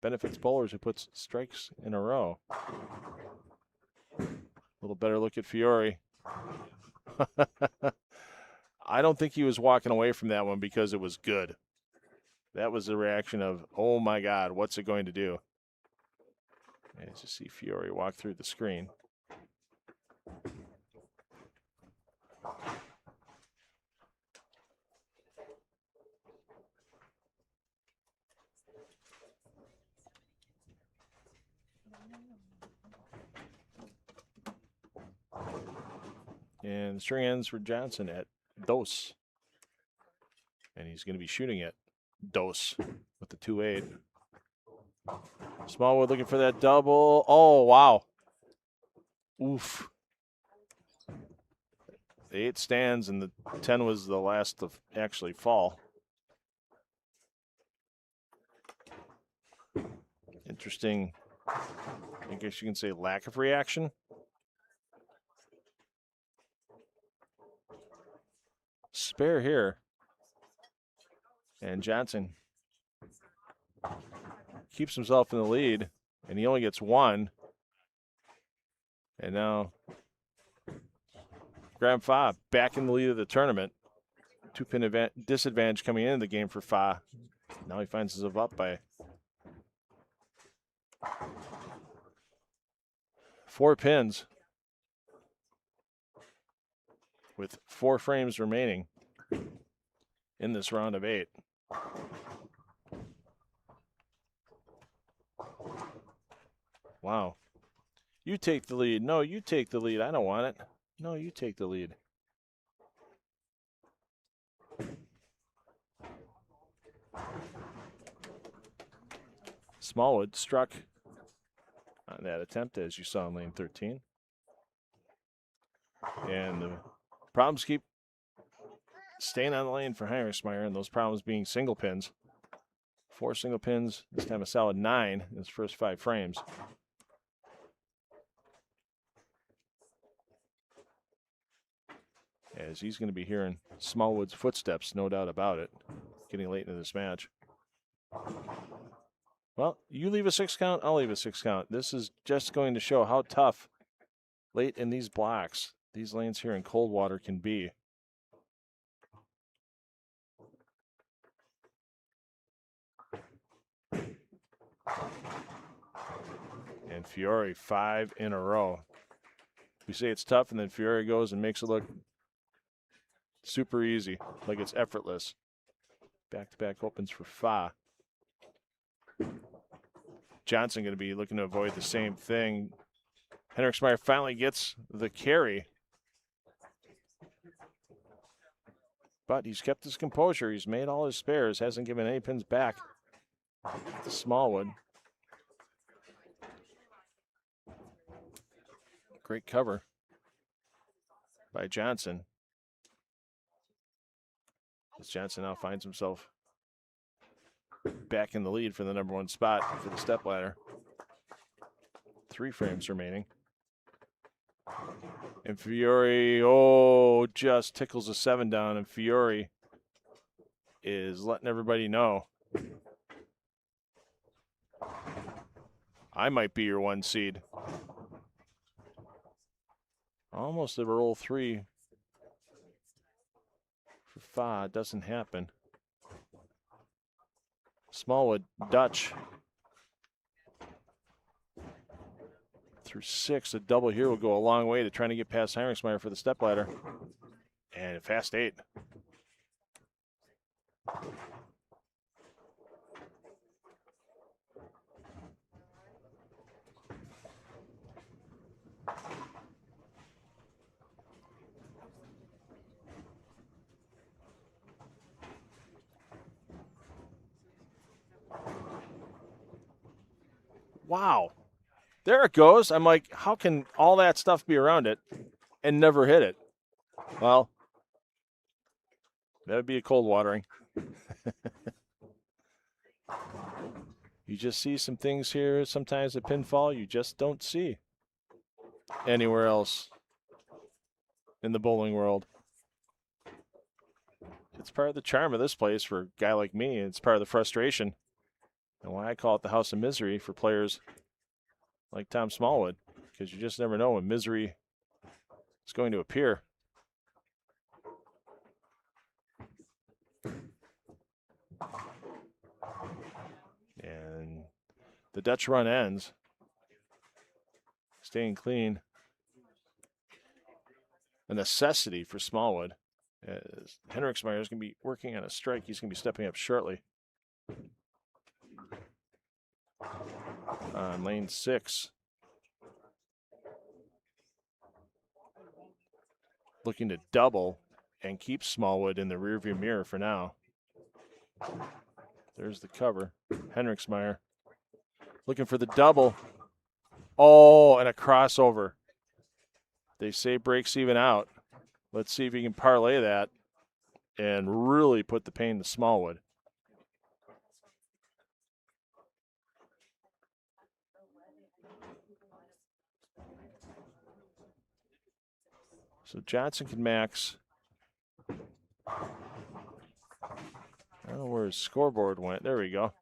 Speaker 2: Benefits bowlers who puts strikes in a row. A little better look at Fiore. I don't think he was walking away from that one because it was good. That was the reaction of, oh my God, what's it going to do? And as you see Fiore walk through the screen. And the string ends for Johnson at dos. And he's going to be shooting at dos with the 2-8. Smallwood looking for that double. Oh, wow. Oof. The 8 stands and the 10 was the last to actually fall. Interesting, I guess you can say, lack of reaction. Spare here. And Johnson keeps himself in the lead, and he only gets 1. And now Graham Fa back in the lead of the tournament. 2-pin disadvantage coming into the game for Fa. Now he finds himself up by 4 pins with 4 frames remaining in this round of 8. Wow. You take the lead. No, you take the lead. I don't want it. No, you take the lead. Smallwood struck on that attempt, as you saw in lane 13. And the problems keep staying on the lane for Heinrichsmeyer, and those problems being single pins. 4 single pins, this time a solid 9 in his first 5 frames. As he's going to be hearing Smallwood's footsteps, no doubt about it, getting late into this match. Well, you leave a 6 count, I'll leave a 6 count. This is just going to show how tough late in these blocks these lanes here in Coldwater can be. And Fiore 5 in a row. We say it's tough, and then Fiore goes and makes it look super easy, like it's effortless. Back-to-back opens for Fa. Johnson going to be looking to avoid the same thing. Heinrichsmeyer finally gets the carry. But he's kept his composure. He's made all his spares. Hasn't given any pins back to Smallwood. Great cover by Johnson. As Johnson now finds himself back in the lead for the #1 spot for the stepladder. 3 frames remaining. And Fiore, just tickles a 7 down, and Fiore is letting everybody know, I might be your 1 seed. Almost a roll 3 for Fa. Doesn't happen. Smallwood, Dutch. Through 6, a double here will go a long way to trying to get past Heinrichsmeyer for the stepladder. And a fast 8. Wow. There it goes. I'm like, how can all that stuff be around it and never hit it? Well, that would be a cold watering. You just see some things here, sometimes at pinfall, you just don't see anywhere else in the bowling world. It's part of the charm of this place for a guy like me. It's part of the frustration. And why I call it the house of misery for players like Tom Smallwood, because you just never know when misery is going to appear. And the Dutch run ends. Staying clean. A necessity for Smallwood. As Heinrichsmeyer is going to be working on a strike. He's going to be stepping up shortly. On lane 6. looking to double and keep Smallwood in the rearview mirror for now. There's the cover. Henriksmeyer looking for the double. Oh, and a crossover. They say breaks even out. Let's see if he can parlay that and really put the pain to Smallwood. So Johnson can max. I don't know where his scoreboard went. There we go.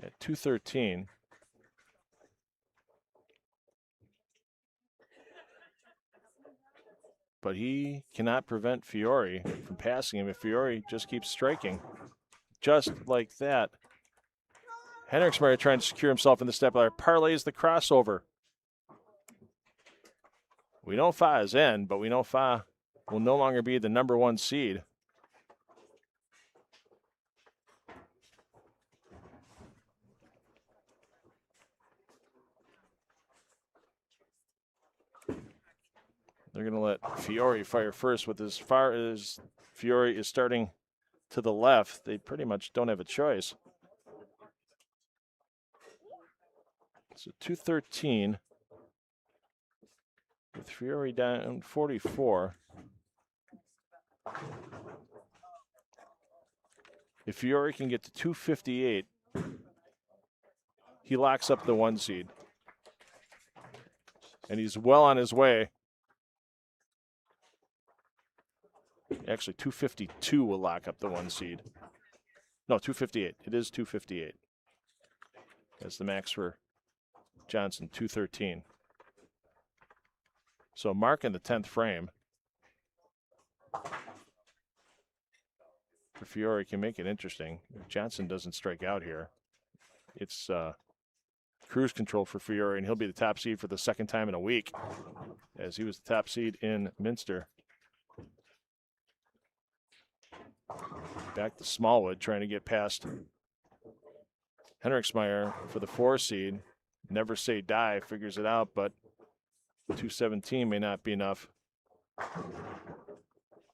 Speaker 2: At 213. But he cannot prevent Fiore from passing him if Fiore just keeps striking. Just like that. Henriksmeyer trying to secure himself in the step ladder. Parlays the crossover. We know Fa is in, but we know Fa will no longer be the #1 seed. They're going to let Fiore fire first. With as far as Fiore is starting to the left, they pretty much don't have a choice. So 213 with Fiore down 44. If Fiore can get to 258, he locks up the 1 seed. And he's well on his way. Actually, 252 will lock up the 1 seed. No, 258. It is 258. That's the max for Johnson, 213. So Mark in the 10th frame. For Fiore can make it interesting. If Johnson doesn't strike out here, it's cruise control for Fiore, and he'll be the top seed for the 2nd time in a week, as he was the top seed in Minster. Back to Smallwood, trying to get past Henriksmeyer for the 4 seed. Never say die, figures it out, but 217 may not be enough.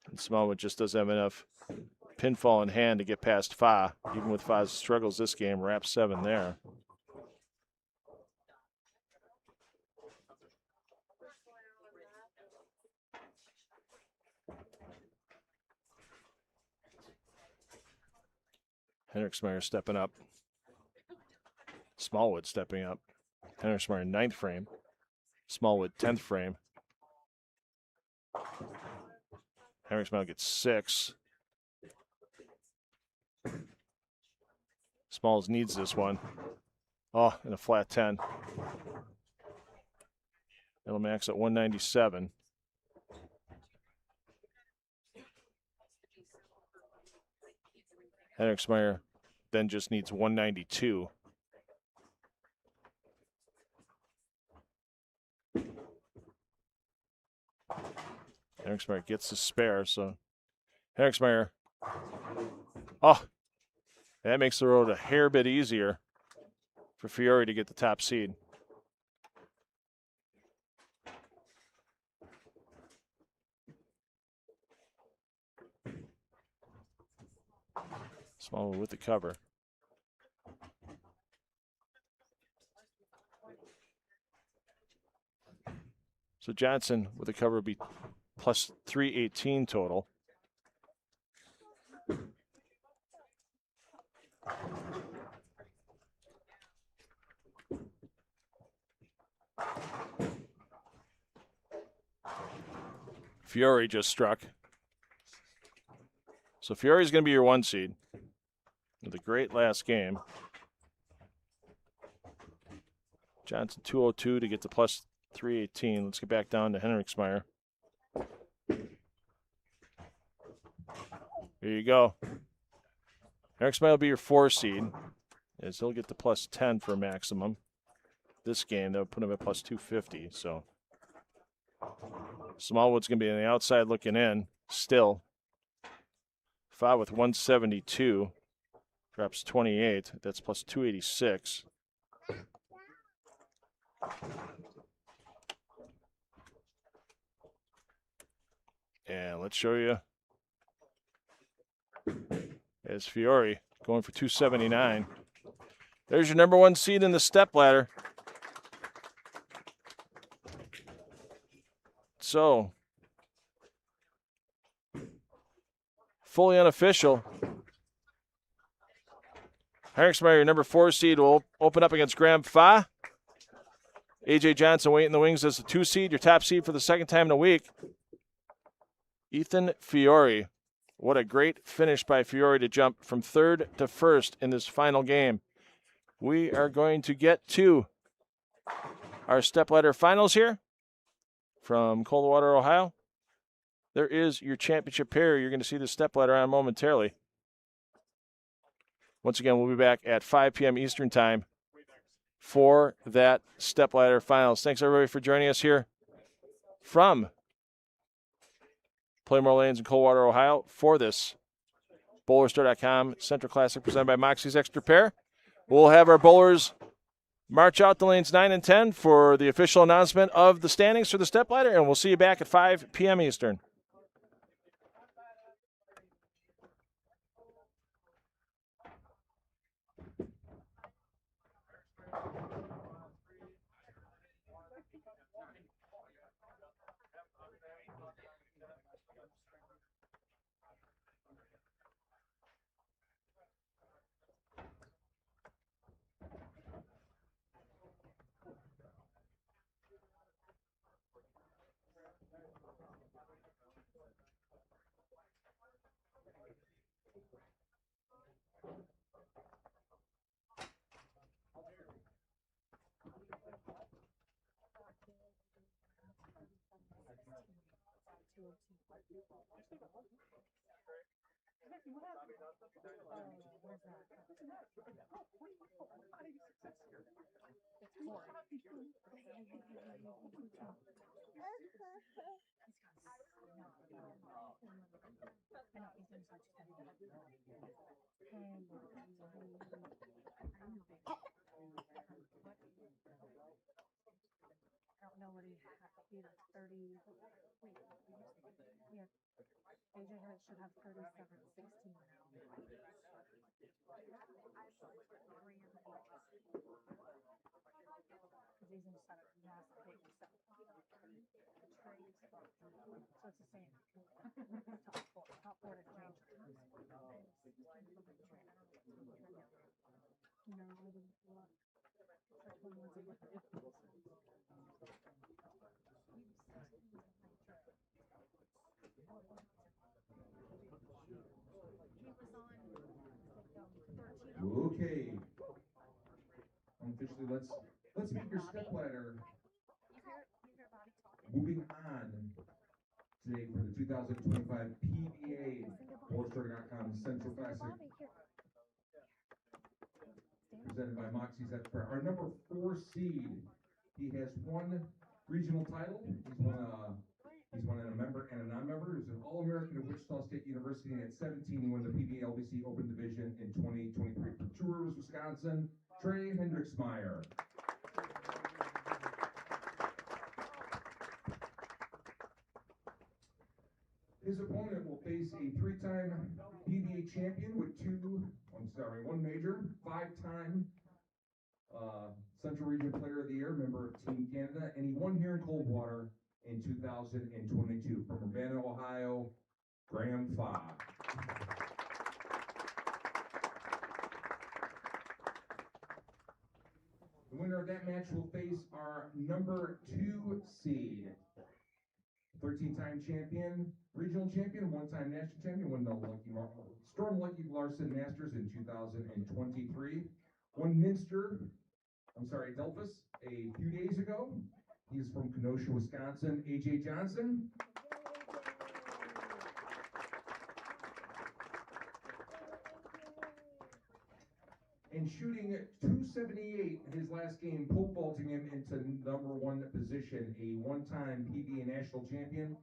Speaker 2: And Smallwood just doesn't have enough pinfall in hand to get past Fa. Even with Fa's struggles this game, wrap 7 there. Henriksmeyer stepping up. Smallwood stepping up. Henriksmeyer 9th frame. Smallwood 10th frame. Henriksmeyer gets 6. Smalls needs this one. Oh, and a flat 10. It'll max at 197. Henriksmeyer then just needs 192. Henriksmeyer gets the spare, so Henriksmeyer. Oh, that makes the road a hair bit easier for Fiore to get the top seed. Smallwood with the cover. So Johnson with the cover would be plus 318 total. Fiore just struck. So Fiore's going to be your 1 seed with a great last game. Johnson 202 to get to plus 318. Let's get back down to Henriksmeyer. Here you go. Henriksmeyer will be your 4 seed, as he'll get to plus 10 for a maximum. This game, they'll put him at plus 250. So Smallwood's going to be on the outside looking in still. Fa with 172. Drops 28. That's plus 286. And let's show you as Fiore going for 279. There's your number 1 seed in the stepladder. So, fully unofficial. Harricksmeyer, your number 4 seed, will open up against Graham Fa. AJ Johnson waiting in the wings as the 2 seed, your top seed for the second time in a week. Ethan Fiore. What a great finish by Fiore to jump from 3rd to 1st in this final game. We are going to get to our stepladder finals here from Coldwater, Ohio. There is your championship pair. You're going to see the stepladder on momentarily. Once again, we'll be back at 5 p.m. Eastern Time for that stepladder finals. Thanks, everybody, for joining us here from Pla-Mor Lanes in Coldwater, Ohio for this BowlerStore.com Central Classic presented by Moxy's Xtra Pair. We'll have our bowlers march out the lanes 9 and 10 for the official announcement of the standings for the stepladder, and we'll see you back at 5 p.m. Eastern.
Speaker 1: Okay. Officially, let's meet your stepladder. Moving on today for the 2025 PBA BowlerStore.com Central Classic presented by Moxy's Xtra. Our number 4 seed. He has 1 regional title. He's won a member and a non-member. He's an All-American at Wichita State University, and at 17, he won the PBA LBC Open Division in 2023 for Two Rivers, Wisconsin. Trey Hendricksmeyer. His opponent will face a 3-time PBA champion with 1 major, 5-time Central Region Player of the Year, member of Team Canada, and he won here in Coldwater in 2022 from Urbana, Ohio, Graham Fa. The winner of that match will face our number 2 seed. 13-time champion, regional champion, 1-time national champion, won the Storm Lucky Larson Masters in 2023. Won Delphus a few days ago. He's from Kenosha, Wisconsin. AJ Johnson. And shooting 278 his last game, pole vaulting him into number 1 position, a 1-time PBA national champion,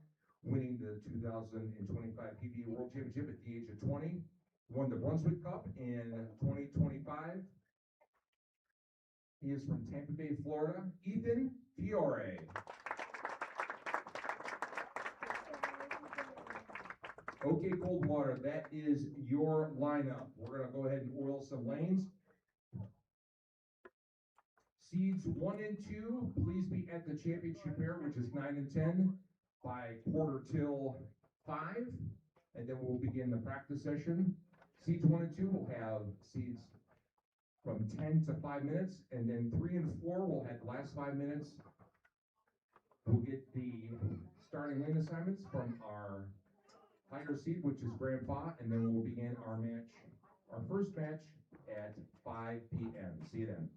Speaker 1: winning the 2025 PBA World Championship at the age of 20. Won the Brunswick Cup in 2025. He is from Tampa Bay, Florida. Ethan Fiore. Okay, Coldwater, that is your lineup. We're gonna go ahead and oil some lanes. Seeds 1 and 2, please be at the championship pair, which is 9 and 10, by quarter till 5, and then we'll begin the practice session. Seeds 1 and 2 will have seeds from 10 to 5 minutes, and then 3 and 4 will have the last 5 minutes. We'll get the starting lane assignments from our higher seed, which is Grandpa, and then we'll begin our match, our first match at 5 p.m. See you then.